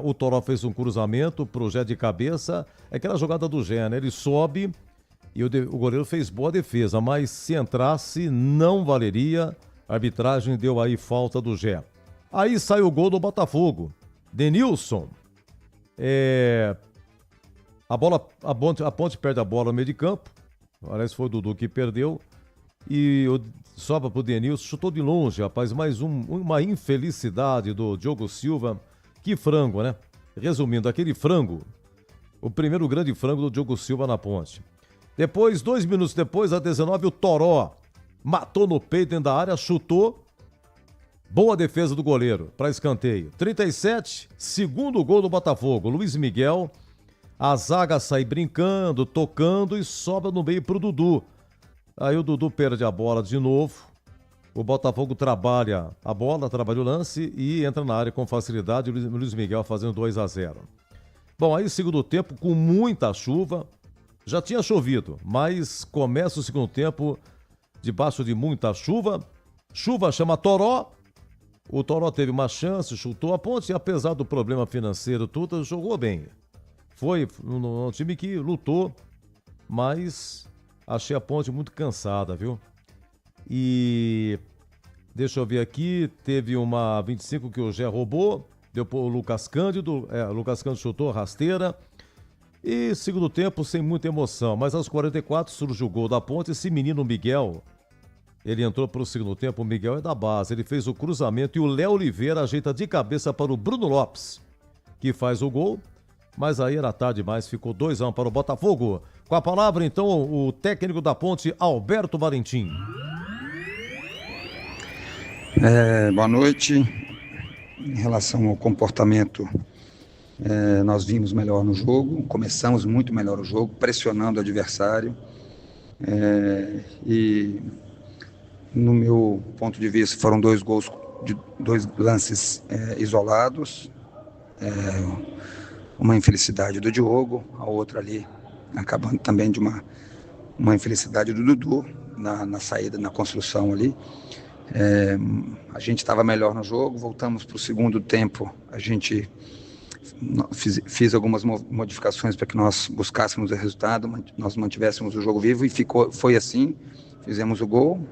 o Toró fez um cruzamento pro Gé de cabeça. É aquela jogada do Gé, né? Ele sobe e o goleiro fez boa defesa, mas se entrasse, não valeria. A arbitragem deu aí falta do Gé. Aí sai o gol do Botafogo. Denilson. A Ponte perde a bola no meio de campo. Aliás, foi o Dudu que perdeu. E sobra pro Denilson. Chutou de longe, rapaz. Mais uma infelicidade do Diogo Silva. Que frango, né? Resumindo, aquele frango. O primeiro grande frango do Diogo Silva na Ponte. Depois, 2 minutos depois, a 19, o Toró matou no peito dentro da área, chutou. Boa defesa do goleiro para escanteio. 37, segundo gol do Botafogo. Luiz Miguel. A zaga sai brincando, tocando e sobra no meio pro Dudu. Aí o Dudu perde a bola de novo. O Botafogo trabalha a bola, trabalha o lance e entra na área com facilidade. O Luiz Miguel fazendo 2-0. Bom, aí segundo tempo com muita chuva. Já tinha chovido, mas começa o segundo tempo debaixo de muita chuva. Chuva chama Toró. O Toró teve uma chance, chutou a Ponte e apesar do problema financeiro tudo, jogou bem. Foi um time que lutou mas achei a Ponte muito cansada, viu? E deixa eu ver aqui, teve uma 25 que o Gé roubou, deu pro Lucas Cândido, o Lucas Cândido chutou rasteira. E segundo tempo sem muita emoção, mas aos 44 surge o gol da Ponte. Esse menino Miguel, ele entrou para o segundo tempo, o Miguel é da base, ele fez o cruzamento e o Léo Oliveira ajeita de cabeça para o Bruno Lopes, que faz o gol, mas aí era tarde demais, ficou 2-1 para o Botafogo. Com a palavra então o técnico da Ponte, Alberto Valentim.
Boa noite. Em relação ao comportamento, nós vimos melhor no jogo, começamos muito melhor o jogo, pressionando o adversário, e no meu ponto de vista foram 2 gols de 2 lances isolados, uma infelicidade do Diogo, a outra ali acabando também de uma infelicidade do Dudu na saída, na construção ali. A gente estava melhor no jogo, voltamos para o segundo tempo, a gente fiz algumas modificações para que nós buscássemos o resultado, nós mantivéssemos o jogo vivo e foi assim, fizemos o gol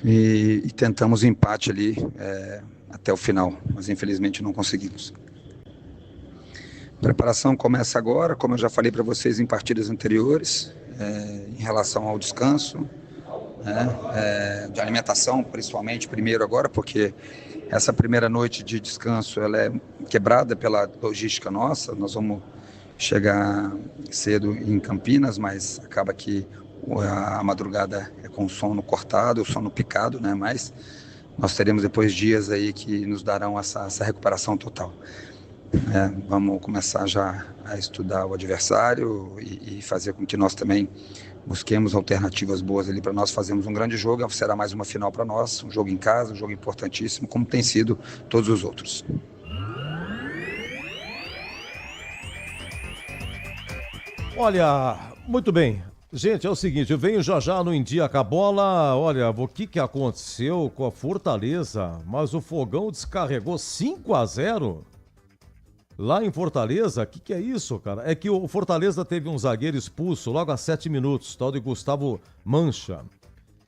e tentamos o empate ali até o final, mas infelizmente não conseguimos. A preparação começa agora, como eu já falei para vocês em partidas anteriores, em relação ao descanso, de alimentação principalmente primeiro agora, porque essa primeira noite de descanso ela é quebrada pela logística nossa. Nós vamos chegar cedo em Campinas, mas acaba que a madrugada é com o sono cortado, o sono picado, né? Mas nós teremos depois dias aí que nos darão essa recuperação total. Vamos começar já a estudar o adversário e fazer com que nós também busquemos alternativas boas ali para nós fazermos um grande jogo. Será mais uma final para nós, um jogo em casa, um jogo importantíssimo, como tem sido todos os outros.
Olha, muito bem. Gente, é o seguinte, eu venho já no Em Dia com a Bola. Olha, o que aconteceu com a Fortaleza? Mas o Fogão descarregou 5-0 lá em Fortaleza. O que é isso, cara? É que o Fortaleza teve um zagueiro expulso logo a 7 minutos, tal de Gustavo Mancha.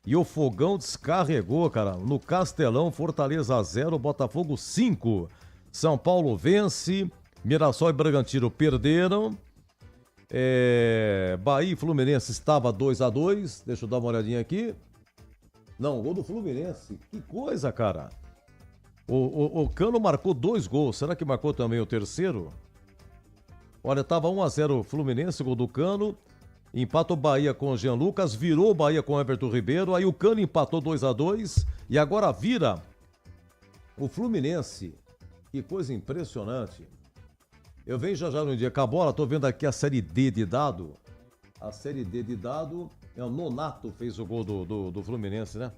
E o Fogão descarregou, cara, no Castelão. Fortaleza 0, Botafogo 5. São Paulo vence, Mirassol e Bragantino perderam. Bahia e Fluminense estava 2-2. Deixa eu dar uma olhadinha aqui. Não, gol do Fluminense. Que coisa, cara. O Cano marcou 2 gols. Será que marcou também o terceiro? Olha, tava 1-0 Fluminense, gol do Cano. Empatou Bahia com o Jean Lucas. Virou Bahia com o Everton Ribeiro. Aí o Cano empatou 2-2. E agora vira o Fluminense. Que coisa impressionante. Eu venho já no Dia com a Bola. Tô vendo aqui a Série D de dado. A Série D de dado. O Nonato fez o gol do Fluminense, né?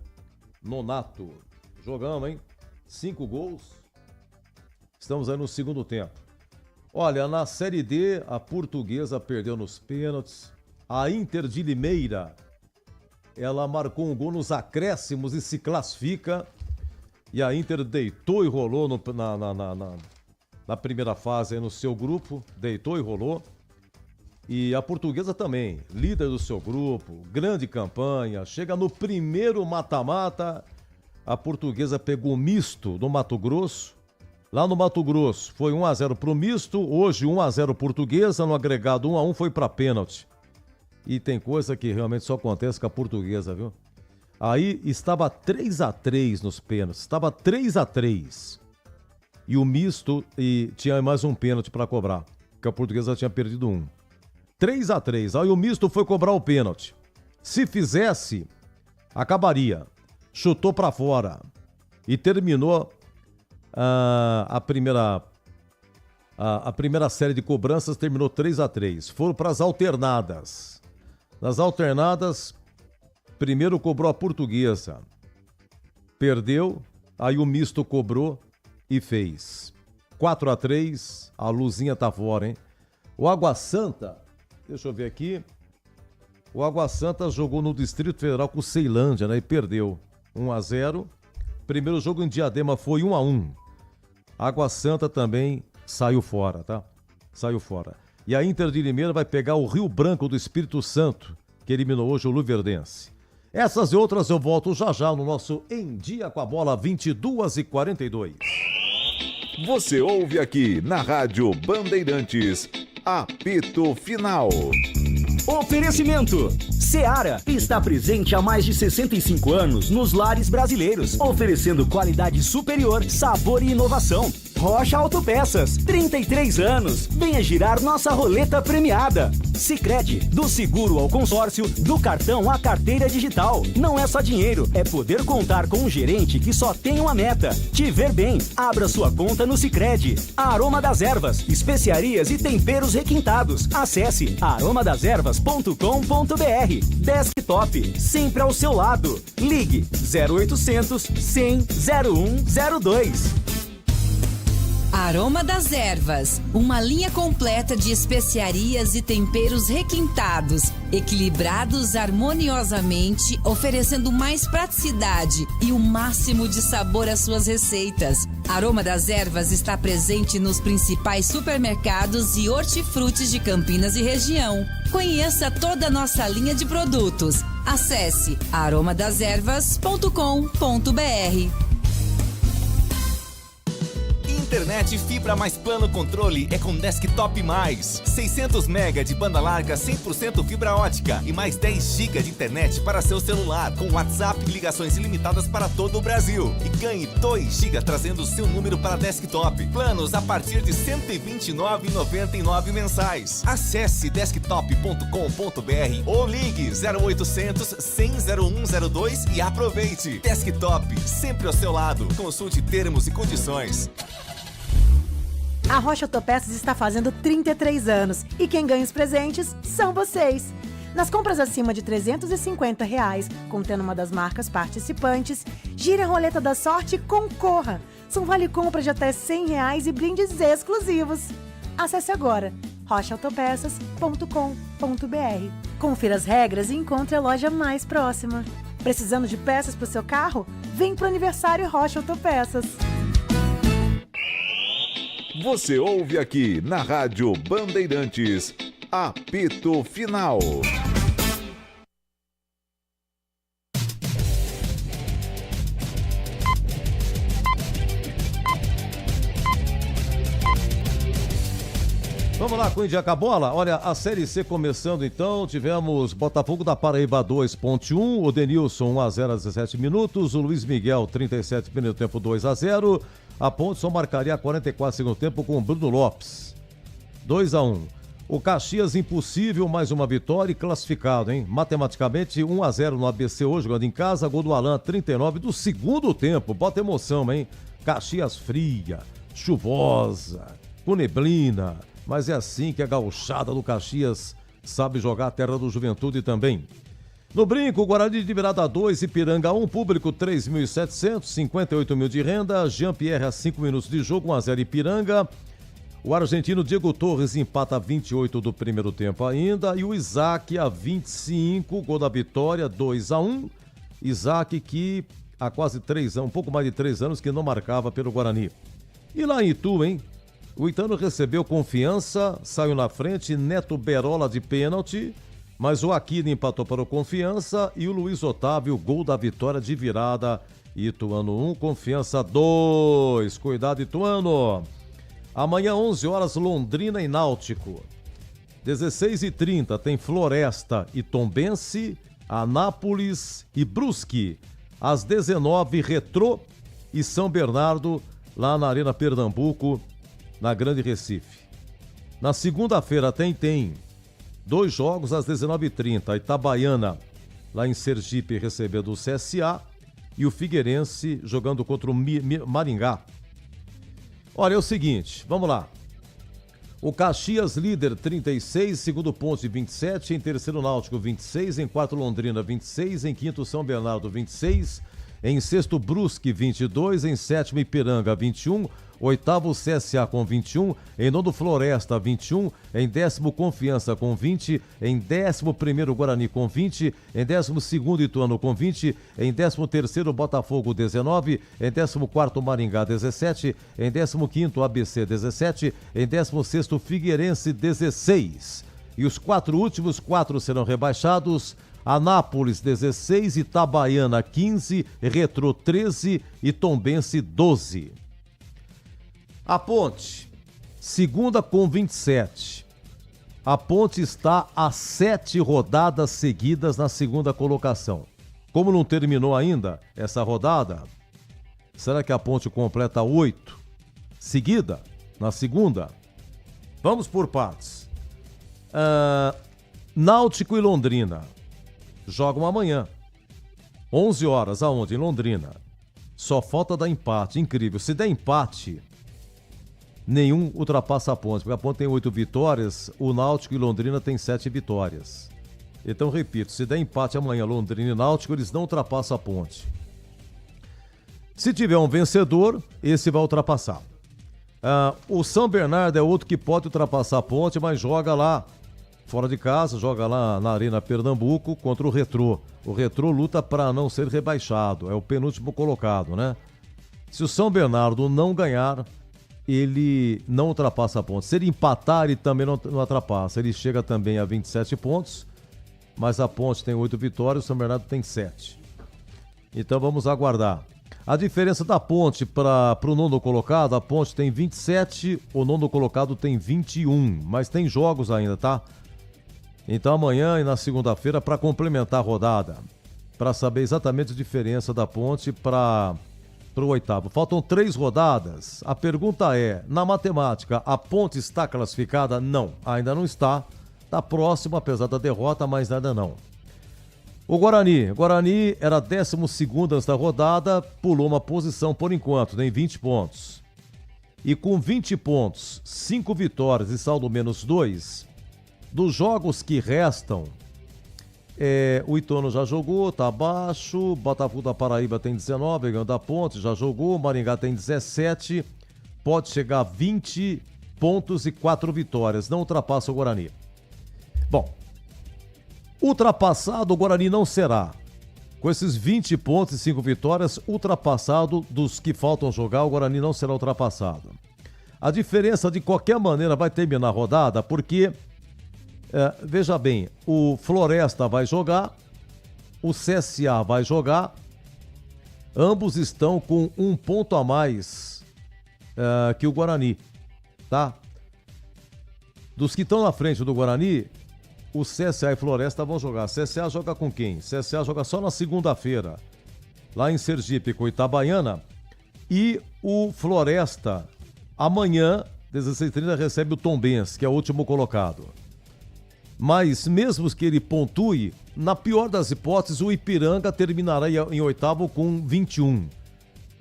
Nonato. Jogamos, hein? 5 gols. Estamos aí no segundo tempo. Olha, na Série D, a Portuguesa perdeu nos pênaltis. A Inter de Limeira, ela marcou um gol nos acréscimos e se classifica. E a Inter deitou e rolou na primeira fase aí no seu grupo. Deitou e rolou. E a Portuguesa também, líder do seu grupo. Grande campanha. Chega no primeiro mata-mata. A Portuguesa pegou o misto do Mato Grosso. Lá no Mato Grosso foi 1-0 pro misto. Hoje 1-0 Portuguesa. No agregado 1-1 foi pra pênalti. E tem coisa que realmente só acontece com a Portuguesa, viu? Aí estava 3-3 nos pênaltis. Estava 3-3. E o misto tinha mais um pênalti pra cobrar. Porque a Portuguesa tinha perdido 1. 3-3. Aí o misto foi cobrar o pênalti. Se fizesse, acabaria. Chutou pra fora e terminou a primeira série de cobranças, terminou 3-3. Foram para as alternadas. Nas alternadas, primeiro cobrou a Portuguesa. Perdeu, aí o misto cobrou e fez. 4-3, a luzinha tá fora, hein? O Água Santa, deixa eu ver aqui. O Água Santa jogou no Distrito Federal com o Ceilândia, né? E perdeu. 1-0. Primeiro jogo em Diadema foi 1-1. Água Santa também saiu fora, tá? Saiu fora. E a Inter de Limeira vai pegar o Rio Branco do Espírito Santo, que eliminou hoje o Luverdense. Essas e outras eu volto já já no nosso Em Dia com a Bola, 22h42.
Você ouve aqui na Rádio Bandeirantes, apito final.
Oferecimento. Seara está presente há mais de 65 anos nos lares brasileiros, oferecendo qualidade superior, sabor e inovação. Rocha Autopeças, 33 anos. Venha girar nossa roleta premiada. Sicredi, do seguro ao consórcio, do cartão à carteira digital. Não é só dinheiro, é poder contar com um gerente que só tem uma meta: te ver bem. Abra sua conta no Sicredi. Aroma das Ervas, especiarias e temperos requintados. Acesse aromadeservas.com.br. Desktop, sempre ao seu lado. Ligue 0800 100 0102.
Aroma das Ervas, uma linha completa de especiarias e temperos requintados, equilibrados harmoniosamente, oferecendo mais praticidade e o máximo de sabor às suas receitas. Aroma das Ervas está presente nos principais supermercados e hortifrutis de Campinas e região. Conheça toda a nossa linha de produtos. Acesse aromadeservas.com.br.
Internet fibra mais plano controle é com Desktop Mais. 600 MB de banda larga 100% fibra ótica e mais 10 GB de internet para seu celular, com WhatsApp e ligações ilimitadas para todo o Brasil. E ganhe 2 GB trazendo o seu número para Desktop. Planos a partir de R$ 129,99 mensais. Acesse desktop.com.br ou ligue 0800 100 0102 e aproveite. Desktop, sempre ao seu lado. Consulte termos e condições.
A Rocha Autopeças está fazendo 33 anos e quem ganha os presentes são vocês. Nas compras acima de R$ 350, contendo uma das marcas participantes, gira a roleta da sorte e concorra. São vale-compra de até R$ 100 e brindes exclusivos. Acesse agora rochaautopeças.com.br. Confira as regras e encontre a loja mais próxima. Precisando de peças para o seu carro? Vem pro aniversário Rocha Autopeças.
Você ouve aqui na Rádio Bandeirantes, apito final.
Vamos lá, com o Dia com a Bola. Olha, a Série C começando então, tivemos Botafogo da Paraíba 2.1, o Denilson 1-0 aos 17 minutos, o Luiz Miguel 37 primeiro tempo 2-0, a Ponte só marcaria a 44 segundo tempo com o Bruno Lopes. 2-1. O Caxias impossível, mais uma vitória e classificado, hein? Matematicamente 1-0 no ABC hoje, jogando em casa, gol do Alan 39 do segundo tempo. Bota emoção, hein? Caxias fria, chuvosa, com neblina, mas é assim que a gauchada do Caxias sabe jogar a terra do Juventude também. No Brinco, Guarani de virada 2, Ipiranga 1, público 3.700, 58 mil de renda, Jean-Pierre a 5 minutos de jogo, 1-0 Ipiranga. O argentino Diego Torres empata a 28 do primeiro tempo ainda, e o Isaac a 25, gol da vitória, 2-1. Isaac que há quase 3 anos, um pouco mais de 3 anos que não marcava pelo Guarani. E lá em Itu, hein? O Ituano recebeu Confiança, saiu na frente, Neto Berola de pênalti, mas o Aquino empatou para o Confiança e o Luiz Otávio, gol da vitória de virada. Ituano 1, Confiança 2. Cuidado, Ituano. Amanhã, 11 horas, Londrina e Náutico. 16h30 tem Floresta e Tombense, Anápolis e Brusque. Às 19h, Retrô e São Bernardo, lá na Arena Pernambuco, na Grande Recife. Na segunda-feira tem 2 jogos às 19h30. Itabaiana, lá em Sergipe, recebendo o CSA, e o Figueirense jogando contra o Maringá. Olha, é o seguinte, vamos lá. O Caxias, líder, 36, segundo Ponte, 27, em terceiro Náutico, 26, em quarto Londrina, 26, em quinto São Bernardo, 26, Em sexto, Brusque, 22. Em sétimo, Ipiranga, 21. Oitavo, CSA com 21. Em nono, Floresta, 21. Em décimo, Confiança com 20. Em 11º, Guarani com 20. Em 12º, Ituano com 20. Em 13º, Botafogo, 19. Em 14º, Maringá, 17. Em 15º, ABC, 17. Em 16º, Figueirense, 16. E os 4 últimos, 4 serão rebaixados. Anápolis, 16. Itabaiana, 15. Retrô, 13. E Tombense, 12. A Ponte, segunda com 27. A Ponte está a 7 rodadas seguidas na segunda colocação. Como não terminou ainda essa rodada, será que a Ponte completa 8 seguida na segunda? Vamos por partes. Náutico e Londrina jogam amanhã, 11 horas, aonde? Em Londrina. Só falta dar empate, incrível. Se der empate, nenhum ultrapassa a Ponte, porque a Ponte tem 8 vitórias, o Náutico e Londrina tem 7 vitórias. Então, repito, se der empate amanhã, Londrina e Náutico, eles não ultrapassam a Ponte. Se tiver um vencedor, esse vai ultrapassar. O São Bernardo é outro que pode ultrapassar a Ponte, mas joga lá fora de casa, joga lá na Arena Pernambuco contra o Retrô. O Retrô luta para não ser rebaixado, é o penúltimo colocado, né? Se o São Bernardo não ganhar, ele não ultrapassa a Ponte. Se ele empatar, ele também não ultrapassa. Ele chega também a 27 pontos, mas a Ponte tem 8 vitórias, o São Bernardo tem 7. Então vamos aguardar. A diferença da Ponte para o nono colocado, a Ponte tem 27, o nono colocado tem 21, mas tem jogos ainda, tá? Então amanhã e na segunda-feira, para complementar a rodada, para saber exatamente a diferença da Ponte para o oitavo. Faltam 3 rodadas. A pergunta é, na matemática, a Ponte está classificada? Não, ainda não está. Está próximo, apesar da derrota, mas ainda não. O Guarani era 12º antes da rodada, pulou uma posição por enquanto, tem 20 pontos. E com 20 pontos, 5 vitórias e saldo menos 2, dos jogos que restam, o Ituano já jogou, tá abaixo. Botafogo da Paraíba tem 19, ganhou da Ponte, já jogou. Maringá tem 17, pode chegar a 20 pontos e 4 vitórias. Não ultrapassa o Guarani. Bom, ultrapassado o Guarani não será. Com esses 20 pontos e 5 vitórias, ultrapassado dos que faltam jogar, o Guarani não será ultrapassado. A diferença, de qualquer maneira, vai terminar a rodada, porque... veja bem, o Floresta vai jogar, o CSA vai jogar, ambos estão com 1 ponto a mais que o Guarani, tá? Dos que estão na frente do Guarani, o CSA e Floresta vão jogar. CSA joga com quem? CSA joga só na segunda-feira, lá em Sergipe, com Itabaiana, e o Floresta, amanhã, 16h30, recebe o Tombense, que é o último colocado. Mas mesmo que ele pontue, na pior das hipóteses, o Ipiranga terminará em oitavo com 21.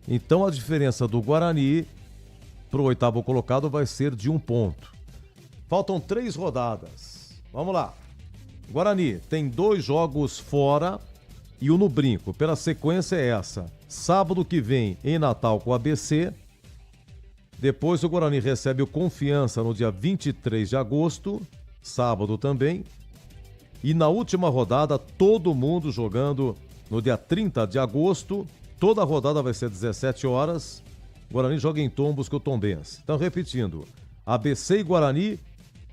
Então a diferença do Guarani para o oitavo colocado vai ser de 1 ponto. Faltam 3 rodadas. Vamos lá. Guarani tem 2 jogos fora e 1 no Brinco. Pela sequência é essa. Sábado que vem em Natal com o ABC. Depois o Guarani recebe o Confiança no dia 23 de agosto. Sábado também. E na última rodada, todo mundo jogando no dia 30 de agosto. Toda a rodada vai ser 17 horas. Guarani joga em Tombos com o Tombense. Então, repetindo: ABC e Guarani,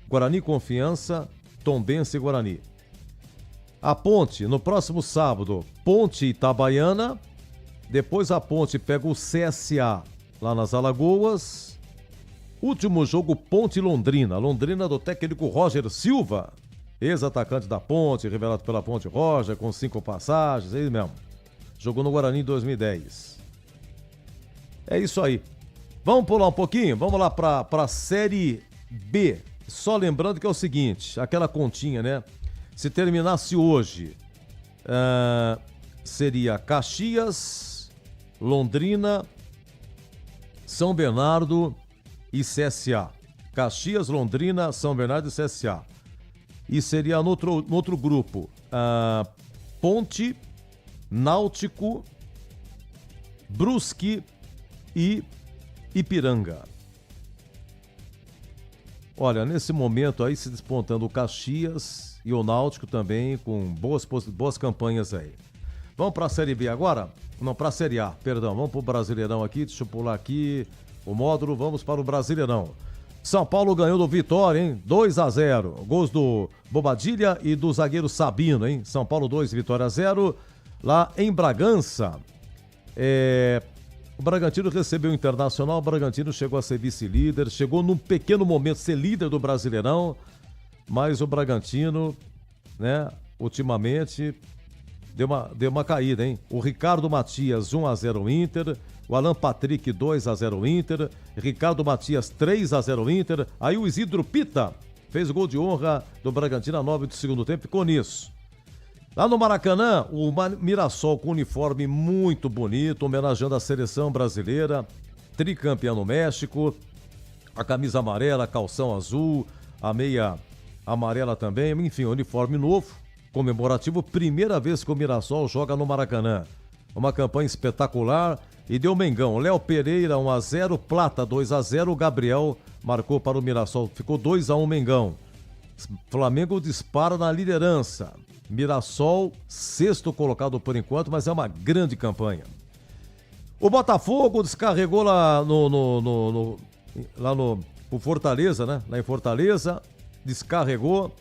Guarani Confiança, Tombense e Guarani. A Ponte, no próximo sábado, Ponte e Itabaiana. Depois a Ponte pega o CSA lá nas Alagoas. Último jogo, Ponte e Londrina. Londrina do técnico Roger Silva, ex-atacante da Ponte, revelado pela Ponte Roger, com 5 passagens, é ele mesmo. Jogou no Guarani em 2010. É isso aí. Vamos pular um pouquinho? Vamos lá para a Série B. Só lembrando que é o seguinte, aquela continha, né? Se terminasse hoje, seria Caxias, Londrina, São Bernardo e CSA. Caxias, Londrina, São Bernardo e CSA. E seria no outro grupo, Ponte, Náutico, Brusque e Ipiranga. Olha, nesse momento aí se despontando o Caxias e o Náutico também com boas campanhas aí. Vamos para a Série B agora? Não, para a Série A, perdão. Vamos para o Brasileirão aqui, deixa eu pular aqui o módulo, vamos para o Brasileirão. São Paulo ganhou do Vitória, hein? 2-0. Gols do Bobadilha e do zagueiro Sabino, hein? São Paulo 2, Vitória 0. Lá em Bragança, o Bragantino recebeu o Internacional, o Bragantino chegou a ser vice-líder, chegou num pequeno momento a ser líder do Brasileirão, mas o Bragantino, né, ultimamente deu uma caída, hein? O Ricardo Matias 1-0 Inter, o Alan Patrick 2-0 Inter, Ricardo Matias 3-0 Inter, aí o Isidro Pita fez o gol de honra do Bragantino a 9 do segundo tempo, ficou nisso. Lá no Maracanã, o Mirassol com uniforme muito bonito, homenageando a seleção brasileira, tricampeã no México, a camisa amarela, calção azul, a meia amarela também, enfim, uniforme novo, comemorativo, primeira vez que o Mirassol joga no Maracanã. Uma campanha espetacular e deu Mengão. Léo Pereira 1-0, Plata 2-0, o Gabriel marcou para o Mirassol, ficou 2-1 Mengão. Flamengo dispara na liderança. Mirassol, sexto colocado por enquanto, mas é uma grande campanha. O Botafogo descarregou lá no Fortaleza, né? Lá em Fortaleza, descarregou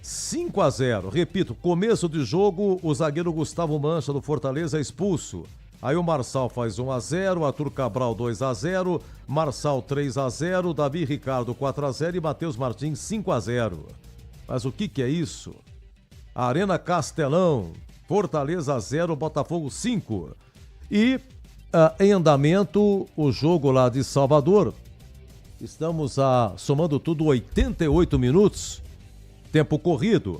5-0. Repito, começo de jogo, o zagueiro Gustavo Mancha do Fortaleza é expulso. Aí o Marçal faz 1-0, Arthur Cabral 2-0, Marçal 3-0, Davi Ricardo 4-0 e Matheus Martins 5-0. Mas o que é isso? Arena Castelão, Fortaleza 0, Botafogo 5. E em andamento o jogo lá de Salvador. Estamos somando tudo 88 minutos. Tempo corrido.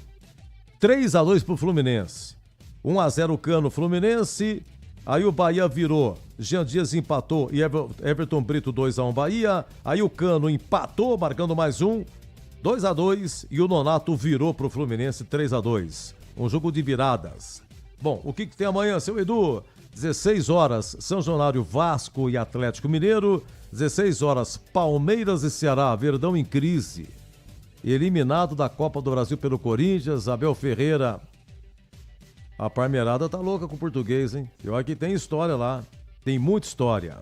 3-2 pro Fluminense. 1-0 Cano Fluminense. Aí o Bahia virou. Jean Dias empatou e Everton Brito 2-1 Bahia. Aí o Cano empatou, marcando mais um. 2-2 e o Nonato virou pro Fluminense 3-2. Um jogo de viradas. Bom, o que tem amanhã, seu Edu? 16 horas, São Januário, Vasco e Atlético Mineiro. 16 horas, Palmeiras e Ceará, Verdão em crise. Eliminado da Copa do Brasil pelo Corinthians, Abel Ferreira. A Parmeirada tá louca com o português, hein? Eu aqui tem história lá, tem muita história.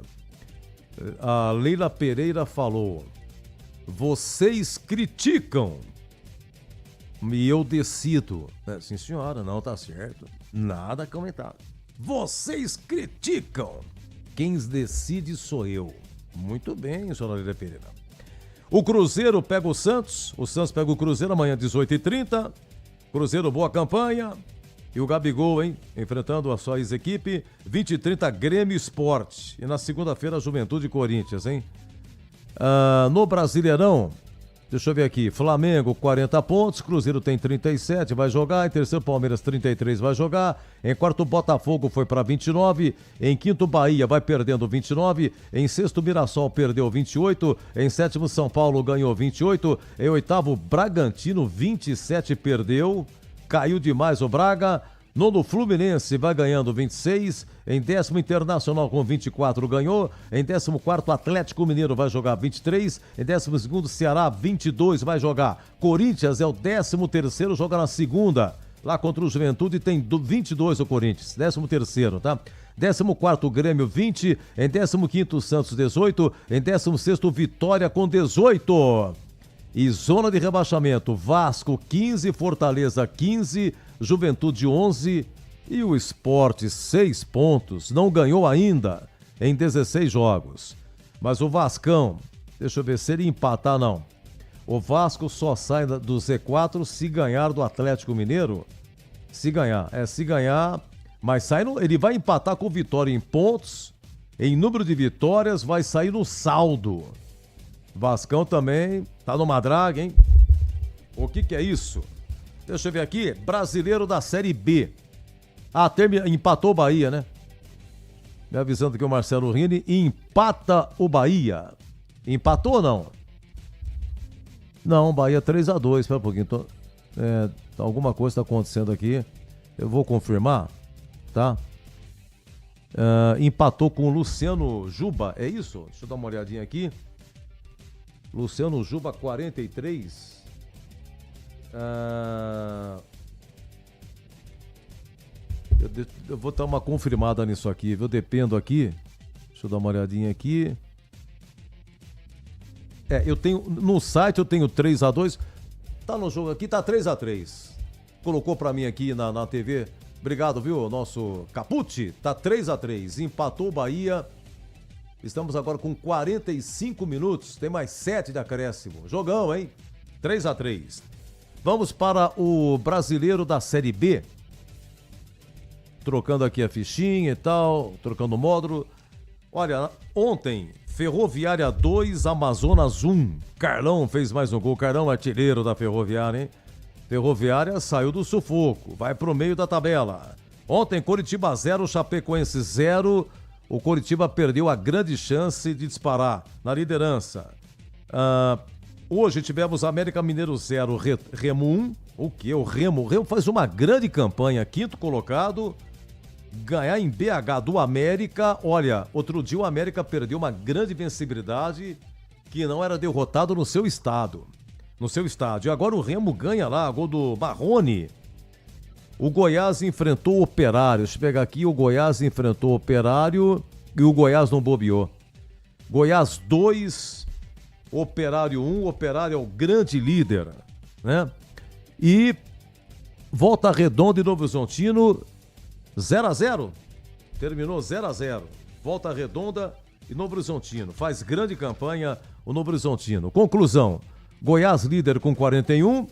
A Leila Pereira falou: vocês criticam e eu decido. Sim, senhora, não tá certo. Nada a comentar. Vocês criticam. Quem decide sou eu. Muito bem, senhora Leila Pereira. O Cruzeiro pega o Santos pega o Cruzeiro amanhã 18h30. Cruzeiro, boa campanha. E o Gabigol, hein? Enfrentando a sua ex-equipe. 20h30, Grêmio Sport. E na segunda-feira, Juventude e Corinthians, hein? No Brasileirão, deixa eu ver aqui, Flamengo 40 pontos, Cruzeiro tem 37, vai jogar, em terceiro Palmeiras 33 vai jogar, em quarto Botafogo foi para 29, em quinto Bahia vai perdendo 29, em sexto Mirassol perdeu 28, em sétimo São Paulo ganhou 28, em oitavo Bragantino 27 perdeu, caiu demais o Braga. Nono Fluminense vai ganhando 26, em décimo Internacional com 24 ganhou, em 14º Atlético Mineiro vai jogar 23, em 12º Ceará 22 vai jogar. Corinthians é o 13º, joga na segunda, lá contra o Juventude tem 22 o Corinthians, 13º, tá? 14º Grêmio 20, em 15º Santos 18, em 16º Vitória com 18. E zona de rebaixamento, Vasco 15, Fortaleza 15, Juventude 11 e o Sport 6 pontos. Não ganhou ainda em 16 jogos. Mas o Vascão, deixa eu ver se ele empatar, não. O Vasco só sai do Z4 se ganhar do Atlético Mineiro. Se ganhar, mas ele vai empatar com o Vitória em pontos, em número de vitórias, vai sair no saldo. Vascão também tá numa draga, hein? O que é isso? Deixa eu ver aqui, brasileiro da Série B. Empatou o Bahia, né? Me avisando que o Marcelo Rini empata o Bahia. Empatou ou não? Não, Bahia 3-2, espera um pouquinho. Alguma coisa está acontecendo aqui. Eu vou confirmar, tá? empatou com o Luciano Juba, é isso? Deixa eu dar uma olhadinha aqui. Luciano Juba, 43. Eu vou dar uma confirmada nisso aqui, viu? Dependo aqui. Deixa eu dar uma olhadinha aqui. Eu tenho no site, eu tenho 3-2. Tá no jogo aqui, tá 3-3. Colocou pra mim aqui na TV. Obrigado, viu? Nosso Capucci. Tá 3-3. Empatou o Bahia. Estamos agora com 45 minutos. Tem mais 7 de acréscimo. Jogão, hein? 3-3. Vamos para o brasileiro da Série B. Trocando aqui a fichinha e tal. Trocando o módulo. Olha, ontem, Ferroviária 2, Amazonas 1. Carlão fez mais um gol. Carlão, artilheiro da Ferroviária, hein? Ferroviária saiu do sufoco. Vai pro meio da tabela. Ontem, Coritiba 0, Chapecoense 0. O Coritiba perdeu a grande chance de disparar na liderança. Hoje tivemos América Mineiro 0, Remo 1. O que? O Remo faz uma grande campanha, quinto colocado. Ganhar em BH do América. Olha, outro dia o América perdeu uma grande vencibilidade que não era derrotado no seu estado. No seu estádio. Agora o Remo ganha lá, gol do Marrone. O Goiás enfrentou o Operário. Deixa eu pegar aqui, o Goiás enfrentou o Operário e o Goiás não bobeou. Goiás 2, Operário 1. Operário é o grande líder, né? E Volta Redonda e Novo Horizontino 0-0. Terminou 0-0. Volta Redonda e Novo Horizontino. Faz grande campanha o Novo Horizontino. Conclusão: Goiás líder com 41,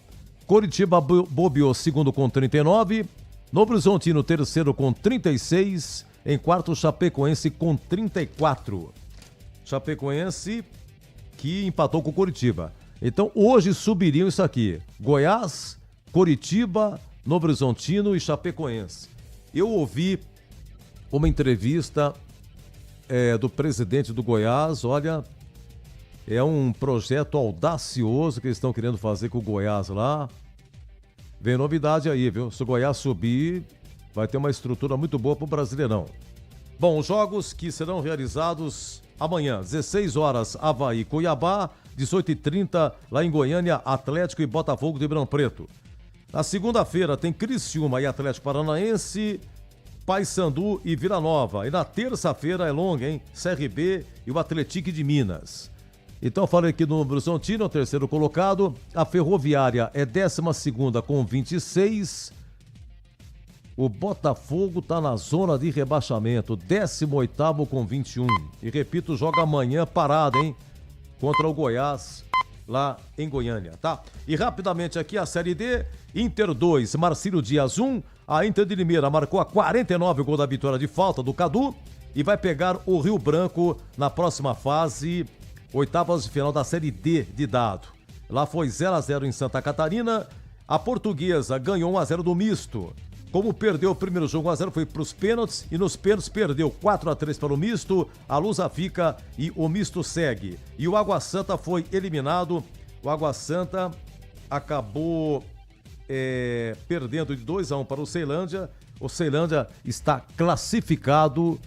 Coritiba bobeou segundo com 39, Novo Horizontino terceiro com 36, em quarto Chapecoense com 34. Chapecoense que empatou com Coritiba. Então hoje subiriam isso aqui: Goiás, Coritiba, Novo Horizontino e Chapecoense. Eu ouvi uma entrevista do presidente do Goiás. Olha, é um projeto audacioso que eles estão querendo fazer com o Goiás lá. Vem novidade aí, viu? Se o Goiás subir, vai ter uma estrutura muito boa pro Brasileirão. Bom, os jogos que serão realizados amanhã, 16 horas, Avaí, Cuiabá, 18h30, lá em Goiânia, Atlético e Botafogo de Ribeirão Preto. Na segunda-feira tem Criciúma e Atlético Paranaense, Paysandu e Vila Nova. E na terça-feira é longa, hein? CRB e o Atlético de Minas. Então, falei aqui do Novo Horizontino, o terceiro colocado. A Ferroviária é 12ª com 26. O Botafogo está na zona de rebaixamento, 18º com 21. E repito, joga amanhã parado, hein? Contra o Goiás, lá em Goiânia, tá? E rapidamente aqui a Série D, Inter 2, Marcílio Dias 1. A Inter de Limeira marcou a 49 o gol da vitória de falta do Cadu e vai pegar o Rio Branco na próxima fase, oitavas de final da Série D de dado. Lá foi 0-0 em Santa Catarina. A Portuguesa ganhou 1-0 do Misto. Como perdeu o primeiro jogo 1-0, foi para os pênaltis e nos pênaltis perdeu 4-3 para o Misto. A Lusa fica e o Misto segue. E o Água Santa foi eliminado. O Água Santa acabou perdendo de 2-1 para o Ceilândia. O Ceilândia está classificado,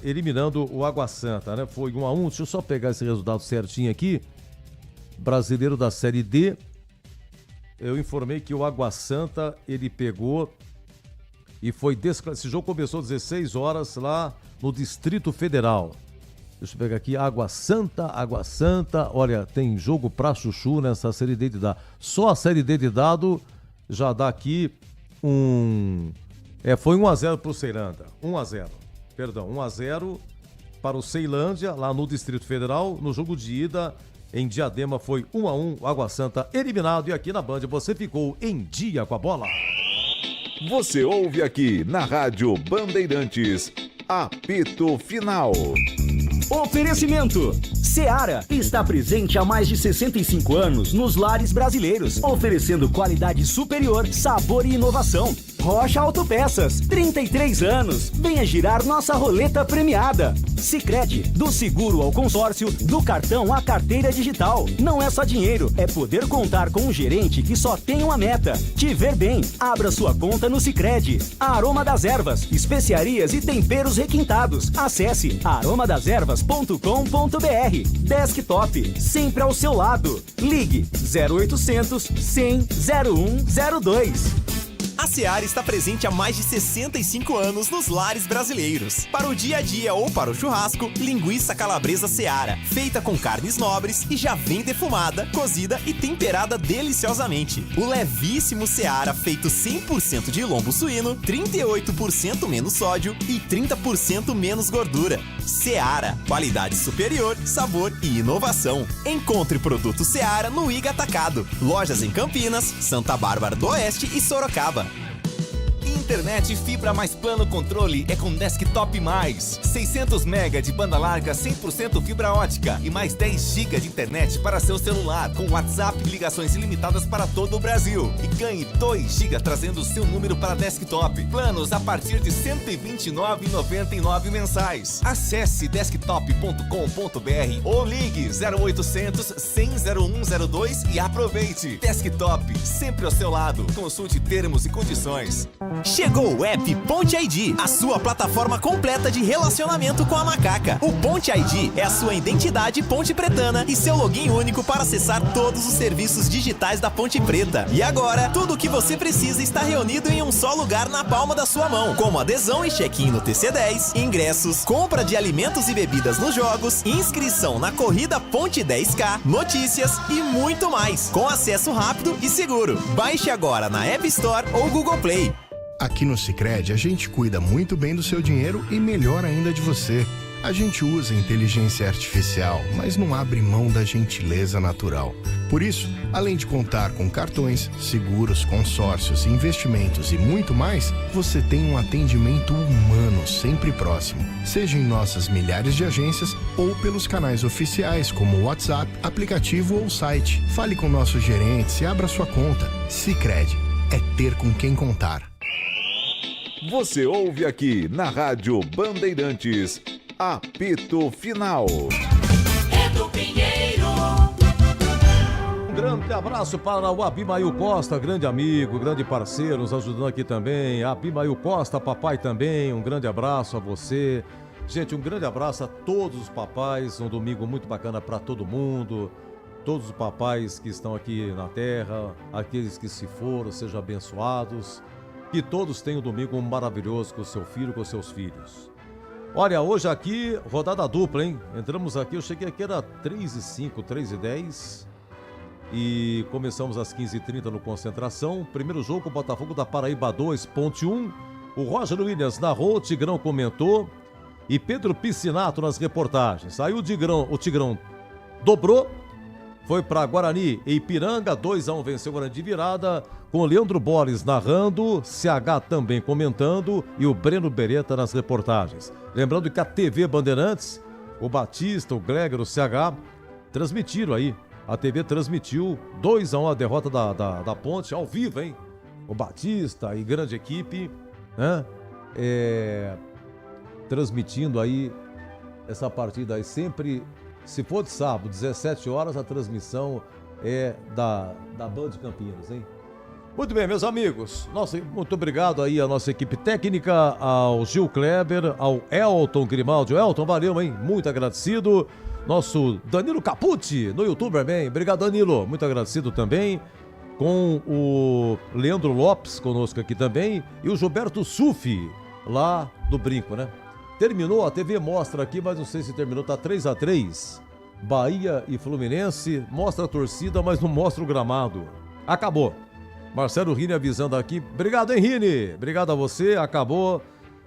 eliminando o Água Santa, né? Foi 1-1. Deixa eu só pegar esse resultado certinho aqui. Brasileiro da Série D. Eu informei que o Água Santa, ele pegou e foi desclassificado. Esse jogo começou às 16 horas lá no Distrito Federal. Deixa eu pegar aqui, Água Santa. Olha, tem jogo pra chuchu nessa Série D de dado. Só a Série D de dado já dá aqui foi 1-0 pro Ceilândia. 1-0 para o Ceilândia, lá no Distrito Federal. No jogo de ida, em Diadema, foi 1-1, Água Santa eliminado. E aqui na Band você ficou em dia com a bola.
Você ouve aqui na Rádio Bandeirantes, apito final.
Oferecimento: Seara está presente há mais de 65 anos nos lares brasileiros, oferecendo qualidade superior, sabor e inovação. Rocha Autopeças, 33 anos. Venha girar nossa roleta premiada. Sicredi, do seguro ao consórcio, do cartão à carteira digital. Não é só dinheiro, é poder contar com um gerente que só tem uma meta: te ver bem. Abra sua conta no Sicredi. Aroma das Ervas, especiarias e temperos requintados. Acesse aromadeservas.com.br. Desktop, sempre ao seu lado. Ligue 0800 100 0102.
A Seara está presente há mais de 65 anos nos lares brasileiros. Para o dia a dia ou para o churrasco, linguiça calabresa Seara, feita com carnes nobres e já vem defumada, cozida e temperada deliciosamente. O levíssimo Seara, feito 100% de lombo suíno, 38% menos sódio e 30% menos gordura. Seara, qualidade superior, sabor e inovação. Encontre produto Seara no Iga Atacado. Lojas em Campinas, Santa Bárbara do Oeste e Sorocaba.
Internet fibra mais plano controle é com Desktop Mais. 600 MB de banda larga 100% fibra ótica e mais 10 GB de internet para seu celular, com WhatsApp e ligações ilimitadas para todo o Brasil. E ganhe 2 GB trazendo o seu número para Desktop. Planos a partir de R$ 129,99 mensais. Acesse desktop.com.br ou ligue 0800 100 0102 e aproveite. Desktop, sempre ao seu lado. Consulte termos e condições.
Chegou o app Ponte ID, a sua plataforma completa de relacionamento com a macaca. O Ponte ID é a sua identidade ponte pretana e seu login único para acessar todos os serviços digitais da Ponte Preta. E agora, tudo o que você precisa está reunido em um só lugar na palma da sua mão, como adesão e check-in no TC10, ingressos, compra de alimentos e bebidas nos jogos, inscrição na corrida Ponte 10K, notícias e muito mais, com acesso rápido e seguro. Baixe agora na App Store ou Google Play.
Aqui no Sicredi, a gente cuida muito bem do seu dinheiro e melhor ainda de você. A gente usa inteligência artificial, mas não abre mão da gentileza natural. Por isso, além de contar com cartões, seguros, consórcios, investimentos e muito mais, você tem um atendimento humano sempre próximo, seja em nossas milhares de agências ou pelos canais oficiais como o WhatsApp, aplicativo ou site. Fale com nossos gerentes e abra sua conta. Sicredi, é ter com quem contar.
Você ouve aqui na Rádio Bandeirantes, Apito Final.
Edu Pinheiro.
Um grande abraço para o Abimael Costa, grande amigo, grande parceiro, nos ajudando aqui também. Abimael Costa, papai também, um grande abraço a você. Gente, um grande abraço a todos os papais, um domingo muito bacana para todo mundo. Todos os papais que estão aqui na terra, aqueles que se foram, sejam abençoados. Que todos tenham um domingo maravilhoso com o seu filho, com os seus filhos. Olha, hoje aqui, rodada dupla, hein? Entramos aqui, eu cheguei aqui, era 3h05, 3h10. E começamos às 15h30 no Concentração. Primeiro jogo, o Botafogo da Paraíba 2, Ponte 1. O Roger Williams narrou, o Tigrão comentou. E Pedro Piscinato nas reportagens. Aí o Tigrão dobrou. Foi para Guarani e Ipiranga, 2-1 venceu o Guarani de virada, com Leandro Borges narrando, CH também comentando e o Breno Beretta nas reportagens. Lembrando que a TV Bandeirantes, o Batista, o Gregor, o CH, transmitiram aí. A TV transmitiu 2-1 a derrota da Ponte, ao vivo, hein? O Batista e grande equipe, né? Transmitindo aí essa partida aí sempre... Se for de sábado, 17 horas, a transmissão é da Band Campinas, hein? Muito bem, meus amigos. Muito obrigado aí à nossa equipe técnica, ao Gil Kleber, ao Elton Grimaldi. Elton, valeu, hein? Muito agradecido. Nosso Danilo Capucci, no YouTube também. Obrigado, Danilo. Muito agradecido também. Com o Leandro Lopes conosco aqui também. E o Gilberto Sufi, lá do Brinco, né? Terminou, a TV mostra aqui, mas não sei se terminou, tá 3-3. Bahia e Fluminense, mostra a torcida, mas não mostra o gramado. Acabou. Marcelo Rini avisando aqui. Obrigado, hein, Rini? Obrigado a você, acabou.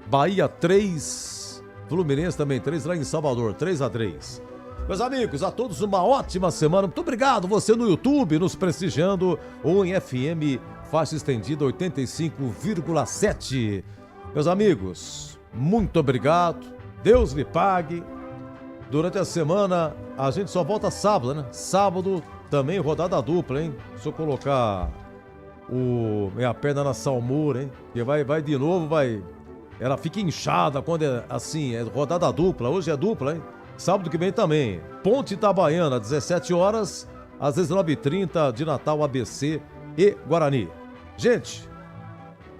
Bahia 3, Fluminense também 3, lá em Salvador, 3-3. Meus amigos, a todos uma ótima semana. Muito obrigado, você no YouTube, nos prestigiando, ou em FM, faixa estendida 85,7. Meus amigos... Muito obrigado, Deus lhe pague. Durante a semana, a gente só volta sábado, né? Sábado também rodada dupla, hein? Deixa eu colocar Minha perna na salmoura, hein? Que vai de novo, ela fica inchada quando é assim, é rodada dupla. Hoje é dupla, hein? Sábado que vem também. Ponte Itabaiana, 17 horas, às 19h30, de Natal, ABC e Guarani. Gente,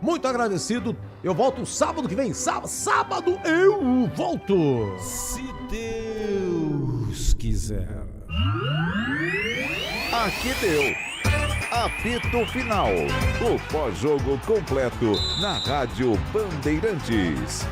muito agradecido. Eu volto sábado que vem. Sábado eu volto.
Se Deus quiser. Aqui deu. Apito Final. O pós-jogo completo na Rádio Bandeirantes.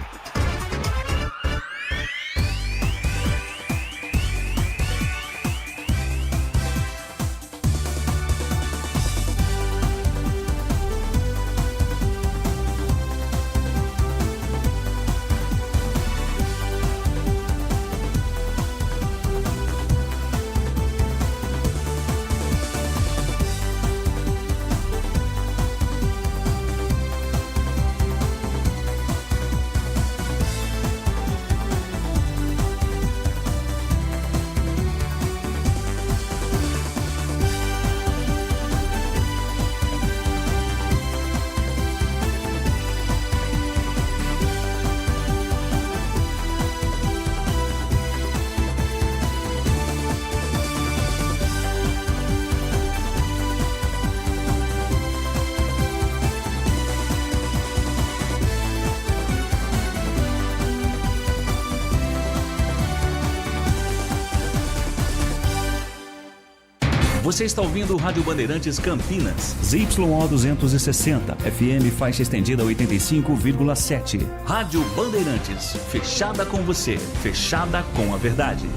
Você está ouvindo o Rádio Bandeirantes Campinas, ZYO 260, FM faixa estendida 85,7. Rádio Bandeirantes, fechada com você, fechada com a verdade.